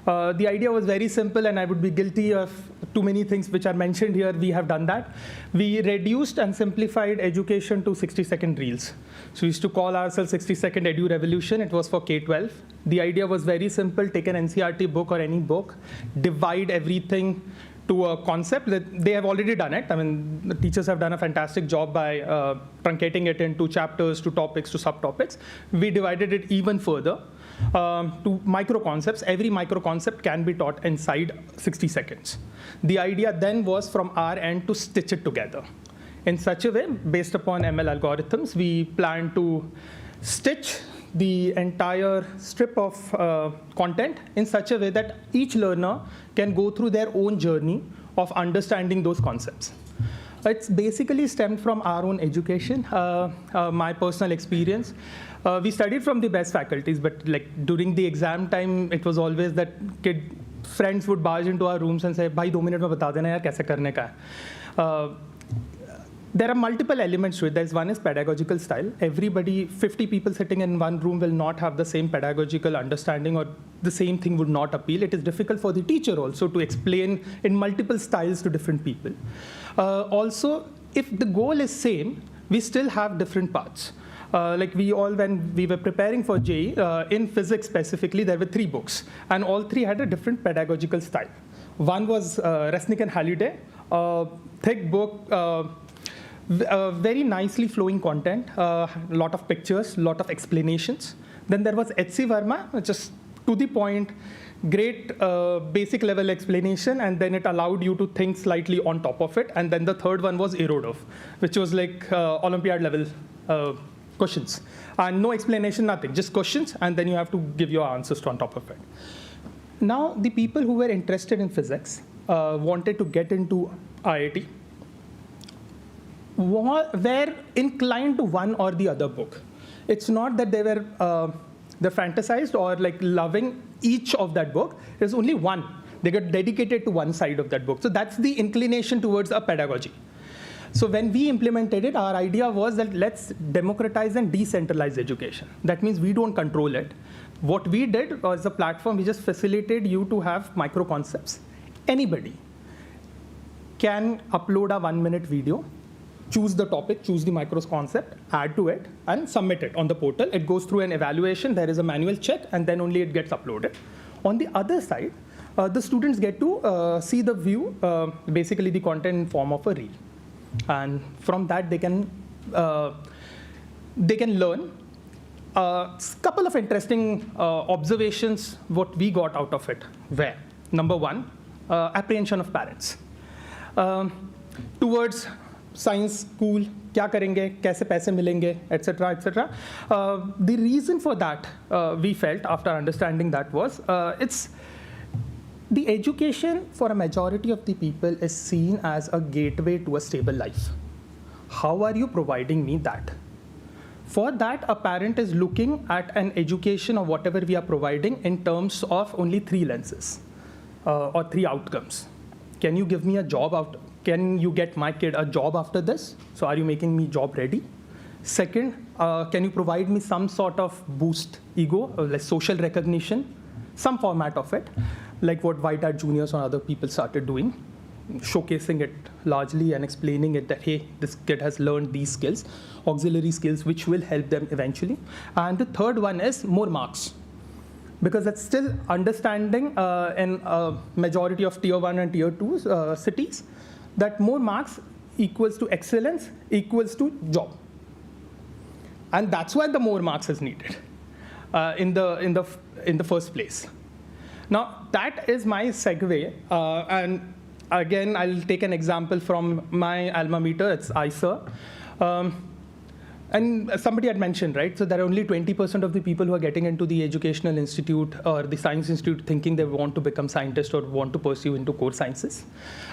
The idea was very simple, and I would be guilty of too many things which are mentioned here. We have done that. We reduced and simplified education to 60-second reels. So we used to call ourselves 60-second Edu Revolution. It was for K-12. The idea was very simple. Take an NCERT book or any book, divide everything to a concept. They have already done it. I mean, the teachers have done a fantastic job by truncating it into chapters, to topics, to subtopics. We divided it even further to micro concepts. Every micro concept can be taught inside 60 seconds. The idea then was from our end to stitch it together. In such a way, based upon ML algorithms, we plan to stitch the entire strip of content in such a way that each learner can go through their own journey of understanding those concepts. It's basically stemmed from our own education, my personal experience. We studied from the best faculties, but like during the exam time, it was always that friends would barge into our rooms and say, "Bhai, 2 minutes mein bata dena yaar, kaise karne ka hai?" There are multiple elements to it. There's one is pedagogical style. Everybody, 50 people sitting in one room will not have the same pedagogical understanding, or the same thing would not appeal. It is difficult for the teacher also to explain in multiple styles to different people. Also, if the goal is same, we still have different paths. Like we all, when we were preparing for JEE, in physics specifically, there were 3 books, and all 3 had a different pedagogical style. One was Resnick and Halliday, a thick book, very nicely flowing content, a lot of pictures, lot of explanations. Then there was H.C. Verma, just to the point, great basic level explanation, and then it allowed you to think slightly on top of it. And then the third one was Erodov, which was like Olympiad level questions. And no explanation, nothing, just questions, and then you have to give your answers on top of it. Now, the people who were interested in physics wanted to get into IIT, were inclined to one or the other book. It's not that they were they fantasized or like loving each of that book. There's only one. They got dedicated to one side of that book. So that's the inclination towards a pedagogy. So when we implemented it, our idea was that let's democratize and decentralize education. That means we don't control it. What we did was a platform, we just facilitated you to have micro concepts. Anybody can upload a 1-minute video, choose the topic, choose the micro concept, add to it, and submit it on the portal. It goes through an evaluation. There is a manual check, and then only it gets uploaded. On the other side, the students get to see the view, basically the content in form of a reel. And from that, they can learn. Couple of interesting observations, what we got out of it were, number one, apprehension of parents. Towards science school, क्या करेंगे, कैसे पैसे मिलेंगे, etc., etc. The reason for that, we felt after understanding that was, it's the education for a majority of the people is seen as a gateway to a stable life. How are you providing me that? For that, a parent is looking at an education or whatever we are providing in terms of only 3 lenses or 3 outcomes. Can you give me a job out? Can you get my kid a job after this? So are you making me job ready? Second, can you provide me some sort of boost ego, like social recognition, some format of it, like what White Hat Juniors or other people started doing, showcasing it largely and explaining it that, hey, this kid has learned these skills, auxiliary skills, which will help them eventually. And the third one is more marks, because that's still understanding in a majority of tier 1 and tier 2 cities, that more marks equals to excellence equals to job. And that's why the more marks is needed in the first place. Now, that is my segue. And again, I'll take an example from my alma mater, it's ISER. And somebody had mentioned, right? So there are only 20% of the people who are getting into the educational institute or the science institute thinking they want to become scientists or want to pursue into core sciences.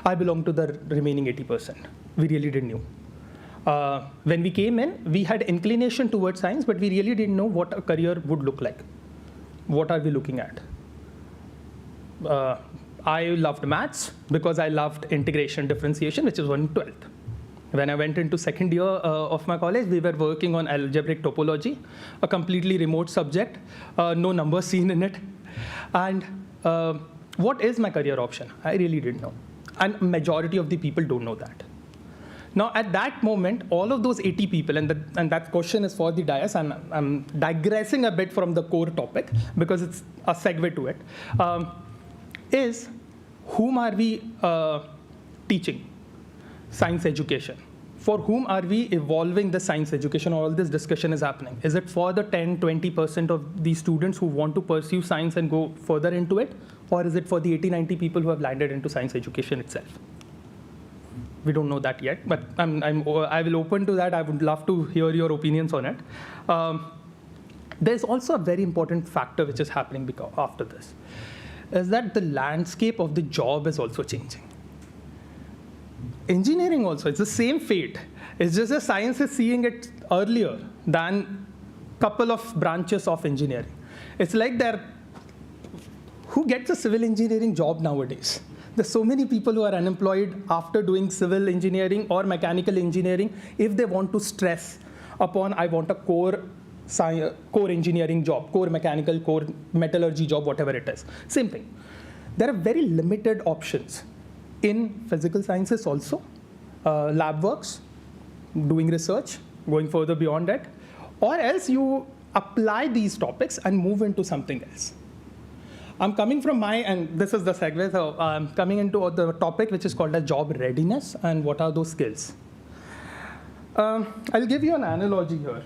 I belong to the remaining 80%. We really didn't know. When we came in, we had inclination towards science, but we really didn't know what a career would look like. What are we looking at? I loved maths because I loved integration differentiation, which is 1 in 12th. When I went into second year of my college, we were working on algebraic topology, a completely remote subject, no numbers seen in it. And what is my career option? I really didn't know. And majority of the people don't know that. Now, at that moment, all of those 80 people, and that question is for the dais, and I'm digressing a bit from the core topic because it's a segue to it, is whom are we teaching? Science education. For whom are we evolving the science education? All this discussion is happening. Is it for the 10-20% of the students who want to pursue science and go further into it? Or is it for the 80-90 people who have landed into science education itself? We don't know that yet, but I will open to that. I would love to hear your opinions on it. There's also a very important factor which is happening after this, is that the landscape of the job is also changing. Engineering also, it's the same fate. It's just that science is seeing it earlier than couple of branches of engineering. It's like who gets a civil engineering job nowadays? There's so many people who are unemployed after doing civil engineering or mechanical engineering if they want to stress upon, I want a core engineering job, core mechanical, core metallurgy job, whatever it is. Same thing. There are very limited options in physical sciences also, lab works, doing research, going further beyond it, or else you apply these topics and move into something else. I'm coming from and this is the segue, so I'm coming into the topic which is called as job readiness and what are those skills. I'll give you an analogy here.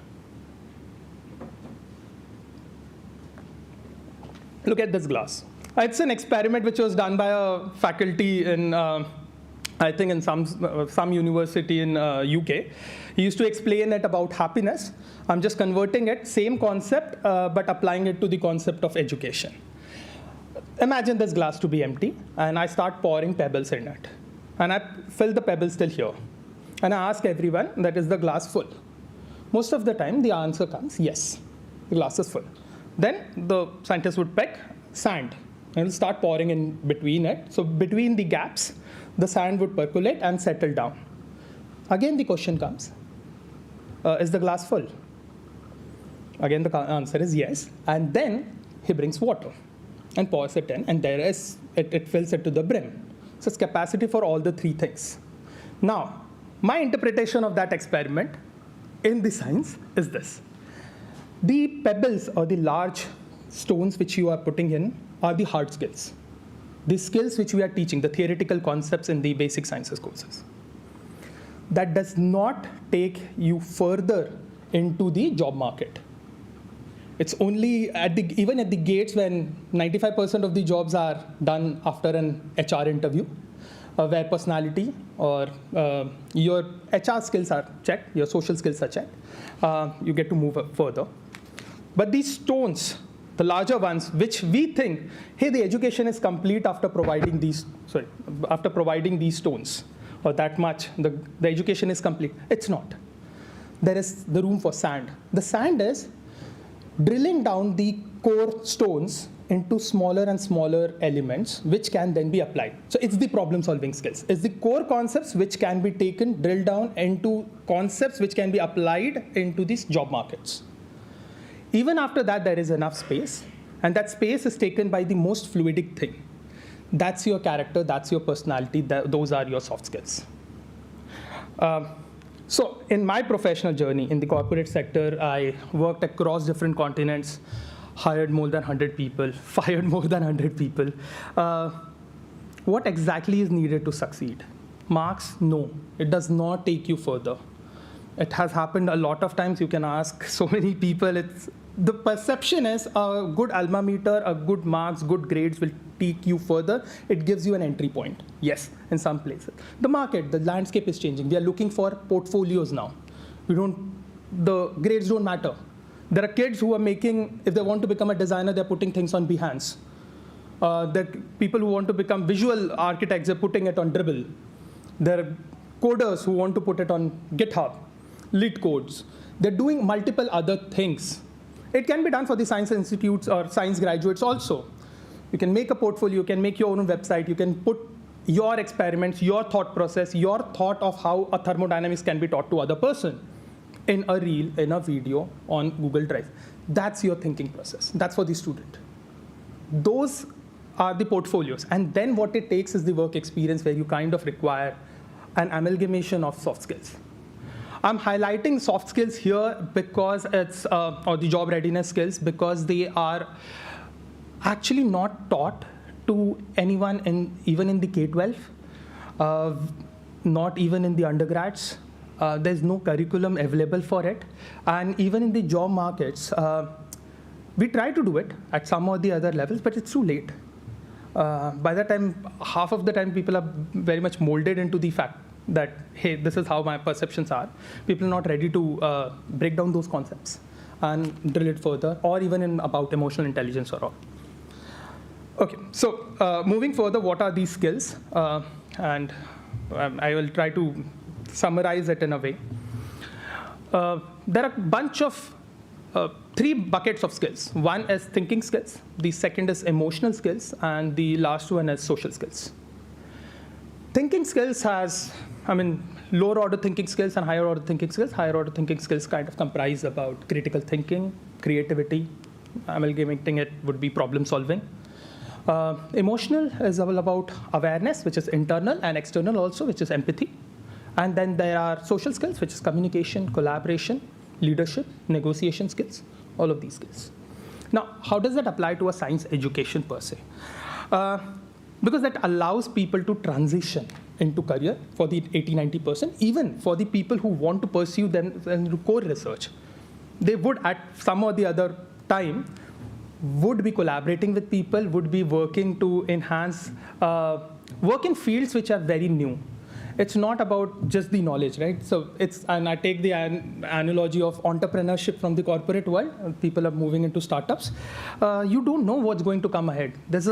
Look at this glass. It's an experiment which was done by a faculty in, I think in some university in UK. He used to explain it about happiness. I'm just converting it, same concept, but applying it to the concept of education. Imagine this glass to be empty, and I start pouring pebbles in it. And I fill the pebbles till here. And I ask everyone, that is the glass full? Most of the time, the answer comes, yes, the glass is full. Then the scientist would pick sand, and will start pouring in between it. So between the gaps, the sand would percolate and settle down. Again, the question comes, is the glass full? Again, the answer is yes. And then he brings water and pours it in, and it fills it to the brim. So it's capacity for all the three things. Now, my interpretation of that experiment in the science is this. The pebbles or the large stones which you are putting in are the hard skills. The skills which we are teaching, the theoretical concepts in the basic sciences courses. That does not take you further into the job market. It's only even at the gates when 95% of the jobs are done after an HR interview, where personality or your HR skills are checked, your social skills are checked, you get to move further. But these stones, the larger ones, which we think, hey, the education is complete after providing these stones, or that much, the education is complete. It's not. There is the room for sand. The sand is drilling down the core stones into smaller and smaller elements, which can then be applied. So it's the problem-solving skills. It's the core concepts which can be taken, drilled down into concepts which can be applied into these job markets. Even after that, there is enough space, and that space is taken by the most fluidic thing. That's your character, that's your personality, those are your soft skills. So in my professional journey in the corporate sector, I worked across different continents, hired more than 100 people, fired more than 100 people. What exactly is needed to succeed? Marks? No, it does not take you further. It has happened a lot of times. You can ask so many people. The perception is a good alma mater, a good marks, good grades will take you further. It gives you an entry point. Yes, in some places. The market, the landscape is changing. We are looking for portfolios now. The grades don't matter. There are kids who are making, if they want to become a designer, they're putting things on Behance. There are people who want to become visual architects, they're putting it on Dribble. There are coders who want to put it on GitHub, Lit codes. They're doing multiple other things. It can be done for the science institutes or science graduates also. You can make a portfolio, you can make your own website, you can put your experiments, your thought process, your thought of how a thermodynamics can be taught to other person in a reel, in a video on Google Drive. That's your thinking process. That's for the student. Those are the portfolios. And then what it takes is the work experience where you kind of require an amalgamation of soft skills. I'm highlighting soft skills here because it's, or the job readiness skills, because they are actually not taught to anyone even in the K-12, not even in the undergrads. There's no curriculum available for it. And even in the job markets, we try to do it at some or the other levels, but it's too late. By the time, half of the time, people are very much molded into the fact that, hey, this is how my perceptions are. People are not ready to break down those concepts. and drill it further, or even in about emotional intelligence or all. Okay, so moving further, what are these skills? And I will try to summarize it in a way. There are a bunch of 3 buckets of skills. One is thinking skills, the second is emotional skills, and the last one is social skills. Thinking skills has, lower order thinking skills and higher order thinking skills. Higher order thinking skills kind of comprise about critical thinking, creativity, amalgamating it would be problem solving. Emotional is all about awareness, which is internal, and external also, which is empathy. And then there are social skills, which is communication, collaboration, leadership, negotiation skills, all of these skills. Now, how does that apply to a science education per se? Because that allows people to transition into career for the 80-90%, even for the people who want to pursue them into core research. They would, at some or the other time, would be collaborating with people, would be working to enhance, work in fields which are very new. It's not about just the knowledge, right? So and I take the analogy of entrepreneurship from the corporate world. People are moving into startups. You don't know what's going to come ahead. There's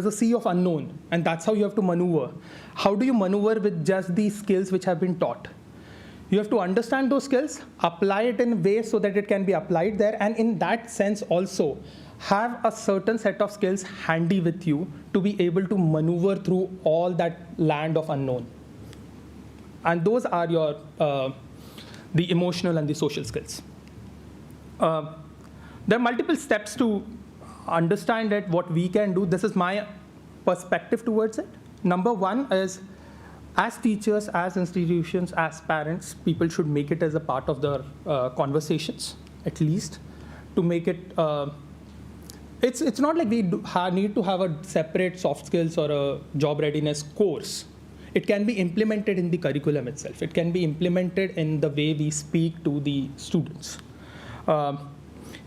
a sea of unknown, and that's how you have to maneuver. How do you maneuver with just the skills which have been taught? You have to understand those skills, apply it in ways so that it can be applied there, and in that sense also have a certain set of skills handy with you to be able to maneuver through all that land of unknown. And those are your the emotional and the social skills. There are multiple steps to understand it, what we can do. This is my perspective towards it. Number one is, as teachers, as institutions, as parents, people should make it as a part of their conversations, at least, to make it. It's not like we need to have a separate soft skills or a job readiness course. It can be implemented in the curriculum itself. It can be implemented in the way we speak to the students.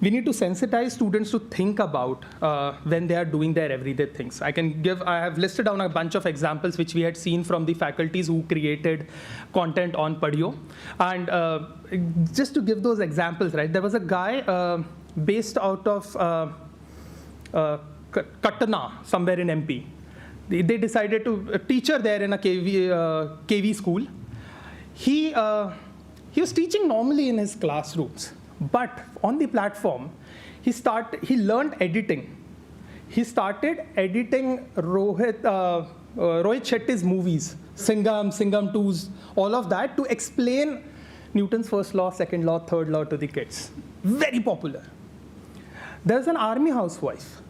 We need to sensitize students to think about when they are doing their everyday things. I have listed down a bunch of examples which we had seen from the faculties who created content on Padhio. And just to give those examples, right, there was a guy based out of Katna, somewhere in MP. They decided to, a teacher there in a KV school. He was teaching normally in his classrooms, but on the platform, he learned editing. He started editing Rohit Shetty's movies, Singham 2s, all of that, to explain Newton's first law, second law, third law to the kids. Very popular. There's an army housewife.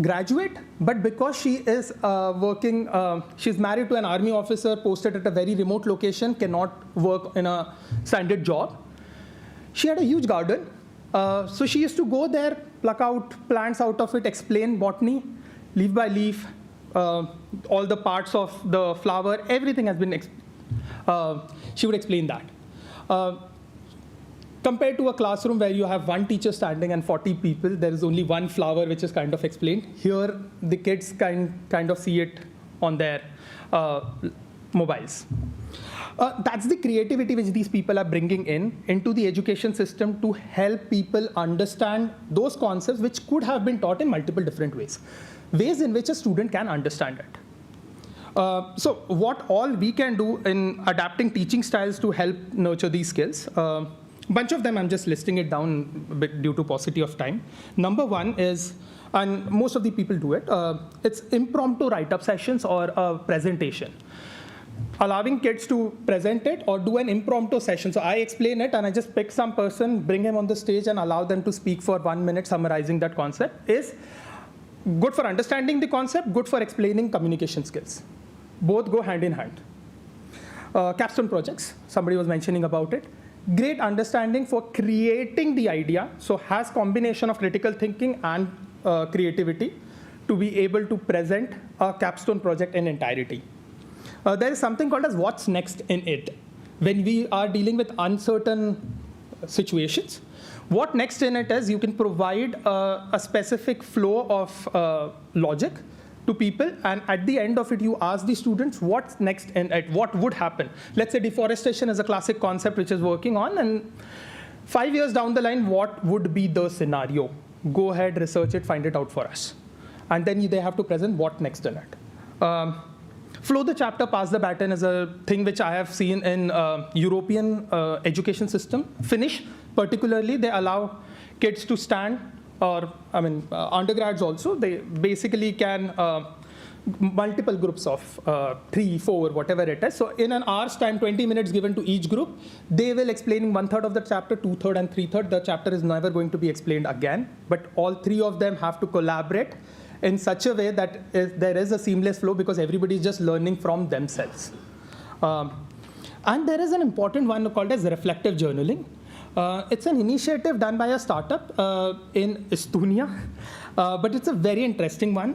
Graduate, but because she is working, she's married to an army officer posted at a very remote location, cannot work in a standard job. She had a huge garden, so she used to go there, pluck out plants out of it, explain botany, leaf by leaf, all the parts of the flower, everything has been, she would explain that. Compared to a classroom where you have one teacher standing and 40 people, there is only one flower which is kind of explained. Here, the kids kind of see it on their mobiles. That's the creativity which these people are bringing into the education system to help people understand those concepts which could have been taught in multiple different ways in which a student can understand it. So what all we can do in adapting teaching styles to help nurture these skills, bunch of them, I'm just listing it down a bit due to paucity of time. Number one is, and most of the people do it, it's impromptu write-up sessions or a presentation. Allowing kids to present it or do an impromptu session. So I explain it and I just pick some person, bring him on the stage and allow them to speak for 1 minute summarizing that concept is good for understanding the concept, good for explaining communication skills. Both go hand in hand. Capstone projects, somebody was mentioning about it. Great understanding for creating the idea, so has combination of critical thinking and creativity to be able to present a capstone project in entirety. There is something called as what's next in it. When we are dealing with uncertain situations, what next in it is you can provide a specific flow of logic to people, and at the end of it, you ask the students what's next and what would happen. Let's say deforestation is a classic concept which is working on, and 5 years down the line, what would be the scenario? Go ahead, research it, find it out for us. And then they have to present what next in it. Flow the chapter, pass the baton is a thing which I have seen in European education system. Finnish, particularly, they allow kids to stand, or undergrads also. They basically can multiple groups of 3, 4, whatever it is. So in an hour's time, 20 minutes given to each group, they will explain 1/3 of the chapter, 2/3 and 3/3. The chapter is never going to be explained again, but all 3 of them have to collaborate in such a way that there is a seamless flow, because everybody is just learning from themselves. And there is an important one called as reflective journaling. It's an initiative done by a startup in Estonia, but it's a very interesting one.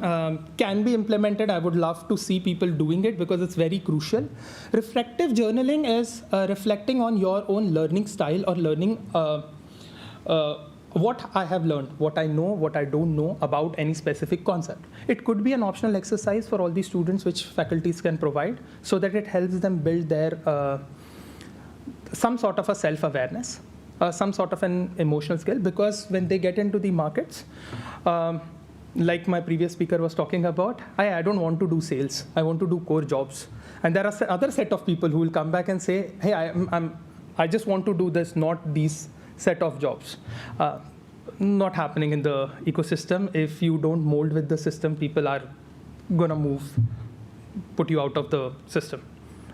Can be implemented. I would love to see people doing it because it's very crucial. Reflective journaling is reflecting on your own learning style or learning what I have learned, what I know, what I don't know about any specific concept. It could be an optional exercise for all the students which faculties can provide, so that it helps them build their some sort of a self-awareness, some sort of an emotional skill, because when they get into the markets, like my previous speaker was talking about, I don't want to do sales, I want to do core jobs. And there are other set of people who will come back and say, hey, I just want to do this, not these set of jobs. Not happening in the ecosystem. If you don't mold with the system, people are gonna move, put you out of the system.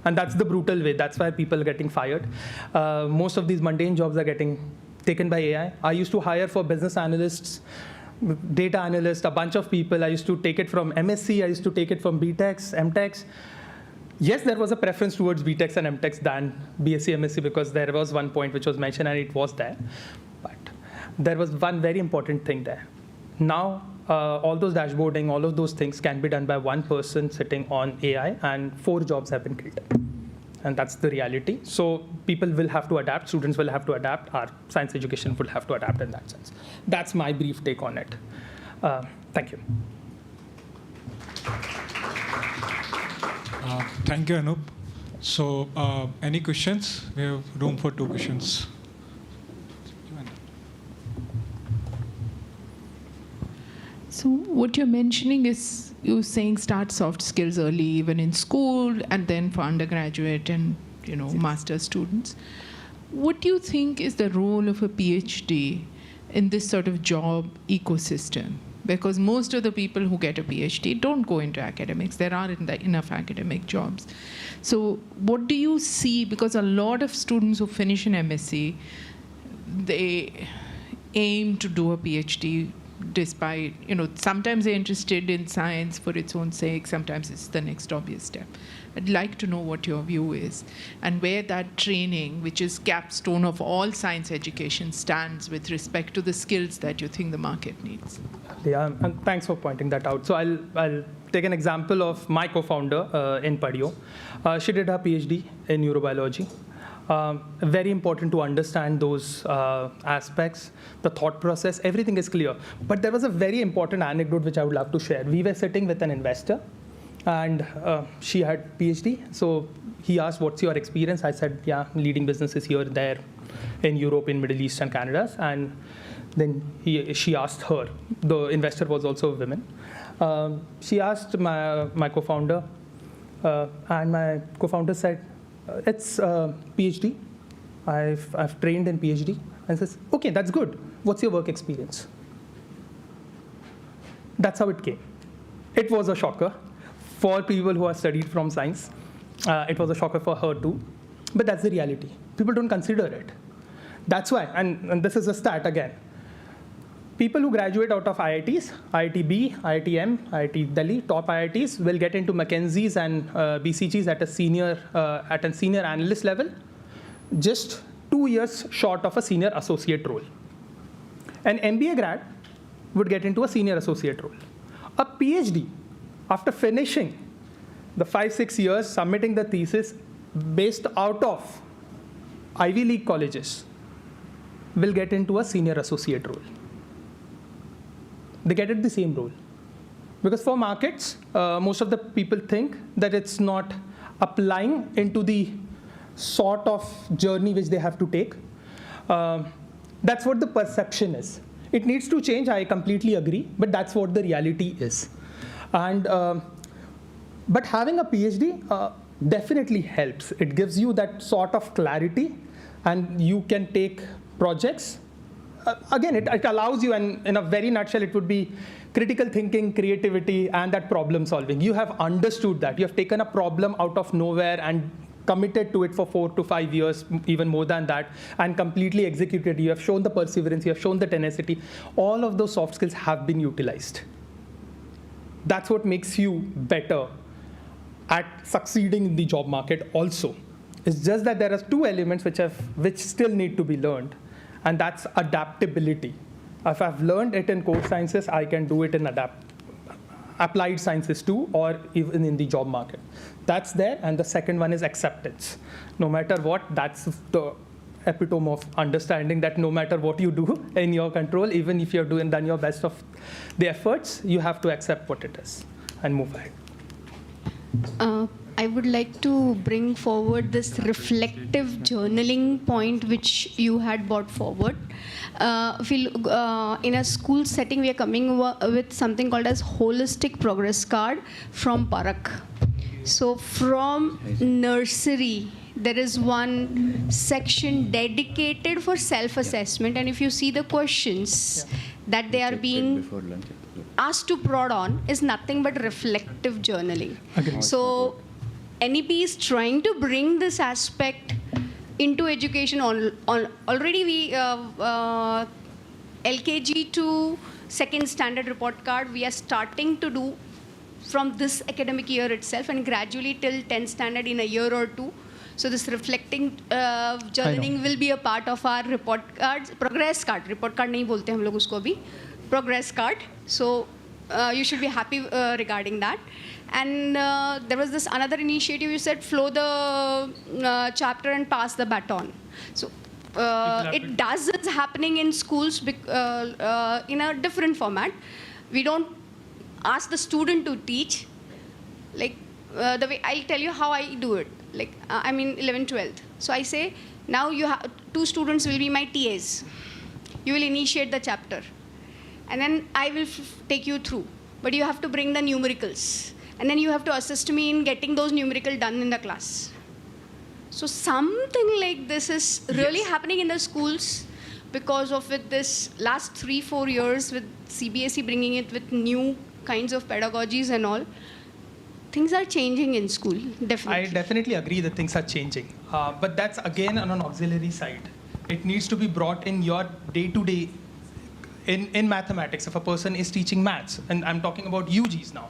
And that's the brutal way. That's why people are getting fired. Most of these mundane jobs are getting taken by AI. I used to hire for business analysts, data analysts, a bunch of people. I used to take it from MSc. I used to take it from BTechs, MTechs. Yes, there was a preference towards BTechs and MTechs than BSc, MSc, because there was one point which was mentioned and it was there. But there was one very important thing there. Now, all those dashboarding, all of those things can be done by one person sitting on AI, and 4 jobs have been created. And that's the reality. So people will have to adapt, students will have to adapt, our science education will have to adapt in that sense. That's my brief take on it. Thank you. Thank you, Anup. So any questions? We have room for 2 questions. So what you're mentioning is, you're saying start soft skills early, even in school, and then for undergraduate and master's students. What do you think is the role of a PhD in this sort of job ecosystem? Because most of the people who get a PhD don't go into academics. There aren't enough academic jobs. So what do you see? Because a lot of students who finish an MSc, they aim to do a PhD despite, sometimes they're interested in science for its own sake, sometimes it's the next obvious step. I'd like to know what your view is, and where that training, which is capstone of all science education, stands with respect to the skills that you think the market needs. Yeah, and thanks for pointing that out. So I'll take an example of my co-founder in Padio. She did her PhD in neurobiology. Very important to understand those aspects, the thought process, everything is clear. But there was a very important anecdote which I would love to share. We were sitting with an investor, and she had PhD. So he asked, what's your experience? I said, yeah, leading businesses here, there, in Europe, in Middle East and Canada. And then she asked her, the investor was also a woman. She asked my co-founder, and my co-founder said, it's PhD. I've trained in PhD. And says, okay, that's good. What's your work experience? That's how it came. It was a shocker for people who have studied from science. It was a shocker for her too. But that's the reality. People don't consider it. That's why, and this is a stat again. People who graduate out of IITs, IIT-B, IIT-M, IIT Delhi, top IITs will get into McKinsey's and BCG's at a senior analyst level, just 2 years short of a senior associate role. An MBA grad would get into a senior associate role. A PhD, after finishing the 5-6 years, submitting the thesis based out of Ivy League colleges, will get into a senior associate role. They get at the same role. Because for markets, most of the people think that it's not applying into the sort of journey which they have to take. That's what the perception is. It needs to change, I completely agree, but that's what the reality is. And but having a PhD definitely helps. It gives you that sort of clarity, and you can take projects. Again, it allows you, and in a very nutshell, it would be critical thinking, creativity, and that problem solving. You have understood that. You have taken a problem out of nowhere and committed to it for 4 to 5 years, even more than that, and completely executed. You have shown the perseverance, you have shown the tenacity. All of those soft skills have been utilized. That's what makes you better at succeeding in the job market also. It's just that there are 2 elements which still need to be learned, and that's adaptability. If I've learned it in core sciences, I can do it in applied sciences too, or even in the job market. That's there, and the second one is acceptance. No matter what, that's the epitome of understanding that no matter what you do in your control, even if you're done your best of the efforts, you have to accept what it is and move ahead. I would like to bring forward this reflective journaling point which you had brought forward. In a school setting, we are coming with something called as holistic progress card from Parak. So from nursery, there is one section dedicated for self-assessment, and if you see the questions that they are being asked to prod on is nothing but reflective journaling. So NEP is trying to bring this aspect into education. Already we LKG to second standard report card we are starting to do from this academic year itself, and gradually till 10th standard in a year or 2. So this reflecting journaling will be a part of our report cards, progress card. Report card नहीं बोलते हम लोग उसको भी, progress card. So you should be happy regarding that. And there was this another initiative you said, flow the chapter and pass the baton. So it does is happening in schools in a different format. We don't ask the student to teach. Like the way I'll tell you how I do it. Like I'm in 11th, 12th. So I say, now you have 2 students will be my TAs. You will initiate the chapter. And then I will take you through. But you have to bring the numericals. And then you have to assist me in getting those numerical done in the class. So something like this is really happening in the schools because of it this last 3-4 years with CBSE bringing it with new kinds of pedagogies and all. Things are changing in school, definitely. I definitely agree that things are changing. But that's again on an auxiliary side. It needs to be brought in your day-to-day in mathematics. If a person is teaching maths, and I'm talking about UGs now.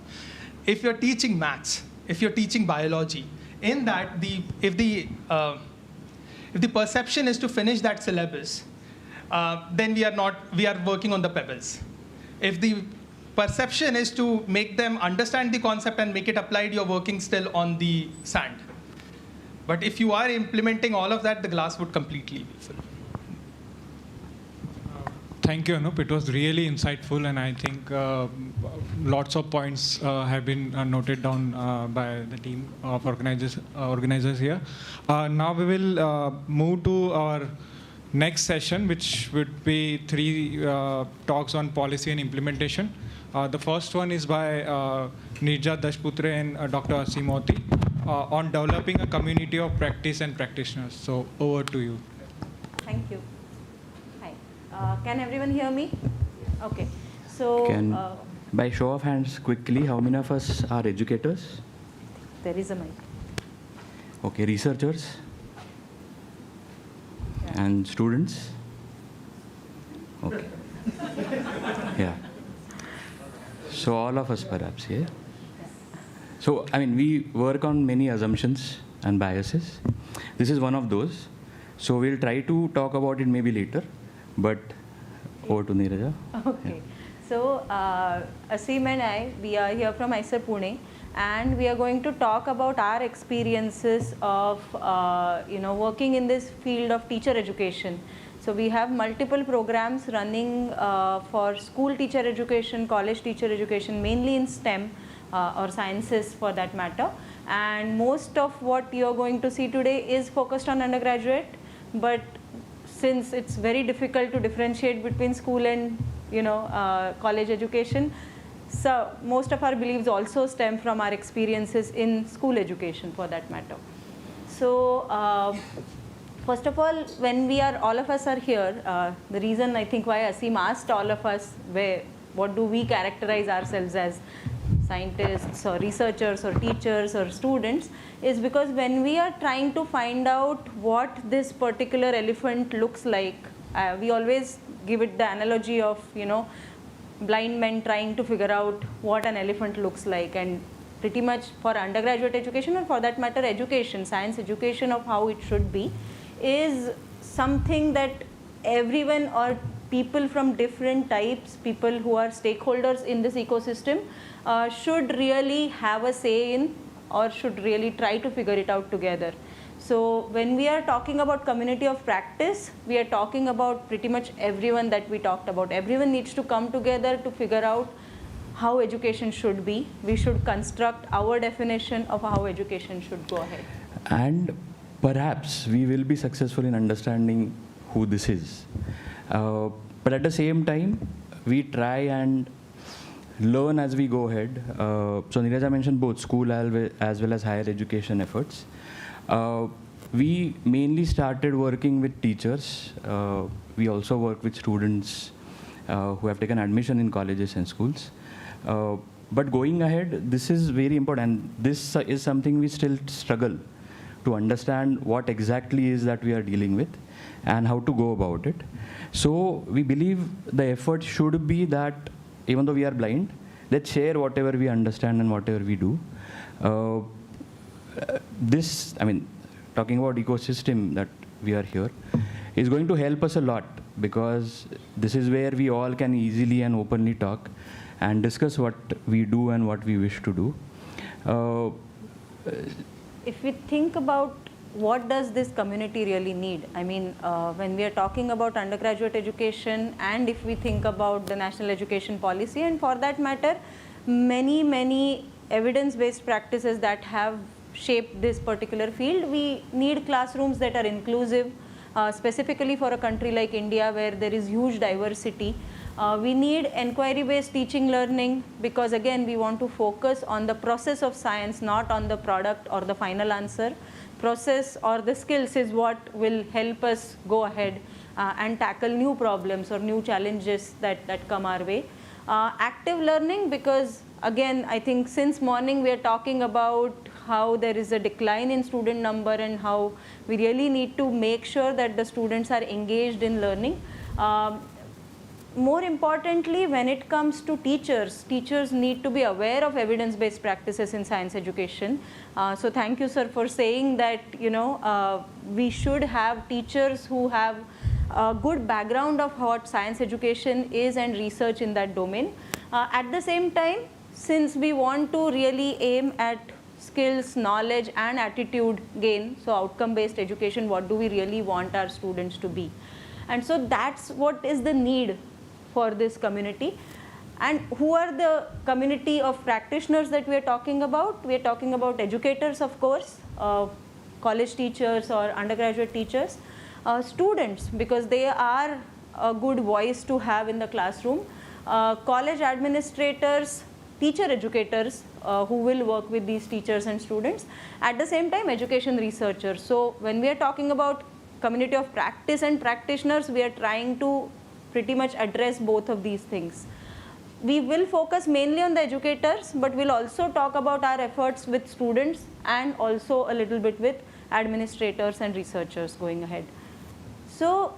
If you're teaching maths, if you're teaching biology, in that if the perception is to finish that syllabus, then we are working on the pebbles. If the perception is to make them understand the concept and make it applied, you're working still on the sand. But if you are implementing all of that, the glass would completely be full. Thank you, Anup. It was really insightful, and I think lots of points have been noted down by the team of organizers here. Now we will move to our next session, which would be 3 talks on policy and implementation. The first one is by Nirja Dashputre and Dr. Asimoti on developing a community of practice and practitioners. So over to you. Thank you. Can everyone hear me? Okay. So, by show of hands, quickly, how many of us are educators? there is a mic. Okay, researchers and students. Okay. Yeah. So all of us perhaps, yeah. So I mean, we work on many assumptions and biases. This is one of those. So we'll try to talk about it maybe later. But over to Neeraja. Okay. So Asim and I, we are here from IISER Pune, and we are going to talk about our experiences of working in this field of teacher education. So we have multiple programs running for school teacher education, college teacher education, mainly in STEM or sciences for that matter. And most of what you're going to see today is focused on undergraduate, but since it's very difficult to differentiate between school and college education, so most of our beliefs also stem from our experiences in school education for that matter. So first of all, when all of us are here, the reason I think why Asim asked all of us what do we characterize ourselves as, scientists or researchers or teachers or students, is because when we are trying to find out what this particular elephant looks like, we always give it the analogy of blind men trying to figure out what an elephant looks like. And pretty much for undergraduate education, or for that matter education, science education of how it should be, is something that everyone or people from different types, people who are stakeholders in this ecosystem should really have a say in, or should really try to figure it out together. So when we are talking about community of practice, we are talking about pretty much everyone that we talked about. Everyone needs to come together to figure out how education should be. We should construct our definition of how education should go ahead. And perhaps we will be successful in understanding who this is. But at the same time, we try and learn as we go ahead. So Neeraja mentioned both school as well as higher education efforts. We mainly started working with teachers. We also work with students who have taken admission in colleges and schools. But going ahead, this is very important, and this is something we still struggle to understand what exactly is that we are dealing with and how to go about it. So we believe the effort should be that even though we are blind, let's share whatever we understand and whatever we do. Talking about ecosystem that we are here is going to help us a lot, because this is where we all can easily and openly talk and discuss what we do and what we wish to do. If we think about what does this community really need, when we are talking about undergraduate education, and if we think about the national education policy, and for that matter, many evidence-based practices that have shaped this particular field, we need classrooms that are inclusive, specifically for a country like India where there is huge diversity. We need inquiry-based teaching learning, because again we want to focus on the process of science, not on the product or the final answer. Process or the skills is what will help us go ahead and tackle new problems or new challenges that come our way. Active learning, because again I think since morning we are talking about how there is a decline in student number and how we really need to make sure that the students are engaged in learning. More importantly, when it comes to teachers need to be aware of evidence-based practices in science education. So thank you, sir, for saying that we should have teachers who have a good background of what science education is and research in that domain. At the same time, since we want to really aim at skills, knowledge and attitude gain, so outcome-based education, what do we really want our students to be? And so that's what is the need for this community. And who are the community of practitioners that we are talking about? We are talking about educators, of course, college teachers or undergraduate teachers, students, because they are a good voice to have in the classroom, college administrators, teacher educators who will work with these teachers and students, at the same time education researchers. So when we are talking about community of practice and practitioners, we are trying to pretty much address both of these things. We will focus mainly on the educators, but we'll also talk about our efforts with students and also a little bit with administrators and researchers going ahead. So,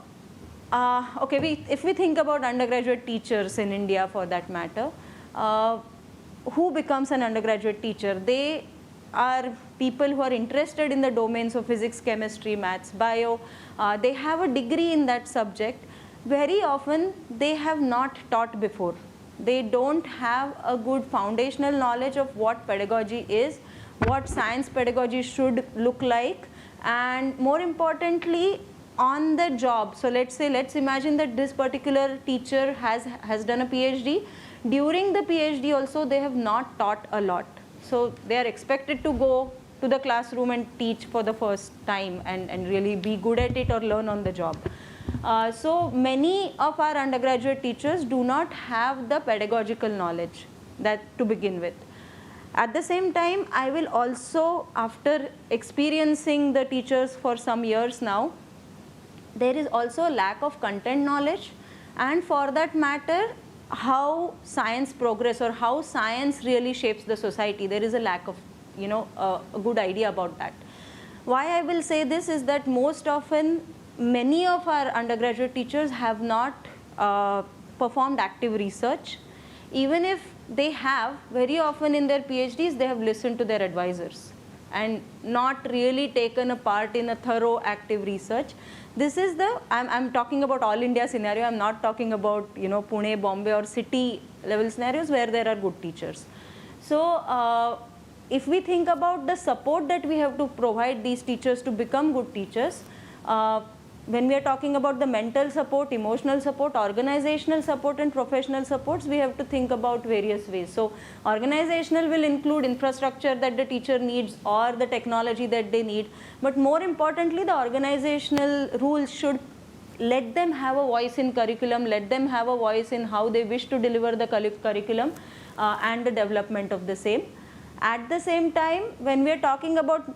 if we think about undergraduate teachers in India for that matter, who becomes an undergraduate teacher? They are people who are interested in the domains of physics, chemistry, maths, bio. They have a degree in that subject. Very often they have not taught before. They don't have a good foundational knowledge of what pedagogy is, what science pedagogy should look like, and more importantly, on the job. So let's imagine that this particular teacher has done a PhD. During the PhD also, they have not taught a lot. So they are expected to go to the classroom and teach for the first time and really be good at it or learn on the job. So many of our undergraduate teachers do not have the pedagogical knowledge that to begin with. At the same time, I will also, after experiencing the teachers for some years now, there is also a lack of content knowledge, and for that matter, how science progress or how science really shapes the society. There is a lack of, a good idea about that. Why I will say this is that most often, many of our undergraduate teachers have not performed active research. Even if they have, very often in their PhDs, they have listened to their advisors and not really taken a part in a thorough active research. This is I'm talking about all India scenario. I'm not talking about, Pune, Bombay or city level scenarios where there are good teachers. So if we think about the support that we have to provide these teachers to become good teachers, when we are talking about the mental support, emotional support, organizational support and professional supports, we have to think about various ways. So organizational will include infrastructure that the teacher needs or the technology that they need. But more importantly, the organizational rules should let them have a voice in curriculum, let them have a voice in how they wish to deliver the curriculum and the development of the same. At the same time, when we are talking about,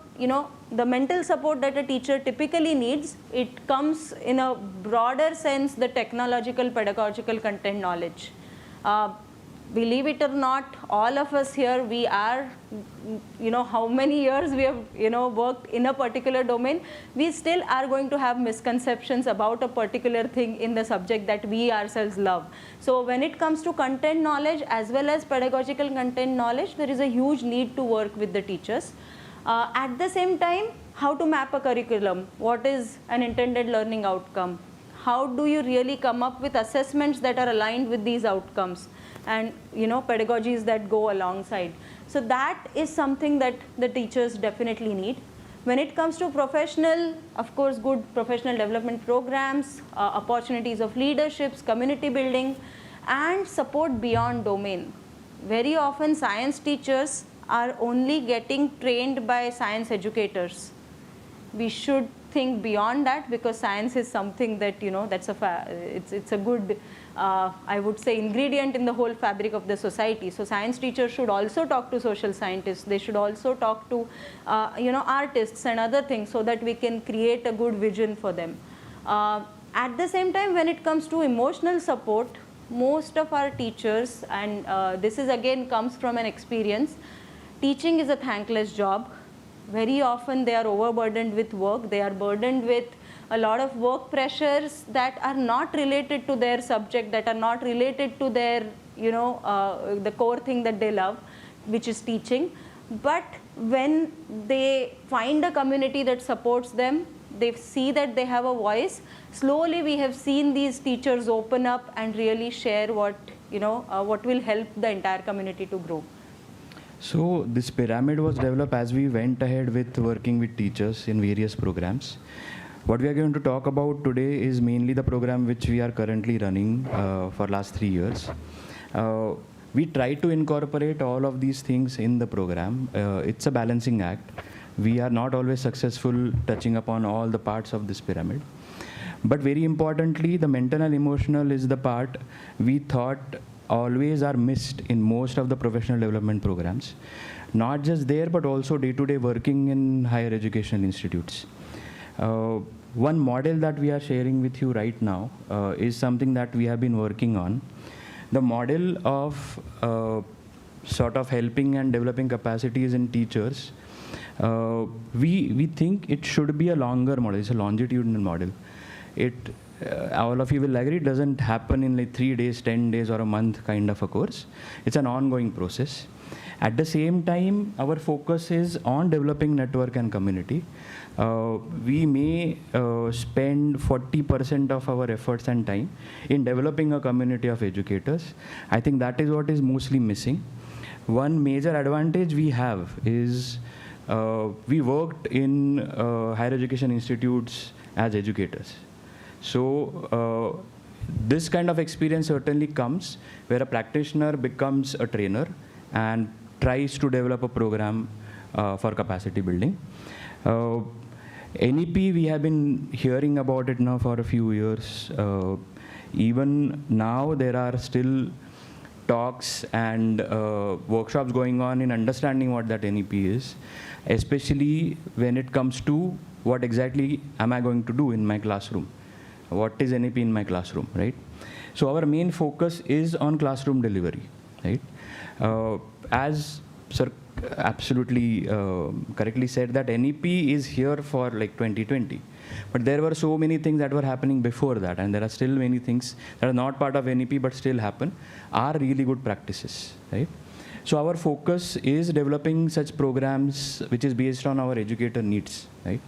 the mental support that a teacher typically needs, it comes in a broader sense, the technological, pedagogical content knowledge. Believe it or not, all of us here, we are, how many years we have, worked in a particular domain, we still are going to have misconceptions about a particular thing in the subject that we ourselves love. So when it comes to content knowledge as well as pedagogical content knowledge, there is a huge need to work with the teachers. At the same time, how to map a curriculum? What is an intended learning outcome? How do you really come up with assessments that are aligned with these outcomes? And pedagogies that go alongside. So that is something that the teachers definitely need. When it comes to professional, of course, good professional development programs, opportunities of leaderships, community building, and support beyond domain. Very often science teachers are only getting trained by science educators. We should think beyond that, because science is something that, that's it's a good, I would say, ingredient in the whole fabric of the society. So science teachers should also talk to social scientists. They should also talk to, artists and other things, so that we can create a good vision for them. At the same time, when it comes to emotional support, most of our teachers, and this is again comes from an experience, teaching is a thankless job. Very often they are overburdened with work. They are burdened with a lot of work pressures that are not related to their subject, that are not related to their, the core thing that they love, which is teaching. But when they find a community that supports them, they see that they have a voice. Slowly we have seen these teachers open up and really share what will help the entire community to grow. So this pyramid was developed as we went ahead with working with teachers in various programs. What we are going to talk about today is mainly the program which we are currently running for last 3 years. We try to incorporate all of these things in the program. It's a balancing act. We are not always successful touching upon all the parts of this pyramid. But very importantly, the mental and emotional is the part we thought always are missed in most of the professional development programs. Not just there, but also day-to-day working in higher educational institutes. One model that we are sharing with you right now is something that we have been working on. The model of sort of helping and developing capacities in teachers, we think it should be a longer model. It's a longitudinal model. All of you will agree, it doesn't happen in like 3 days, 10 days, or a month kind of a course. It's an ongoing process. At the same time, our focus is on developing network and community. We may spend 40% of our efforts and time in developing a community of educators. I think that is what is mostly missing. One major advantage we have is we worked in higher education institutes as educators. So this kind of experience certainly comes where a practitioner becomes a trainer and tries to develop a program for capacity building. NEP, we have been hearing about it now for a few years. Even now, there are still talks and workshops going on in understanding what that NEP is, especially when it comes to what exactly am I going to do in my classroom. What is NEP in my classroom, right? So our main focus is on classroom delivery, right? As Sir absolutely correctly said, that NEP is here for like 2020. But there were so many things that were happening before that, and there are still many things that are not part of NEP but still happen, are really good practices, right? So our focus is developing such programs which is based on our educator needs, right?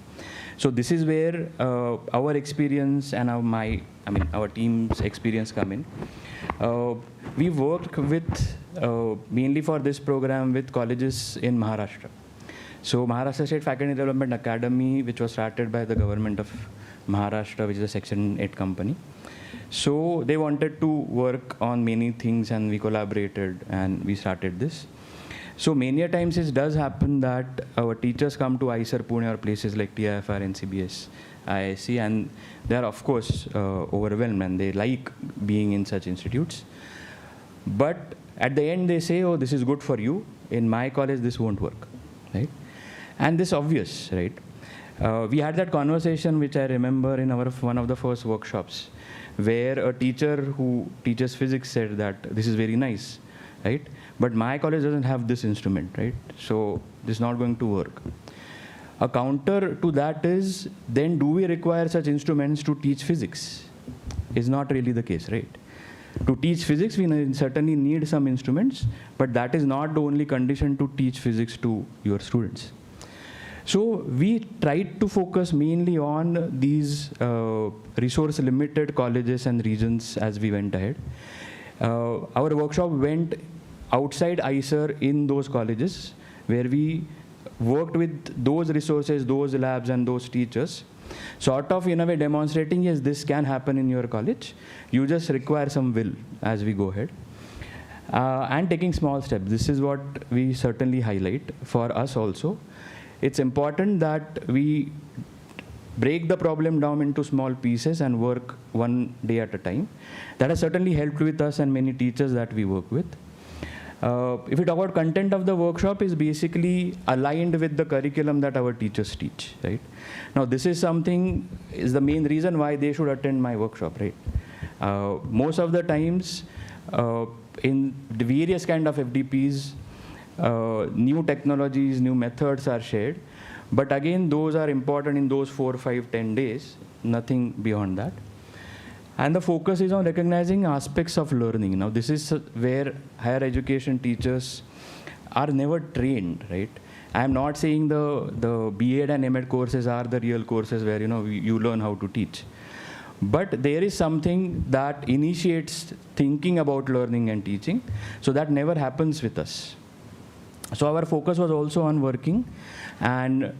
So this is where our experience and our team's experience come in. We worked with, mainly for this program, with colleges in Maharashtra. So Maharashtra State Faculty Development Academy, which was started by the government of Maharashtra, which is a Section 8 company. So they wanted to work on many things, and we collaborated and we started this. So many a times it does happen that our teachers come to ISER Pune or places like TIFR, NCBS, IISc, and they are of course overwhelmed and they like being in such institutes. But at the end they say, oh, this is good for you. In my college this won't work, right? And this is obvious, right? We had that conversation, which I remember in one of the first workshops, where a teacher who teaches physics said that this is very nice, right? But my college doesn't have this instrument, right? So this is not going to work. A counter to that is, then do we require such instruments to teach physics? Is not really the case, right? To teach physics, we certainly need some instruments, but that is not the only condition to teach physics to your students. So we tried to focus mainly on these resource-limited colleges and regions as we went ahead. Our workshop went outside ISER in those colleges, where we worked with those resources, those labs, and those teachers, sort of in a way demonstrating, yes, this can happen in your college. You just require some will as we go ahead. And taking small steps. This is what we certainly highlight for us also. It's important that we break the problem down into small pieces and work one day at a time. That has certainly helped with us and many teachers that we work with. If we talk about content of the workshop, is basically aligned with the curriculum that our teachers teach, right? Now, this is something, is the main reason why they should attend my workshop, right? Most of the times, in the various kind of FDPs, new technologies, new methods are shared. But again, those are important in those 4, 5, 10 days, nothing beyond that. And the focus is on recognizing aspects of learning. Now, this is where higher education teachers are never trained, right? I am not saying the B.Ed and M.Ed courses are the real courses where, you learn how to teach. But there is something that initiates thinking about learning and teaching. So that never happens with us. So our focus was also on working and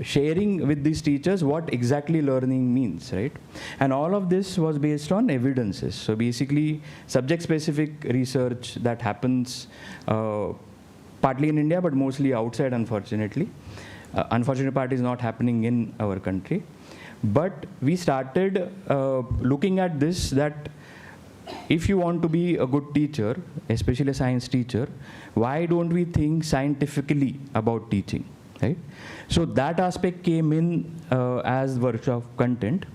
sharing with these teachers what exactly learning means, right? And all of this was based on evidences. So basically, subject-specific research that happens partly in India, but mostly outside, unfortunately. Unfortunate part is not happening in our country. But we started looking at this, that if you want to be a good teacher, especially a science teacher, why don't we think scientifically about teaching, right? So that aspect came in as workshop content.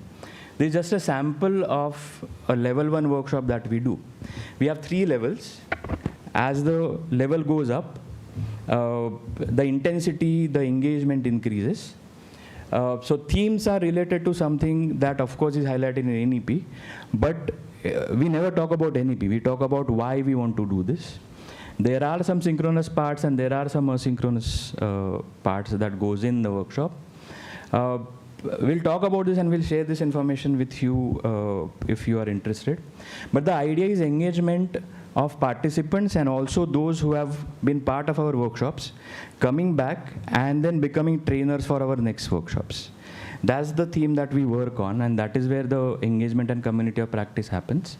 This is just a sample of a level 1 workshop that we do. We have 3 levels. As the level goes up, the intensity, the engagement increases. So themes are related to something that, of course, is highlighted in NEP, but we never talk about NEP. We talk about why we want to do this. There are some synchronous parts and there are some asynchronous parts that goes in the workshop. We'll talk about this and we'll share this information with you if you are interested. But the idea is engagement of participants and also those who have been part of our workshops coming back and then becoming trainers for our next workshops. That's the theme that we work on, and that is where the engagement and community of practice happens.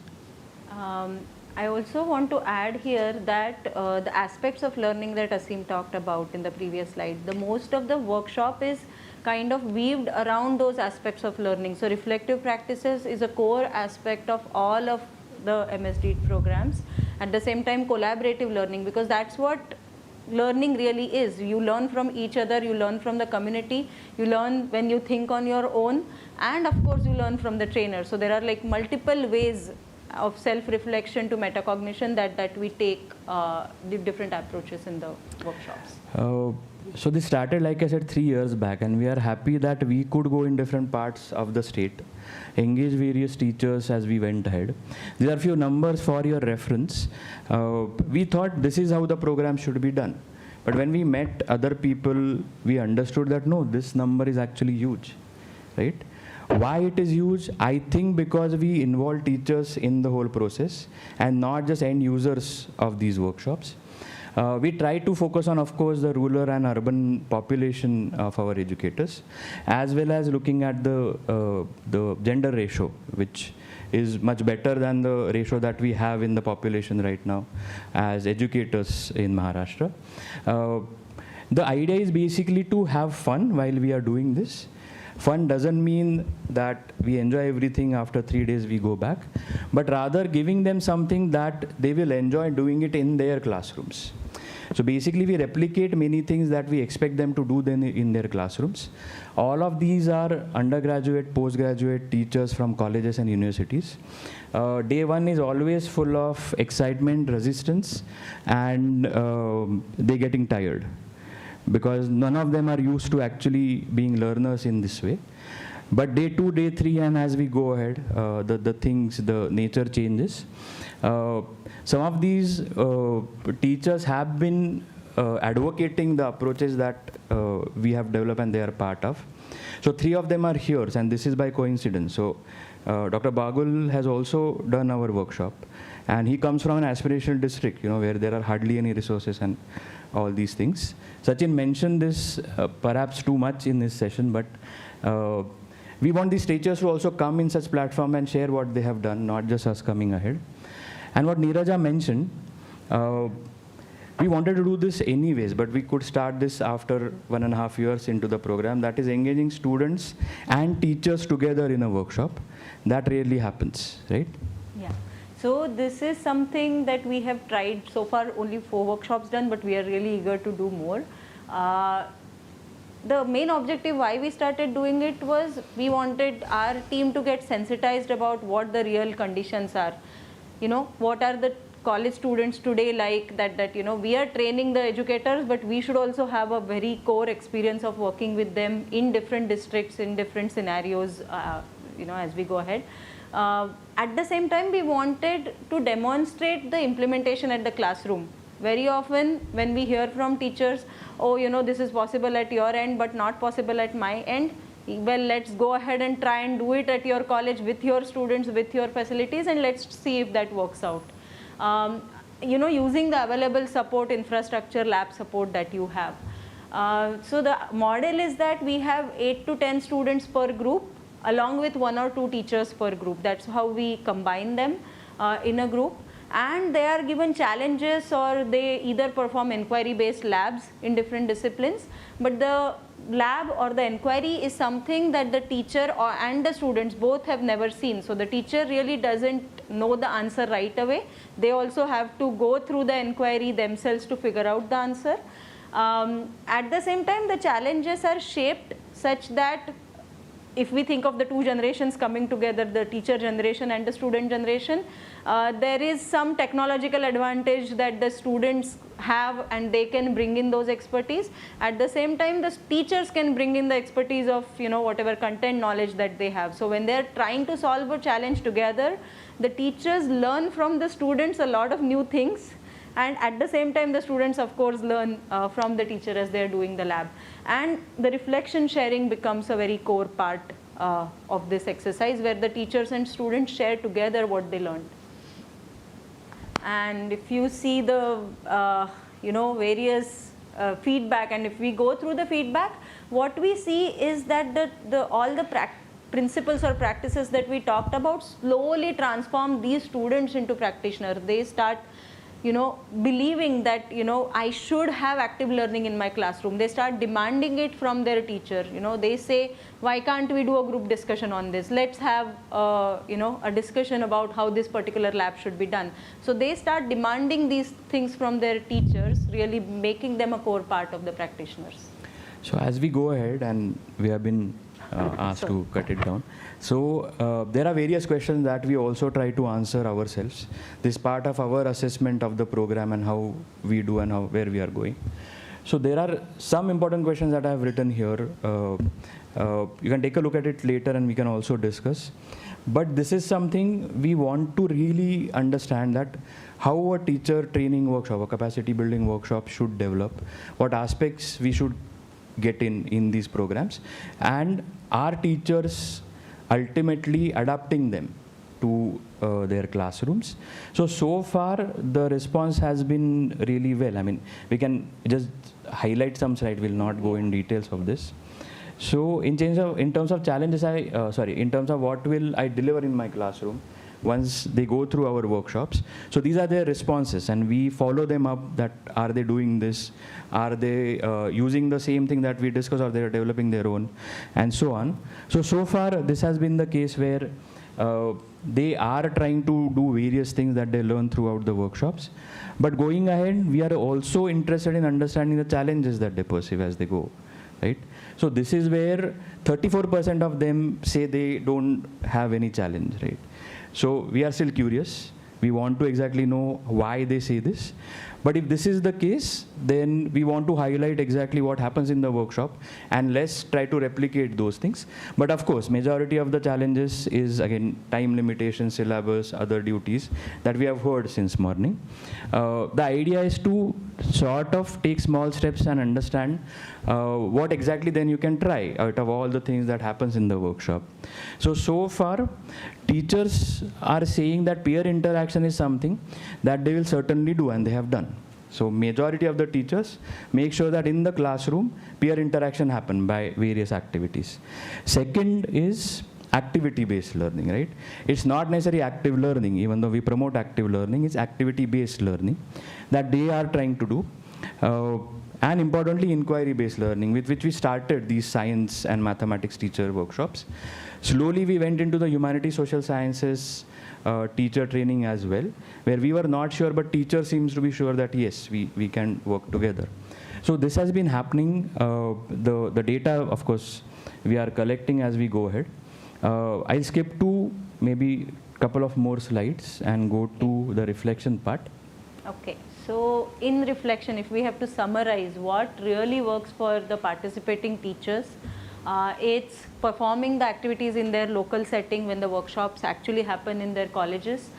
I also want to add here that the aspects of learning that Asim talked about in the previous slide, the most of the workshop is kind of weaved around those aspects of learning. So reflective practices is a core aspect of all of the MSD programs. At the same time, collaborative learning, because that's what learning really is. You learn from each other, you learn from the community, you learn when you think on your own, and of course you learn from the trainer. So there are like multiple ways of self-reflection to metacognition that we take the different approaches in the workshops. So this started, like I said, 3 years back, and we are happy that we could go in different parts of the state, engage various teachers as we went ahead. There are a few numbers for your reference. We thought this is how the program should be done. But when we met other people, we understood that no, this number is actually huge, right? Why it is huge? I think because we involve teachers in the whole process and not just end users of these workshops. We try to focus on, of course, the rural and urban population of our educators, as well as looking at the gender ratio, which is much better than the ratio that we have in the population right now as educators in Maharashtra. The idea is basically to have fun while we are doing this. Fun doesn't mean that we enjoy everything after 3 days we go back, but rather giving them something that they will enjoy doing it in their classrooms. So basically we replicate many things that we expect them to do then in their classrooms. All of these are undergraduate, postgraduate teachers from colleges and universities. Day one is always full of excitement, resistance, and they're getting tired, because none of them are used to actually being learners in this way. But day 2, day 3, and as we go ahead, the nature changes. Some of these teachers have been advocating the approaches that we have developed and they are part of. So 3 of them are here, and this is by coincidence. So Dr. Bagul has also done our workshop, and he comes from an aspirational district, where there are hardly any resources and all these things. Sachin mentioned this perhaps too much in this session, but we want these teachers to also come in such platform and share what they have done, not just us coming ahead. And what Neeraja mentioned, we wanted to do this anyways, but we could start this after 1.5 years into the program. That is engaging students and teachers together in a workshop. That rarely happens, right? Yeah. So this is something that we have tried so far, only 4 workshops done, but we are really eager to do more. The main objective why we started doing it was we wanted our team to get sensitized about what the real conditions are. What are the college students today like that we are training the educators, but we should also have a very core experience of working with them in different districts, in different scenarios, as we go ahead. At the same time, we wanted to demonstrate the implementation at the classroom. Very often when we hear from teachers, oh, this is possible at your end, but not possible at my end. Well, let's go ahead and try and do it at your college with your students, with your facilities, and let's see if that works out. Using the available support infrastructure, lab support that you have. So the model is that we have 8 to 10 students per group, along with 1 or 2 teachers per group. That's how we combine them in a group. And they are given challenges, or they either perform inquiry-based labs in different disciplines. But the lab or the inquiry is something that the teacher and the students both have never seen. So the teacher really doesn't know the answer right away. They also have to go through the inquiry themselves to figure out the answer. At the same time, the challenges are shaped such that if we think of the 2 generations coming together, the teacher generation and the student generation, there is some technological advantage that the students have, and they can bring in those expertise. At the same time, the teachers can bring in the expertise of whatever content knowledge that they have. So when they're trying to solve a challenge together, the teachers learn from the students a lot of new things. And at the same time, the students, of course, learn from the teacher as they're doing the lab. And the reflection sharing becomes a very core part of this exercise, where the teachers and students share together what they learned. And if you see the, various feedback, and if we go through the feedback, what we see is that all the principles or practices that we talked about slowly transform these students into practitioners. They start believing that, I should have active learning in my classroom. They start demanding it from their teacher. They say, why can't we do a group discussion on this? Let's have, a discussion about how this particular lab should be done. So they start demanding these things from their teachers, really making them a core part of the practitioners. So as we go ahead, and we have been asked to cut it down. So there are various questions that we also try to answer ourselves. This part of our assessment of the program and how we do and where we are going. So there are some important questions that I have written here. You can take a look at it later and we can also discuss. But this is something we want to really understand, that how a teacher training workshop, a capacity building workshop should develop, what aspects we should get in these programs, and are teachers ultimately adapting them to their classrooms. So far the response has been really well. I mean, we can just highlight some slides, we'll not go in details of this. So in terms of challenges, in terms of what will I deliver in my classroom once they go through our workshops. So these are their responses, and we follow them up, that are they doing this? Are they using the same thing that we discussed, or they are developing their own, and so on. So far this has been the case where they are trying to do various things that they learn throughout the workshops. But going ahead, we are also interested in understanding the challenges that they perceive as they go, right? So this is where 34% of them say they don't have any challenge, right? So we are still curious. We want to exactly know why they say this. But if this is the case, then we want to highlight exactly what happens in the workshop, and let's try to replicate those things. But of course, majority of the challenges is, again, time limitation, syllabus, other duties that we have heard since morning. The idea is to sort of take small steps and understand what exactly then you can try out of all the things that happens in the workshop. So far, teachers are saying that peer interaction is something that they will certainly do, and they have done. So majority of the teachers make sure that in the classroom, peer interaction happen by various activities. Second is activity-based learning, right? It's not necessarily active learning, even though we promote active learning, it's activity-based learning that they are trying to do. And importantly, inquiry-based learning, with which we started these science and mathematics teacher workshops. Slowly we went into the humanities, social sciences, teacher training as well, where we were not sure, but teacher seems to be sure that yes, we can work together. So this has been happening. The data, of course, we are collecting as we go ahead. I'll skip to maybe a couple of more slides and go to the reflection part. Okay, so in reflection, if we have to summarize what really works for the participating teachers, it's performing the activities in their local setting when the workshops actually happen in their colleges.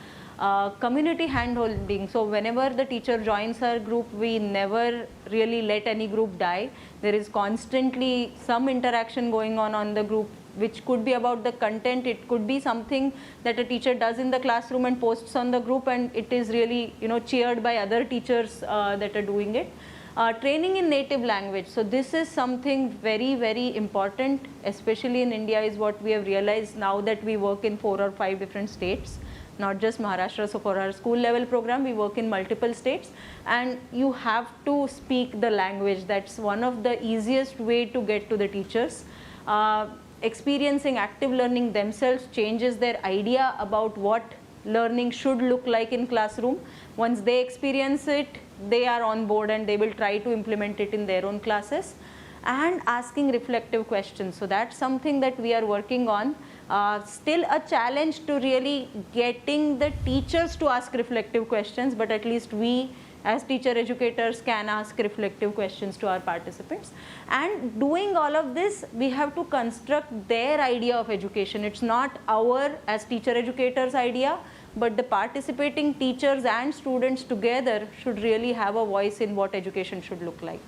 Community handholding, so whenever the teacher joins our group, we never really let any group die. There is constantly some interaction going on the group, which could be about the content. It could be something that a teacher does in the classroom and posts on the group, and it is really cheered by other teachers that are doing it. Training in native language. So this is something very, very important, especially in India, is what we have realized now that we work in 4 or 5 different states, not just Maharashtra. So for our school level program, we work in multiple states, and you have to speak the language. That's one of the easiest way to get to the teachers. Experiencing active learning themselves changes their idea about what learning should look like in classroom. Once they experience it, they are on board and they will try to implement it in their own classes. And asking reflective questions. So that's something that we are working on. Still a challenge to really getting the teachers to ask reflective questions, but at least we as teacher educators can ask reflective questions to our participants. And doing all of this, we have to construct their idea of education. It's not our, as teacher educators, idea, but the participating teachers and students together should really have a voice in what education should look like.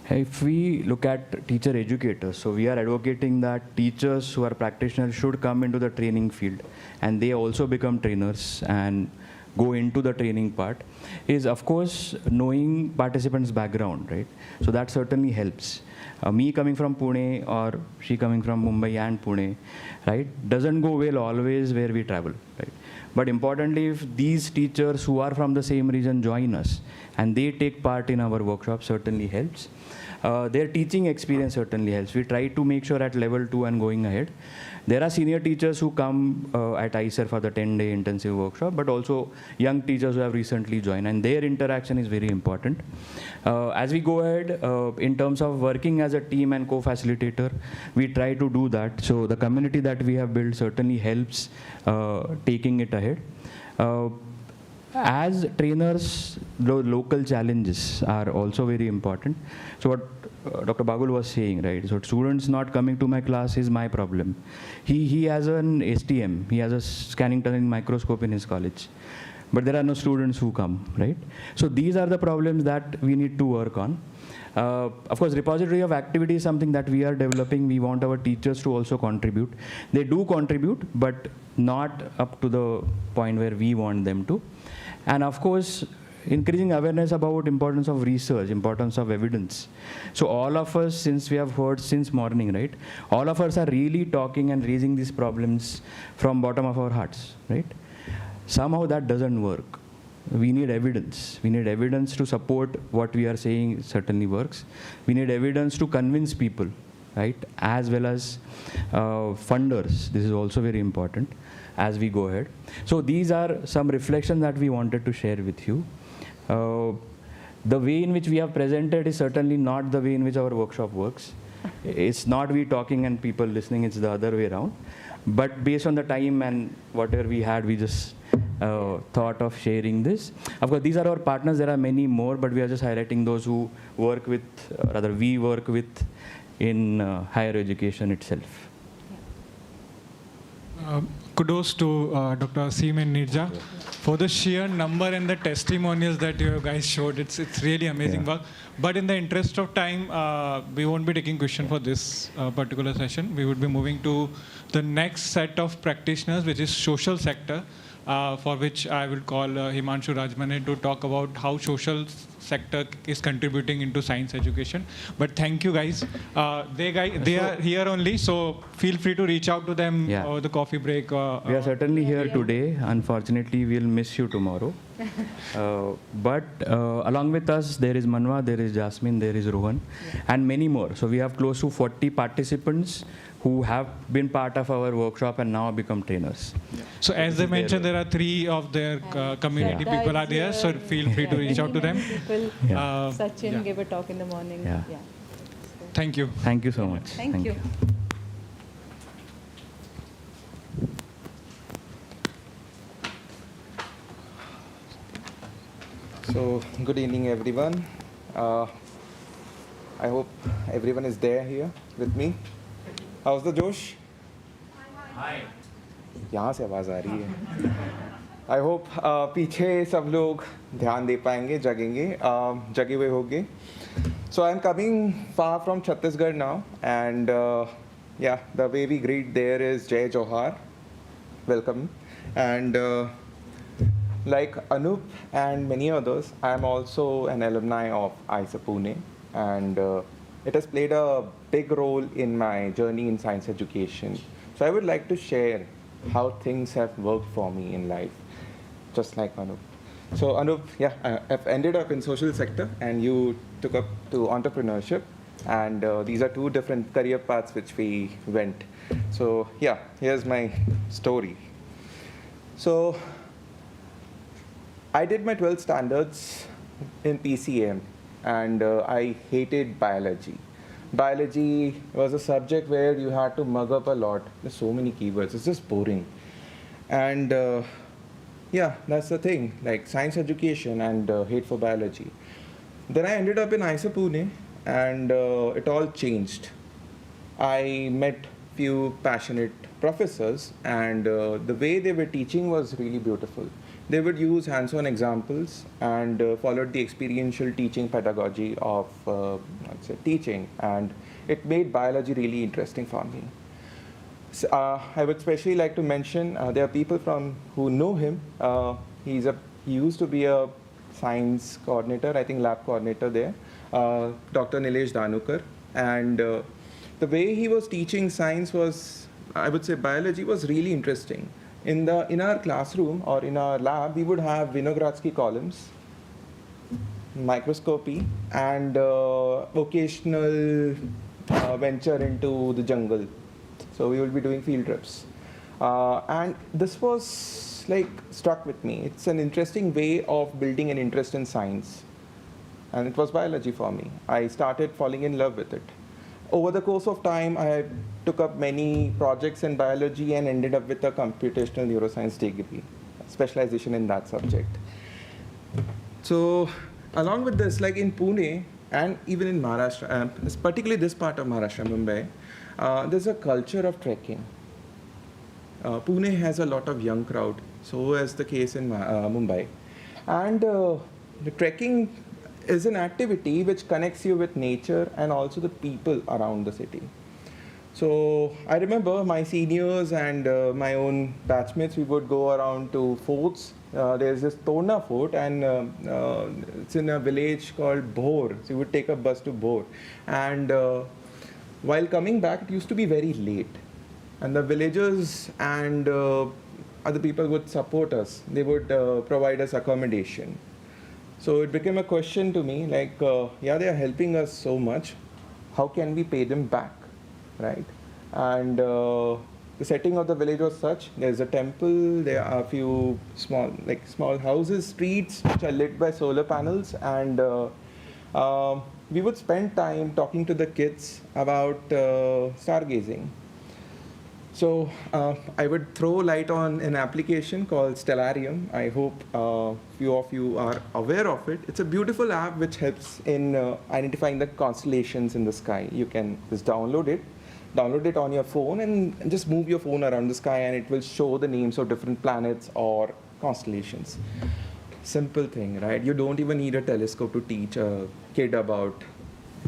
If we look at teacher educators, so we are advocating that teachers who are practitioners should come into the training field, and they also become trainers and go into the training part is, of course, knowing participants' background, right? So that certainly helps. Me coming from Pune or she coming from Mumbai and Pune, right, doesn't go well always where we travel, right? But importantly, if these teachers who are from the same region join us and they take part in our workshop, certainly helps. Their teaching experience certainly helps. We try to make sure at level 2 and going ahead. There are senior teachers who come at ISER for the 10-day intensive workshop, but also young teachers who have recently joined, and their interaction is very important. As we go ahead, in terms of working as a team and co-facilitator, we try to do that. So the community that we have built certainly helps taking it ahead. As trainers, the local challenges are also very important. So what Dr. Bagul was saying, right? So students not coming to my class is my problem. He has an STM, he has a scanning tunneling microscope in his college, but there are no students who come, right? So these are the problems that we need to work on. Of course, repository of activity is something that we are developing. We want our teachers to also contribute. They do contribute, but not up to the point where we want them to. And of course, increasing awareness about importance of research, importance of evidence. So all of us, since we have heard since morning, right, all of us are really talking and raising these problems from bottom of our hearts, right? Somehow that doesn't work. We need evidence. We need evidence to support what we are saying certainly works. We need evidence to convince people, right, as well as funders. This is also very important as we go ahead. So these are some reflections that we wanted to share with you. The way in which we have presented is certainly not the way in which our workshop works. It's not we talking and people listening, it's the other way around. But based on the time and whatever we had, we just thought of sharing this. Of course, these are our partners. There are many more, but we are just highlighting those who work with, rather we work with in higher education itself. Kudos to Dr. Asim and Nirja for the sheer number and the testimonials that you guys showed. It's really amazing work. But in the interest of time, we won't be taking question for this particular session. We would be moving to the next set of practitioners, which is social sector, for which I will call Himanshu Rajmane to talk about how social sector is contributing into science education. But thank you guys. They are here only, so feel free to reach out to them over the coffee break. We are certainly here today. Unfortunately, we'll miss you tomorrow. But along with us, there is Manwa, there is Jasmine, there is Rohan, and many more. So we have close to 40 participants who have been part of our workshop and now become trainers. So as they mentioned, there are 3 of their community people are there, so feel free to reach out to them. Sachin gave a talk in the morning. Thank you. Thank you so much. Thank you. So, good evening, everyone. I hope everyone is there here with me. How's the Josh? Hi. यहाँ से आवाज आ रही है. I hope पीछे सब लोग ध्यान दे पाएंगे, जगे हुए होंगे. So I'm coming far from Chhattisgarh now, and yeah, the way we greet there is Jai Johar, welcome. And like Anup and many others, I'm also an alumni of ISER Pune, and it has played a big role in my journey in science education. So I would like to share how things have worked for me in life, just like Anup. So Anup, I've ended up in social sector, and you took up to entrepreneurship, and these are 2 different career paths which we went. So yeah, here's my story. So I did my 12th standards in PCM, and I hated biology. Biology was a subject where you had to mug up a lot. There's so many keywords. It's just boring. And yeah, that's the thing, like science education and hate for biology. Then I ended up in ISER Pune, and it all changed. I met few passionate professors, and the way they were teaching was really beautiful. They would use hands-on examples and followed the experiential teaching pedagogy of teaching, and it made biology really interesting for me. So, I would especially like to mention there are people who know him. He used to be a science coordinator, I think lab coordinator there, Dr. Nilesh Danukar. And the way he was teaching science was, I would say biology was really interesting. In our classroom or in our lab, we would have Vinogradsky columns, microscopy, and occasional venture into the jungle. So we will be doing field trips. And this was like struck with me. It's an interesting way of building an interest in science. And it was biology for me. I started falling in love with it. Over the course of time, I took up many projects in biology and ended up with a computational neuroscience degree, specialization in that subject. So along with this, like in Pune and even in Maharashtra, particularly this part of Maharashtra, Mumbai, there's a culture of trekking. Pune has a lot of young crowd, so is the case in Mumbai. And the trekking is an activity which connects you with nature and also the people around the city. So I remember my seniors and my own batchmates, we would go around to forts. There's this Torna fort, and it's in a village called Bhor. So you would take a bus to Bhor. And while coming back, it used to be very late. And the villagers and other people would support us. They would provide us accommodation. So it became a question to me, like, yeah, they are helping us so much. How can we pay them back, right? And the setting of the village was such. There's a temple. There are a few small houses, streets which are lit by solar panels, and we would spend time talking to the kids about stargazing. So I would throw light on an application called Stellarium. I hope few of you are aware of it. It's a beautiful app which helps in identifying the constellations in the sky. You can just download it on your phone and just move your phone around the sky, and it will show the names of different planets or constellations. Simple thing, right? You don't even need a telescope to teach a kid about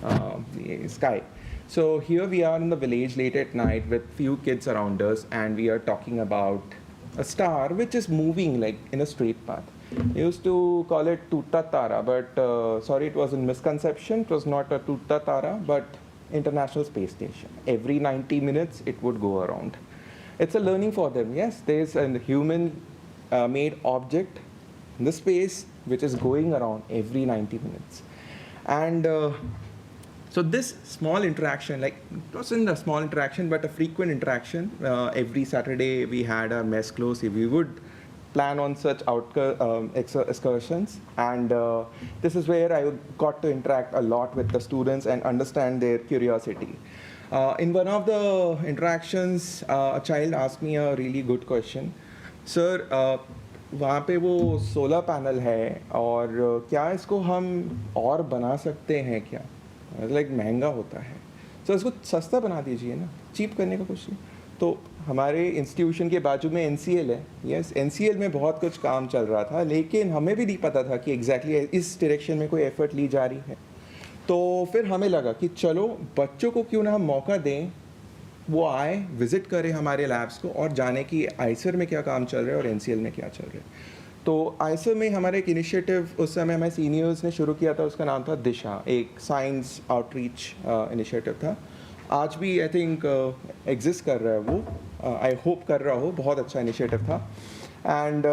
the sky. So here we are in the village late at night with few kids around us, and we are talking about a star which is moving like in a straight path. We used to call it Tutta Tara, but sorry, it was a misconception. It was not a Tutta Tara, but International Space Station. Every 90 minutes, it would go around. It's a learning for them. Yes, there's a human-made object in the space which is going around every 90 minutes. And so this small interaction, like it wasn't a small interaction, but a frequent interaction. Every Saturday we had our mess close. We would plan on such excursions, and this is where I got to interact a lot with the students and understand their curiosity. In one of the interactions, a child asked me a really good question. Sir, वहाँ पे वो solar panel है और क्या इसको हम और बना सकते हैं क्या? लाइक महंगा होता है, तो इसको सस्ता बना दीजिए ना, चीप करने का कुछ नहीं. तो हमारे इंस्टीट्यूशन के बाजू में NCL है. यस, NCL में बहुत कुछ काम चल रहा था, लेकिन हमें भी नहीं पता था कि एग्जैक्टली इस डायरेक्शन में कोई एफर्ट ली जा रही है. तो फिर हमें लगा कि चलो बच्चों को क्यों ना हम मौका दें, वो आए, विजिट करें हमारे लैब्स को और जाने कि आईसर में क्या काम चल रहा है और NCL में क्या चल रहा है. तो आईसर में हमारे एक इनिशिएटिव उस समय हमारे सीनियर्स ने शुरू किया था, उसका नाम था दिशा, एक साइंस आउटरीच इनिशिएटिव था. आज भी आई थिंक एग्जिस्ट कर रहा है वो, आई होप कर रहा हो. बहुत अच्छा इनिशिएटिव था. एंड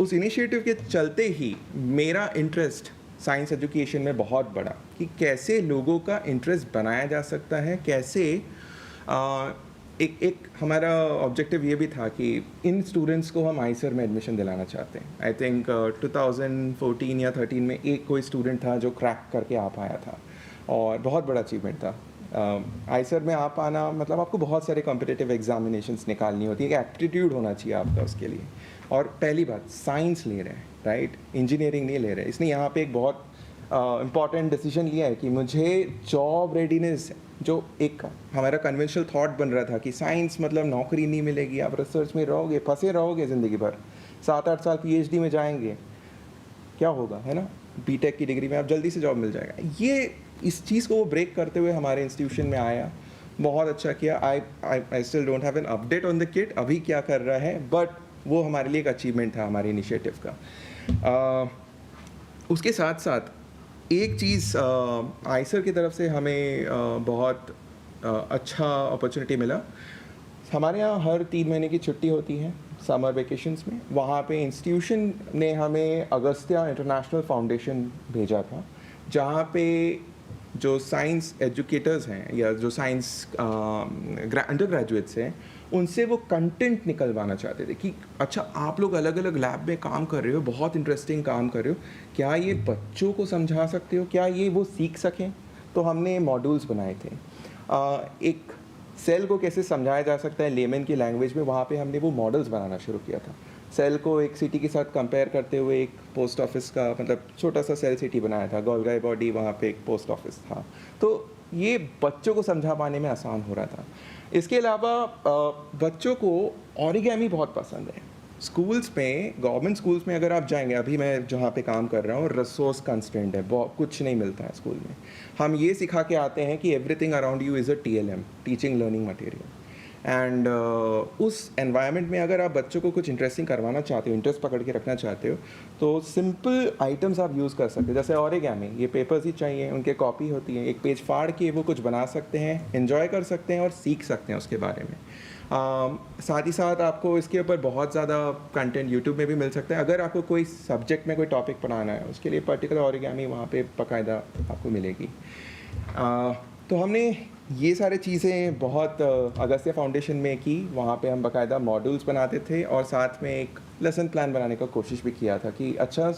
उस इनिशिएटिव के चलते ही मेरा इंटरेस्ट साइंस एजुकेशन में बहुत बढ़ा कि कैसे लोगों का इंटरेस्ट बनाया जा सकता है, कैसे एक हमारा ऑब्जेक्टिव ये भी था कि इन स्टूडेंट्स को हम आईसर में एडमिशन दिलाना चाहते हैं. आई थिंक 2014 या 13 में एक कोई स्टूडेंट था जो क्रैक करके आ पाया था और बहुत बड़ा अचीवमेंट था. आईसर में आ पाना मतलब आपको बहुत सारे कॉम्पिटिटिव एग्जामिनेशंस निकालनी होती है, एक एप्टीट्यूड होना चाहिए आपका उसके लिए. और पहली बात, साइंस ले रहे हैं, राइट, इंजीनियरिंग नहीं ले रहे. इसने यहाँ पे एक बहुत इम्पॉर्टेंट डिसीजन लिया है कि मुझे जॉब रेडीनेस, जो एक हमारा कन्वेंशनल थॉट बन रहा था कि साइंस मतलब नौकरी नहीं मिलेगी, आप रिसर्च में रहोगे, फंसे रहोगे ज़िंदगी भर, 7-8 साल PhD में जाएंगे, क्या होगा, है ना, BTech की डिग्री में आप जल्दी से जॉब मिल जाएगा. ये इस चीज़ को वो ब्रेक करते हुए हमारे इंस्टीट्यूशन में आया, बहुत अच्छा किया. I still don't have an update on the kid अभी क्या कर रहा है, बट वो हमारे लिए एक अचीवमेंट था हमारे इनिशिएटिव का। उसके साथ साथ एक चीज़ आइसर की तरफ से हमें बहुत अच्छा अपॉर्चुनिटी मिला। हमारे यहाँ हर 3 महीने की छुट्टी होती है समर वेकेशंस में। वहाँ पे इंस्टीट्यूशन ने हमें अगस्त्या इंटरनेशनल फाउंडेशन भेजा था, जहाँ पे जो साइंस एजुकेटर्स हैं या जो साइंस अंडर ग्रेजुएट्स हैं, उनसे वो कंटेंट निकलवाना चाहते थे कि अच्छा आप लोग अलग अलग लैब में काम कर रहे हो, बहुत इंटरेस्टिंग काम कर रहे हो, क्या ये बच्चों को समझा सकते हो, क्या ये वो सीख सकें। तो हमने मॉड्यूल्स बनाए थे। एक सेल को कैसे समझाया जा सकता है लेमन की लैंग्वेज में, वहाँ पे हमने वो मॉडल्स बनाना शुरू किया था। सेल को एक सिटी के साथ कंपेयर करते हुए एक पोस्ट ऑफिस का मतलब छोटा सा सेल सिटी बनाया था, गोलगाई बॉडी, वहाँ पे एक पोस्ट ऑफिस था। तो ये बच्चों को समझा पाने में आसान हो रहा था। इसके अलावा बच्चों को ऑरिगेमी बहुत पसंद है। स्कूल्स में, गवर्नमेंट स्कूल्स में अगर आप जाएंगे, अभी मैं जहाँ पे काम कर रहा हूँ, रिसोर्स कंस्ट्रेंट है, बहुत कुछ नहीं मिलता है स्कूल में। हम ये सिखा के आते हैं कि everything around you is a TLM, teaching learning material. And उस एनवायरनमेंट में अगर आप बच्चों को कुछ इंटरेस्टिंग करवाना चाहते हो, इंटरेस्ट पकड़ के रखना चाहते हो, तो सिंपल आइटम्स आप यूज़ कर सकते हो। जैसे ऑरिगेमी, ये पेपर्स ही चाहिए, उनके कॉपी होती है, एक पेज फाड़ के वो कुछ बना सकते हैं, एंजॉय कर सकते हैं और सीख सकते हैं उसके बारे में। साथ ही साथ आपको इसके ऊपर बहुत ज़्यादा कंटेंट यूट्यूब में भी मिल सकता है। अगर आपको कोई सब्जेक्ट में कोई टॉपिक पढ़ाना है, उसके लिए पर्टिकुलर ऑरिगेमी वहाँ पे बाकायदा आपको मिलेगी। तो हमने ये सारी चीज़ें बहुत अगस्त्या फाउंडेशन में की। वहाँ पे हम बाकायदा मॉड्यूल्स बनाते थे और साथ में एक लेसन प्लान बनाने का कोशिश भी किया था कि अच्छा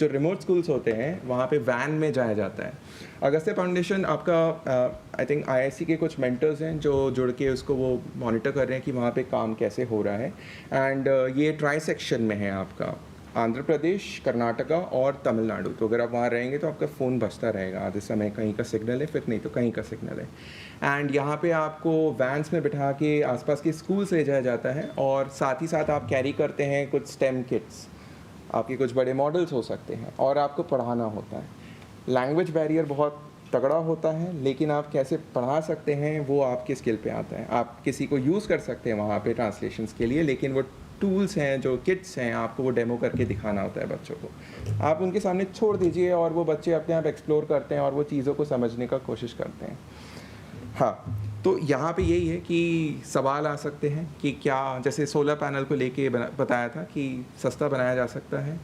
जो रिमोट स्कूल्स होते हैं वहाँ पे वैन में जाया जाता है। अगस्त्या फाउंडेशन आपका आई थिंक IISc के कुछ मेंटर्स हैं जो जुड़ के उसको वो मॉनिटर कर रहे हैं कि वहाँ पे काम कैसे हो रहा है। एंड ये ट्राई सेक्शन में है आपका, आंध्र प्रदेश, कर्नाटका और तमिलनाडु। तो अगर आप वहाँ रहेंगे तो आपका फ़ोन बजता रहेगा आधे समय, कहीं का सिग्नल है, फिर नहीं तो कहीं का सिग्नल है। एंड यहाँ पे आपको वैन्स में बिठा के आसपास के स्कूल से ले जाया जाता है और साथ ही साथ आप कैरी करते हैं कुछ स्टेम किट्स, आपके कुछ बड़े मॉडल्स हो सकते हैं और आपको पढ़ाना होता है। लैंग्वेज बैरियर बहुत तगड़ा होता है, लेकिन आप कैसे पढ़ा सकते हैं वो आपके स्किल पे आता है। आप किसी को यूज़ कर सकते हैं वहाँ पे ट्रांसलेशंस के लिए, लेकिन वो टूल्स हैं, जो किट्स हैं, आपको वो डेमो करके दिखाना होता है बच्चों को। आप उनके सामने छोड़ दीजिए और वो बच्चे अपने आप एक्सप्लोर करते हैं और वो चीज़ों को समझने का कोशिश करते हैं। हाँ, तो यहाँ पे यही है कि सवाल आ सकते हैं कि क्या, जैसे सोलर पैनल को लेके बताया था कि सस्ता बनाया जा सकता है।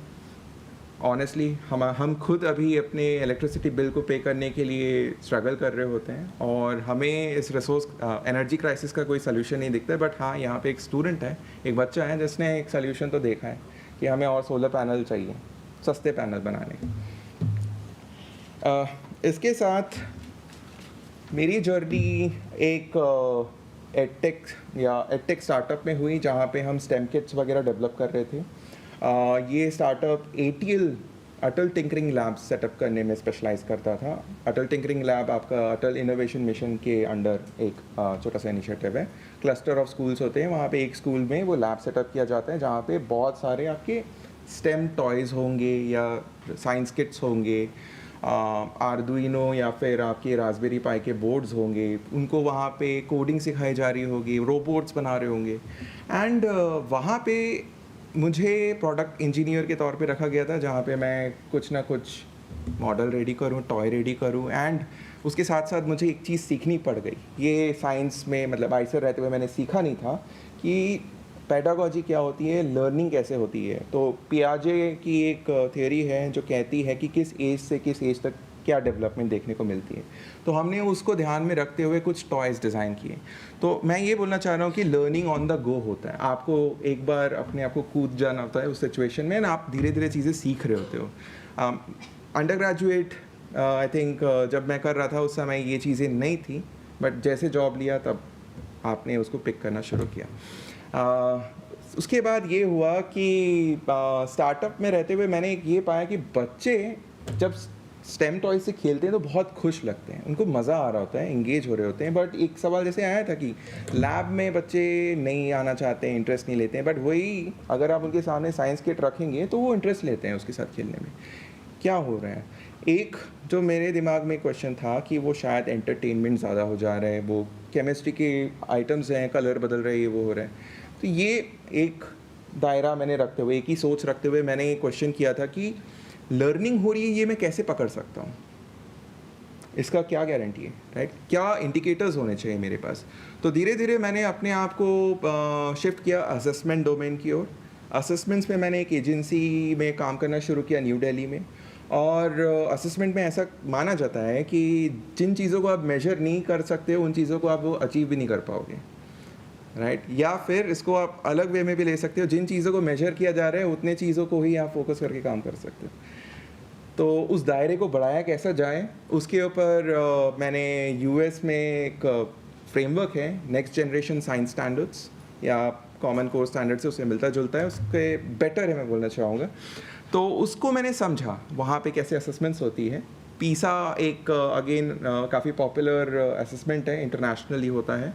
ऑनेस्टली हम खुद अभी अपने इलेक्ट्रिसिटी बिल को पे करने के लिए स्ट्रगल कर रहे होते हैं और हमें इस रिसोर्स एनर्जी क्राइसिस का कोई सल्यूशन नहीं दिखता है। बट हाँ, यहाँ पे एक स्टूडेंट है, एक बच्चा है जिसने एक सल्यूशन तो देखा है कि हमें और सोलर पैनल चाहिए, सस्ते पैनल बनाने। इसके साथ मेरी जर्नी एक एडटेक स्टार्टअप में हुई जहाँ पे हम स्टेम किट्स वगैरह डेवलप कर रहे थे। ये स्टार्टअप ATL अटल टिंकरिंग लैब सेटअप करने में स्पेशलाइज करता था। अटल टिंकरिंग लैब आपका अटल इनोवेशन मिशन के अंडर एक छोटा सा इनिशिएटिव है। क्लस्टर ऑफ स्कूल्स होते हैं, वहाँ पे एक स्कूल में वो लैब सेटअप किया जाता है जहाँ पे बहुत सारे आपके स्टेम टॉयज़ होंगे या साइंस किट्स होंगे, आर्डुइनो या फिर आपके रास्पबेरी पाई के बोर्ड्स होंगे, उनको वहाँ पे कोडिंग सिखाई जा रही होगी, रोबोट्स बना रहे होंगे। एंड वहाँ पे मुझे प्रोडक्ट इंजीनियर के तौर पे रखा गया था, जहाँ पे मैं कुछ ना कुछ मॉडल रेडी करूँ, टॉय रेडी करूँ। एंड उसके साथ साथ मुझे एक चीज़ सीखनी पड़ गई। ये साइंस में मतलब आइसर रहते हुए मैंने सीखा नहीं था कि पेडागॉजी क्या होती है, लर्निंग कैसे होती है। तो पियाजे की एक थ्योरी है जो कहती है कि किस एज से किस एज तक क्या डेवलपमेंट देखने को मिलती है। तो हमने उसको ध्यान में रखते हुए कुछ टॉयज़ डिज़ाइन किए। तो मैं ये बोलना चाह रहा हूँ कि लर्निंग ऑन द गो होता है। आपको एक बार अपने आप को कूद जाना होता है उस सिचुएशन में, ना आप धीरे धीरे चीज़ें सीख रहे होते हो। अंडर ग्रेजुएट आई थिंक जब मैं कर रहा था उस समय ये चीज़ें नहीं थी, बट जैसे जॉब लिया तब आपने उसको पिक करना शुरू किया। उसके बाद ये हुआ कि स्टार्टअप में रहते हुए मैंने ये पाया कि बच्चे जब स्टेम टॉय से खेलते हैं तो बहुत खुश लगते हैं, उनको मज़ा आ रहा होता है, इंगेज हो रहे होते हैं। बट एक सवाल जैसे आया था कि लैब में बच्चे नहीं आना चाहते हैं, इंटरेस्ट नहीं लेते हैं। बट वही अगर आप उनके सामने साइंस किट रखेंगे तो वो इंटरेस्ट लेते हैं उसके साथ खेलने में। क्या हो रहा है, एक जो मेरे दिमाग में क्वेश्चन था कि वो शायद एंटरटेनमेंट ज़्यादा हो जा रहा है, वो केमिस्ट्री के आइटम्स हैं, कलर बदल रहे हैं, वो हो रहा है। तो ये एक दायरा मैंने रखते हुए, एक ही सोच रखते हुए मैंने क्वेश्चन किया था कि लर्निंग हो रही है, ये मैं कैसे पकड़ सकता हूँ, इसका क्या गारंटी है, राइट? क्या इंडिकेटर्स होने चाहिए मेरे पास? तो धीरे धीरे मैंने अपने आप को शिफ्ट किया असेसमेंट डोमेन की ओर। असेसमेंट्स में मैंने एक एजेंसी में काम करना शुरू किया न्यू दिल्ली में, और असेसमेंट में ऐसा माना जाता है कि जिन चीज़ों को आप मेजर नहीं कर सकते उन चीज़ों को आप वो अचीव भी नहीं कर पाओगे, राइट? या फिर इसको आप अलग वे में भी ले सकते हो, जिन चीज़ों को मेजर किया जा रहा है उतने चीज़ों को ही आप फोकस करके काम कर सकते हो। तो उस दायरे को बढ़ाया कैसा जाए, उसके ऊपर मैंने यूएस में एक फ्रेमवर्क है, नेक्स्ट जनरेशन साइंस स्टैंडर्ड्स या कॉमन कोर स्टैंडर्ड से उससे मिलता जुलता है, उसके बेटर है मैं बोलना चाहूँगा। तो उसको मैंने समझा वहाँ पे कैसे असेसमेंट्स होती है। पीसा एक अगेन काफ़ी पॉपुलर असेसमेंट है, इंटरनेशनली होता है।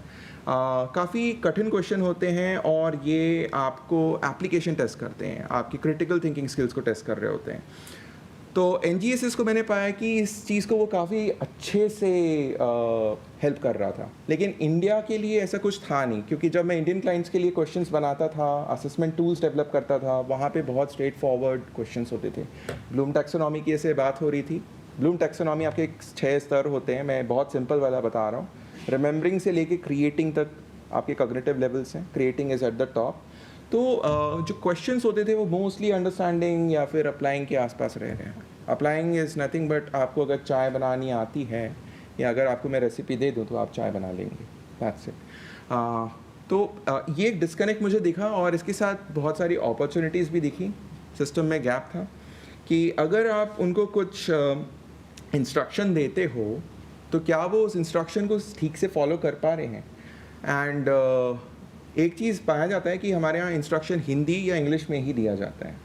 काफ़ी कठिन क्वेश्चन होते हैं और ये आपको एप्लीकेशन टेस्ट करते हैं, आपकी क्रिटिकल थिंकिंग स्किल्स को टेस्ट कर रहे होते हैं। तो NGSS को मैंने पाया कि इस चीज़ को वो काफ़ी अच्छे से हेल्प कर रहा था, लेकिन इंडिया के लिए ऐसा कुछ था नहीं, क्योंकि जब मैं इंडियन क्लाइंट्स के लिए क्वेश्चंस बनाता था, असेसमेंट टूल्स डेवलप करता था, वहाँ पे बहुत स्ट्रेट फॉरवर्ड क्वेश्चंस होते थे। ब्लूम टैक्सोनॉमी की ऐसे बात हो रही थी। ब्लूम टैक्सोनॉमी आपके 6 स्तर होते हैं, मैं बहुत सिंपल वाला बता रहा हूँ। रिमेंबरिंग से लेके क्रिएटिंग तक आपके कॉग्निटिव लेवल्स हैं, creating is at the top. तो जो क्वेश्चंस होते थे वो मोस्टली अंडरस्टैंडिंग या फिर अप्लाइंग के आसपास रह रहे हैं। अप्लाइंग इज़ नथिंग बट आपको अगर चाय बनानी आती है या अगर आपको मैं रेसिपी दे दूँ तो आप चाय बना लेंगे, दैट्स इट। तो ये एक डिस्कनेक्ट मुझे दिखा और इसके साथ बहुत सारी अपॉर्चुनिटीज़ भी दिखी। सिस्टम में गैप था कि अगर आप उनको कुछ इंस्ट्रक्शन देते हो तो क्या वो उस इंस्ट्रक्शन को ठीक से फॉलो कर पा रहे हैं। एंड एक चीज़ पाया जाता है कि हमारे यहाँ इंस्ट्रक्शन हिंदी या इंग्लिश में ही दिया जाता है,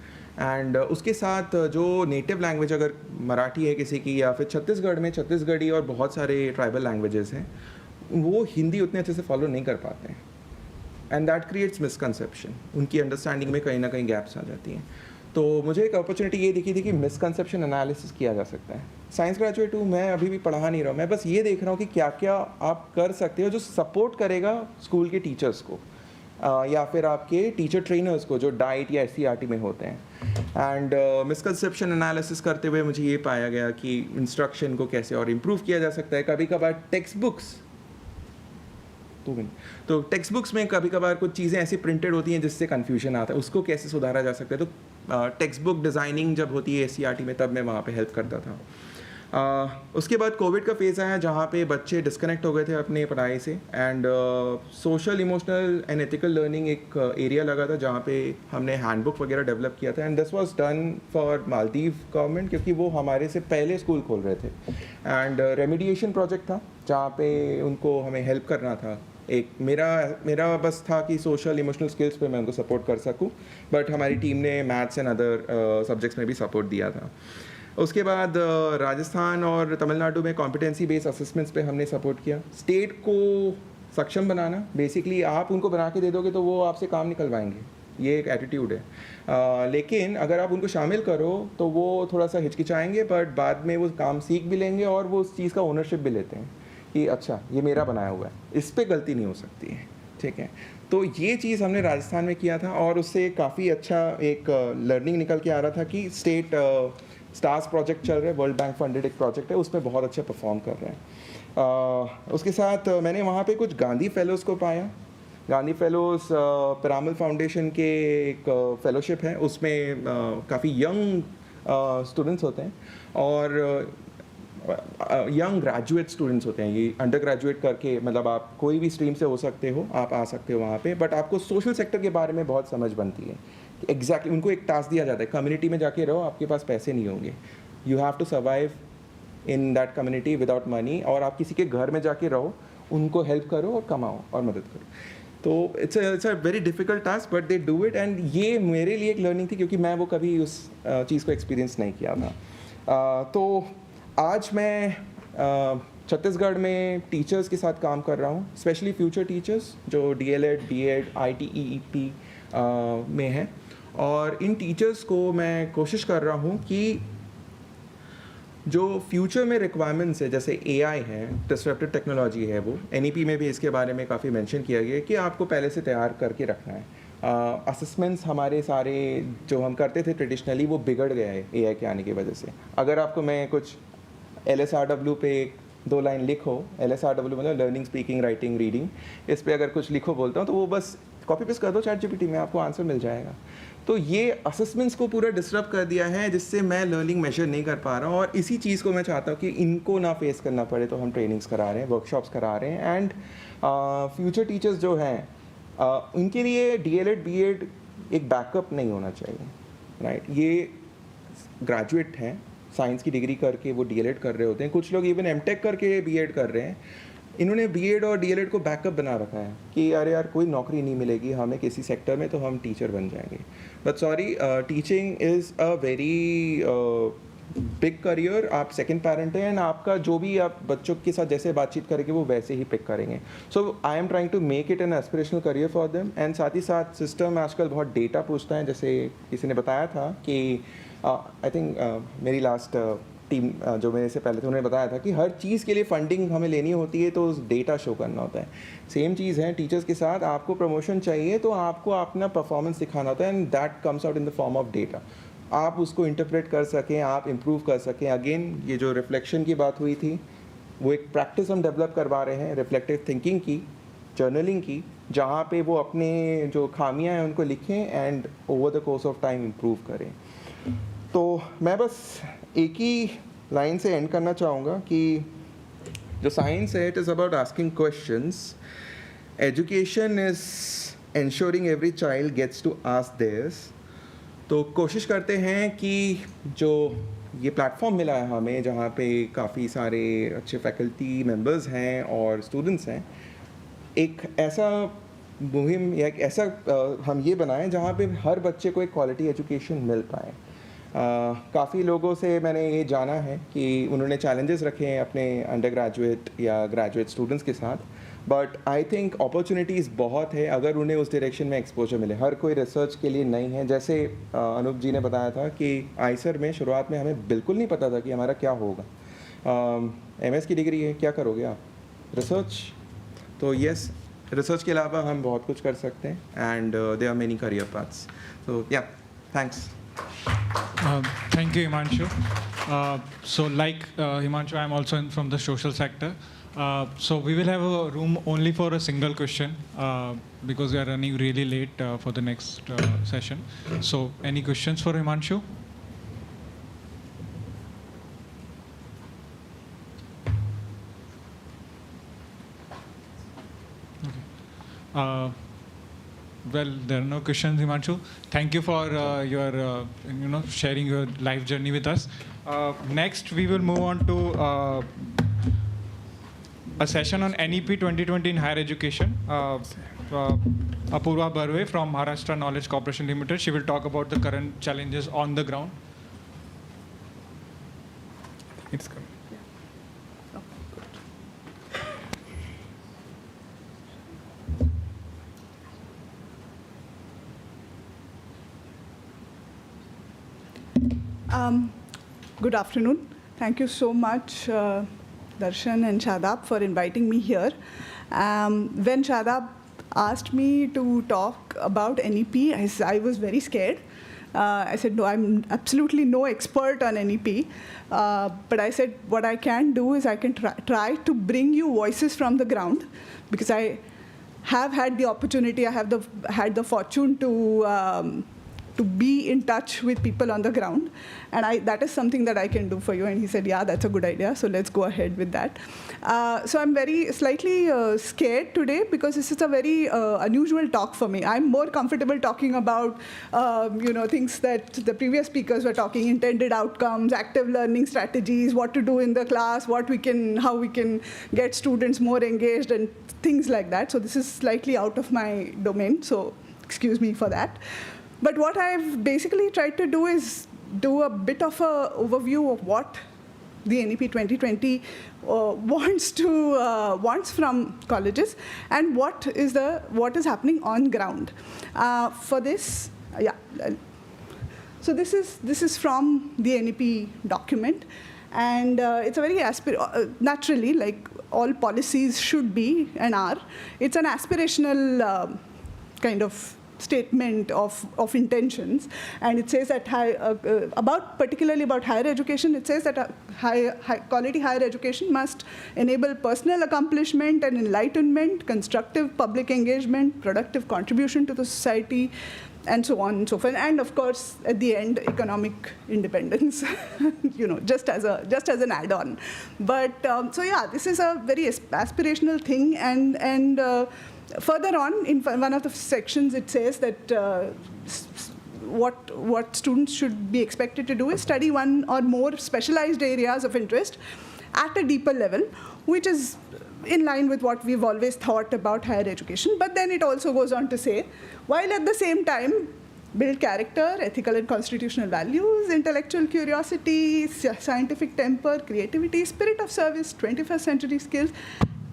एंड उसके साथ जो नेटिव लैंग्वेज अगर मराठी है किसी की या फिर छत्तीसगढ़ में छत्तीसगढ़ी और बहुत सारे ट्राइबल लैंग्वेजेस हैं, वो हिंदी उतने अच्छे से फॉलो नहीं कर पाते हैं, एंड दैट क्रिएट्स मिसकंसेप्शन। उनकी अंडरस्टैंडिंग में कहीं ना कहीं गैप्स आ जाती हैं। तो मुझे एक अपॉर्चुनिटी ये दिखी थी कि मिसकंसेप्शन एनालिसिस किया जा सकता है। साइंस ग्रेजुएट हूँ, मैं अभी भी पढ़ा नहीं रहा हूँ, मैं बस ये देख रहा हूँ कि क्या क्या आप कर सकते हो जो सपोर्ट करेगा स्कूल के टीचर्स को या फिर आपके टीचर ट्रेनर्स को जो डाइट या SCRT में होते हैं। एंड मिसकंसेप्शन एनालिसिस करते हुए मुझे ये पाया गया कि इंस्ट्रक्शन को कैसे और इम्प्रूव किया जा सकता है। कभी कभार टेक्स्ट बुक्स तो टेक्स्ट बुक्स में कभी कभार कुछ चीज़ें ऐसी प्रिंटेड होती हैं जिससे कन्फ्यूजन आता है, उसको कैसे सुधारा जा सकता है। तो टेक्स्ट बुक डिज़ाइनिंग जब होती है SCRT में, तब मैं वहाँ पे हेल्प करता था। उसके बाद कोविड का फेज़ आया जहाँ पे बच्चे डिस्कनेक्ट हो गए थे अपने पढ़ाई से, and social emotional and ethical learning एक एरिया लगा था जहाँ पे हमने हैंडबुक वगैरह डेवलप किया था। And this was done for Maldives government, क्योंकि वो हमारे से पहले स्कूल खोल रहे थे। एंड रेमिडिएशन प्रोजेक्ट था जहाँ पे उनको हमें हेल्प करना था। एक मेरा बस था कि सोशल इमोशनल स्किल्स पे मैं उनको सपोर्ट कर सकूं, बट हमारी टीम ने मैथ्स एंड अदर सब्जेक्ट्स में भी सपोर्ट दिया था। उसके बाद राजस्थान और तमिलनाडु में कॉम्पिटेंसी बेस्ड असेसमेंट्स पे हमने सपोर्ट किया। स्टेट को सक्षम बनाना, बेसिकली आप उनको बना के दे दोगे तो वो आपसे काम निकलवाएंगे, ये एक एटीट्यूड है। लेकिन अगर आप उनको शामिल करो तो वो थोड़ा सा हिचकिचाएंगे, बट बाद में वो काम सीख भी लेंगे और वो उस चीज़ का ओनरशिप भी लेते हैं कि अच्छा ये मेरा बनाया हुआ है, इस पर गलती नहीं हो सकती है, ठीक है। तो ये चीज़ हमने राजस्थान में किया था और उससे काफ़ी अच्छा एक लर्निंग निकल के आ रहा था कि स्टेट स्टार्स प्रोजेक्ट चल रहा है, वर्ल्ड बैंक फंडेड एक प्रोजेक्ट है, उसमें बहुत अच्छा परफॉर्म कर रहे हैं। उसके साथ मैंने वहाँ पे कुछ गांधी फेलोज़ को पाया। गांधी फेलोज़ पिरामल फाउंडेशन के एक फेलोशिप है, उसमें काफ़ी यंग स्टूडेंट्स होते हैं और यंग ग्रेजुएट स्टूडेंट्स होते हैं। ये अंडर ग्रेजुएट करके, मतलब आप कोई भी स्ट्रीम से हो सकते हो, आप आ सकते हो वहाँ पे, बट आपको सोशल सेक्टर के बारे में बहुत समझ बनती है। एग्जैक्टली उनको एक टास्क दिया जाता है, कम्युनिटी में जाके रहो, आपके पास पैसे नहीं होंगे, you have to survive in that community without money, और आप किसी के घर में जाके रहो, उनको हेल्प करो और कमाओ और मदद करो। तो it's a very difficult task but they do it, and ये मेरे लिए एक लर्निंग थी क्योंकि मैं वो कभी उस चीज़ को एक्सपीरियंस नहीं किया था। तो आज मैं छत्तीसगढ़ में टीचर्स के साथ काम कर रहा हूँ, स्पेशली फ्यूचर टीचर्स जो DLED, B.Ed, ITEP में हैं, और इन टीचर्स को मैं कोशिश कर रहा हूँ कि जो फ्यूचर में रिक्वायरमेंट्स है, जैसे AI है, डिस्ट्रप्टिव टेक्नोलॉजी है, वो NEP में भी इसके बारे में काफ़ी मेंशन किया गया है कि आपको पहले से तैयार करके रखना है। असेसमेंट्स हमारे सारे जो हम करते थे ट्रेडिशनली वो बिगड़ गया है AI के आने की वजह से। अगर आपको मैं कुछ LSRW पे 2 लाइन लिखो, LSRW मतलब लर्निंग, स्पीकिंग, राइटिंग, रीडिंग, इस पे अगर कुछ लिखो बोलता हूँ तो वो बस कॉपी पेस्ट कर दो ChatGPT में, आपको आंसर मिल जाएगा। तो ये असेसमेंट्स को पूरा डिस्टर्ब कर दिया है, जिससे मैं लर्निंग मेजर नहीं कर पा रहा हूँ, और इसी चीज़ को मैं चाहता हूँ कि इनको ना फेस करना पड़े, तो हम ट्रेनिंग्स करा रहे हैं, वर्कशॉप्स करा रहे हैं। एंड फ्यूचर टीचर्स जो हैं उनके लिए DLED BEd एक बैकअप नहीं होना चाहिए, राइट। ये ग्रेजुएट हैं, साइंस की डिग्री करके वो DLED कर रहे होते हैं, कुछ लोग इवन MTech करके BEd कर रहे हैं। इन्होंने BEd और DLED को बैकअप बना रखा है कि अरे यार कोई नौकरी नहीं मिलेगी हमें किसी सेक्टर में, तो हम टीचर बन जाएंगे। But sorry, teaching is a very big career. आप सेकंड पेरेंट हैं, एंड आपका जो भी आप बच्चों के साथ जैसे बातचीत करेंगे वो वैसे ही पिक करेंगे। So I am trying to make it an aspirational career for them. And साथ ही साथ सिस्टम आजकल बहुत डेटा पूछता है, जैसे किसी ने बताया था कि आई थिंक मेरी लास्ट टीम जो मेरे से पहले थे उन्होंने बताया था कि हर चीज़ के लिए फंडिंग हमें लेनी होती है, तो उस डेटा शो करना होता है। सेम चीज़ है टीचर्स के साथ, आपको प्रमोशन चाहिए तो आपको अपना परफॉर्मेंस दिखाना होता है, and that comes out in the form of data. आप उसको इंटरप्रेट कर सकें, आप इम्प्रूव कर सकें। अगेन ये जो रिफ्लेक्शन की बात हुई थी, वो एक प्रैक्टिस हम डेवलप करवा रहे हैं, रिफ्लेक्टिव थिंकिंग की, जर्नलिंग की, जहाँ पे वो अपने जो खामियां हैं उनको लिखें and over the course of time improve करें। तो मैं बस एक ही लाइन से एंड करना चाहूँगा कि जो साइंस है, it is about asking questions, education is ensuring every child gets to ask theirs। तो कोशिश करते हैं कि जो ये प्लेटफॉर्म मिला है हमें, जहाँ पे काफ़ी सारे अच्छे फैकल्टी मेंबर्स हैं और स्टूडेंट्स हैं, एक ऐसा मुहिम या एक ऐसा हम ये बनाएं जहाँ पे हर बच्चे को एक क्वालिटी एजुकेशन मिल पाए। काफ़ी लोगों से मैंने ये जाना है कि उन्होंने चैलेंजेस रखे हैं अपने अंडर ग्रेजुएट या ग्रेजुएट स्टूडेंट्स के साथ, बट आई थिंक अपॉर्चुनिटीज़ बहुत है अगर उन्हें उस डायरेक्शन में एक्सपोजर मिले। हर कोई रिसर्च के लिए नहीं है। जैसे अनूप जी ने बताया था कि आईसर में शुरुआत में हमें बिल्कुल नहीं पता था कि हमारा क्या होगा। MS की डिग्री है, क्या करोगे आप? रिसर्च। तो यस, रिसर्च के अलावा हम बहुत कुछ कर सकते हैं, and there are many career paths. So yeah, thanks. Thank you, Himanshu. So like Himanshu, I'm also from the social sector. So we will have a room only for a single question because we are running really late for the next session. So any questions for Himanshu? Okay. Well, there are no questions, Himanshu. Thank you for your sharing your life journey with us. Next, we will move on to a session on NEP 2020 in higher education. Apurva Barve from Maharashtra Knowledge Corporation Limited. She will talk about the current challenges on the ground. It's coming. Good afternoon. Thank you so much, Darshan and Shadab, for inviting me here. When Shadab asked me to talk about NEP, I was very scared. I said, no, I'm absolutely no expert on NEP. But I said, what I can do is I can try to bring you voices from the ground, because I have had the opportunity, I have had the fortune to be in touch with people on the ground, and that is something that I can do for you. And he said, yeah, that's a good idea, so let's go ahead with that. So I'm slightly scared today, because this is a very unusual talk for me. I'm more comfortable talking about things that the previous speakers were talking, intended outcomes, active learning strategies, what to do in the class, how we can get students more engaged, and things like that. So this is slightly out of my domain, so excuse me for that. But what I've basically tried to do is do a bit of an overview of what the NEP 2020 wants from colleges, and what is happening on ground. For this, so this is from the NEP document, and it's a very naturally, like all policies should be and are. It's an aspirational kind of statement of intentions, and it says that particularly about higher education, it says that high quality higher education must enable personal accomplishment and enlightenment, constructive public engagement, productive contribution to the society, and so on and so forth, and of course, at the end, economic independence, just as an add-on. But so yeah, this is a very aspirational thing, and further on in one of the sections, it says that what students should be expected to do is study one or more specialized areas of interest at a deeper level, which is in line with what we've always thought about higher education. But then it also goes on to say, while at the same time, build character, ethical and constitutional values, intellectual curiosity, scientific temper, creativity, spirit of service, 21st century skills,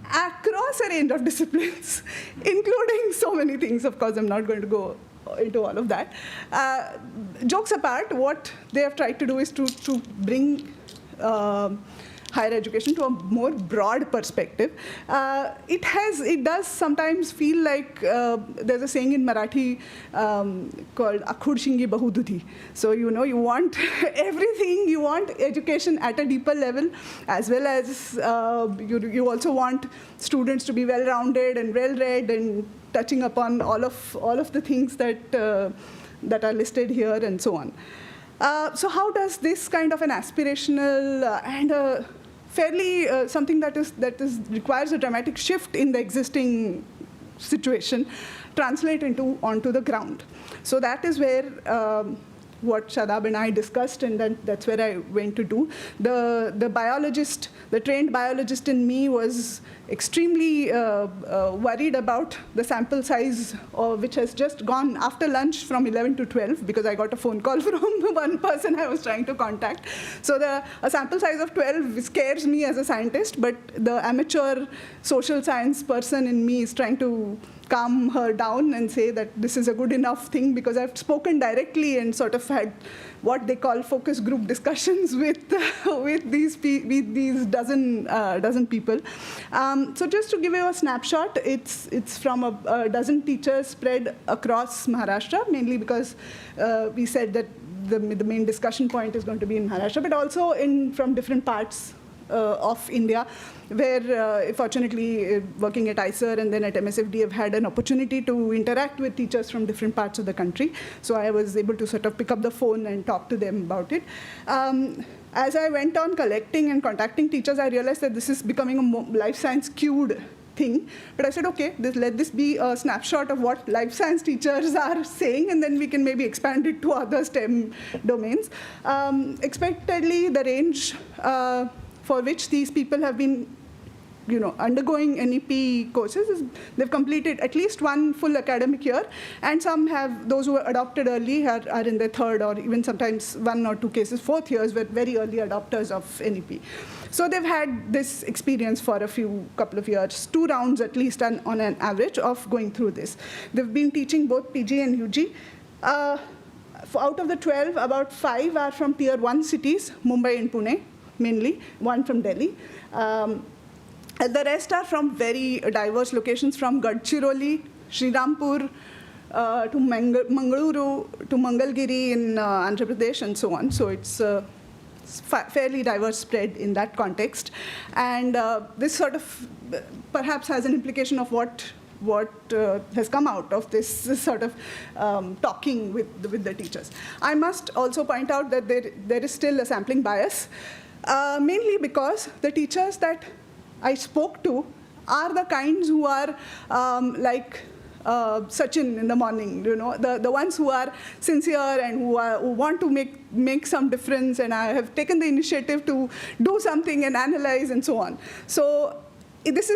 across a range of disciplines, including so many things. Of course, I'm not going to go into all of that. Jokes apart, what they have tried to do is to bring higher education to a more broad perspective. It does sometimes feel like there's a saying in Marathi called "Akhud bahududhi." So you want everything. You want education at a deeper level, as well as you also want students to be well-rounded and well-read and touching upon all of the things that are listed here and so on. So how does this kind of an aspirational and fairly something that requires a dramatic shift in the existing situation translate onto the ground? So that is where what Shadab and I discussed, and that's where I went to do. The biologist, the trained biologist in me was extremely worried about the sample size, which has just gone after lunch from 11 to 12, because I got a phone call from one person I was trying to contact. So a sample size of 12 scares me as a scientist, but the amateur social science person in me is trying to calm her down and say that this is a good enough thing, because I've spoken directly and sort of had what they call focus group discussions with these dozen people. So just to give you a snapshot, it's from a dozen teachers spread across Maharashtra, mainly because we said that the main discussion point is going to be in Maharashtra, but also from different parts of India, where fortunately working at ISER and then at MSFD, I've had an opportunity to interact with teachers from different parts of the country. So I was able to sort of pick up the phone and talk to them about it. As I went on collecting and contacting teachers, I realized that this is becoming a life science queued thing. But I said, okay, let this be a snapshot of what life science teachers are saying, and then we can maybe expand it to other STEM domains. Expectedly, the range for which these people have been undergoing NEP courses, they've completed at least one full academic year, and those who were adopted early are in their third, or even sometimes one or two cases, fourth years, were very early adopters of NEP. So they've had this experience for a couple of years, 2 rounds at least on an average of going through this. They've been teaching both PG and UG. Out of the 12, about 5 are from tier 1 cities, Mumbai and Pune, mainly, 1 from Delhi. The rest are from very diverse locations, from Gadchiroli, Srirampur, to Mangaluru, to Mangalgiri in Andhra Pradesh, and so on. So it's fairly diverse spread in that context. And this sort of perhaps has an implication of what has come out of this sort of talking with the teachers. I must also point out that there is still a sampling bias, mainly because the teachers that I spoke to are the kinds who are like Sachin in the morning, the ones who are sincere and who want to make some difference, and I have taken the initiative to do something and analyze and so on. So there is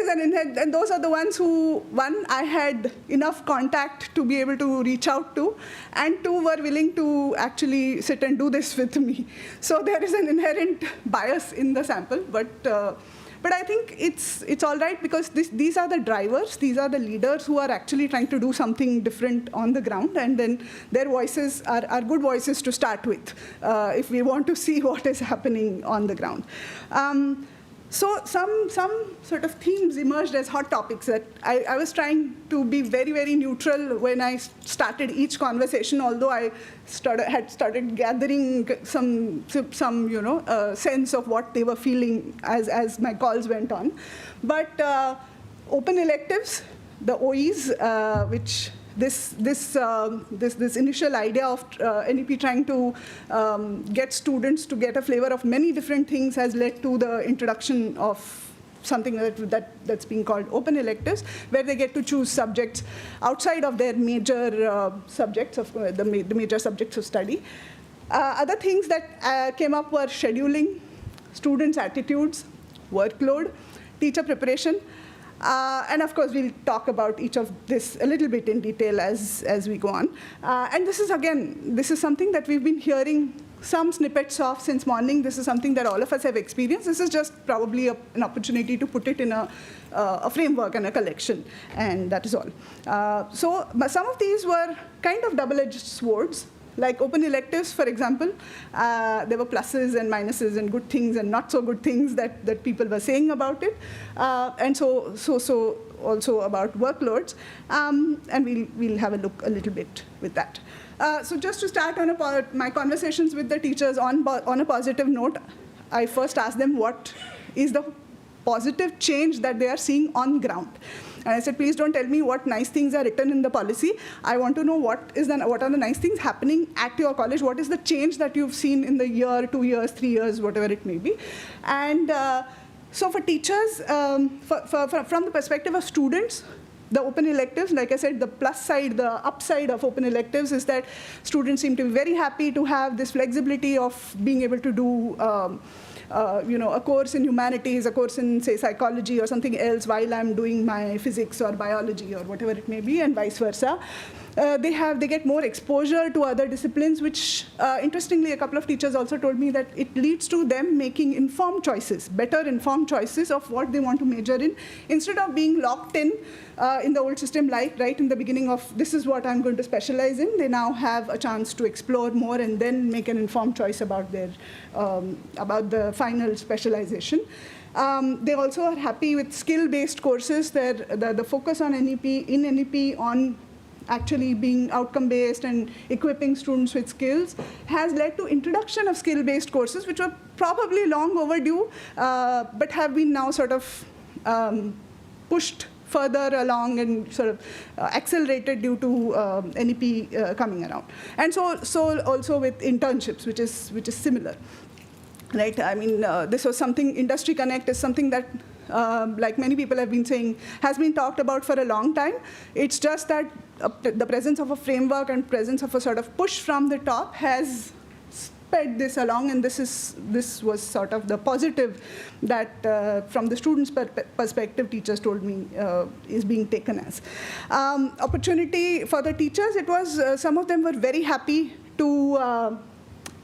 an inherent, and those are the ones who, one, I had enough contact to be able to reach out to, and 2, were willing to actually sit and do this with me. So there is an inherent bias in the sample, but I think it's all right, because these are the drivers, these are the leaders who are actually trying to do something different on the ground, and then their voices are good voices to start with if we want to see what is happening on the ground. So some sort of themes emerged as hot topics that I was trying to be very, very neutral when I started each conversation, although I had started gathering some sense of what they were feeling as my calls went on. But open electives, the OEs, which this initial idea of NEP trying to get students to get a flavor of many different things has led to the introduction of something that's being called open electives, where they get to choose subjects outside of their major subjects of the major subjects of study. Other things that came up were scheduling, students' attitudes, workload, teacher preparation. And of course, we'll talk about each of this a little bit in detail as we go on. And this is something that we've been hearing some snippets of since morning. This is something that all of us have experienced. This is just probably an opportunity to put it in a framework and a collection, and that is all. So some of these were kind of double-edged swords. Like open electives, for example, there were pluses and minuses and good things and not so good things that people were saying about it. And so also about workloads. And we'll have a look a little bit with that. So just to start on my conversations with the teachers on a positive note, I first asked them what is the positive change that they are seeing on ground. And I said, please don't tell me what nice things are written in the policy. I want to know what are the nice things happening at your college. What is the change that you've seen in the year, 2 years, 3 years, whatever it may be. And so for teachers, from the perspective of students, the open electives, like I said, the plus side, the upside of open electives is that students seem to be very happy to have this flexibility of being able to do a course in humanities, a course in, say, psychology or something else while I'm doing my physics or biology or whatever it may be, and vice versa. They get more exposure to other disciplines, which, interestingly, a couple of teachers also told me that it leads to them making informed choices, better informed choices of what they want to major in, instead of being locked in the old system, like right in the beginning of this is what I'm going to specialize in. They now have a chance to explore more and then make an informed choice about the final specialization. They also are happy with skill-based courses. The focus on NEP on actually being outcome-based and equipping students with skills has led to introduction of skill-based courses, which were probably long overdue, but have been now sort of pushed further along and sort of accelerated due to NEP coming around. And so also with internships, which is similar. Right? I mean, this was something, Industry Connect is something that, like many people have been saying, has been talked about for a long time. It's just that the presence of a framework and presence of a sort of push from the top has sped this along, and this was sort of the positive that, from the students' perspective, teachers told me is being taken as. Opportunity for the teachers, it was, some of them were very happy to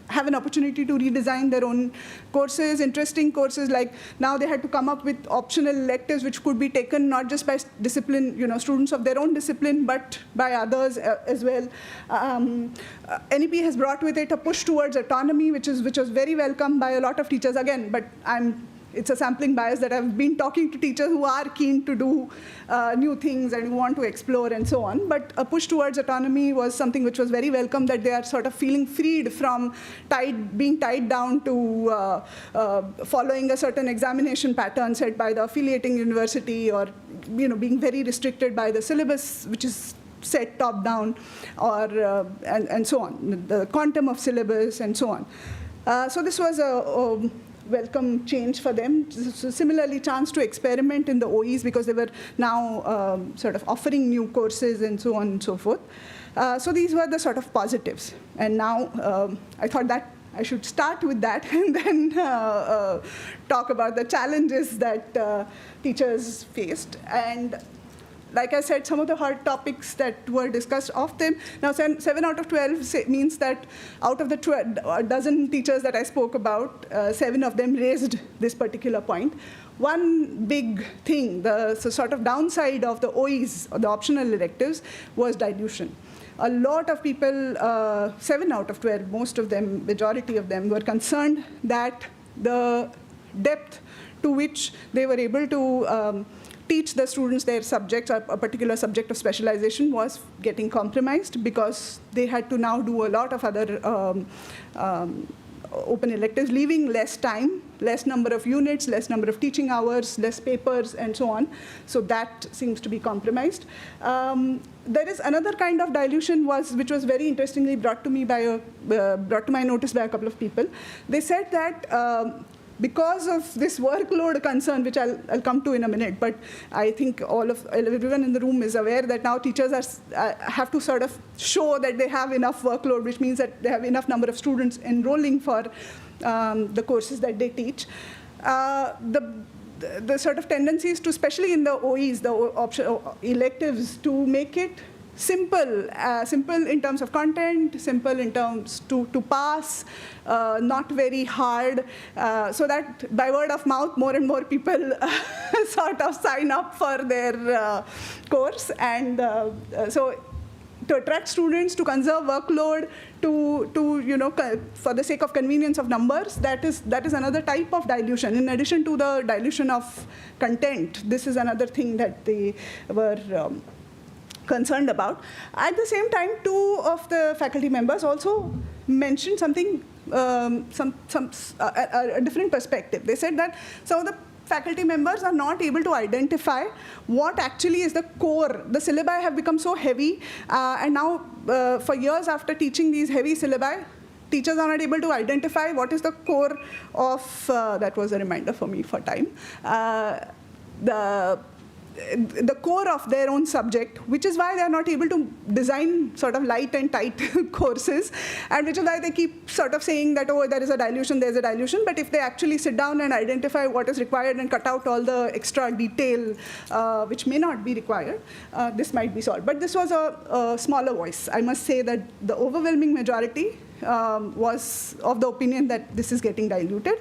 have an opportunity to redesign their own courses, interesting courses, like now they had to come up with optional electives which could be taken not just by discipline, students of their own discipline, but by others as well. NEP has brought with it a push towards autonomy, which was very welcome by a lot of teachers again, but it's a sampling bias that I've been talking to teachers who are keen to do new things and who want to explore and so on. But a push towards autonomy was something which was very welcome, that they are sort of feeling freed from being tied down to following a certain examination pattern set by the affiliating university, or being very restricted by the syllabus, which is set top down, or and so on, the quantum of syllabus and so on. So this was a welcome change for them. So similarly, chance to experiment in the OEs, because they were now sort of offering new courses and so on and so forth. So these were the sort of positives. And now I thought that I should start with that and then talk about the challenges that teachers faced. And like I said, some of the hard topics that were discussed of them. Now, 7 out of 12 means that out of the dozen teachers that I spoke about, 7 of them raised this particular point. One big thing, the sort of downside of the OEs, or the optional electives, was dilution. A lot of people, 7 out of 12, most of them, majority of them, were concerned that the depth to which they were able to teach the students their subjects, a particular subject of specialization, was getting compromised because they had to now do a lot of other open electives, leaving less time, less number of units, less number of teaching hours, less papers, and so on. So that seems to be compromised. There is another kind of dilution which was very interestingly brought to my notice by a couple of people. They said that because of this workload concern, which I'll come to in a minute, but I think everyone in the room is aware that now teachers have to sort of show that they have enough workload, which means that they have enough number of students enrolling for the courses that they teach. The sort of tendencies to, especially in the OEs, the electives, to make it simple in terms of content, simple in terms to pass, not very hard, so that by word of mouth, more and more people sort of sign up for their course. And so to attract students, to conserve workload, for the sake of convenience of numbers, that is another type of dilution. In addition to the dilution of content, this is another thing that they were concerned about. At the same time, two of the faculty members also mentioned something, a different perspective. They said that some of the faculty members are not able to identify what actually is the core. The syllabi have become so heavy, and now for years after teaching these heavy syllabi, teachers are not able to identify what is the core of, that was a reminder for me for time, the core of their own subject, which is why they are not able to design sort of light and tight courses, and which is why they keep sort of saying that, oh, there's a dilution. But if they actually sit down and identify what is required and cut out all the extra detail which may not be required, this might be solved. But this was a smaller voice. I must say that the overwhelming majority was of the opinion that this is getting diluted.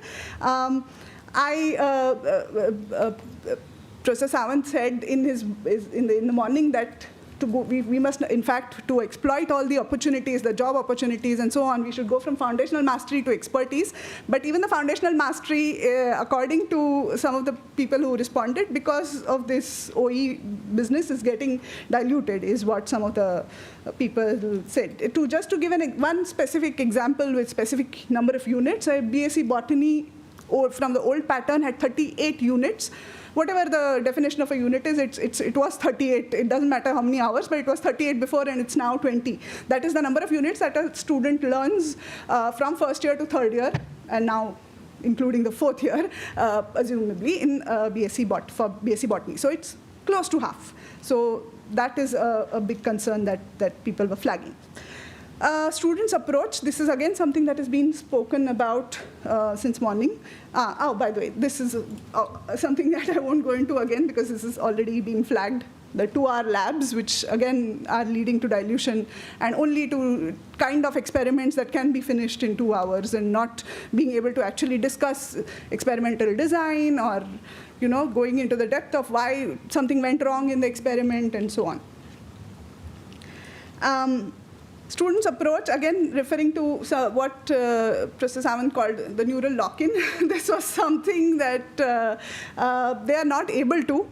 Professor Sawant said in the morning that we must, in fact, to exploit all the opportunities, the job opportunities and so on, we should go from foundational mastery to expertise. But even the foundational mastery, according to some of the people who responded, because of this OE business, is getting diluted, is what some of the people said. Just to give one specific example with specific number of units, BSc Botany from the old pattern had 38 units. Whatever the definition of a unit is, it was 38. It doesn't matter how many hours, but it was 38 before, and it's now 20. That is the number of units that a student learns from first year to third year, and now including the fourth year, presumably, in BSc Botany. So it's close to half. So that is a big concern that people were flagging. Students' approach, this is again something that has been spoken about since morning. By the way, this is something that I won't go into again because this has already been flagged. The 2-hour labs, which again are leading to dilution, and only to kind of experiments that can be finished in 2 hours, and not being able to actually discuss experimental design or going into the depth of why something went wrong in the experiment and so on. Students' approach, again referring to what Professor Sawant called the neural lock-in. This was something that they are not able to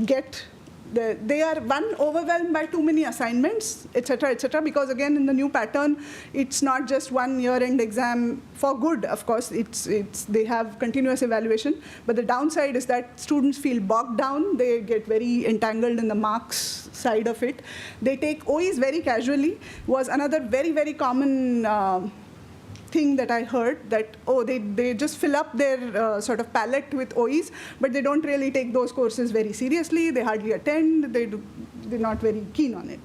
get. They are, overwhelmed by too many assignments, etc., because again, in the new pattern, it's not just one year-end exam for good, of course. They have continuous evaluation, but the downside is that students feel bogged down. They get very entangled in the marks side of it. They take OEs very casually, was another very, very common thing that I heard, that, they just fill up their sort of palette with OEs, but they don't really take those courses very seriously. They hardly attend. They're not very keen on it.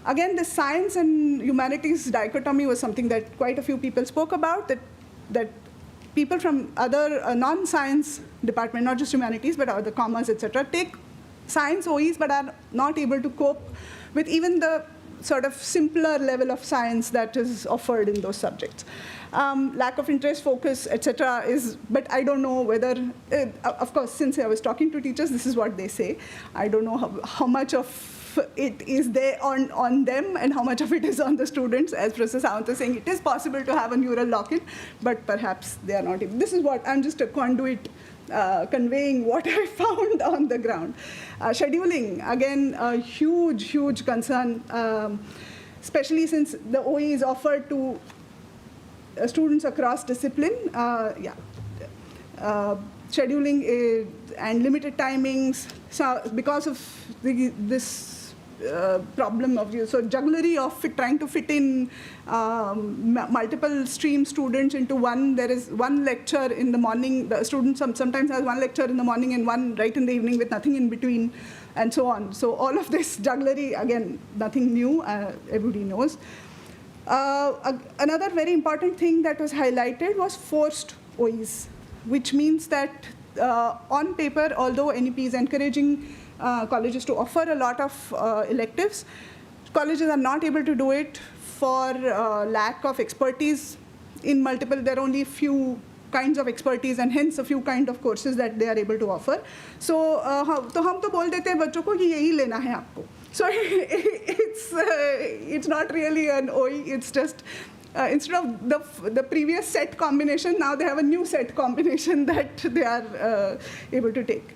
Again, the science and humanities dichotomy was something that quite a few people spoke about, that people from other non-science department, not just humanities, but other commerce, etc., take science OEs, but are not able to cope with even the sort of simpler level of science that is offered in those subjects. Lack of interest, focus, etc. But I don't know whether, of course, since I was talking to teachers, this is what they say. I don't know how much of it is there on them and how much of it is on the students. As Professor Sawant was saying, it is possible to have a neural lock-in, but perhaps they are not able. This is what, I'm just a conduit conveying what I found on the ground. Scheduling, again, a huge, huge concern, especially since the OE is offered to students across discipline. Scheduling and limited timings, so because of this problem of jugglery of trying to fit in multiple stream students into one. There is one lecture in the morning. The student sometimes has one lecture in the morning and one right in the evening with nothing in between, and so on. So all of this jugglery, again, nothing new. Everybody knows. Another very important thing that was highlighted was forced OEs, which means that on paper, although NEP is encouraging colleges to offer a lot of electives, colleges are not able to do it for lack of expertise in multiple. There are only few kinds of expertise and hence a few kind of courses that they are able to offer. So तो हम तो बोल देते हैं बच्चों को कि यही लेना है आपको. So it's not really an OE. It's just instead of the previous set combination, now they have a new set combination that they are able to take.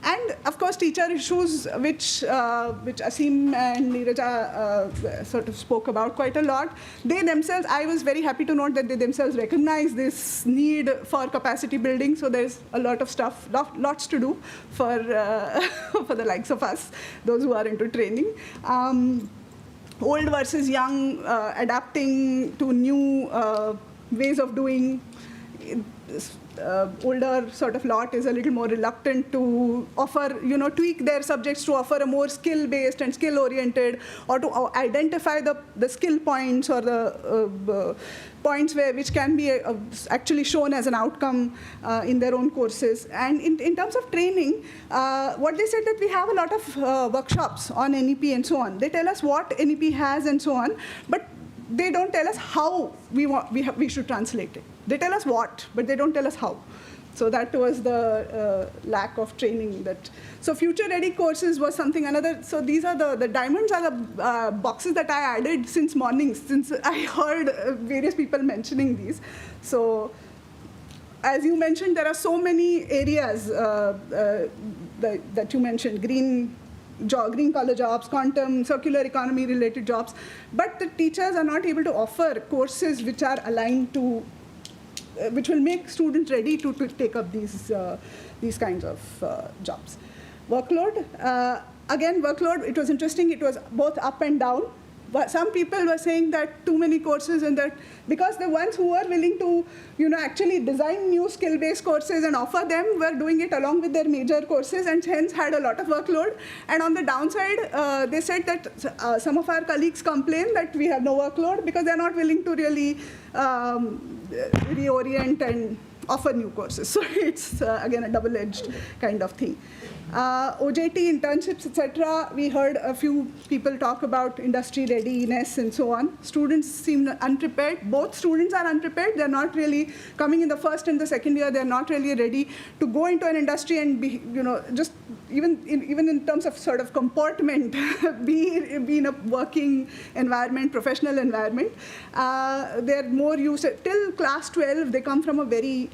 And of course, teacher issues, which Asim and Neeraja sort of spoke about quite a lot. They themselves, I was very happy to note that they themselves recognize this need for capacity building. So there's a lot of stuff, lots to do for for the likes of us, those who are into training. Old versus young, adapting to new ways of doing. Older sort of lot is a little more reluctant to offer, tweak their subjects to offer a more skill-based and skill-oriented, or to identify the skill points or the points which can be actually shown as an outcome in their own courses. And in terms of training, what they said that we have a lot of workshops on NEP and so on. They tell us what NEP has and so on, but they don't tell us how we should translate it. They tell us what, but they don't tell us how. So that was the lack of training. So future-ready courses was something another. So these are the diamonds are the boxes that I added since morning, since I heard various people mentioning these. So as you mentioned, there are so many areas that you mentioned, green collar jobs, quantum, circular economy related jobs, but the teachers are not able to offer courses which are aligned to, which will make students ready to take up these kinds of jobs. Workload, again workload, it was interesting, it was both up and down. But some people were saying that too many courses and that, because the ones who were willing to actually design new skill-based courses and offer them were doing it along with their major courses and hence had a lot of workload. And on the downside, they said that some of our colleagues complain that we have no workload because they're not willing to really reorient and offer new courses. So it's, again, a double-edged kind of thing. OJT, internships, etc. We heard a few people talk about industry readiness and so on. Students seem unprepared. Both students are unprepared. They're not really coming in the first and the second year. They're not really ready to go into an industry and be, just even in terms of sort of comportment, be in a working environment, professional environment. They're more used till class 12. They come from a very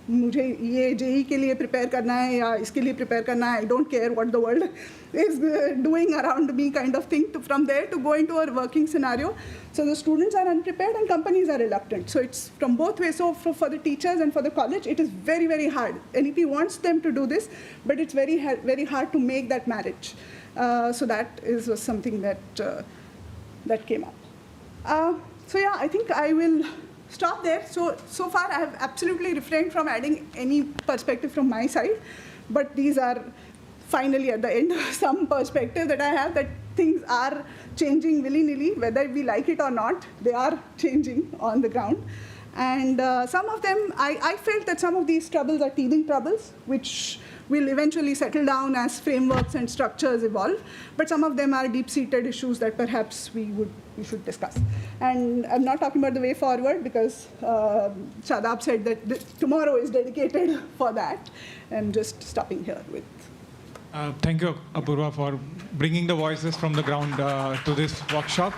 मुझे ये JEE के लिए prepare करना है या इसके लिए prepare करना है, I don't care what the world is doing around me kind of thing, from there to go into a working scenario. So the students are unprepared and companies are reluctant. So it's from both ways. So for the teachers and for the college, it is very, very hard. NEP wants them to do this, but it's very, very hard to make that marriage. So that was something that came up. So yeah, I think I will stop there. So far I have absolutely refrained from adding any perspective from my side, but these are finally at the end some perspective that I have, that things are changing willy-nilly, whether we like it or not, they are changing on the ground. And some of them, I felt that some of these troubles are teething troubles, which will eventually settle down as frameworks and structures evolve, but some of them are deep-seated issues that perhaps we should discuss. And I'm not talking about the way forward because Shadab said that tomorrow is dedicated for that. I'm just stopping here with. Thank you, Apurva, for bringing the voices from the ground to this workshop.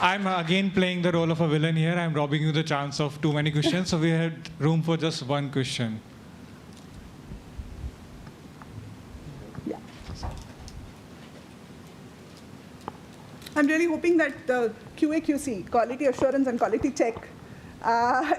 I'm again playing the role of a villain here. I'm robbing you the chance of too many questions, so we had room for just one question. I'm really hoping that the QA/QC, quality assurance and quality check,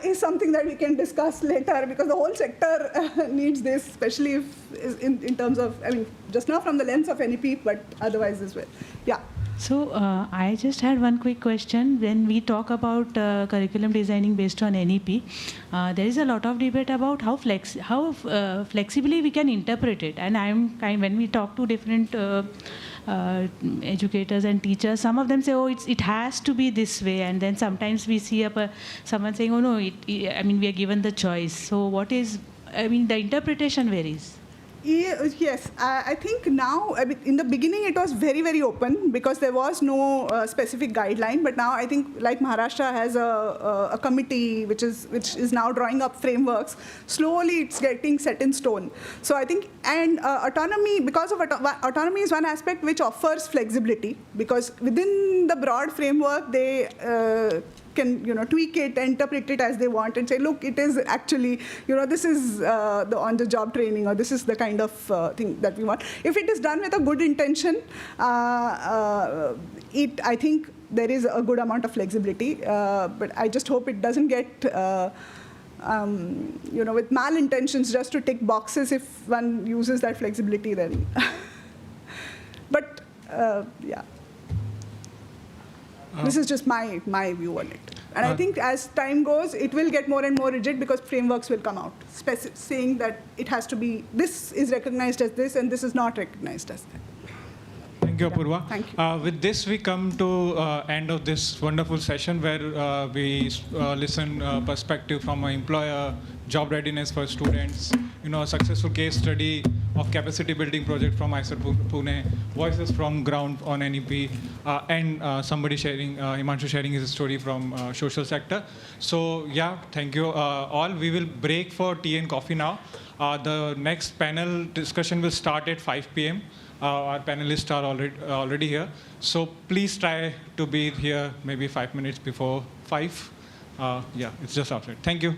is something that we can discuss later, because the whole sector needs this, especially if in terms of, I mean, just now from the lens of NEP, but otherwise as well. Yeah. So I just had one quick question. When we talk about curriculum designing based on NEP, there is a lot of debate about how flexibly we can interpret it. And when we talk to different educators and teachers, some of them say, oh, it has to be this way. And then sometimes we see someone saying, oh, no, I mean, we are given the choice. So what is, I mean, the interpretation varies. Yes, I think now, I mean, in the beginning it was very, very open because there was no specific guideline. But now I think, like Maharashtra has a committee which is now drawing up frameworks. Slowly it's getting set in stone. So I think, and autonomy, because of autonomy is one aspect which offers flexibility, because within the broad framework they can tweak it, interpret it as they want, and say, look, it is actually, this is the on-the-job training, or this is the kind of thing that we want. If it is done with a good intention, I think there is a good amount of flexibility. But I just hope it doesn't get with malintentions just to tick boxes. If one uses that flexibility, then. But yeah. This is just my view on it. And I think as time goes, it will get more and more rigid because frameworks will come out saying that it has to be, this is recognized as this and this is not recognized as that. Thank you, Apurva. Thank you. With this, we come to end of this wonderful session where we listen perspective from an employer, job readiness for students, a successful case study of capacity building project from ISER Pune, voices from ground on NEP, and somebody sharing, Himanshu sharing his story from social sector. So yeah, thank you all. We will break for tea and coffee now. The next panel discussion will start at 5 p.m. Our panelists are already here. So please try to be here maybe 5 minutes before 5. Yeah, it's just outside. Thank you.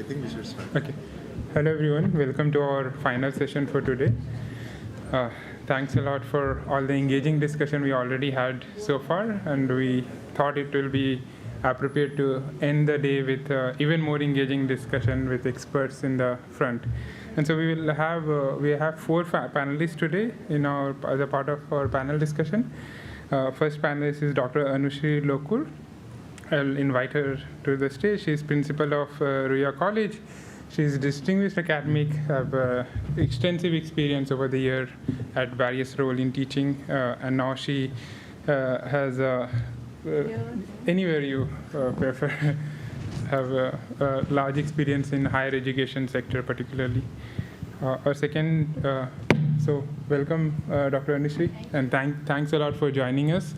I think we should start. Okay. Hello, everyone. Welcome to our final session for today. Thanks a lot for all the engaging discussion we already had so far, and we thought it will be appropriate to end the day with even more engaging discussion with experts in the front. And so we will have we have 4 panelists today in our as a part of our panel discussion. First panelist is Dr. Anushree Lokur. I'll invite her to the stage. She's principal of Ruia College. She's distinguished academic, have extensive experience over the year at various roles in teaching, and now she has anywhere you prefer, have a large experience in higher education sector particularly. Our second, so welcome Dr. Anushree, and thanks a lot for joining us.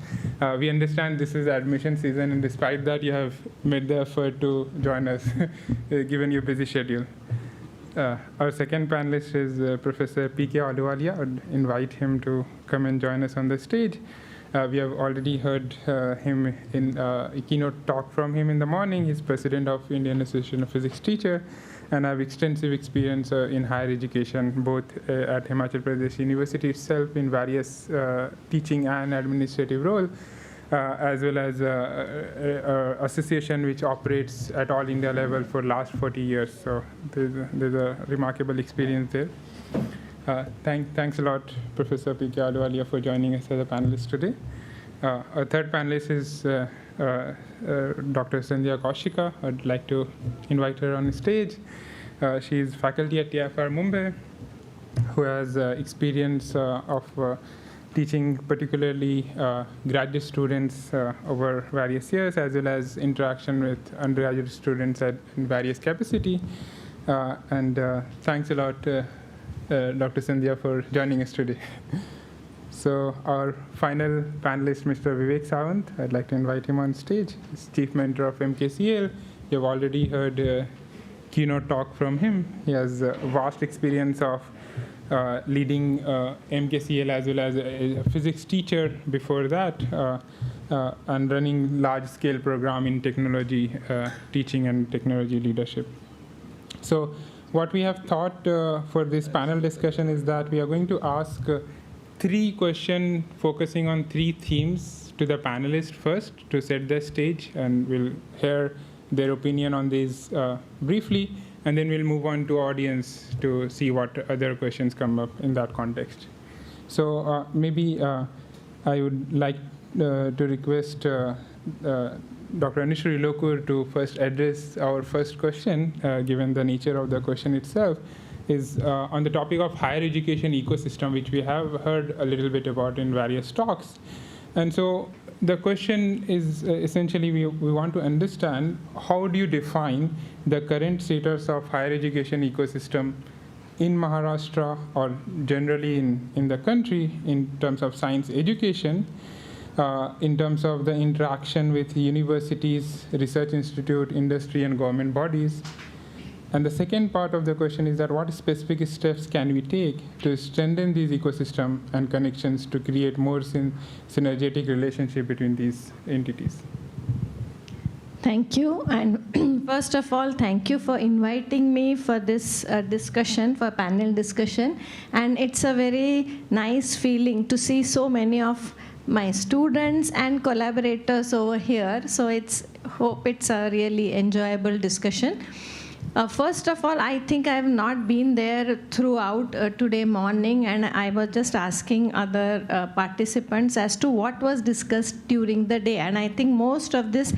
We understand this is admission season, and despite that you have made the effort to join us given your busy schedule. Our second panelist is Professor P.K. Ahluwalia. I'd invite him to come and join us on the stage. We have already heard him in a keynote talk from him in the morning. He's president of Indian Association of Physics Teachers, and have extensive experience in higher education, both at Himachal Pradesh University itself in various teaching and administrative roles, as well as association which operates at all India level for last 40 years. So there's a remarkable experience there. Thanks a lot, Professor P.K. Ahluwalia, for joining us as a panelist today. Our third panelist is Dr. Sandhya Koushika. I'd like to invite her on stage. She is faculty at TIFR Mumbai, who has experience of teaching particularly graduate students over various years, as well as interaction with undergraduate students in various capacity. And thanks a lot, Dr. Sandhya, for joining us today. So our final panelist, Mr. Vivek Sawant, I'd like to invite him on stage. He's chief mentor of MKCL. You've already heard a keynote talk from him. He has vast experience of leading MKCL as well as a physics teacher before that, and running large-scale program in technology teaching and technology leadership. So what we have thought for this panel discussion is that we are going to ask 3 questions focusing on 3 themes to the panelists first to set the stage, and we'll hear their opinion on these briefly, and then we'll move on to audience to see what other questions come up in that context. So maybe I would like to request Dr. Anushree Lokur to first address our first question, given the nature of the question itself, is on the topic of higher education ecosystem, which we have heard a little bit about in various talks. And so the question is essentially we want to understand how do you define the current status of higher education ecosystem in Maharashtra or generally in the country in terms of science education, in terms of the interaction with universities, research institute, industry, and government bodies. And the second part of the question is that what specific steps can we take to strengthen these ecosystem and connections to create more synergetic relationship between these entities? Thank you. And first of all, thank you for inviting me for this discussion, for panel discussion. And it's a very nice feeling to see so many of my students and collaborators over here. So hope it's a really enjoyable discussion. First of all, I think I have not been there throughout today morning, and I was just asking other participants as to what was discussed during the day. And I think most of these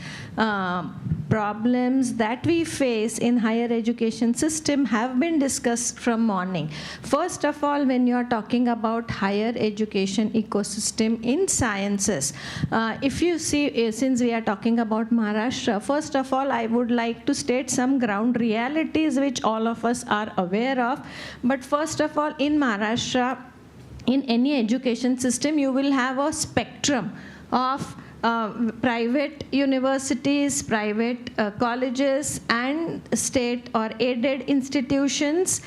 problems that we face in higher education system have been discussed from morning. First of all, when you are talking about higher education ecosystem in sciences, if you see, since we are talking about Maharashtra, first of all, I would like to state some ground realities which all of us are aware of. But first of all, in Maharashtra, in any education system, you will have a spectrum of private universities, private colleges, and state or aided institutions,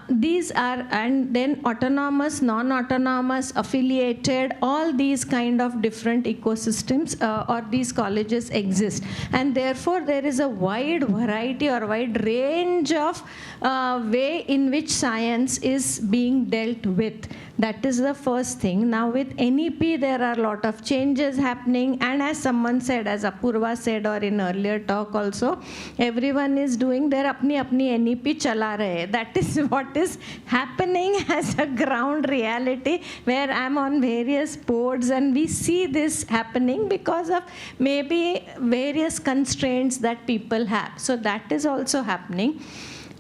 These are, and then autonomous, non-autonomous, affiliated, all these kind of different ecosystems or these colleges exist. And therefore, there is a wide variety or wide range of way in which science is being dealt with. That is the first thing. Now with NEP, there are a lot of changes happening, and as someone said, as Apurva said, or in earlier talk also, everyone is doing their apni NEP chala rahe. That is what is happening as a ground reality, where I'm on various boards and we see this happening because of maybe various constraints that people have. So that is also happening.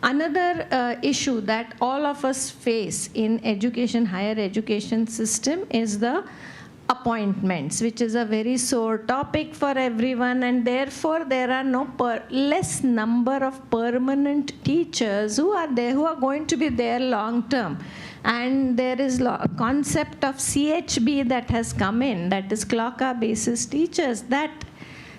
Another issue that all of us face in education, higher education system, is the appointments, which is a very sore topic for everyone, and therefore there are no less number of permanent teachers who are there, who are going to be there long term. And there is a concept of CHB that has come in, that is clock-hour basis teachers, that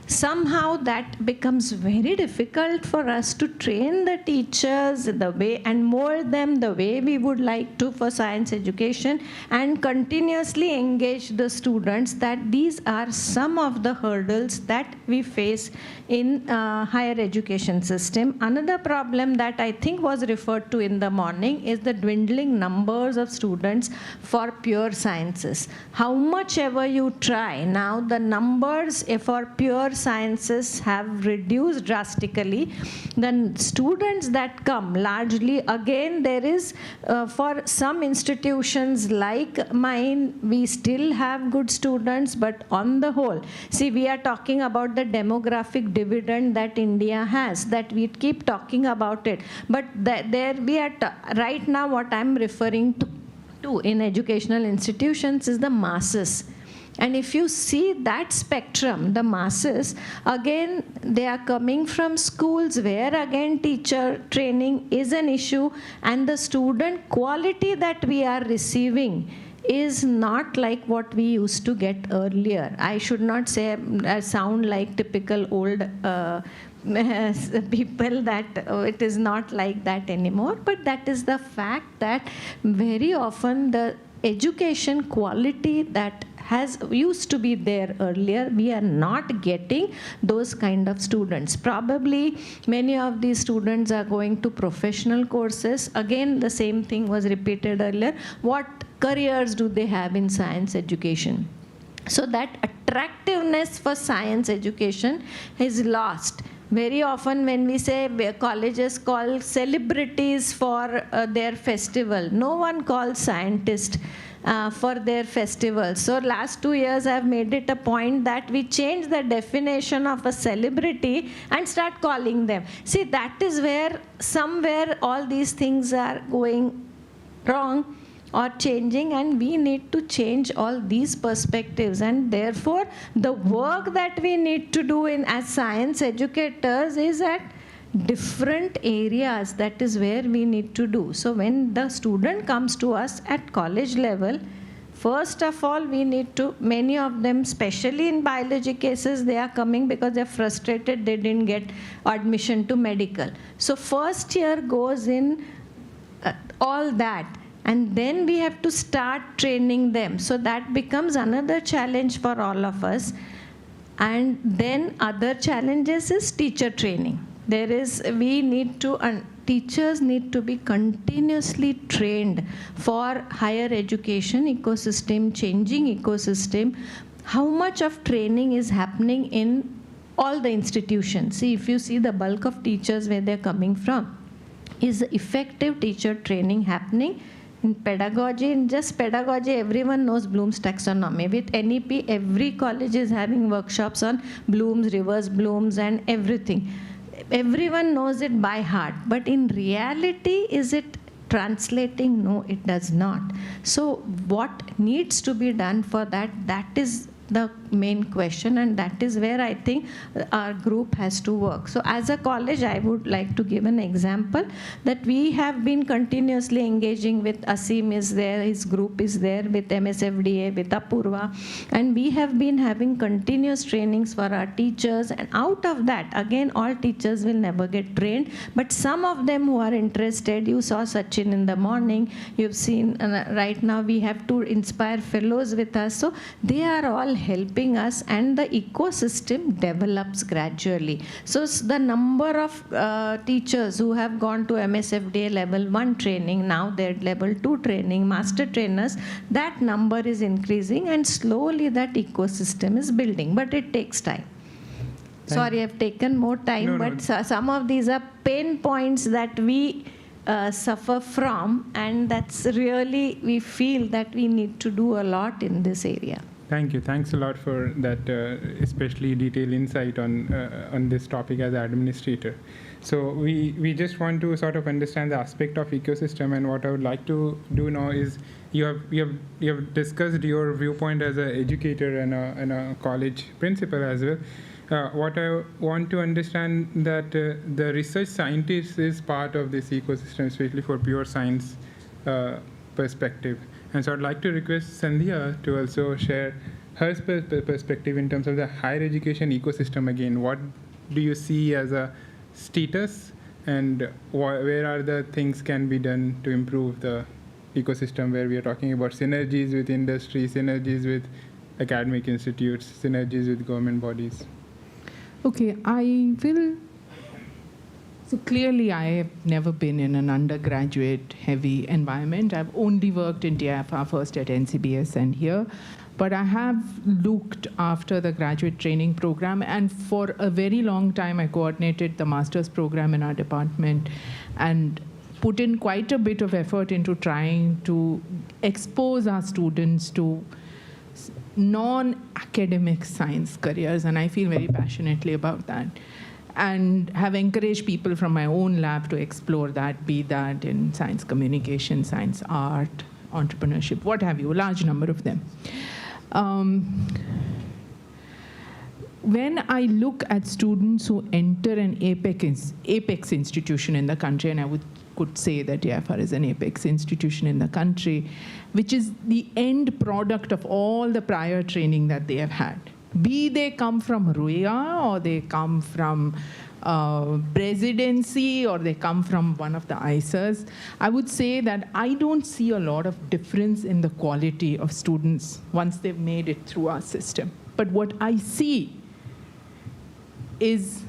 somehow that becomes very difficult for us to train the teachers the way and mold them the way we would like to for science education, and continuously engage the students. That these are some of the hurdles that we face in higher education system. Another problem that I think was referred to in the morning is the dwindling numbers of students for pure sciences. How much ever you try, now the numbers for pure sciences have reduced drastically. The students that come largely, again, there is for some institutions like mine, we still have good students, but on the whole, see, we are talking about the demographic dividend that India has, that we keep talking about it, but there we are right now what I'm referring to in educational institutions is the masses. And if you see that spectrum, the masses, again, they are coming from schools where, again, teacher training is an issue, and the student quality that we are receiving is not like what we used to get earlier. I should not say, sound like typical old people that it is not like that anymore, but that is the fact that very often the education quality that used to be there earlier, we are not getting those kind of students. Probably many of these students are going to professional courses. Again, the same thing was repeated earlier. What careers do they have in science education? So that attractiveness for science education is lost. Very often when we say colleges call celebrities for their festival, no one calls scientists for their festivals. So last 2 years I've made it a point that we change the definition of a celebrity and start calling them. See, that is where somewhere all these things are going wrong or changing, and we need to change all these perspectives. And therefore the work that we need to do as science educators is at different areas. That is where we need to do. So when the student comes to us at college level, first of all, we need to, many of them, especially in biology cases, they are coming because they're frustrated they didn't get admission to medical. So first year goes in all that. And then we have to start training them. So that becomes another challenge for all of us. And then other challenges is teacher training. Teachers need to be continuously trained for higher education ecosystem, changing ecosystem. How much of training is happening in all the institutions? See, if you see the bulk of teachers where they're coming from, is effective teacher training happening? In pedagogy, in just pedagogy, everyone knows Bloom's taxonomy. With NEP, every college is having workshops on Bloom's, reverse Bloom's, and everything. Everyone knows it by heart. But in reality, is it translating? No, it does not. So what needs to be done for that, that is the main question, and that is where I think our group has to work. So as a college, I would like to give an example that we have been continuously engaging with Asim is there, his group is there, with MSFDA, with Apurva, and we have been having continuous trainings for our teachers, and out of that, again, all teachers will never get trained, but some of them who are interested, you saw Sachin in the morning, you've seen right now we have 2 Inspire fellows with us, so they are all helping us, and the ecosystem develops gradually. So the number of teachers who have gone to MSFDA level 1 training, now they're level 2 training, master trainers, that number is increasing, and slowly that ecosystem is building, but it takes time. Sorry, I've taken more time, but some of these are pain points that we suffer from, and that's really, we feel that we need to do a lot in this area. Thank you. Thanks a lot for that, especially detailed insight on this topic as an administrator. So we just want to sort of understand the aspect of ecosystem, and what I would like to do now is you have discussed your viewpoint as an educator and a college principal as well. What I want to understand that the research scientist is part of this ecosystem, especially for pure science perspective. And so I'd like to request Sandhya to also share her perspective in terms of the higher education ecosystem again. What do you see as a status, and where are the things can be done to improve the ecosystem, where we are talking about synergies with industry, synergies with academic institutes, synergies with government bodies? Okay, I will. So clearly, I have never been in an undergraduate heavy environment. I've only worked in TIFR, first at NCBS and here. But I have looked after the graduate training program, and for a very long time, I coordinated the master's program in our department and put in quite a bit of effort into trying to expose our students to non-academic science careers, and I feel very passionately about that. And have encouraged people from my own lab to explore that, be that in science communication, science art, entrepreneurship, what have you, a large number of them. When I look at students who enter an apex institution in the country, and I could say that TIFR is an apex institution in the country, which is the end product of all the prior training that they have had. Be they come from Ruia, or they come from presidency, or they come from one of the ISAs, I would say that I don't see a lot of difference in the quality of students once they've made it through our system. But what I see is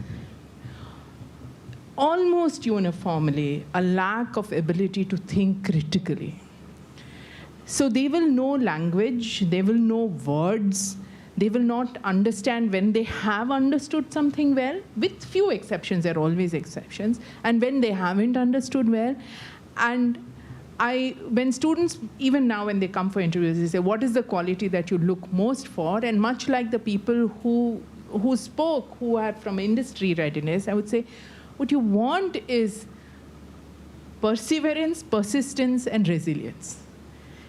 almost uniformly a lack of ability to think critically. So they will know language, they will know words, they will not understand when they have understood something well, with few exceptions, there are always exceptions, and when they haven't understood well. And when students, even now when they come for interviews, they say, what is the quality that you look most for? And much like the people who spoke, who are from industry readiness, I would say, what you want is perseverance, persistence, and resilience.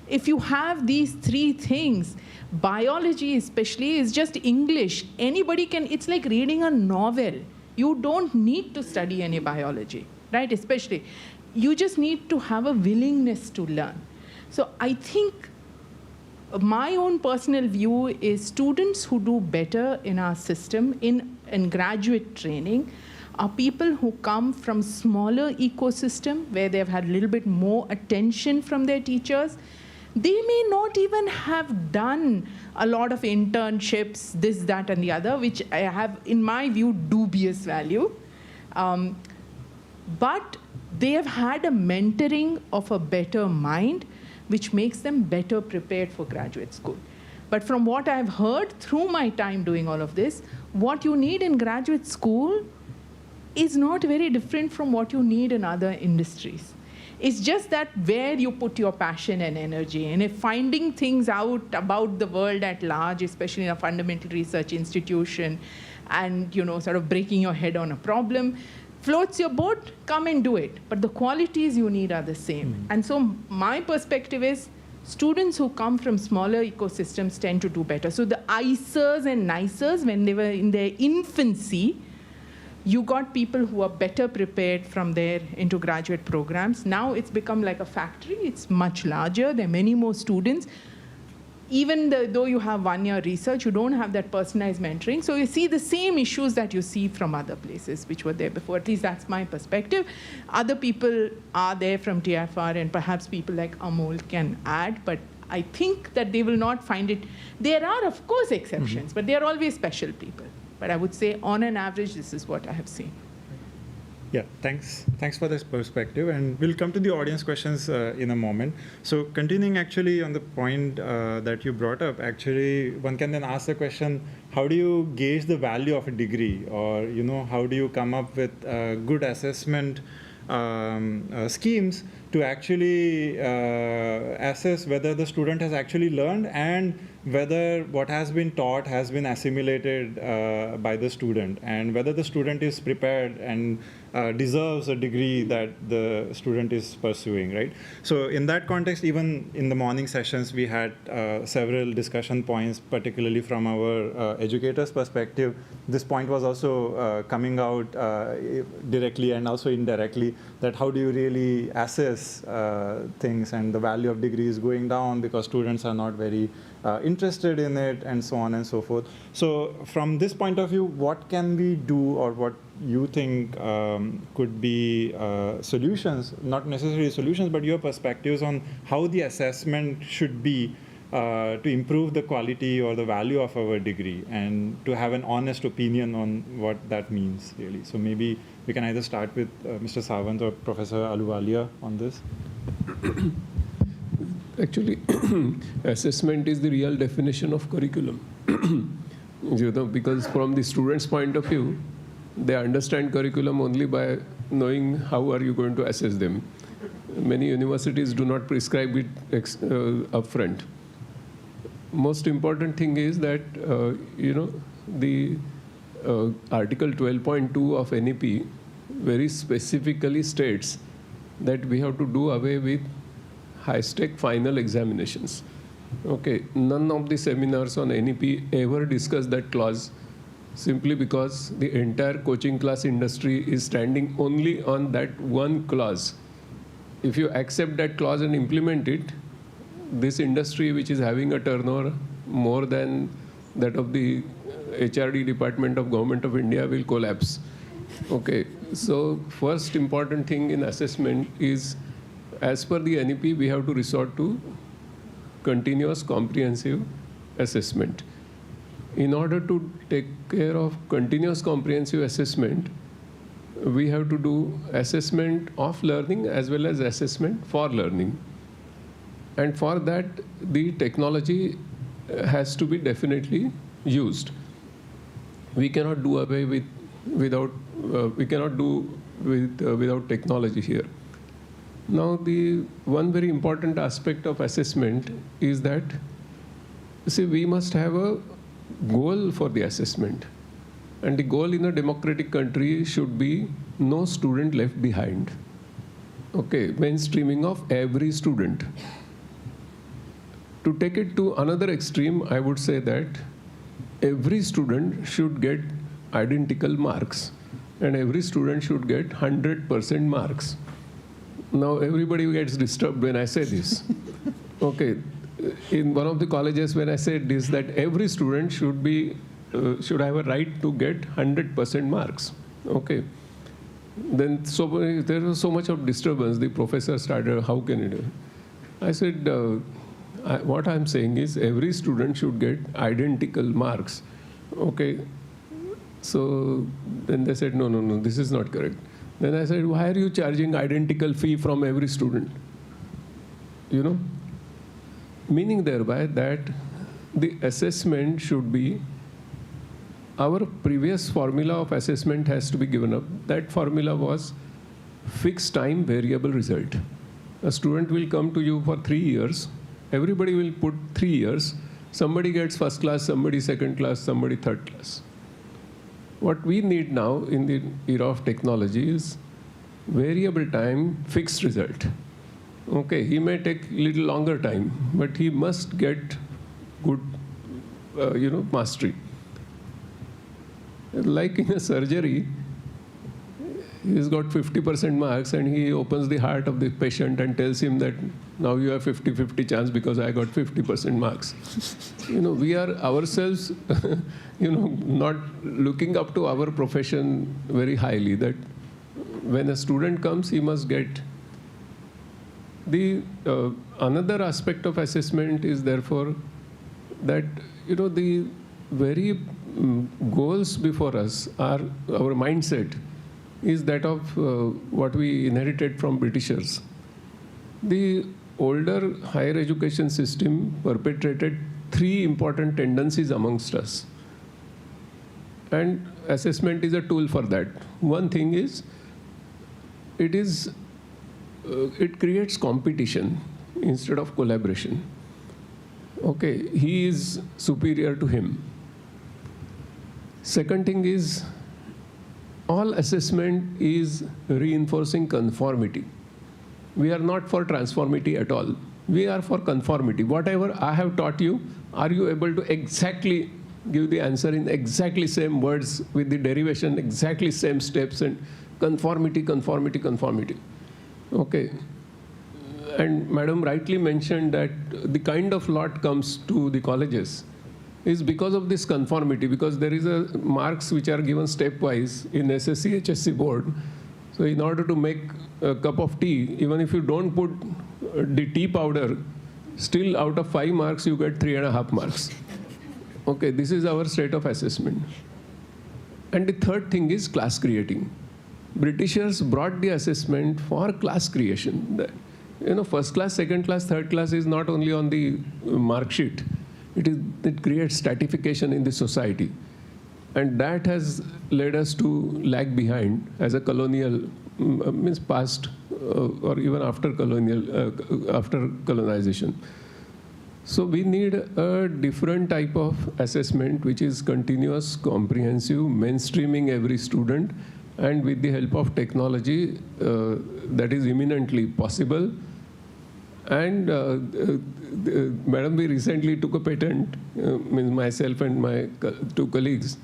If you have these 3 things, biology especially is just English. Anybody can, it's like reading a novel. You don't need to study any biology, right? Especially, you just need to have a willingness to learn. So I think my own personal view is students who do better in our system in graduate training are people who come from smaller ecosystem where they've had a little bit more attention from their teachers. They may not even have done a lot of internships, this, that, and the other, which I have, in my view, dubious value. But they have had a mentoring of a better mind, which makes them better prepared for graduate school. But from what I've heard through my time doing all of this, what you need in graduate school is not very different from what you need in other industries. It's just that where you put your passion and energy. And if finding things out about the world at large, especially in a fundamental research institution, and sort of breaking your head on a problem, floats your boat, come and do it. But the qualities you need are the same. And so my perspective is, students who come from smaller ecosystems tend to do better. So the ICERs and NICERs, when they were in their infancy, you got people who are better prepared from there into graduate programs. Now it's become like a factory. It's much larger. There are many more students. Even though you have 1 year research, you don't have that personalized mentoring. So you see the same issues that you see from other places which were there before. At least that's my perspective. Other people are there from TIFR, and perhaps people like Amol can add, but I think that they will not find it. There are, of course, exceptions, but they are always special people. But I would say, on an average, this is what I have seen. Yeah, thanks. Thanks for this perspective. And we'll come to the audience questions in a moment. So continuing actually on the point that you brought up, actually, one can then ask the question, how do you gauge the value of a degree? Or, you know, how do you come up with good assessment schemes to actually assess whether the student has actually learned and whether what has been taught has been assimilated by the student, and whether the student is prepared and deserves a degree that the student is pursuing, right? So in that context, even in the morning sessions, we had several discussion points, particularly from our educators' perspective. This point was also coming out directly and also indirectly, that how do you really assess things, and the value of degree is going down because students are not very interested in it, and so on and so forth. So from this point of view, what can we do, or what you think could be solutions, not necessarily solutions, but your perspectives on how the assessment should be to improve the quality or the value of our degree, and to have an honest opinion on what that means, really. So maybe we can either start with Mr. Sawant or Professor Ahluwalia on this. Actually, assessment is the real definition of curriculum. You know, because from the student's point of view, they understand curriculum only by knowing how are you going to assess them. Many universities do not prescribe it upfront. Most important thing is that, you know, the Article 12.2 of NEP very specifically states that we have to do away with high-stake final examinations. Okay, none of the seminars on NEP ever discuss that clause, simply because the entire coaching class industry is standing only on that one clause. If you accept that clause and implement it, this industry, which is having a turnover more than that of the HRD department of Government of India, will collapse. Okay, so first important thing in assessment is, as per the NEP, we have to resort to continuous comprehensive assessment. In order to take care of continuous comprehensive assessment, we have to do assessment of learning as well as assessment for learning. And for that, the technology has to be definitely used. We cannot do away with without technology here. Now, the one very important aspect of assessment is that, see, we must have a goal for the assessment. And the goal in a democratic country should be no student left behind. Okay, mainstreaming of every student. To take it to another extreme, I would say that every student should get identical marks, and every student should get 100% marks. Now, everybody gets disturbed when I say this. Okay, in one of the colleges, when I said this, that every student should have a right to get 100% marks. Okay, then there was so much of disturbance. The professor started, how can you do it? I said, what I'm saying is every student should get identical marks. Okay, so then they said, no, this is not correct. Then I said, why are you charging identical fee from every student? You know, meaning thereby that the assessment should be, our previous formula of assessment has to be given up. That formula was fixed time variable result. A student will come to you for 3 years. Everybody will put 3 years. Somebody gets first class, somebody second class, somebody third class. What we need now in the era of technology is variable time, fixed result. Okay, he may take little longer time, but he must get good, mastery. Like in a surgery, he's got 50% marks and he opens the heart of the patient and tells him that now you have 50-50 chance because I got 50% marks. We are ourselves, not looking up to our profession very highly, that when a student comes, he must get. The another aspect of assessment is therefore that, the very goals before us are, our mindset is that of what we inherited from Britishers. The older higher education system perpetrated 3 important tendencies amongst us. And assessment is a tool for that. One thing is, it creates competition instead of collaboration. Okay, he is superior to him. Second thing is, all assessment is reinforcing conformity. We are not for transformity at all. We are for conformity. Whatever I have taught you, are you able to exactly give the answer in exactly same words with the derivation, exactly same steps, and conformity, conformity, conformity. Okay. And Madam rightly mentioned that the kind of lot comes to the colleges is because of this conformity, because there is a marks which are given stepwise in SSC, HSC board. So in order to make a cup of tea, even if you don't put the tea powder, still out of 5 marks, you get 3.5 marks. Okay, this is our state of assessment. And the third thing is class creating. Britishers brought the assessment for class creation. First class, second class, third class is not only on the mark sheet. It creates stratification in the society. And that has led us to lag behind as a colonial, means past or even after colonization. So we need a different type of assessment, which is continuous, comprehensive, mainstreaming every student, and with the help of technology that is imminently possible. And Madam, we recently took a patent, myself and my 2 colleagues,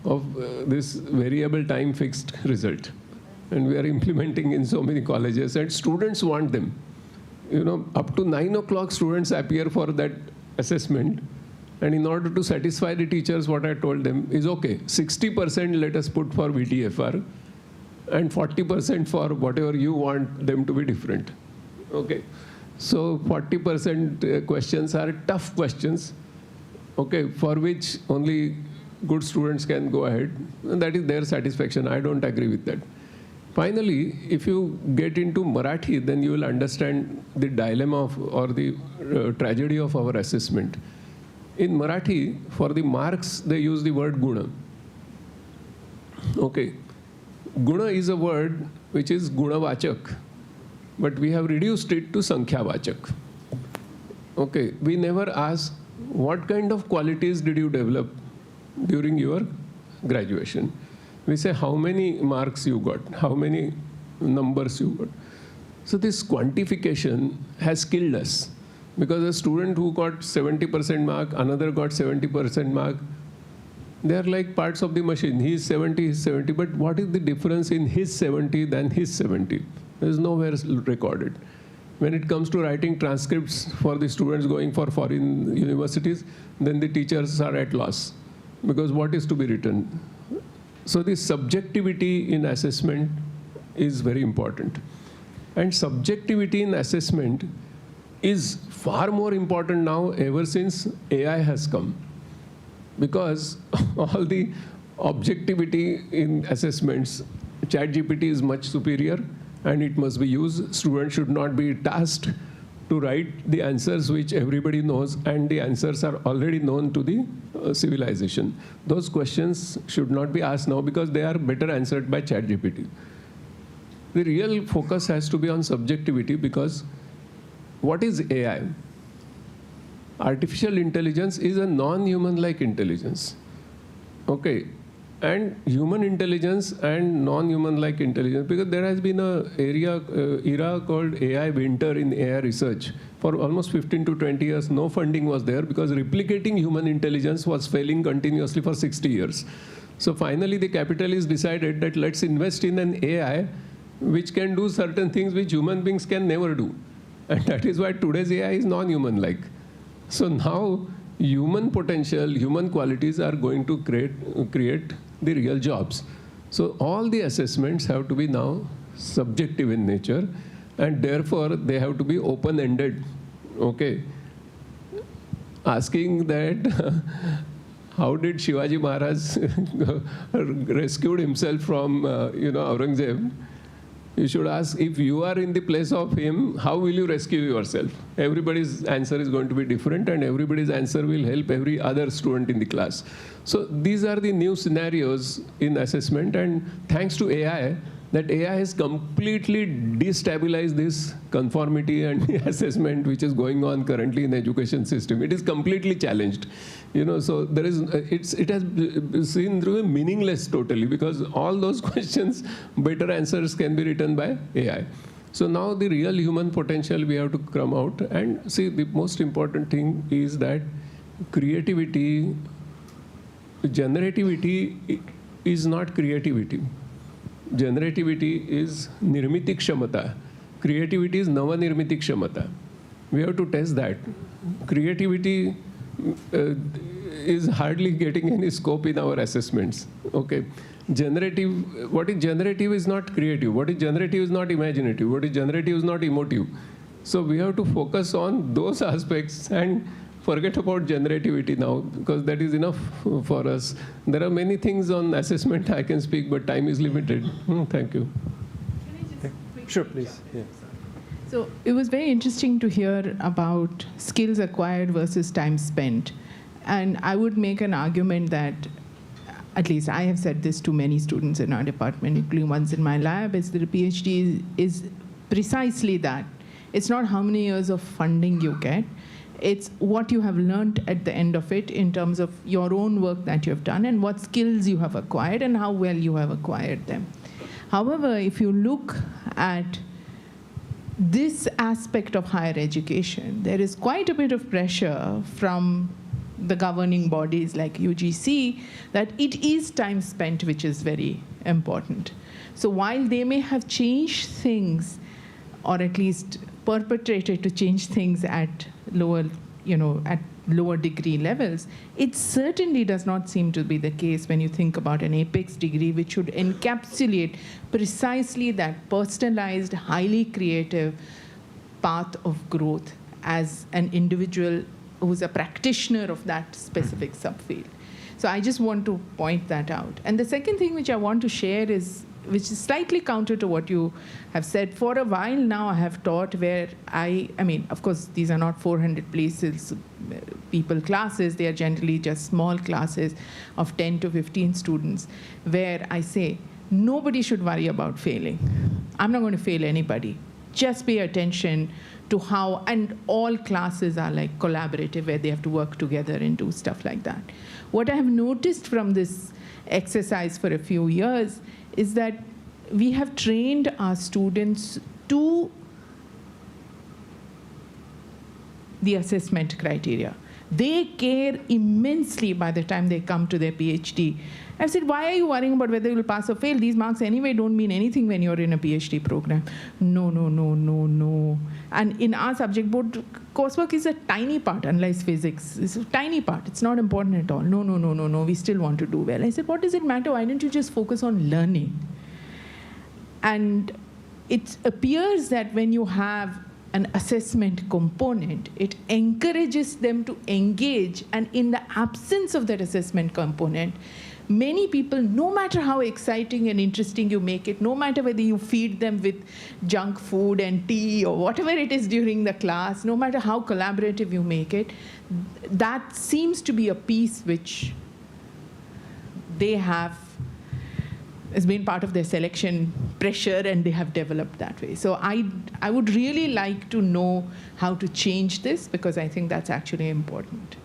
of this variable time fixed result. And we are implementing in so many colleges, and students want them. Up to 9 o'clock students appear for that assessment. And in order to satisfy the teachers, what I told them is, okay, 60% let us put for VTFR, and 40% for whatever you want them to be different. Okay. So 40% questions are tough questions, okay, for which only good students can go ahead. And that is their satisfaction. I don't agree with that. Finally, if you get into Marathi, then you will understand the dilemma or the tragedy of our assessment. In Marathi, for the marks, they use the word guna. Okay. Guna is a word which is gunavachak, but we have reduced it to sankhyavachak. Okay. We never ask, what kind of qualities did you develop during your graduation? We say how many marks you got, how many numbers you got. So this quantification has killed us, because a student who got 70% mark, another got 70% mark, they are like parts of the machine. He is 70, he is 70, but what is the difference in his 70 than his 70? There is nowhere recorded. When it comes to writing transcripts for the students going for foreign universities, then the teachers are at loss, because what is to be written? So the subjectivity in assessment is very important. And subjectivity in assessment is far more important now ever since AI has come. Because all the objectivity in assessments, ChatGPT is much superior and it must be used. Students should not be tasked to write the answers which everybody knows, and the answers are already known to the civilization. Those questions should not be asked now because they are better answered by ChatGPT. The real focus has to be on subjectivity, because what is AI? Artificial intelligence is a non-human-like intelligence. Okay. and human intelligence and non-human like intelligence, because there has been a era called AI winter in AI research. For almost 15 to 20 years, no funding was there because replicating human intelligence was failing continuously for 60 years. So finally, the capitalists decided that let's invest in an AI which can do certain things which human beings can never do. And that is why today's AI is non-human like. So now human potential, human qualities are going to create the real jobs. So all the assessments have to be now subjective in nature, and therefore they have to be open-ended. Okay, asking that how did Shivaji Maharaj rescued himself from Aurangzeb? You should ask, if you are in the place of him, how will you rescue yourself? Everybody's answer is going to be different, and everybody's answer will help every other student in the class. So these are the new scenarios in assessment, and thanks to AI, that AI has completely destabilized this conformity and assessment which is going on currently in the education system. It is completely challenged. So there is, it has seen through a meaningless totally, because all those questions, better answers can be written by AI. So now the real human potential we have to come out and see. The most important thing is that creativity, generativity is not creativity. Generativity is nirmitik kshamata. Creativity is navanirmitik kshamata. We have to test that. Creativity is hardly getting any scope in our assessments. Okay, what is generative is not creative. What is generative is not imaginative. What is generative is not emotive. So we have to focus on those aspects and forget about generativity now, because that is enough for us. There are many things on assessment I can speak, but time is limited. Thank you. Sure, please. Yeah. So it was very interesting to hear about skills acquired versus time spent. And I would make an argument that, at least I have said this to many students in our department, including ones in my lab, is that a PhD is precisely that. It's not how many years of funding you get. It's what you have learned at the end of it in terms of your own work that you have done and what skills you have acquired and how well you have acquired them. However, if you look at this aspect of higher education, there is quite a bit of pressure from the governing bodies like UGC that it is time spent which is very important. So while they may have changed things, or at least perpetrated to change things at lower degree levels, it certainly does not seem to be the case when you think about an apex degree, which should encapsulate precisely that personalized, highly creative path of growth as an individual who's a practitioner of that specific subfield. So I just want to point that out. And the second thing which I want to share is, which is slightly counter to what you have said. For a while now, I have taught where I mean, of course, these are not 400 people classes. They are generally just small classes of 10 to 15 students, where I say, nobody should worry about failing. I'm not going to fail anybody. Just pay attention to how, and all classes are like collaborative, where they have to work together and do stuff like that. What I have noticed from this exercise for a few years is that we have trained our students to the assessment criteria. They care immensely by the time they come to their PhD. I've said, why are you worrying about whether you will pass or fail? These marks anyway don't mean anything when you're in a PhD program. No. And in our subject board, coursework is a tiny part, unless physics. It's a tiny part. It's not important at all. No. We still want to do well. I said, what does it matter? Why don't you just focus on learning? And it appears that when you have an assessment component, it encourages them to engage. And in the absence of that assessment component, many people, no matter how exciting and interesting you make it, no matter whether you feed them with junk food and tea or whatever it is during the class, no matter how collaborative you make it, that seems to be a piece which they have has been part of their selection pressure, and they have developed that way. So I would really like to know how to change this, because I think that's actually important.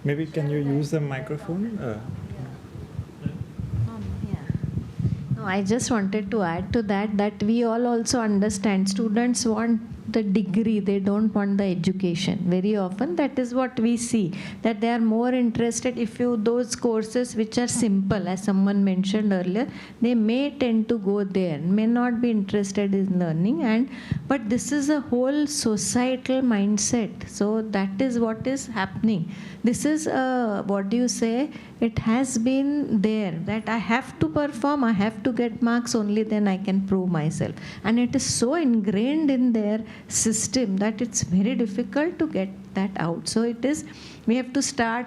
Maybe can you use the microphone? No, I just wanted to add to that, that we all also understand students want the degree, they don't want the education. Very often that is what we see, that they are more interested if you, those courses which are simple, as someone mentioned earlier, they may tend to go there, may not be interested in learning, but this is a whole societal mindset. So that is what is happening. This is, what do you say, it has been there, that I have to perform, I have to get marks, only then I can prove myself. And it is so ingrained in their system that it's very difficult to get that out. So it is, we have to start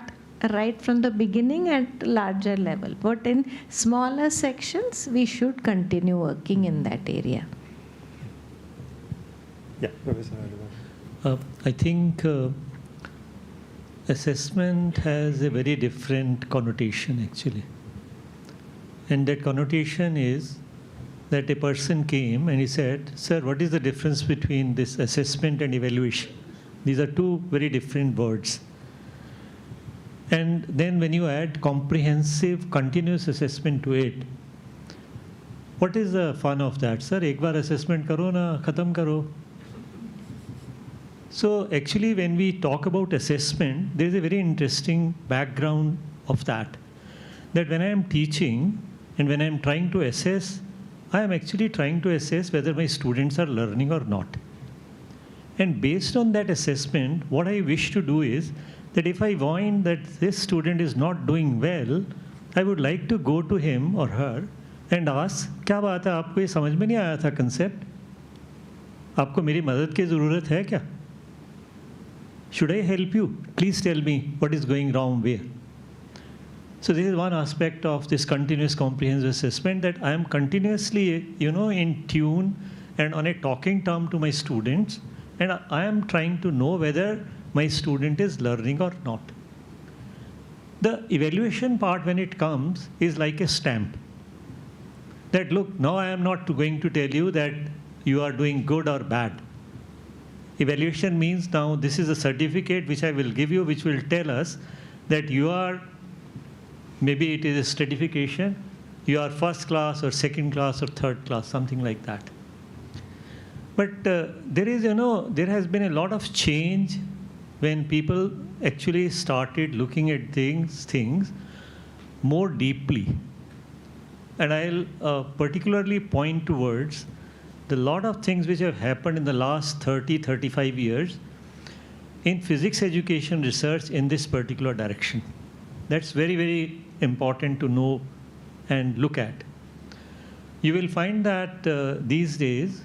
right from the beginning at larger level. But in smaller sections, we should continue working in that area. Yeah, Professor. I think assessment has a very different connotation actually. And that connotation is that a person came and he said, "Sir, what is the difference between this assessment and evaluation? These are two very different words." And then when you add comprehensive, continuous assessment to it, what is the fun of that? Sir, ek baar assessment karo na, khatam karo. So actually when we talk about assessment, there is a very interesting background of that. That when I am teaching and when I am trying to assess, I am actually trying to assess whether my students are learning or not. And based on that assessment, what I wish to do is that if I find that this student is not doing well, I would like to go to him or her and ask, क्या बात है, आपको ये समझ में नहीं आया था concept? आपको मेरी मदद की ज़रूरत है क्या? Should I help you? Please tell me what is going wrong where. So this is one aspect of this continuous comprehensive assessment, that I am continuously, in tune and on a talking term to my students, and I am trying to know whether my student is learning or not. The evaluation part, when it comes, is like a stamp. That look, now I am not going to tell you that you are doing good or bad. Evaluation means now this is a certificate which I will give you, which will tell us that you are, maybe it is a stratification, you are first class or second class or third class, something like that. But there is, there has been a lot of change when people actually started looking at things more deeply. And I'll particularly point towards the lot of things which have happened in the last 30, 35 years in physics education research in this particular direction. That's very, very important to know and look at. You will find that these days,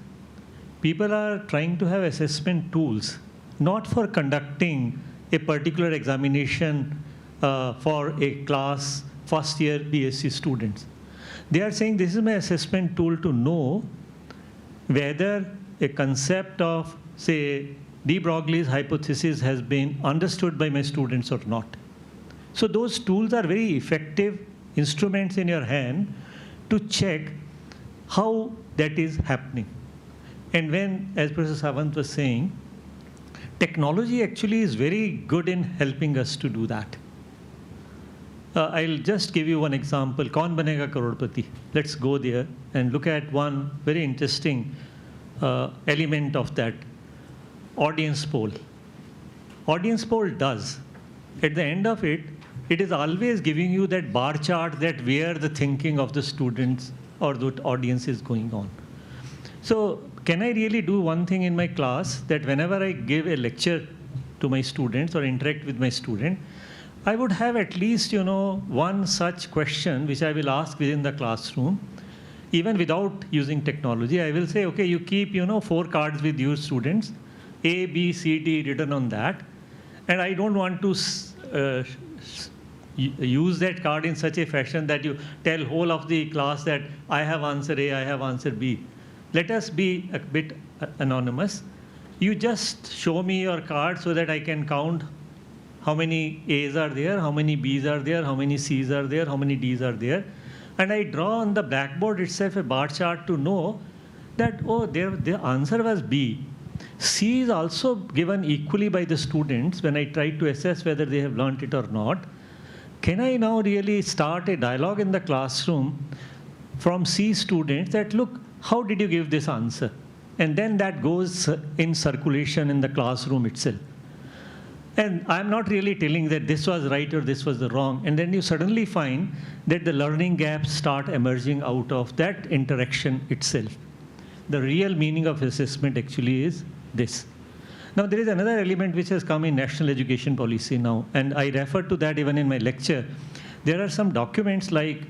people are trying to have assessment tools, not for conducting a particular examination for a class first year BSc students. They are saying this is my assessment tool to know whether a concept of, say, de Broglie's hypothesis has been understood by my students or not. So those tools are very effective instruments in your hand to check how that is happening. And when, as Professor Sawant was saying, technology actually is very good in helping us to do that. I'll just give you one example. Kaun banega crorepati? Let's go there and look at one very interesting element of that. Audience poll. Audience poll does. At the end of it, it is always giving you that bar chart that where the thinking of the students or the audience is going on. So can I really do one thing in my class, that whenever I give a lecture to my students or interact with my student, I would have at least, one such question which I will ask within the classroom, even without using technology. I will say, okay, you keep, 4 cards with your students, A, B, C, D written on that. And I don't want to use that card in such a fashion that you tell whole of the class that I have answer A, I have answer B. Let us be a bit anonymous. You just show me your card so that I can count how many A's are there, how many B's are there, how many C's are there, how many D's are there. And I draw on the blackboard itself a bar chart to know that, oh, the answer was B. C is also given equally by the students when I try to assess whether they have learned it or not. Can I now really start a dialogue in the classroom from C students that, look, how did you give this answer? And then that goes in circulation in the classroom itself. And I'm not really telling that this was right or this was the wrong. And then you suddenly find that the learning gaps start emerging out of that interaction itself. The real meaning of assessment actually is this. Now, there is another element which has come in national education policy now, and I referred to that even in my lecture. There are some documents like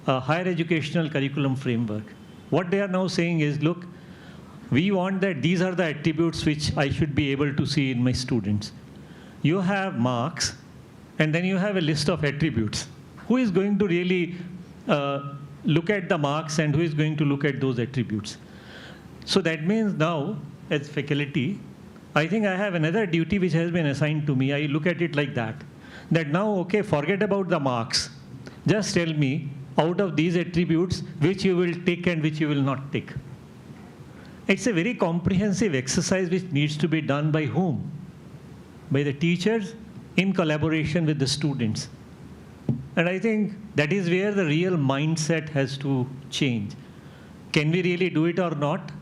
Higher Educational Curriculum Framework. What they are now saying is, look, we want that these are the attributes which I should be able to see in my students. You have marks, and then you have a list of attributes. Who is going to really look at the marks and who is going to look at those attributes? So that means now, as faculty, I think I have another duty which has been assigned to me. I look at it like that. That now, okay, forget about the marks. Just tell me, out of these attributes, which you will tick and which you will not tick. It's a very comprehensive exercise which needs to be done by whom? By the teachers in collaboration with the students. And I think that is where the real mindset has to change. Can we really do it or not?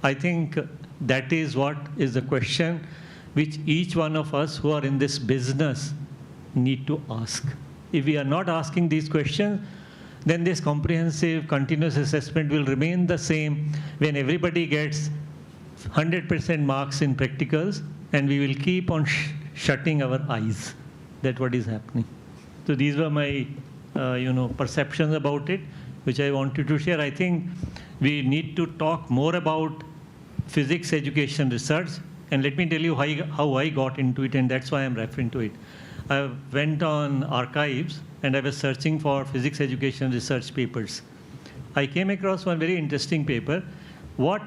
I think that is what is the question which each one of us who are in this business need to ask. If we are not asking these questions, then this comprehensive continuous assessment will remain the same when everybody gets 100% marks in practicals, and we will keep on shutting our eyes. That's what is happening. So these were my perceptions about it, which I wanted to share. I think we need to talk more about physics education research, and let me tell you how I got into it, and that's why I'm referring to it. I went on archives, and I was searching for physics education research papers. I came across one very interesting paper, what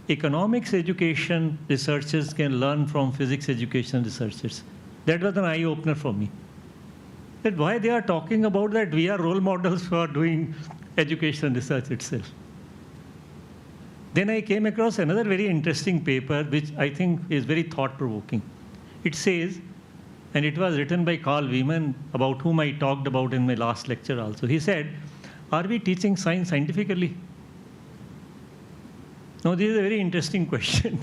economics education researchers can learn from physics education researchers. That was an eye-opener for me. That why they are talking about that we are role models for doing education research itself. Then I came across another very interesting paper, which I think is very thought-provoking. It says, and it was written by Carl Wieman, about whom I talked about in my last lecture also. He said, are we teaching science scientifically? Now, this is a very interesting question.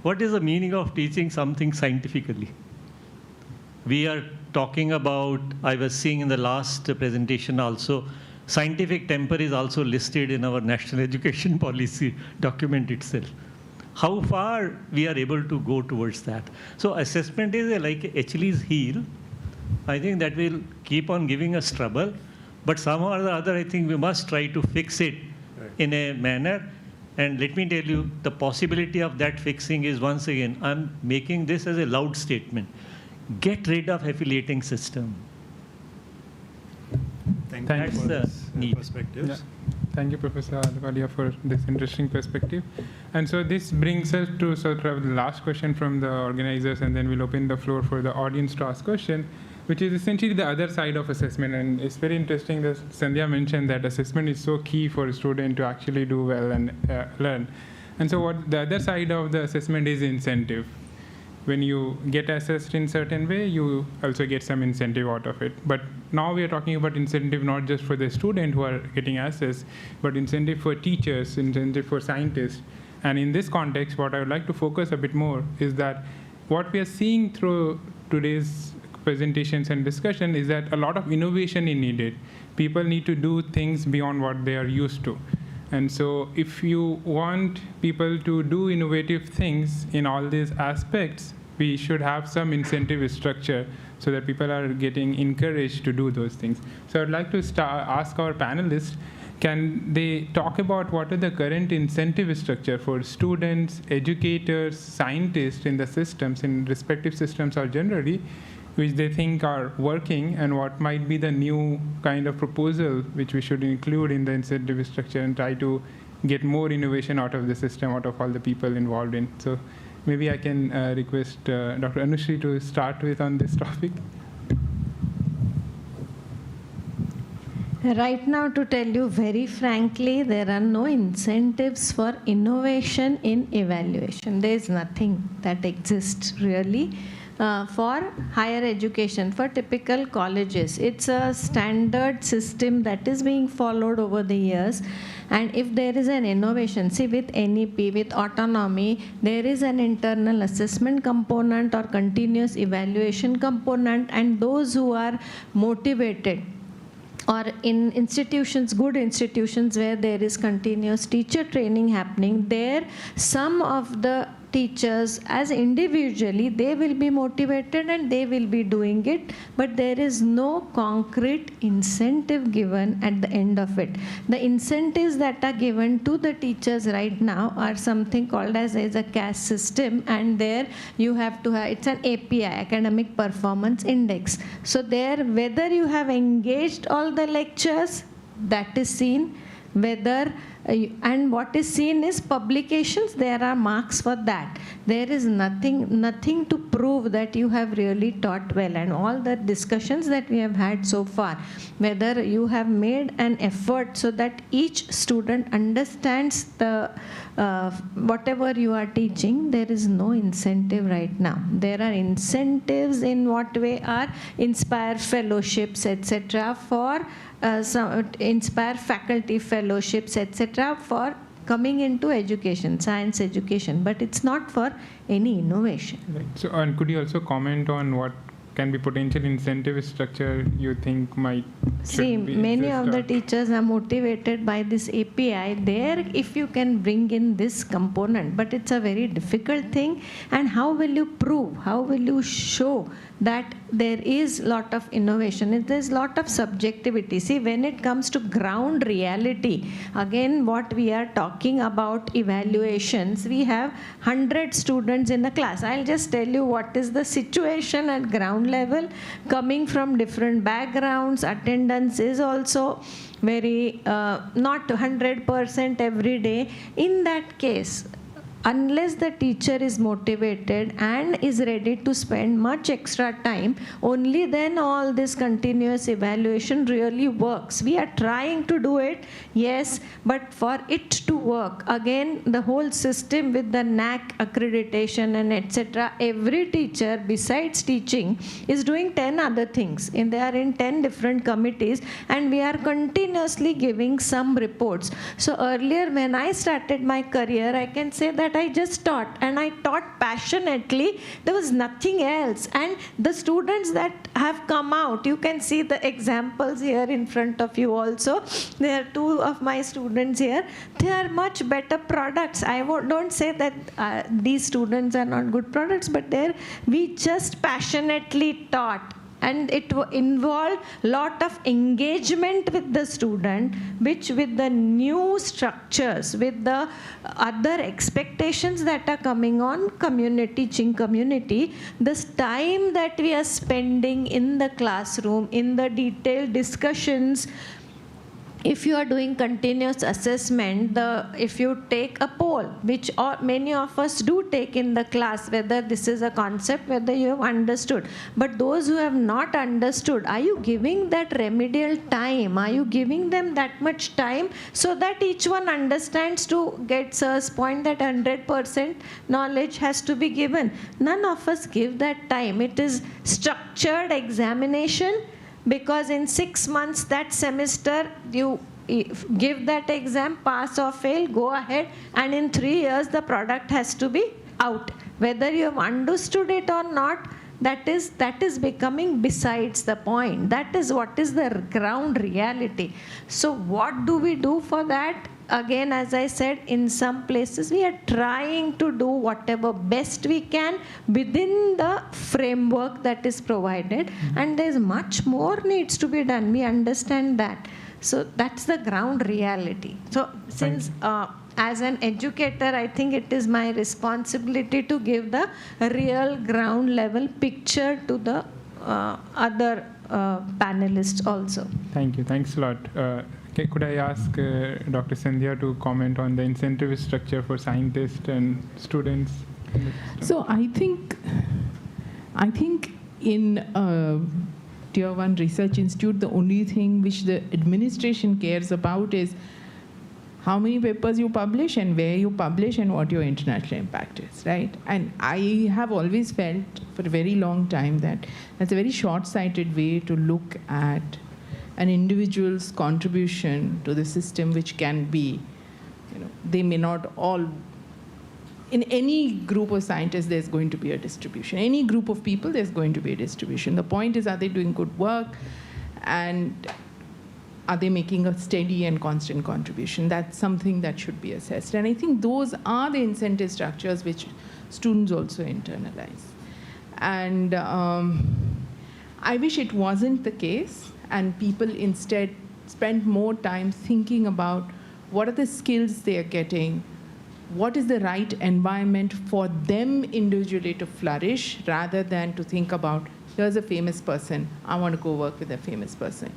What is the meaning of teaching something scientifically? We are talking about, I was seeing in the last presentation also, scientific temper is also listed in our national education policy document itself. How far we are able to go towards that. So assessment is like Achilles' heel. I think that will keep on giving us trouble, but somehow or the other, I think we must try to fix it in a manner. And let me tell you, the possibility of that fixing is, once again, I'm making this as a loud statement. Get rid of affiliating system. Thank you for this perspective. Yeah. Thank you, Professor Ahluwalia, for this interesting perspective. And so this brings us to sort of the last question from the organizers, and then we'll open the floor for the audience to ask questions, which is essentially the other side of assessment. And it's very interesting that Sandhya mentioned that assessment is so key for a student to actually do well and learn. And so what the other side of the assessment is incentive. When you get assessed in certain way, you also get some incentive out of it. But now we are talking about incentive not just for the student who are getting assessed, but incentive for teachers, incentive for scientists. And in this context, what I would like to focus a bit more is that what we are seeing through today's presentations and discussion is that a lot of innovation is needed. People need to do things beyond what they are used to. And so if you want people to do innovative things in all these aspects, we should have some incentive structure so that people are getting encouraged to do those things. So I'd like to ask our panelists, can they talk about what are the current incentive structure for students, educators, scientists in the systems, in respective systems or generally, which they think are working, and what might be the new kind of proposal which we should include in the incentive structure and try to get more innovation out of the system, out of all the people involved in. So maybe I can request Dr. Anushree to start with on this topic. Right now, to tell you very frankly, there are no incentives for innovation in evaluation. There is nothing that exists really for higher education, for typical colleges. It's a standard system that is being followed over the years. And if there is an innovation, see with NEP, with autonomy, there is an internal assessment component or continuous evaluation component, and those who are motivated, or in institutions, good institutions where there is continuous teacher training happening, there some of the teachers as individually, they will be motivated and they will be doing it, but there is no concrete incentive given at the end of it. The incentives that are given to the teachers right now are something called as a CAS system, and there you have to have, it's an API, Academic Performance Index. So there, whether you have engaged all the lectures, that is seen, whether and what is seen is publications, there are marks for that. There is nothing to prove that you have really taught well. And all the discussions that we have had so far, whether you have made an effort so that each student understands the whatever you are teaching, there is no incentive right now. There are incentives in what way are Inspire fellowships, etc. for some Inspire faculty fellowships, etc. for coming into education, science education, but it's not for any innovation. Right. So, and could you also comment on what can be potential incentive structure you think might See, many of the teachers are motivated by this API. There, if you can bring in this component, but it's a very difficult thing. And how will you prove? How will you show that there is a lot of innovation? There's a lot of subjectivity. See, when it comes to ground reality, again, what we are talking about evaluations, we have 100 students in a class. I'll just tell you what is the situation at ground level, coming from different backgrounds. Attendance is also very not 100% every day. In that case, unless the teacher is motivated and is ready to spend much extra time, only then all this continuous evaluation really works. We are trying to do it, yes, but for it to work, again, the whole system with the NAC accreditation and etc., every teacher besides teaching is doing 10 other things. And they are in 10 different committees, and we are continuously giving some reports. So earlier when I started my career, I can say that I just taught, and I taught passionately. There was nothing else. And the students that have come out, you can see the examples here in front of you also. There are two of my students here. They are much better products. I don't say that these students are not good products, but we just passionately taught. And it involved a lot of engagement with the student, which with the new structures, with the other expectations that are coming on teaching community, this time that we are spending in the classroom, in the detailed discussions, if you are doing continuous assessment, if you take a poll, which many of us do take in the class, whether this is a concept, whether you have understood. But those who have not understood, are you giving that remedial time? Are you giving them that much time so that each one understands to get Sir's point that 100% knowledge has to be given? None of us give that time. It is structured examination, because in 6 months that semester you give that exam, pass or fail, go ahead, and in 3 years the product has to be out. Whether you have understood it or not, that is becoming besides the point. That is what is the ground reality. So what do we do for that? Again, as I said, in some places we are trying to do whatever best we can within the framework that is provided, and there's much more needs to be done. We understand that. So that's the ground reality. So since as an educator, I think it is my responsibility to give the real ground level picture to the other panelists also. Thank you. Thanks a lot. Could I ask Dr. Sandhya to comment on the incentive structure for scientists and students? So I think in tier 1 research institute, the only thing which the administration cares about is how many papers you publish and where you publish and what your international impact is, right? And I have always felt for a very long time that that's a very short-sighted way to look at an individual's contribution to the system, which can be, they may not all, in any group of scientists, there's going to be a distribution. Any group of people, there's going to be a distribution. The point is, are they doing good work? And are they making a steady and constant contribution? That's something that should be assessed. And I think those are the incentive structures which students also internalize. And I wish it wasn't the case, and people instead spend more time thinking about what are the skills they are getting, what is the right environment for them individually to flourish, rather than to think about, here's a famous person, I want to go work with a famous person.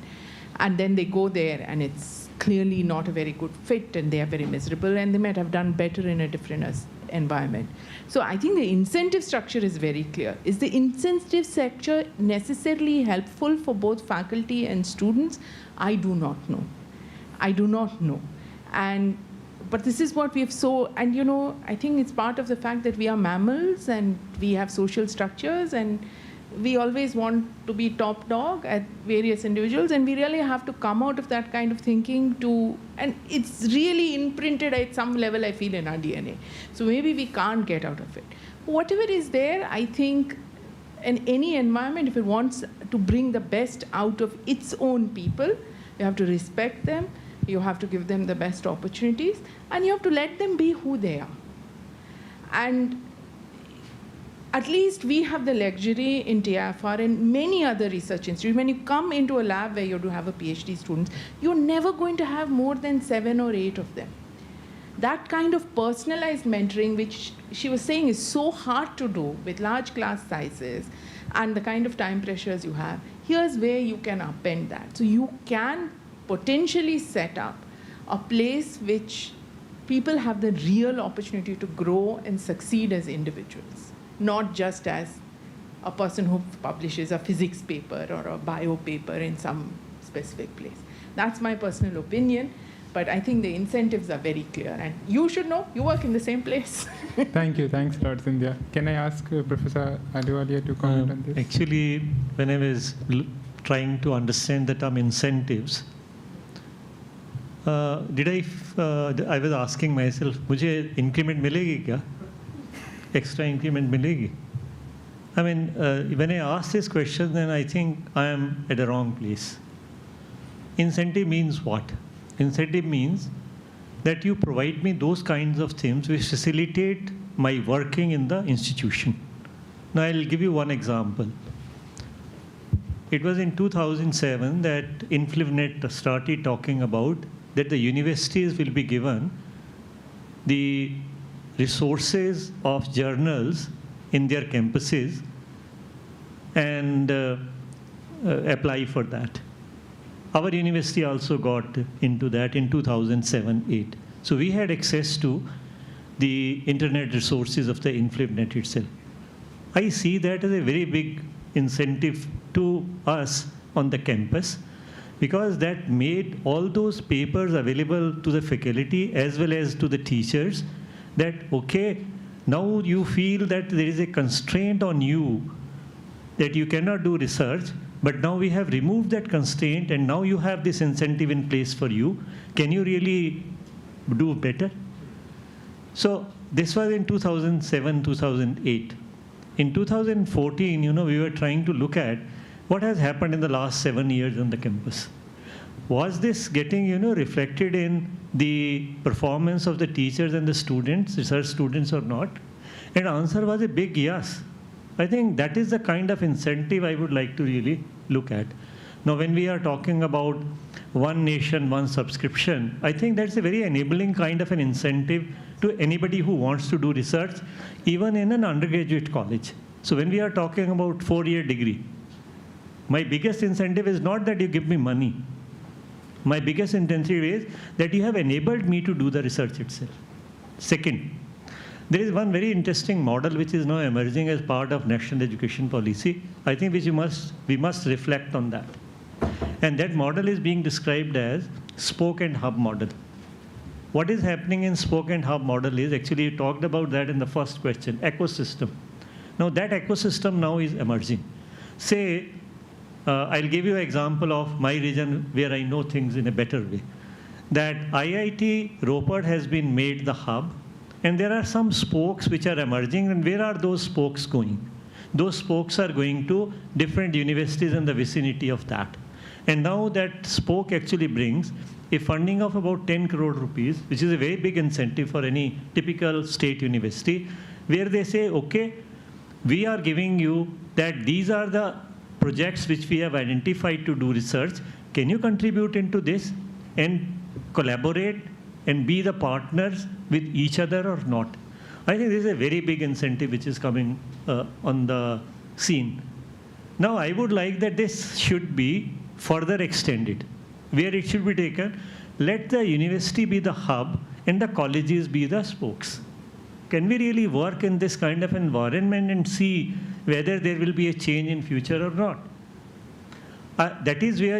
And then they go there, and it's clearly not a very good fit, and they are very miserable, and they might have done better in a different environment. So I think the incentive structure is very clear. Is the incentive structure necessarily helpful for both faculty and students? I do not know. I do not know. But this is what we have and I think it's part of the fact that we are mammals and we have social structures, and we always want to be top dog at various individuals, and we really have to come out of that kind of thinking and it's really imprinted at some level, I feel, in our DNA. So maybe we can't get out of it. Whatever is there, I think, in any environment, if it wants to bring the best out of its own people, you have to respect them, you have to give them the best opportunities, and you have to let them be who they are. And at least we have the luxury in TIFR and many other research institutes. When you come into a lab where you do have a PhD students, you're never going to have more than 7 or 8 of them. That kind of personalized mentoring, which she was saying is so hard to do with large class sizes and the kind of time pressures you have, here's where you can upend that. So you can potentially set up a place which people have the real opportunity to grow and succeed as individuals, not just as a person who publishes a physics paper or a bio paper in some specific place. That's my personal opinion, but I think the incentives are very clear, and you should know, you work in the same place. Thank you. Thanks a lot, Sandhya. Can I ask Professor Ahluwalia to comment on this? Actually, when I was trying to understand the term incentives, I was asking myself, मुझे increment मिलेगी क्या? Extra increment मिलेगी? I mean, when I ask this question, then I think I am at the wrong place. Incentive means what? Incentive means that you provide me those kinds of things which facilitate my working in the institution. Now, I'll give you one example. It was in 2007 that InfluVnet started talking about that the universities will be given the resources of journals in their campuses and apply for that. Our university also got into that in 2007-8. So we had access to the internet resources of the InfluVnet itself. I see that as a very big incentive to us on the campus, because that made all those papers available to the faculty as well as to the teachers, that, okay, now you feel that there is a constraint on you that you cannot do research, but now we have removed that constraint and now you have this incentive in place for you. Can you really do better? So this was in 2007, 2008. In 2014, we were trying to look at what has happened in the last 7 years on the campus. Was this getting, reflected in the performance of the teachers and the students, research students or not? And answer was a big yes. I think that is the kind of incentive I would like to really look at. Now, when we are talking about one nation, one subscription, I think that's a very enabling kind of an incentive to anybody who wants to do research, even in an undergraduate college. So when we are talking about 4-year degree, my biggest incentive is not that you give me money. My biggest incentive is that you have enabled me to do the research itself. Second, There is one very interesting model which is now emerging as part of national education policy, I think which we must reflect on that. And that model is being described as spoke and hub model. What is happening in spoke and hub model is, actually you talked about that in the first question, ecosystem. Now that ecosystem now is emerging. Say, I'll give you an example of my region where I know things in a better way. That IIT Ropar has been made the hub, and there are some spokes which are emerging, and where are those spokes going? Those spokes are going to different universities in the vicinity of that. And now that spoke actually brings a funding of about 10 crore rupees, which is a very big incentive for any typical state university, where they say, okay, we are giving you that these are the projects which we have identified to do research. Can you contribute into this and collaborate and be the partners with each other or not? I think this is a very big incentive which is coming on the scene. Now, I would like that this should be further extended, where it should be taken, let the university be the hub and the colleges be the spokes. Can we really work in this kind of environment and see whether there will be a change in future or not? That is where,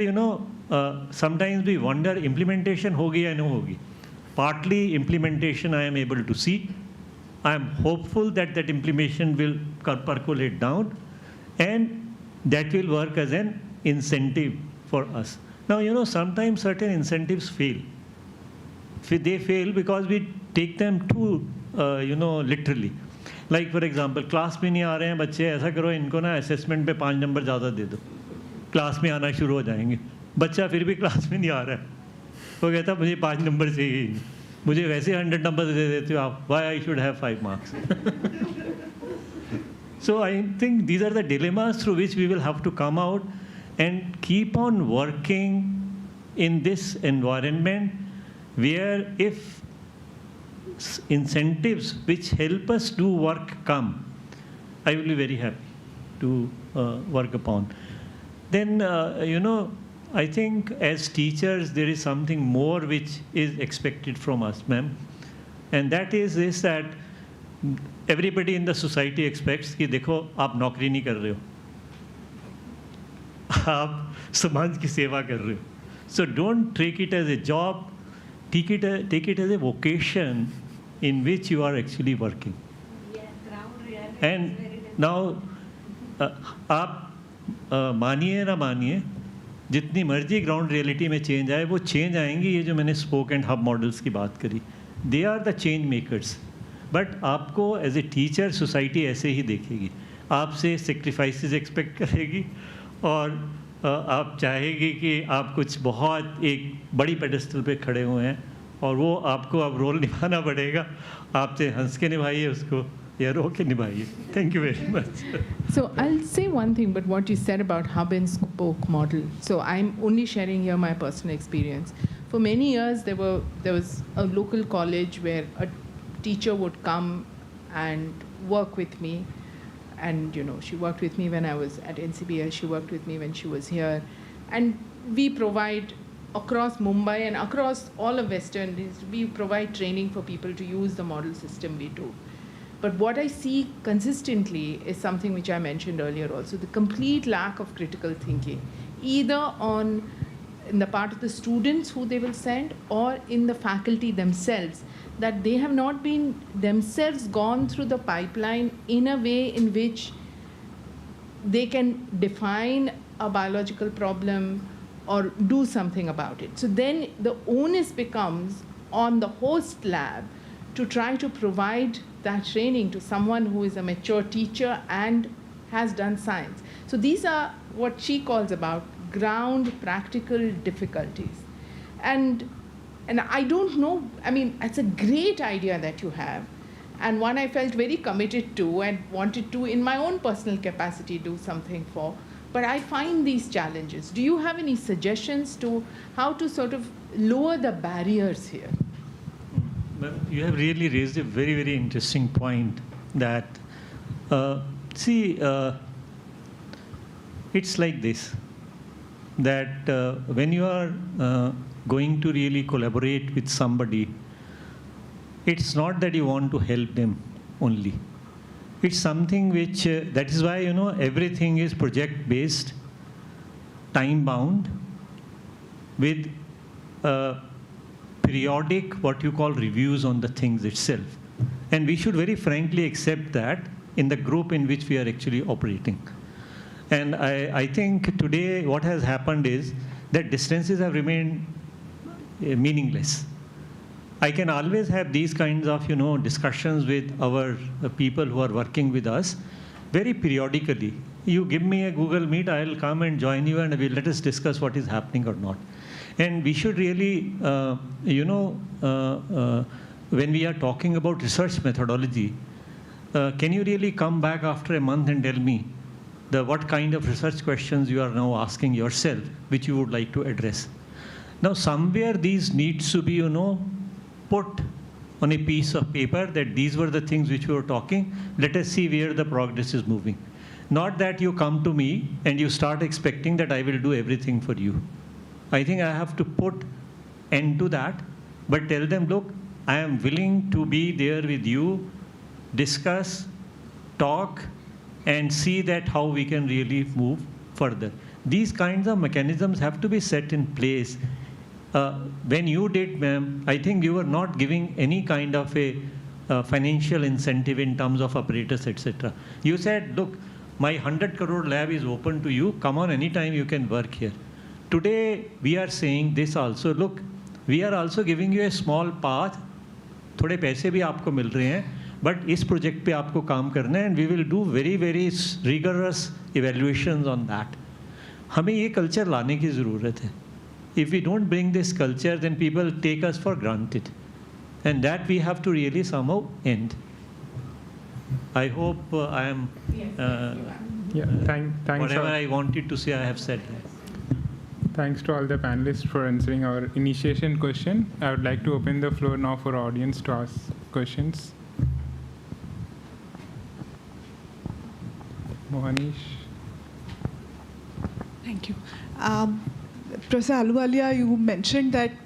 sometimes we wonder, implementation hogi or no hogi. Partly implementation I am able to see. I am hopeful that that implementation will percolate down, and that will work as an incentive for us. Now, sometimes certain incentives fail. They fail because we take them too, literally. Like, for example, class में नहीं आ रहे हैं बच्चे, ऐसा करो इनको ना assessment पे 5 नंबर ज़्यादा दे दो, क्लास में आना शुरू हो जाएंगे. बच्चा फिर भी क्लास में नहीं आ रहा है, वो कहता मुझे 5 नंबर चाहिए, मुझे वैसे 100 नंबर दे देते हो आप, why I should have 5 marks. So I think these are the dilemmas through which we will have to come out and keep on working in this environment, where if incentives which help us do work come, I will be very happy to work upon. Then, I think as teachers, there is something more which is expected from us, ma'am. And that is this, that everybody in the society expects कि देखो आप नौकरी नहीं कर रहे हो, आप समाज की सेवा कर रहे हो. So don't take it as a job, take it as a vocation in which you are actually working. And now, आप मानिए ना मानिए, जितनी मर्जी ग्राउंड रियलिटी में चेंज आए, वो चेंज आएंगी. ये जो मैंने स्पोक एंड हब मॉडल्स की बात करी, they are the change makers. But आपको एज ए टीचर सोसाइटी ऐसे ही देखेगी, आपसे सेक्रीफाइसेस एक्सपेक्ट करेगी, और आप चाहेगी कि आप कुछ बहुत एक बड़ी पेडेस्टल पे खड़े हुए हैं और वो आपको अब रोल निभाना पड़ेगा, आपसे हंस के निभाइए उसको या रो के निभाइए. Thank you very much. So I'll say one thing, but what you said about hub and spoke model. So I'm only sharing here my personal experience. For many years, there was a local college where a teacher would come and work with me. And, she worked with me when I was at NCBS, she worked with me when she was here. And we provide, across Mumbai and across all of Western, we provide training for people to use the model system we do. But what I see consistently is something which I mentioned earlier also, the complete lack of critical thinking, either in the part of the students who they will send or in the faculty themselves, that they have not been themselves gone through the pipeline in a way in which they can define a biological problem or do something about it. So then the onus becomes on the host lab to try to provide that training to someone who is a mature teacher and has done science. So these are what she calls about ground practical difficulties. And I don't know, it's a great idea that you have, and one I felt very committed to and wanted to, in my own personal capacity, do something for. But I find these challenges. Do you have any suggestions to how to sort of lower the barriers here? You have really raised a very, very interesting point that, it's like this, that when you are going to really collaborate with somebody, it's not that you want to help them. only. It's something which, that is why, everything is project-based, time-bound, with periodic, what you call reviews on the things itself. And we should very frankly accept that in the group in which we are actually operating. And I think today what has happened is that distances have remained meaningless. I can always have these kinds of, discussions with our people who are working with us very periodically. You give me a Google Meet, I'll come and join you, and let us discuss what is happening or not. And we should really, when we are talking about research methodology, can you really come back after a month and tell me what kind of research questions you are now asking yourself, which you would like to address? Now, somewhere these needs to be, put on a piece of paper that these were the things which we were talking. Let us see where the progress is moving. Not that you come to me and you start expecting that I will do everything for you. I think I have to put end to that, but tell them, look, I am willing to be there with you, discuss, talk, and see that how we can really move further. These kinds of mechanisms have to be set in place. When you did, ma'am, I think you were not giving any kind of a financial incentive in terms of apparatus, etc. You said, look, my 100 crore lab is open to you. Come on, anytime you can work here. Today, we are saying this also. Look, we are also giving you a small path. थोड़े पैसे भी आपको मिल रहे हैं, but इस project पे आपको काम करना है, and we will do very, very rigorous evaluations on that. हमें ये culture लाने की ज़रूरत है. If we don't bring this culture, then people take us for granted. And that we have to really somehow end. I hope I am, thanks whatever I wanted to say, I have said. Thanks to all the panelists for answering our initiation question. I would like to open the floor now for audience to ask questions. Mohanish. Thank you. Professor Ahluwalia, you mentioned that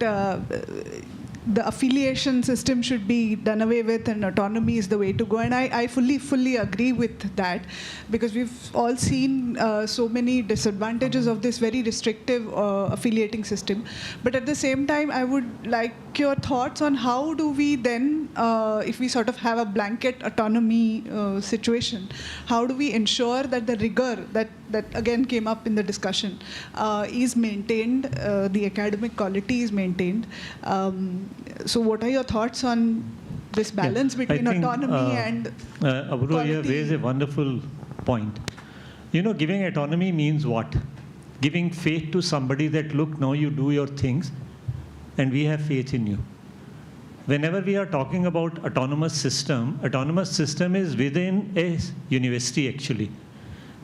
the affiliation system should be done away with and autonomy is the way to go. And I fully agree with that, because we've all seen so many disadvantages of this very restrictive affiliating system. But at the same time, I would like your thoughts on how do we then, if we sort of have a blanket autonomy situation, how do we ensure that the rigor that again came up in the discussion is maintained, the academic quality is maintained. So what are your thoughts on this balance between autonomy and quality? You have raised a wonderful point. Giving autonomy means what? Giving faith to somebody that, look, now you do your things, and we have faith in you. Whenever we are talking about autonomous system is within a university actually.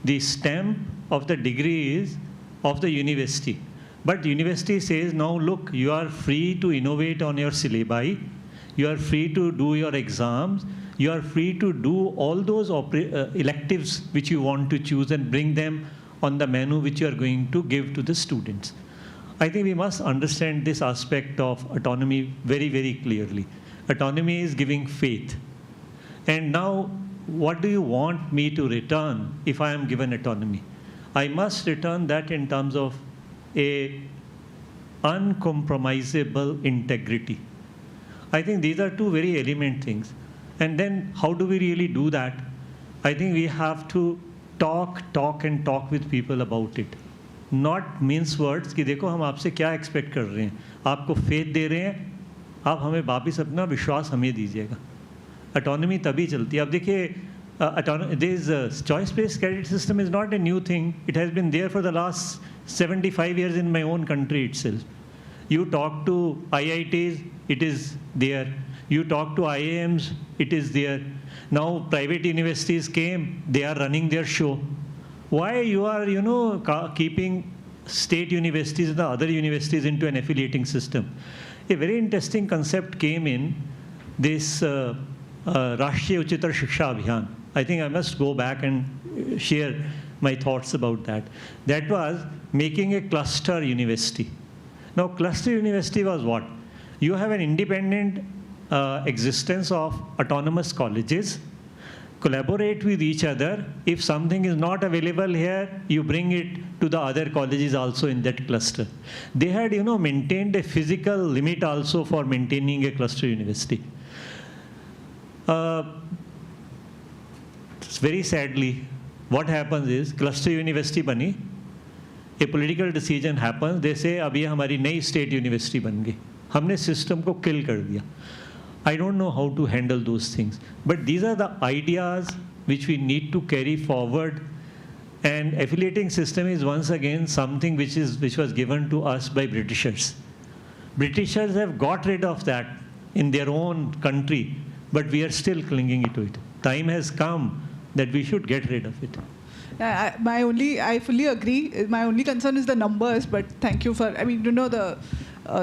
The stamp of the degree is of the university. But the university says, now look, you are free to innovate on your syllabi, you are free to do your exams, you are free to do all those electives which you want to choose and bring them on the menu which you are going to give to the students. I think we must understand this aspect of autonomy very, very clearly. Autonomy is giving faith. And now, what do you want me to return if I am given autonomy? I must return that in terms of a uncompromisable integrity. I think these are two very element things. And then how do we really do that? I think we have to talk with people about it. Not mince words कि देखो हम आपसे क्या expect कर रहे हैं, आपको faith दे रहे हैं, आप हमें वापिस अपना विश्वास हमें दीजिएगा. Autonomy तभी चलती है. अब देखिए, this choice-based credit system is not a new thing. It has been there for the last 75 years in my own country itself. You talk to IITs, it is there. You talk to IIMs, it is there. Now private universities came, they are running their show. Why you are, keeping state universities and the other universities into an affiliating system? A very interesting concept came in this Rashtriya Uchitar Shiksha Abhiyan. I think I must go back and share my thoughts about that. That was making a cluster university. Now, cluster university was what? You have an independent existence of autonomous colleges collaborate with each other. If something is not available here, you bring it to the other colleges also in that cluster. They had, maintained a physical limit also for maintaining a cluster university. Very sadly, what happens is, cluster university bani, a political decision happens, they say, अब ये हमारी नई state university बन गई. हमने system को kill कर दिया. I don't know how to handle those things. But these are the ideas which we need to carry forward. And affiliating system is once again something which was given to us by Britishers. Britishers have got rid of that in their own country, but we are still clinging to it. Time has come that we should get rid of it. I fully agree. My only concern is the numbers, but thank you for,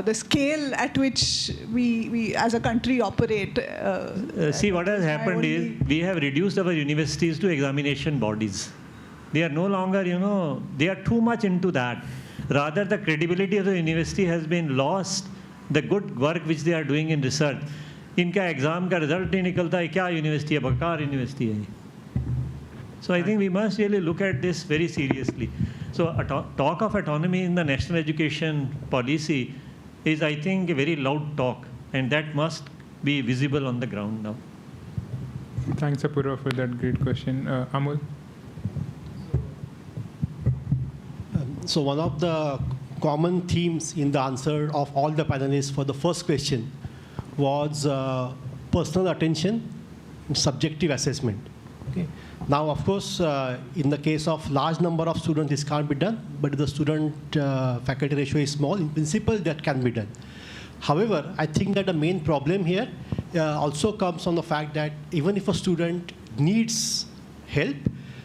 the scale at which we as a country operate. See, what has happened is we have reduced our universities to examination bodies. They are no longer, they are too much into that. Rather, the credibility of the university has been lost. The good work which they are doing in research. इनका exam का result नहीं निकलता है, क्या university है, बकार university है. So I think we must really look at this very seriously. So talk of autonomy in the national education policy is, I think, a very loud talk, and that must be visible on the ground now. Thanks, Apurva, for that great question. Amol? So one of the common themes in the answer of all the panelists for the first question was personal attention and subjective assessment. Okay. Now, of course, in the case of large number of students, this can't be done, but if the student-faculty ratio is small, in principle, that can be done. However, I think that the main problem here also comes from the fact that even if a student needs help,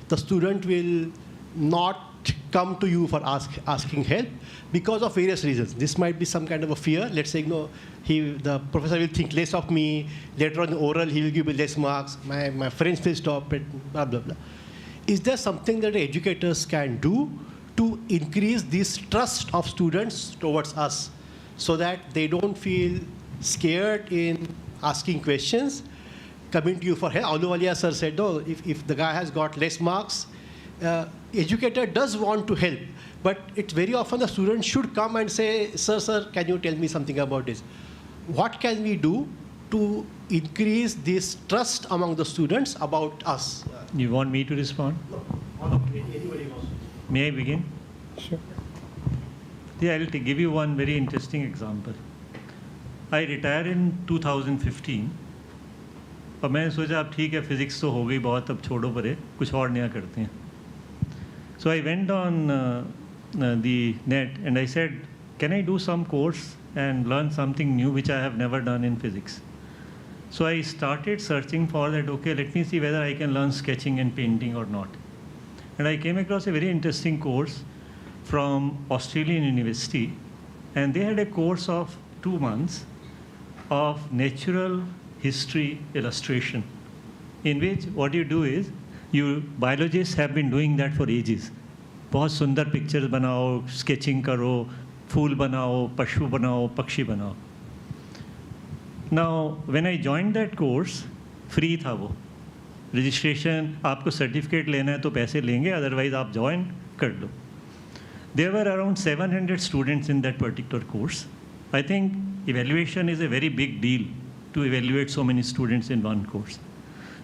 the student will not come to you for asking help because of various reasons. This might be some kind of a fear. Let's say, the professor will think less of me. Later on in oral, he will give me less marks. My friends will stop it, blah, blah, blah. Is there something that the educators can do to increase this trust of students towards us so that they don't feel scared in asking questions, coming to you for help? Ahluwalia sir said, no, if the guy has got less marks, educator does want to help, but it's very often the student should come and say, sir, can you tell me something about this? What can we do to increase this trust among the students about us? You want me to respond? No. Anybody wants to. May I begin? Sure. Yeah, I'll give you one very interesting example. I retired in 2015. और मैंने सोचा अब ठीक है physics तो हो गई बहुत अब छोड़ो परे कुछ और नया करते हैं. So I went on the net and I said, can I do some course and learn something new which I have never done in physics? So I started searching for that, okay, let me see whether I can learn sketching and painting or not. And I came across a very interesting course from Australian University, and they had a course of 2 months of natural history illustration, in which what you do is, you biologists have been doing that for ages. बहुत सुंदर pictures बनाओ, sketching करो, फूल बनाओ, पशु बनाओ, पक्षी बनाओ. Now, when I joined that course, free था वो. रजिस्ट्रेशन, आपको सर्टिफिकेट लेना है तो पैसे लेंगे, अदरवाइज आप ज्वाइन कर लो. There were around 700 students in that particular course. I think evaluation is a very big deal to evaluate so many students in one course.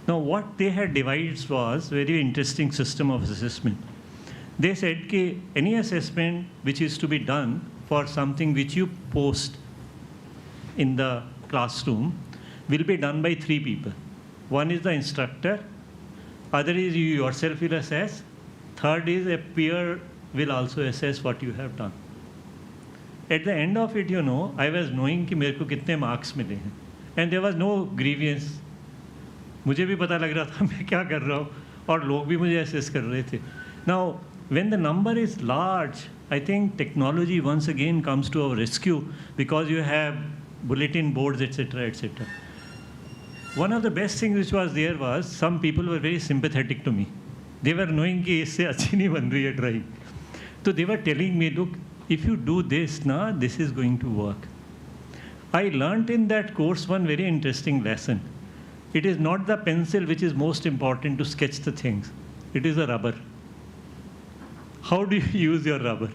Now, what they had devised was a very interesting system of assessment. They said that any assessment which is to be done for something which you post in the classroom will be done by 3 people. One is the instructor, other is you yourself will assess, third is a peer will also assess what you have done. At the end of it, I was knowing कि मेरे को कितने marks मिले हैं, and there was no grievance. मुझे भी पता लग रहा था मैं क्या कर रहा हूँ और लोग भी मुझे assess कर रहे थे. Now, when the number is large, I think technology once again comes to our rescue because you have bulletin boards, etc., etc. One of the best things which was there was some people were very sympathetic to me. They were knowing कि इससे अच्छी नहीं बन रही है drawing. So they were telling me, look, if you do this, this is going to work. I learned in that course one very interesting lesson. it is not the pencil which is most important to sketch the things. It is the rubber. How do you use your rubber?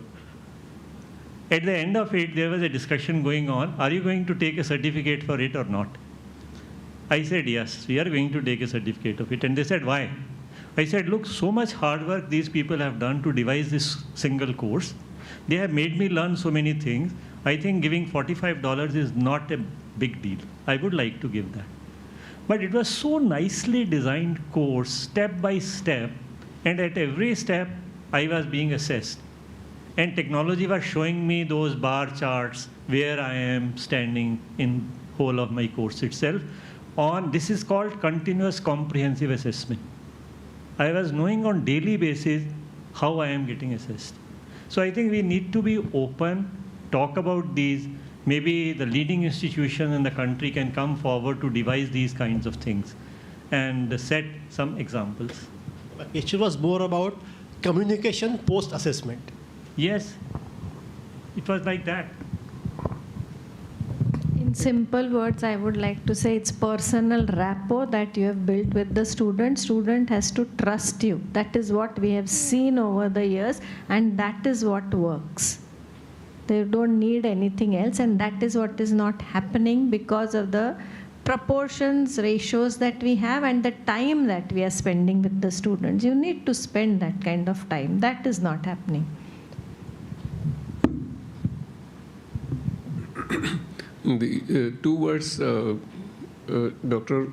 At the end of it, there was a discussion going on. Are you going to take a certificate for it or not? I said, yes, we are going to take a certificate of it. And they said, why? I said, look, so much hard work these people have done to devise this single course. They have made me learn so many things. I think giving $45 is not a big deal. I would like to give that. But it was so nicely designed course, step by step, and at every step, I was being assessed. And technology was showing me those bar charts where I am standing in whole of my course itself. This is called continuous comprehensive assessment. I was knowing on daily basis how I am getting assessed. So I think we need to be open, talk about these. Maybe the leading institution in the country can come forward to devise these kinds of things and set some examples. My question was more about communication post-assessment. Yes, it was like that. In simple words, I would like to say it's personal rapport that you have built with the student. Student has to trust you. That is what we have seen over the years, and that is what works. They don't need anything else, and that is what is not happening because of the proportions, ratios that we have and the time that we are spending with the students. You need to spend that kind of time. That is not happening. The two words Dr.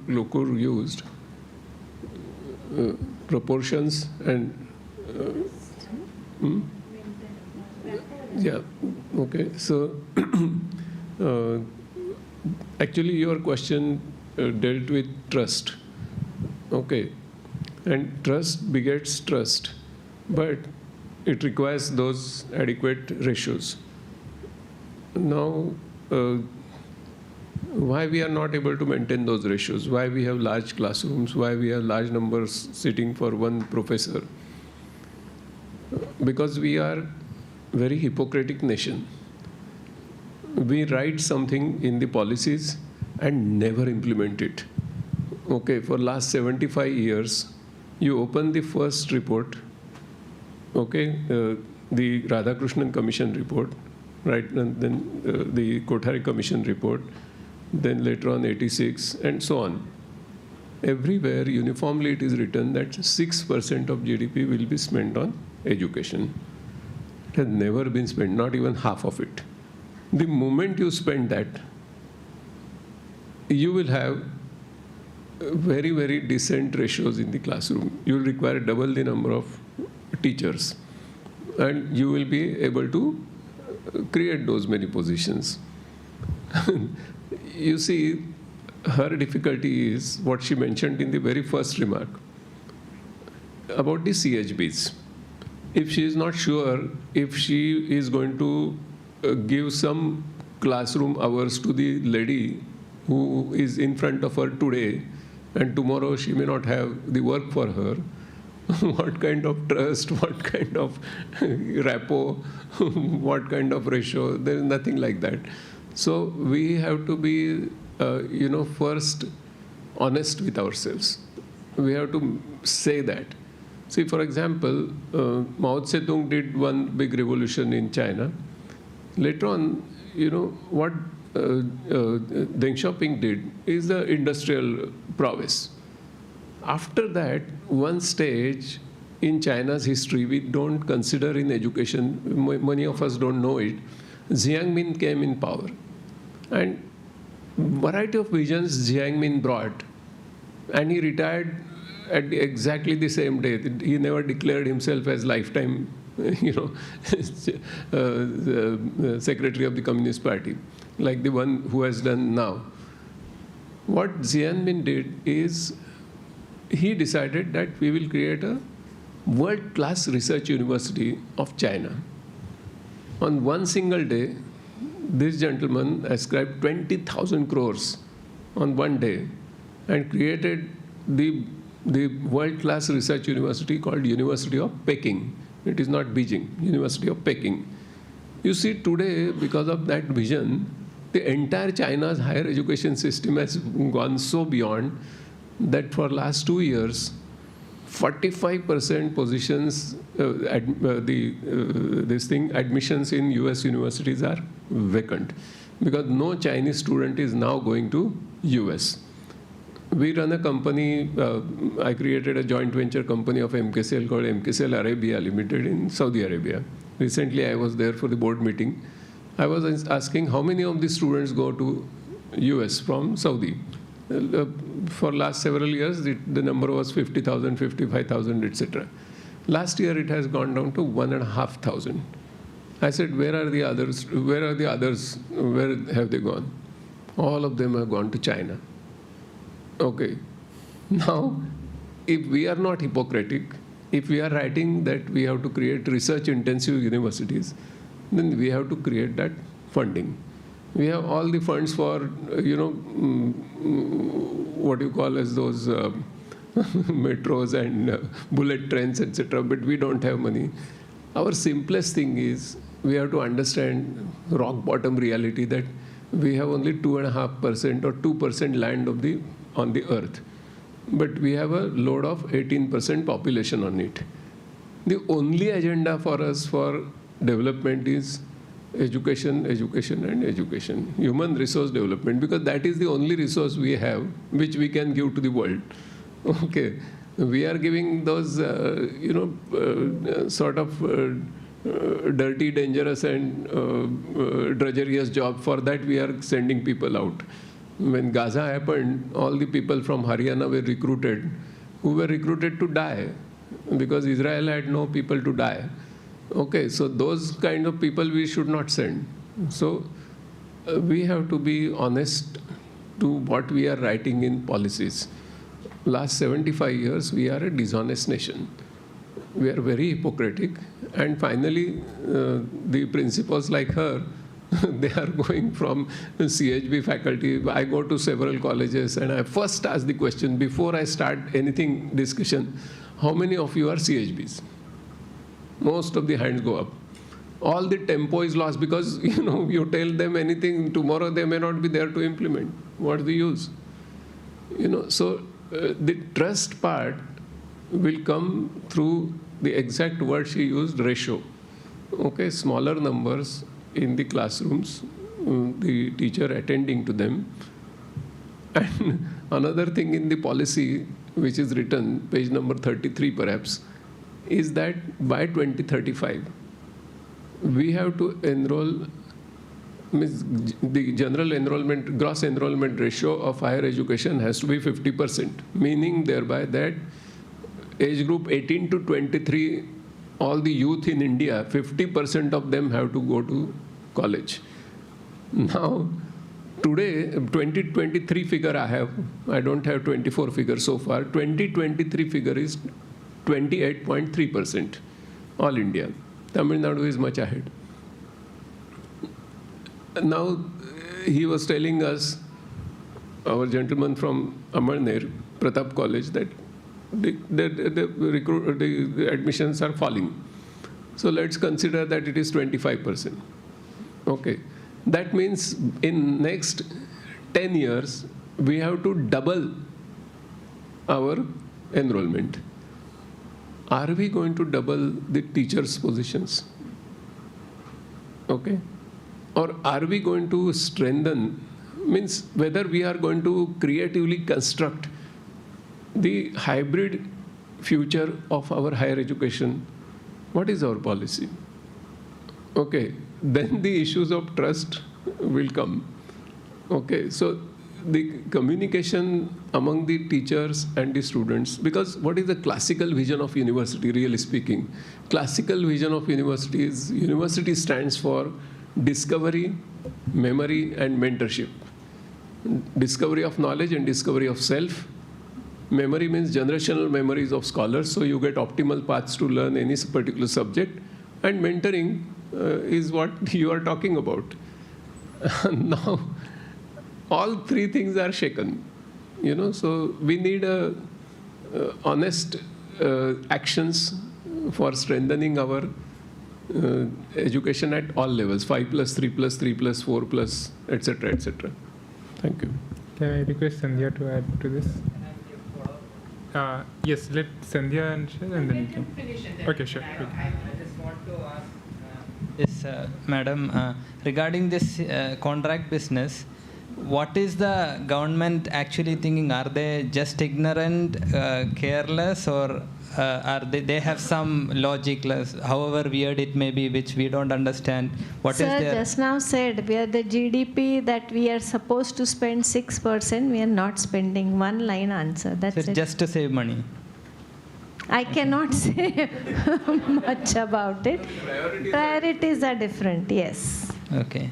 Lokur used, proportions and yeah, okay. So actually your question dealt with trust, okay, and trust begets trust, but it requires those adequate ratios. Now, why we are not able to maintain those ratios, why we have large classrooms, why we have large numbers sitting for one professor? Because we are very hypocritic nation. We write something in the policies and never implement it. Okay, for last 75 years, you open the first report, okay, the Radhakrishnan Commission report, right, and then the Kothari Commission report, then later on 86, and so on. Everywhere, uniformly, it is written that 6% of GDP will be spent on education. It has never been spent, not even half of it. The moment you spend that, you will have very, very decent ratios in the classroom. You will require double the number of teachers, and you will be able to create those many positions. You see, her difficulty is what she mentioned in the very first remark about the CHBs. If she is not sure if she is going to give some classroom hours to the lady who is in front of her today, and tomorrow she may not have the work for her, what kind of trust, what kind of rapport, what kind of ratio? There is nothing like that. So we have to be, first honest with ourselves. We have to say that. See, for example, Mao Zedong did one big revolution in China. Later on, what Deng Xiaoping did is the industrial prowess. After that, one stage in China's history we don't consider in education, many of us don't know it, Jiang Min came in power. And variety of visions Jiang Min brought. And he retired at exactly the same day. He never declared himself as lifetime, secretary of the Communist Party, like the one who has done now. What Jiang Min did is he decided that we will create a world-class research university of China. On one single day, this gentleman ascribed 20,000 crores on one day and created the world-class research university called University of Peking. It is not Beijing, University of Peking. You see, today, because of that vision, the entire China's higher education system has gone so beyond that for last 2 years, 45% positions, admissions in US universities are vacant because no Chinese student is now going to US. We run a company, I created a joint venture company of MKCL called MKCL Arabia Limited in Saudi Arabia. Recently, I was there for the board meeting. I was asking how many of the students go to US from Saudi. For last several years, the number was 50,000, 55,000, etc. Last year, it has gone down to 1,500. I said, where are the others? Where are the others? Where have they gone? All of them have gone to China. Okay. Now, if we are not Hippocratic, if we are writing that we have to create research-intensive universities, then we have to create that funding. We have all the funds for, what you call as those metros and bullet trains, etc., but we don't have money. Our simplest thing is we have to understand rock bottom reality that we have only 2.5% or 2% land on the earth, but we have a load of 18% population on it. The only agenda for us for development is education, education, and education. Human resource development, because that is the only resource we have which we can give to the world. Okay, we are giving those, sort of dirty, dangerous, and drudgerous job. For that, we are sending people out. When Gaza happened, all the people from Haryana were recruited, who were recruited to die, because Israel had no people to die. Okay, so those kind of people we should not send. So we have to be honest to what we are writing in policies. Last 75 years, we are a dishonest nation. We are very hypocritic. And finally, the principals like her, they are going from CHB faculty. I go to several colleges and I first ask the question, before I start anything discussion, how many of you are CHBs? Most of the hands go up. All the tempo is lost because, you tell them anything, tomorrow they may not be there to implement. What's the use? So the trust part will come through the exact word she used, ratio. Okay, smaller numbers in the classrooms, the teacher attending to them. And another thing in the policy, which is written, page number 33 perhaps, is that by 2035, we have to enroll, the general enrollment, gross enrollment ratio of higher education has to be 50%, meaning thereby that age group 18 to 23, all the youth in India, 50% of them have to go to college. Now, today, 2023 figure I have, I don't have 24 figure so far, 2023 figure is 28.3%, all India. Tamil Nadu is much ahead. Now, he was telling us, our gentleman from Amarner, Pratap College, that the admissions are falling. So let's consider that it is 25%. Okay. That means in next 10 years, we have to double our enrollment. Are we going to double the teachers' positions? Okay. Or are we going to strengthen, means whether we are going to creatively construct the hybrid future of our higher education? What is our policy? Okay, then the issues of trust will come. Okay, so the communication among the teachers and the students, because what is the classical vision of university, really speaking? Classical vision of university is, university stands for discovery, memory, and mentorship. Discovery of knowledge and discovery of self. Memory means generational memories of scholars, so you get optimal paths to learn any particular subject. And mentoring is what you are talking about. Now, all three things are shaken. So we need honest actions for strengthening our education at all levels, 5+, 3+, 3+, 4+, etc., etc. Thank you. Can I request Sandhya to add to this? Yes, let Sandhya and share, and then you can finish it. Okay, sure. I just want to ask this, madam, regarding this contract business. What is the government actually thinking? Are they just ignorant, careless, or are they have some logic, however weird it may be, which we don't understand? What Sir is their... just now said we are the GDP that we are supposed to spend 6%, we are not spending. One line answer. That's So it's it. just to save money. I cannot say much about it. Priorities are different, yes. Okay.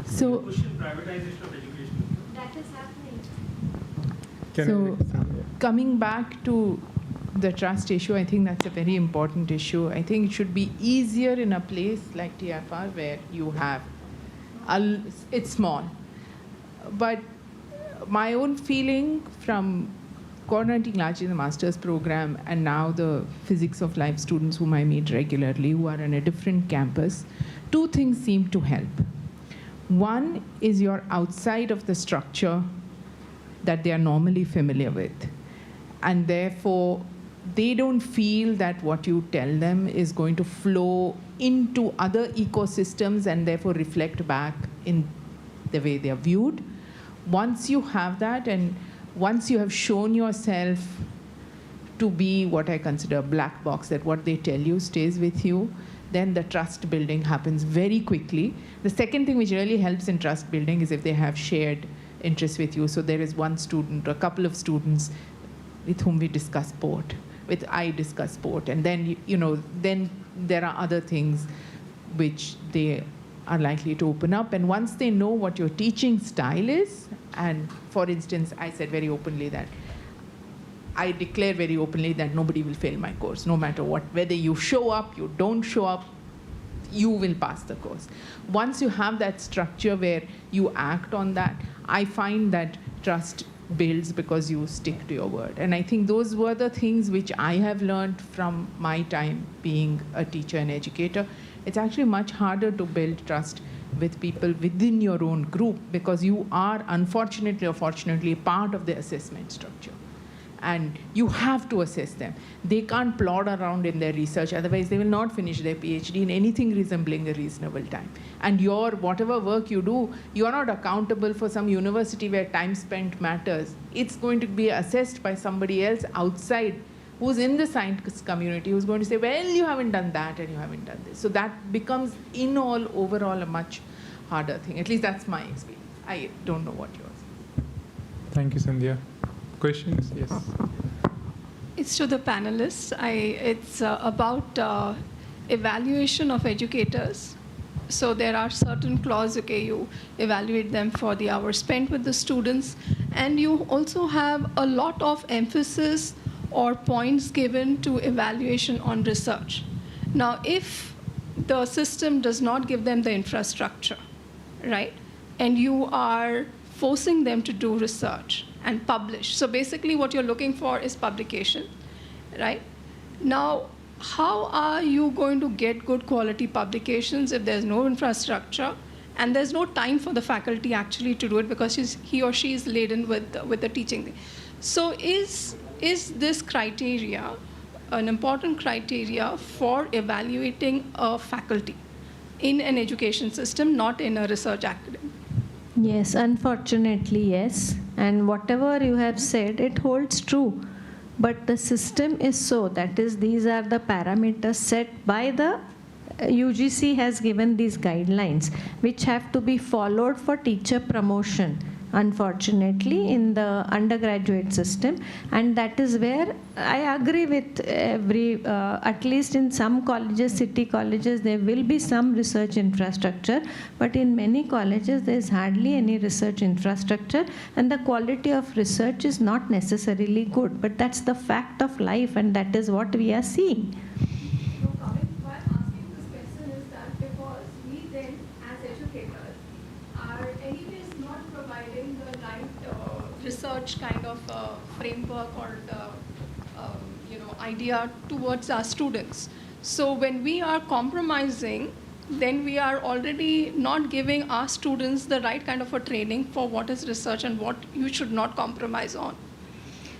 So, privatization of education. That is happening. So, coming back to the trust issue, I think that's a very important issue. I think it should be easier in a place like TIFR where you have, it's small. But my own feeling from coordinating largely the master's program and now the physics of life students whom I meet regularly who are on a different campus, two things seem to help. One is you're outside of the structure that they are normally familiar with. And therefore, they don't feel that what you tell them is going to flow into other ecosystems and therefore reflect back in the way they are viewed. Once you have that, and once you have shown yourself to be what I consider a black box, that what they tell you stays with you, then the trust building happens very quickly. The second thing which really helps in trust building is if they have shared interests with you. So there is one student or a couple of students with whom we discuss sport, with I discuss sport, and then then there are other things which they are likely to open up. And once they know what your teaching style is, and for instance, I said very openly that I declare very openly that nobody will fail my course, no matter what. Whether you show up, you don't show up, you will pass the course. Once you have that structure where you act on that, I find that trust builds because you stick to your word. And I think those were the things which I have learned from my time being a teacher and educator. It's actually much harder to build trust with people within your own group because you are, unfortunately or fortunately, part of the assessment structure. And you have to assess them. They can't plod around in their research, otherwise they will not finish their PhD in anything resembling a reasonable time. And your whatever work you do, you are not accountable for some university where time spent matters. It's going to be assessed by somebody else outside who's in the science community, who's going to say, well, you haven't done that and you haven't done this. So that becomes, overall, a much harder thing. At least that's my experience. I don't know what yours. Thank you, Sandhya. Questions? Yes. It's to the panelists. It's about evaluation of educators. So there are certain clauses, okay, you evaluate them for the hours spent with the students, and you also have a lot of emphasis or points given to evaluation on research. Now, if the system does not give them the infrastructure, right, and you are forcing them to do research and publish. So basically what you're looking for is publication, right? Now, how are you going to get good quality publications if there's no infrastructure and there's no time for the faculty actually to do it because he or she is laden with the teaching? So is this criteria an important criteria for evaluating a faculty in an education system, not in a research academy? Yes, unfortunately, yes. And whatever you have said, it holds true. But the system is so, that is, these are the parameters set by the UGC has given these guidelines, which have to be followed for teacher promotion, unfortunately, in the undergraduate system. And that is where I agree with at least in some colleges, city colleges, there will be some research infrastructure, but in many colleges, there is hardly any research infrastructure, and the quality of research is not necessarily good. But that's the fact of life, and that is what we are seeing. Research kind of framework or the idea towards our students. So when we are compromising, then we are already not giving our students the right kind of a training for what is research and what you should not compromise on.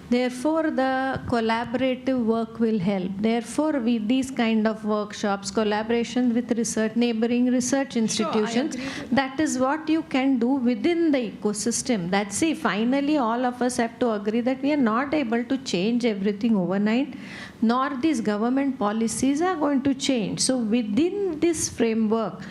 Therefore, the collaborative work will help. Therefore, with these kind of workshops, collaboration with research, neighboring research institutions, that is what you can do within the ecosystem. That's it. Finally, all of us have to agree that we are not able to change everything overnight, nor these government policies are going to change. So within this framework,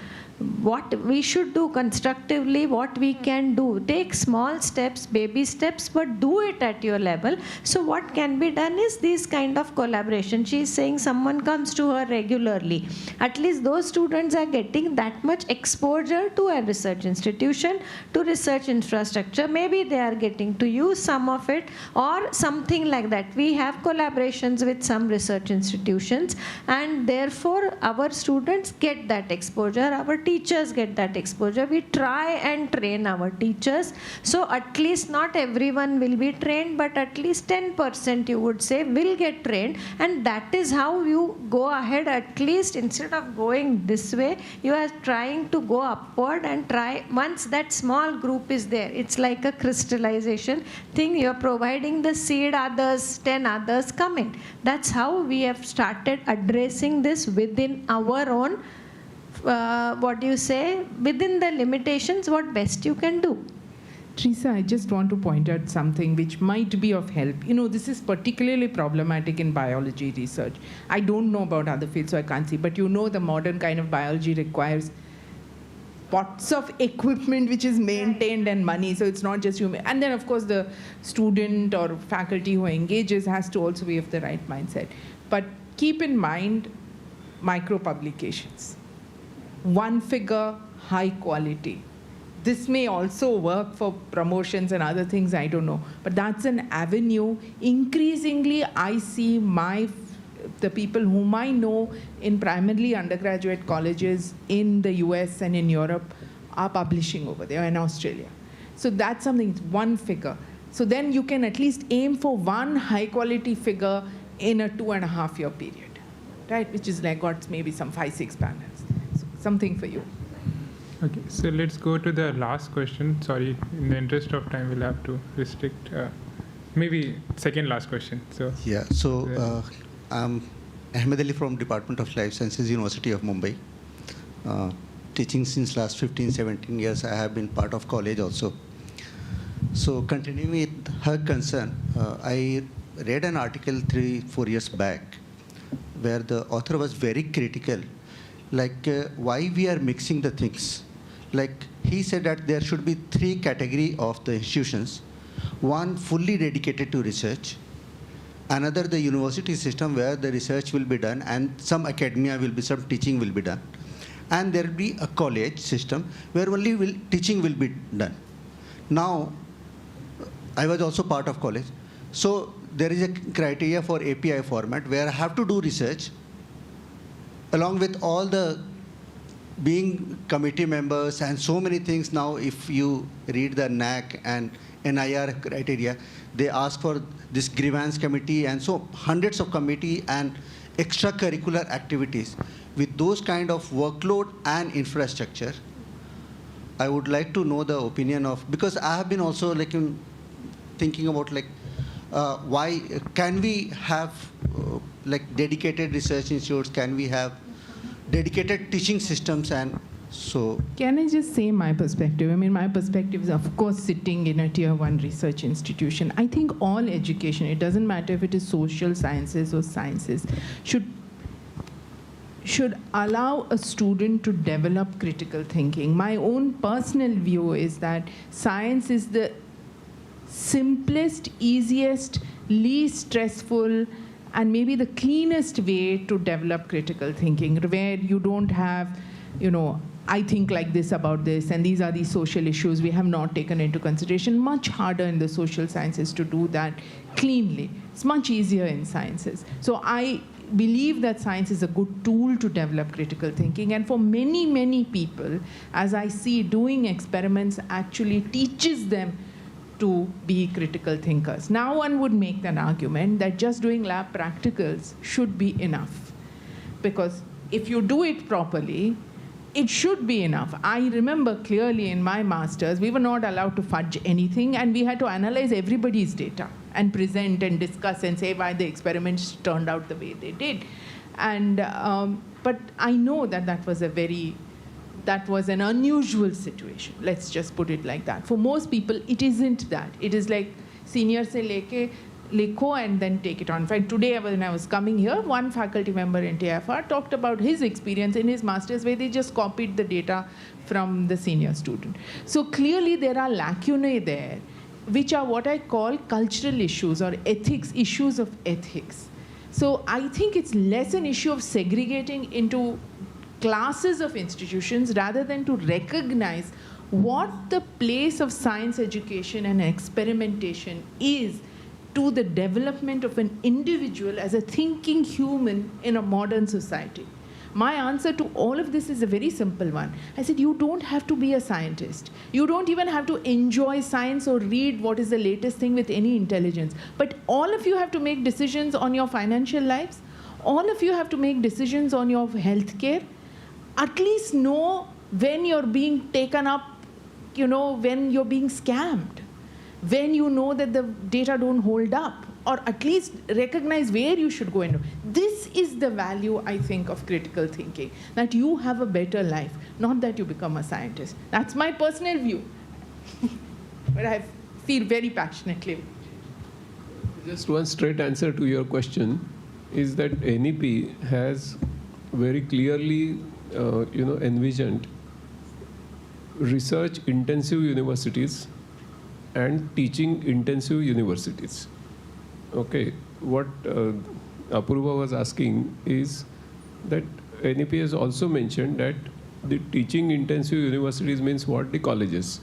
what we should do constructively, what we can do, take small steps, baby steps, but do it at your level. So what can be done is this kind of collaboration. She is saying someone comes to her regularly. At least those students are getting that much exposure to a research institution, to research infrastructure. Maybe they are getting to use some of it or something like that. We have collaborations with some research institutions, and therefore our students get that exposure. Our teachers get that exposure. We try and train our teachers. So at least not everyone will be trained, but at least 10% you would say will get trained. And that is how you go ahead. At least instead of going this way, you are trying to go upward and try. Once that small group is there, it's like a crystallization thing. You are providing the seed, others, 10 others come in. That's how we have started addressing this within our own within the limitations, what best you can do. Teresa, I just want to point out something which might be of help. This is particularly problematic in biology research. I don't know about other fields, so I can't see, but the modern kind of biology requires pots of equipment which is maintained and money, so it's not just human. And then, of course, the student or faculty who engages has to also be of the right mindset. But keep in mind micro-publications. One figure, high quality. This may also work for promotions and other things, I don't know. But that's an avenue. Increasingly, I see the people whom I know in primarily undergraduate colleges in the US and in Europe are publishing over there, in Australia. So that's something, it's one figure. So then you can at least aim for one high quality figure in a 2.5-year period, right? Which is like got maybe some 5-6 panels. Something for you. Okay, so let's go to the last question. Sorry, in the interest of time, we'll have to restrict. Maybe second last question. I'm Ahmed Ali from Department of Life Sciences, University of Mumbai. Teaching since last 15-17 years. I have been part of college also. So continuing with her concern, I read an article 3-4 years back where the author was very critical. Why we are mixing the things. He said that there should be 3 categories of the institutions. One fully dedicated to research. Another, the university system where the research will be done and some academia will be, some teaching will be done. And there will be a college system where only teaching will be done. Now, I was also part of college. So there is a criteria for API format where I have to do research along with all the being committee members and so many things. Now, if you read the NAC and NIR criteria, they ask for this grievance committee and so hundreds of committee and extracurricular activities. With those kind of workload and infrastructure, I would like to know the opinion of, because I have been also thinking about why can we have dedicated research institutes, can we have dedicated teaching systems, and so. Can I just say my perspective? I mean, my perspective is, of course, sitting in a tier 1 research institution. I think all education, it doesn't matter if it is social sciences or sciences, should allow a student to develop critical thinking. My own personal view is that science is the simplest, easiest, least stressful, and maybe the cleanest way to develop critical thinking, where you don't have, I think like this about this, and these are the social issues we have not taken into consideration. Much harder in the social sciences to do that cleanly. It's much easier in sciences. So I believe that science is a good tool to develop critical thinking, and for many, many people, as I see, doing experiments actually teaches them to be critical thinkers. Now one would make an argument that just doing lab practicals should be enough, because if you do it properly, it should be enough. I remember clearly in my master's, we were not allowed to fudge anything, and we had to analyze everybody's data. and present and discuss and say why the experiments turned out the way they did. And but I know that that was an unusual situation. Let's just put it like that. For most people, it isn't that. It is like senior se leke likho and then take it on. In fact, today when I was coming here, one faculty member in TIFR talked about his experience in his master's where they just copied the data from the senior student. So clearly there are lacunae there, which are what I call cultural issues or ethics, issues of ethics. So I think it's less an issue of segregating into classes of institutions rather than to recognize what the place of science education and experimentation is to the development of an individual as a thinking human in a modern society. My answer to all of this is a very simple one. I said, you don't have to be a scientist. You don't even have to enjoy science or read what is the latest thing with any intelligence. But all of you have to make decisions on your financial lives. All of you have to make decisions on your health care. At least know when you're being taken up, when you're being scammed, when you know that the data don't hold up, or at least recognize where you should go into. This is the value, I think, of critical thinking, that you have a better life, not that you become a scientist. That's my personal view, but I feel very passionately. Just one straight answer to your question is that NEP has very clearly envisioned research-intensive universities and teaching-intensive universities. Okay, what Apurva was asking is that NEP has also mentioned that the teaching-intensive universities means what? The colleges.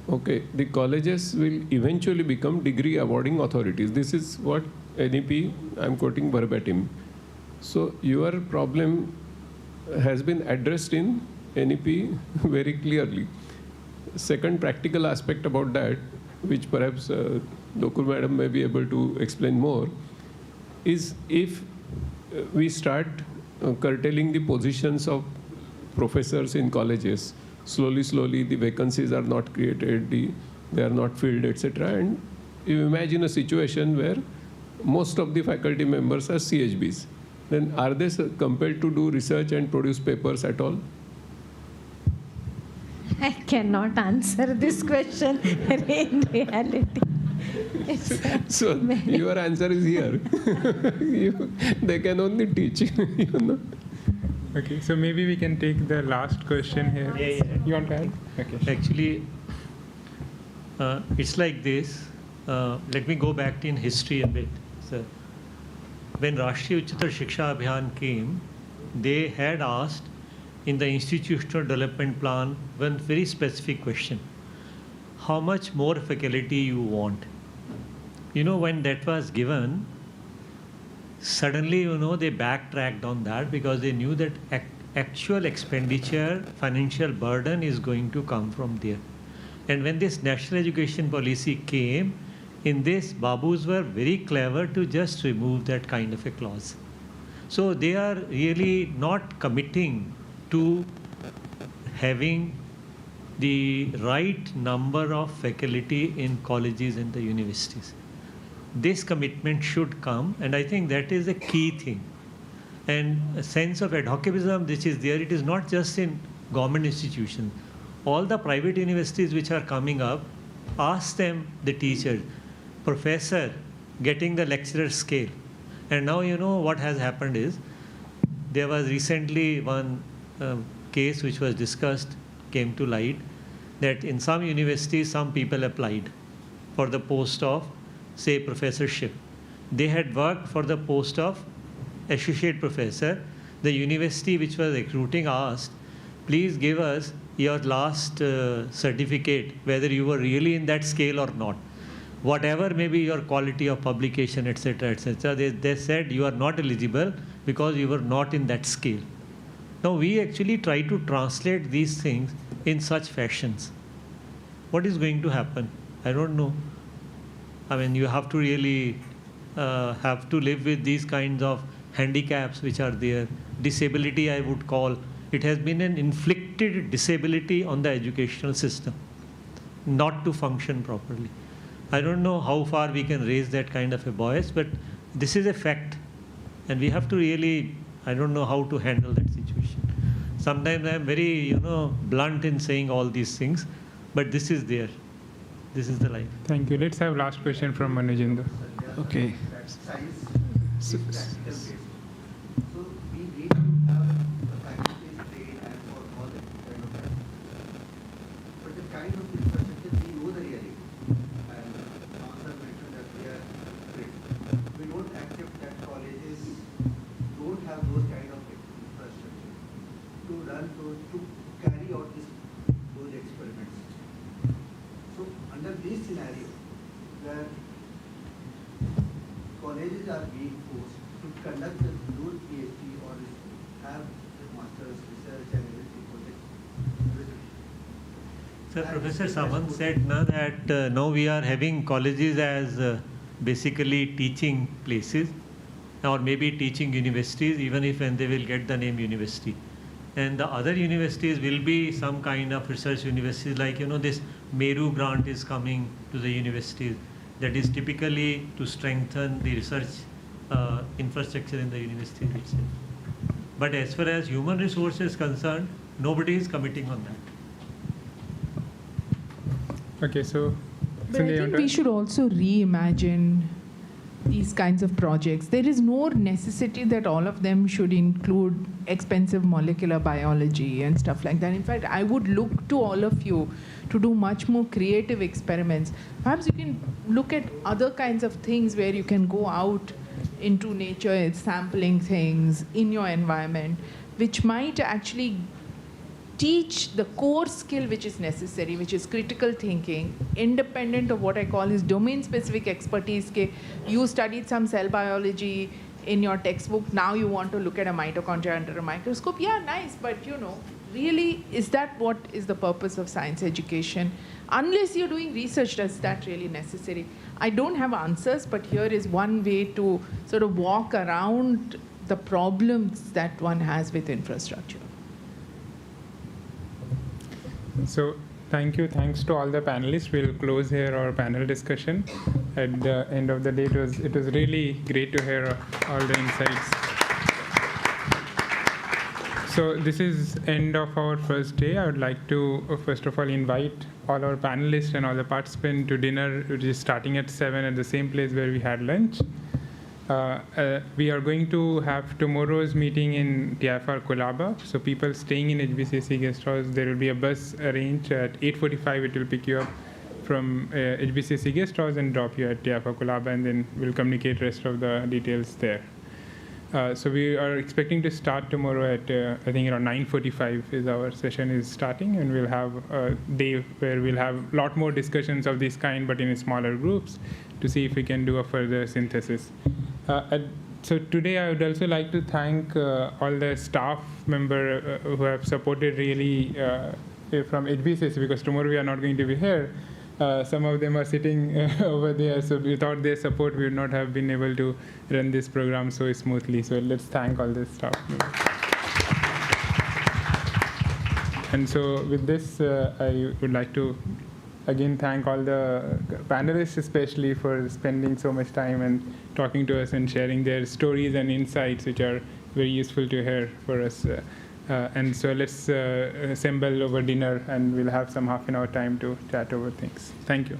Okay, the colleges will eventually become degree-awarding authorities. This is what NEP, I'm quoting verbatim. So your problem has been addressed in NEP very clearly. Second practical aspect about that, which perhaps Lokur madam may be able to explain more, is if we start curtailing the positions of professors in colleges, slowly the vacancies are not created, they are not filled, etc. And you imagine a situation where most of the faculty members are CHBs. Then are they compelled to do research and produce papers at all? I cannot answer this question in reality. So your answer is here. They can only teach. Okay, so maybe we can take the last question here. Yeah. You want to add? Okay. Actually, it's like this. Let me go back in history a bit. So, when Rashtriya Uchchatar Shiksha Abhiyan came, they had asked in the institutional development plan one very specific question: how much more faculty you want? When that was given, suddenly, they backtracked on that because they knew that actual expenditure, financial burden is going to come from there. And when this national education policy came, in this, Babus were very clever to just remove that kind of a clause. So they are really not committing to having the right number of faculty in colleges and the universities. This commitment should come, and I think that is a key thing. And a sense of ad hocism which is there, it is not just in government institutions. All the private universities which are coming up, ask them, the teachers, professor, getting the lecturer scale. And now what has happened is, there was recently one case which was discussed, came to light, that in some universities, some people applied for the post of, say, professorship. They had worked for the post of associate professor. The university which was recruiting asked, please give us your last certificate, whether you were really in that scale or not. Whatever may be your quality of publication, etc., etc. They said you are not eligible because you were not in that scale. Now we actually try to translate these things in such fashions. What is going to happen? I don't know. I mean, you have to really have to live with these kinds of handicaps which are there. Disability, I would call. It has been an inflicted disability on the educational system, not to function properly. I don't know how far we can raise that kind of a bias, but this is a fact. And we have to really, I don't know how to handle that situation. Sometimes I'm very, blunt in saying all these things, but this is there. This is the life. Thank you. Let's have last question from Manojendra. Okay. So we need to have the faculty trained and for all that kind of that. But the kind of infrastructure we know the reality. And Sawant mentioned that we are great. We don't accept that colleges don't have those kind of infrastructure to run those, to carry out those experiments. So under this scenario, where colleges are being forced to conduct those PhD or have the master's research and everything project. Sir, Professor Sawant said now that now we are having colleges as basically teaching places or maybe teaching universities, even if when they will get the name university. And the other universities will be some kind of research universities, like this Meru grant is coming to the universities. That is typically to strengthen the research infrastructure in the university itself. But as far as human resources is concerned, nobody is committing on that. Okay, so But I think we should also reimagine these kinds of projects. There is no necessity that all of them should include expensive molecular biology and stuff like that. In fact, I would look to all of you to do much more creative experiments. Perhaps you can look at other kinds of things where you can go out into nature, sampling things in your environment, which might actually teach the core skill which is necessary, which is critical thinking, independent of what I call is domain-specific expertise. You studied some cell biology in your textbook, now you want to look at a mitochondria under a microscope. Yeah, nice, but really, is that what is the purpose of science education? Unless you're doing research, is that really necessary? I don't have answers, but here is one way to sort of walk around the problems that one has with infrastructure. So thank you. Thanks to all the panelists. We'll close here our panel discussion. At the end of the day, it was really great to hear all the insights. So this is end of our first day. I would like to first of all invite all our panelists and all the participants to dinner, which is starting at 7 at the same place where we had lunch. We are going to have tomorrow's meeting in TIFR Kolaba. So people staying in HBCSE guest house, there will be a bus arranged at 8:45. It will pick you up from HBCSE guest house and drop you at TIFR Kolaba, and then we'll communicate rest of the details there. So we are expecting to start tomorrow at I think around 9:45 is our session is starting, and we'll have a day where we'll have a lot more discussions of this kind, but in smaller groups, to see if we can do a further synthesis. So today I would also like to thank all the staff members who have supported really from HBCSE, because tomorrow we are not going to be here. Some of them are sitting over there, so without their support we would not have been able to run this program so smoothly. So let's thank all the staff members. And so with this, I would like to again thank all the panelists, especially for spending so much time and talking to us and sharing their stories and insights, which are very useful to hear for us. And so let's assemble over dinner, and we'll have some half an hour time to chat over things. Thank you.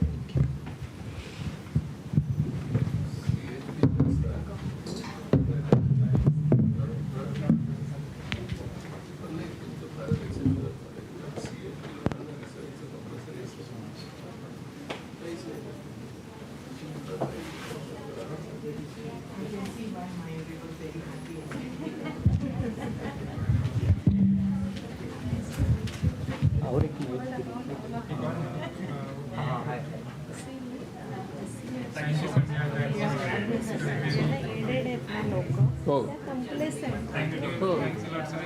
Oh. Thank you. Thanks a lot, sir.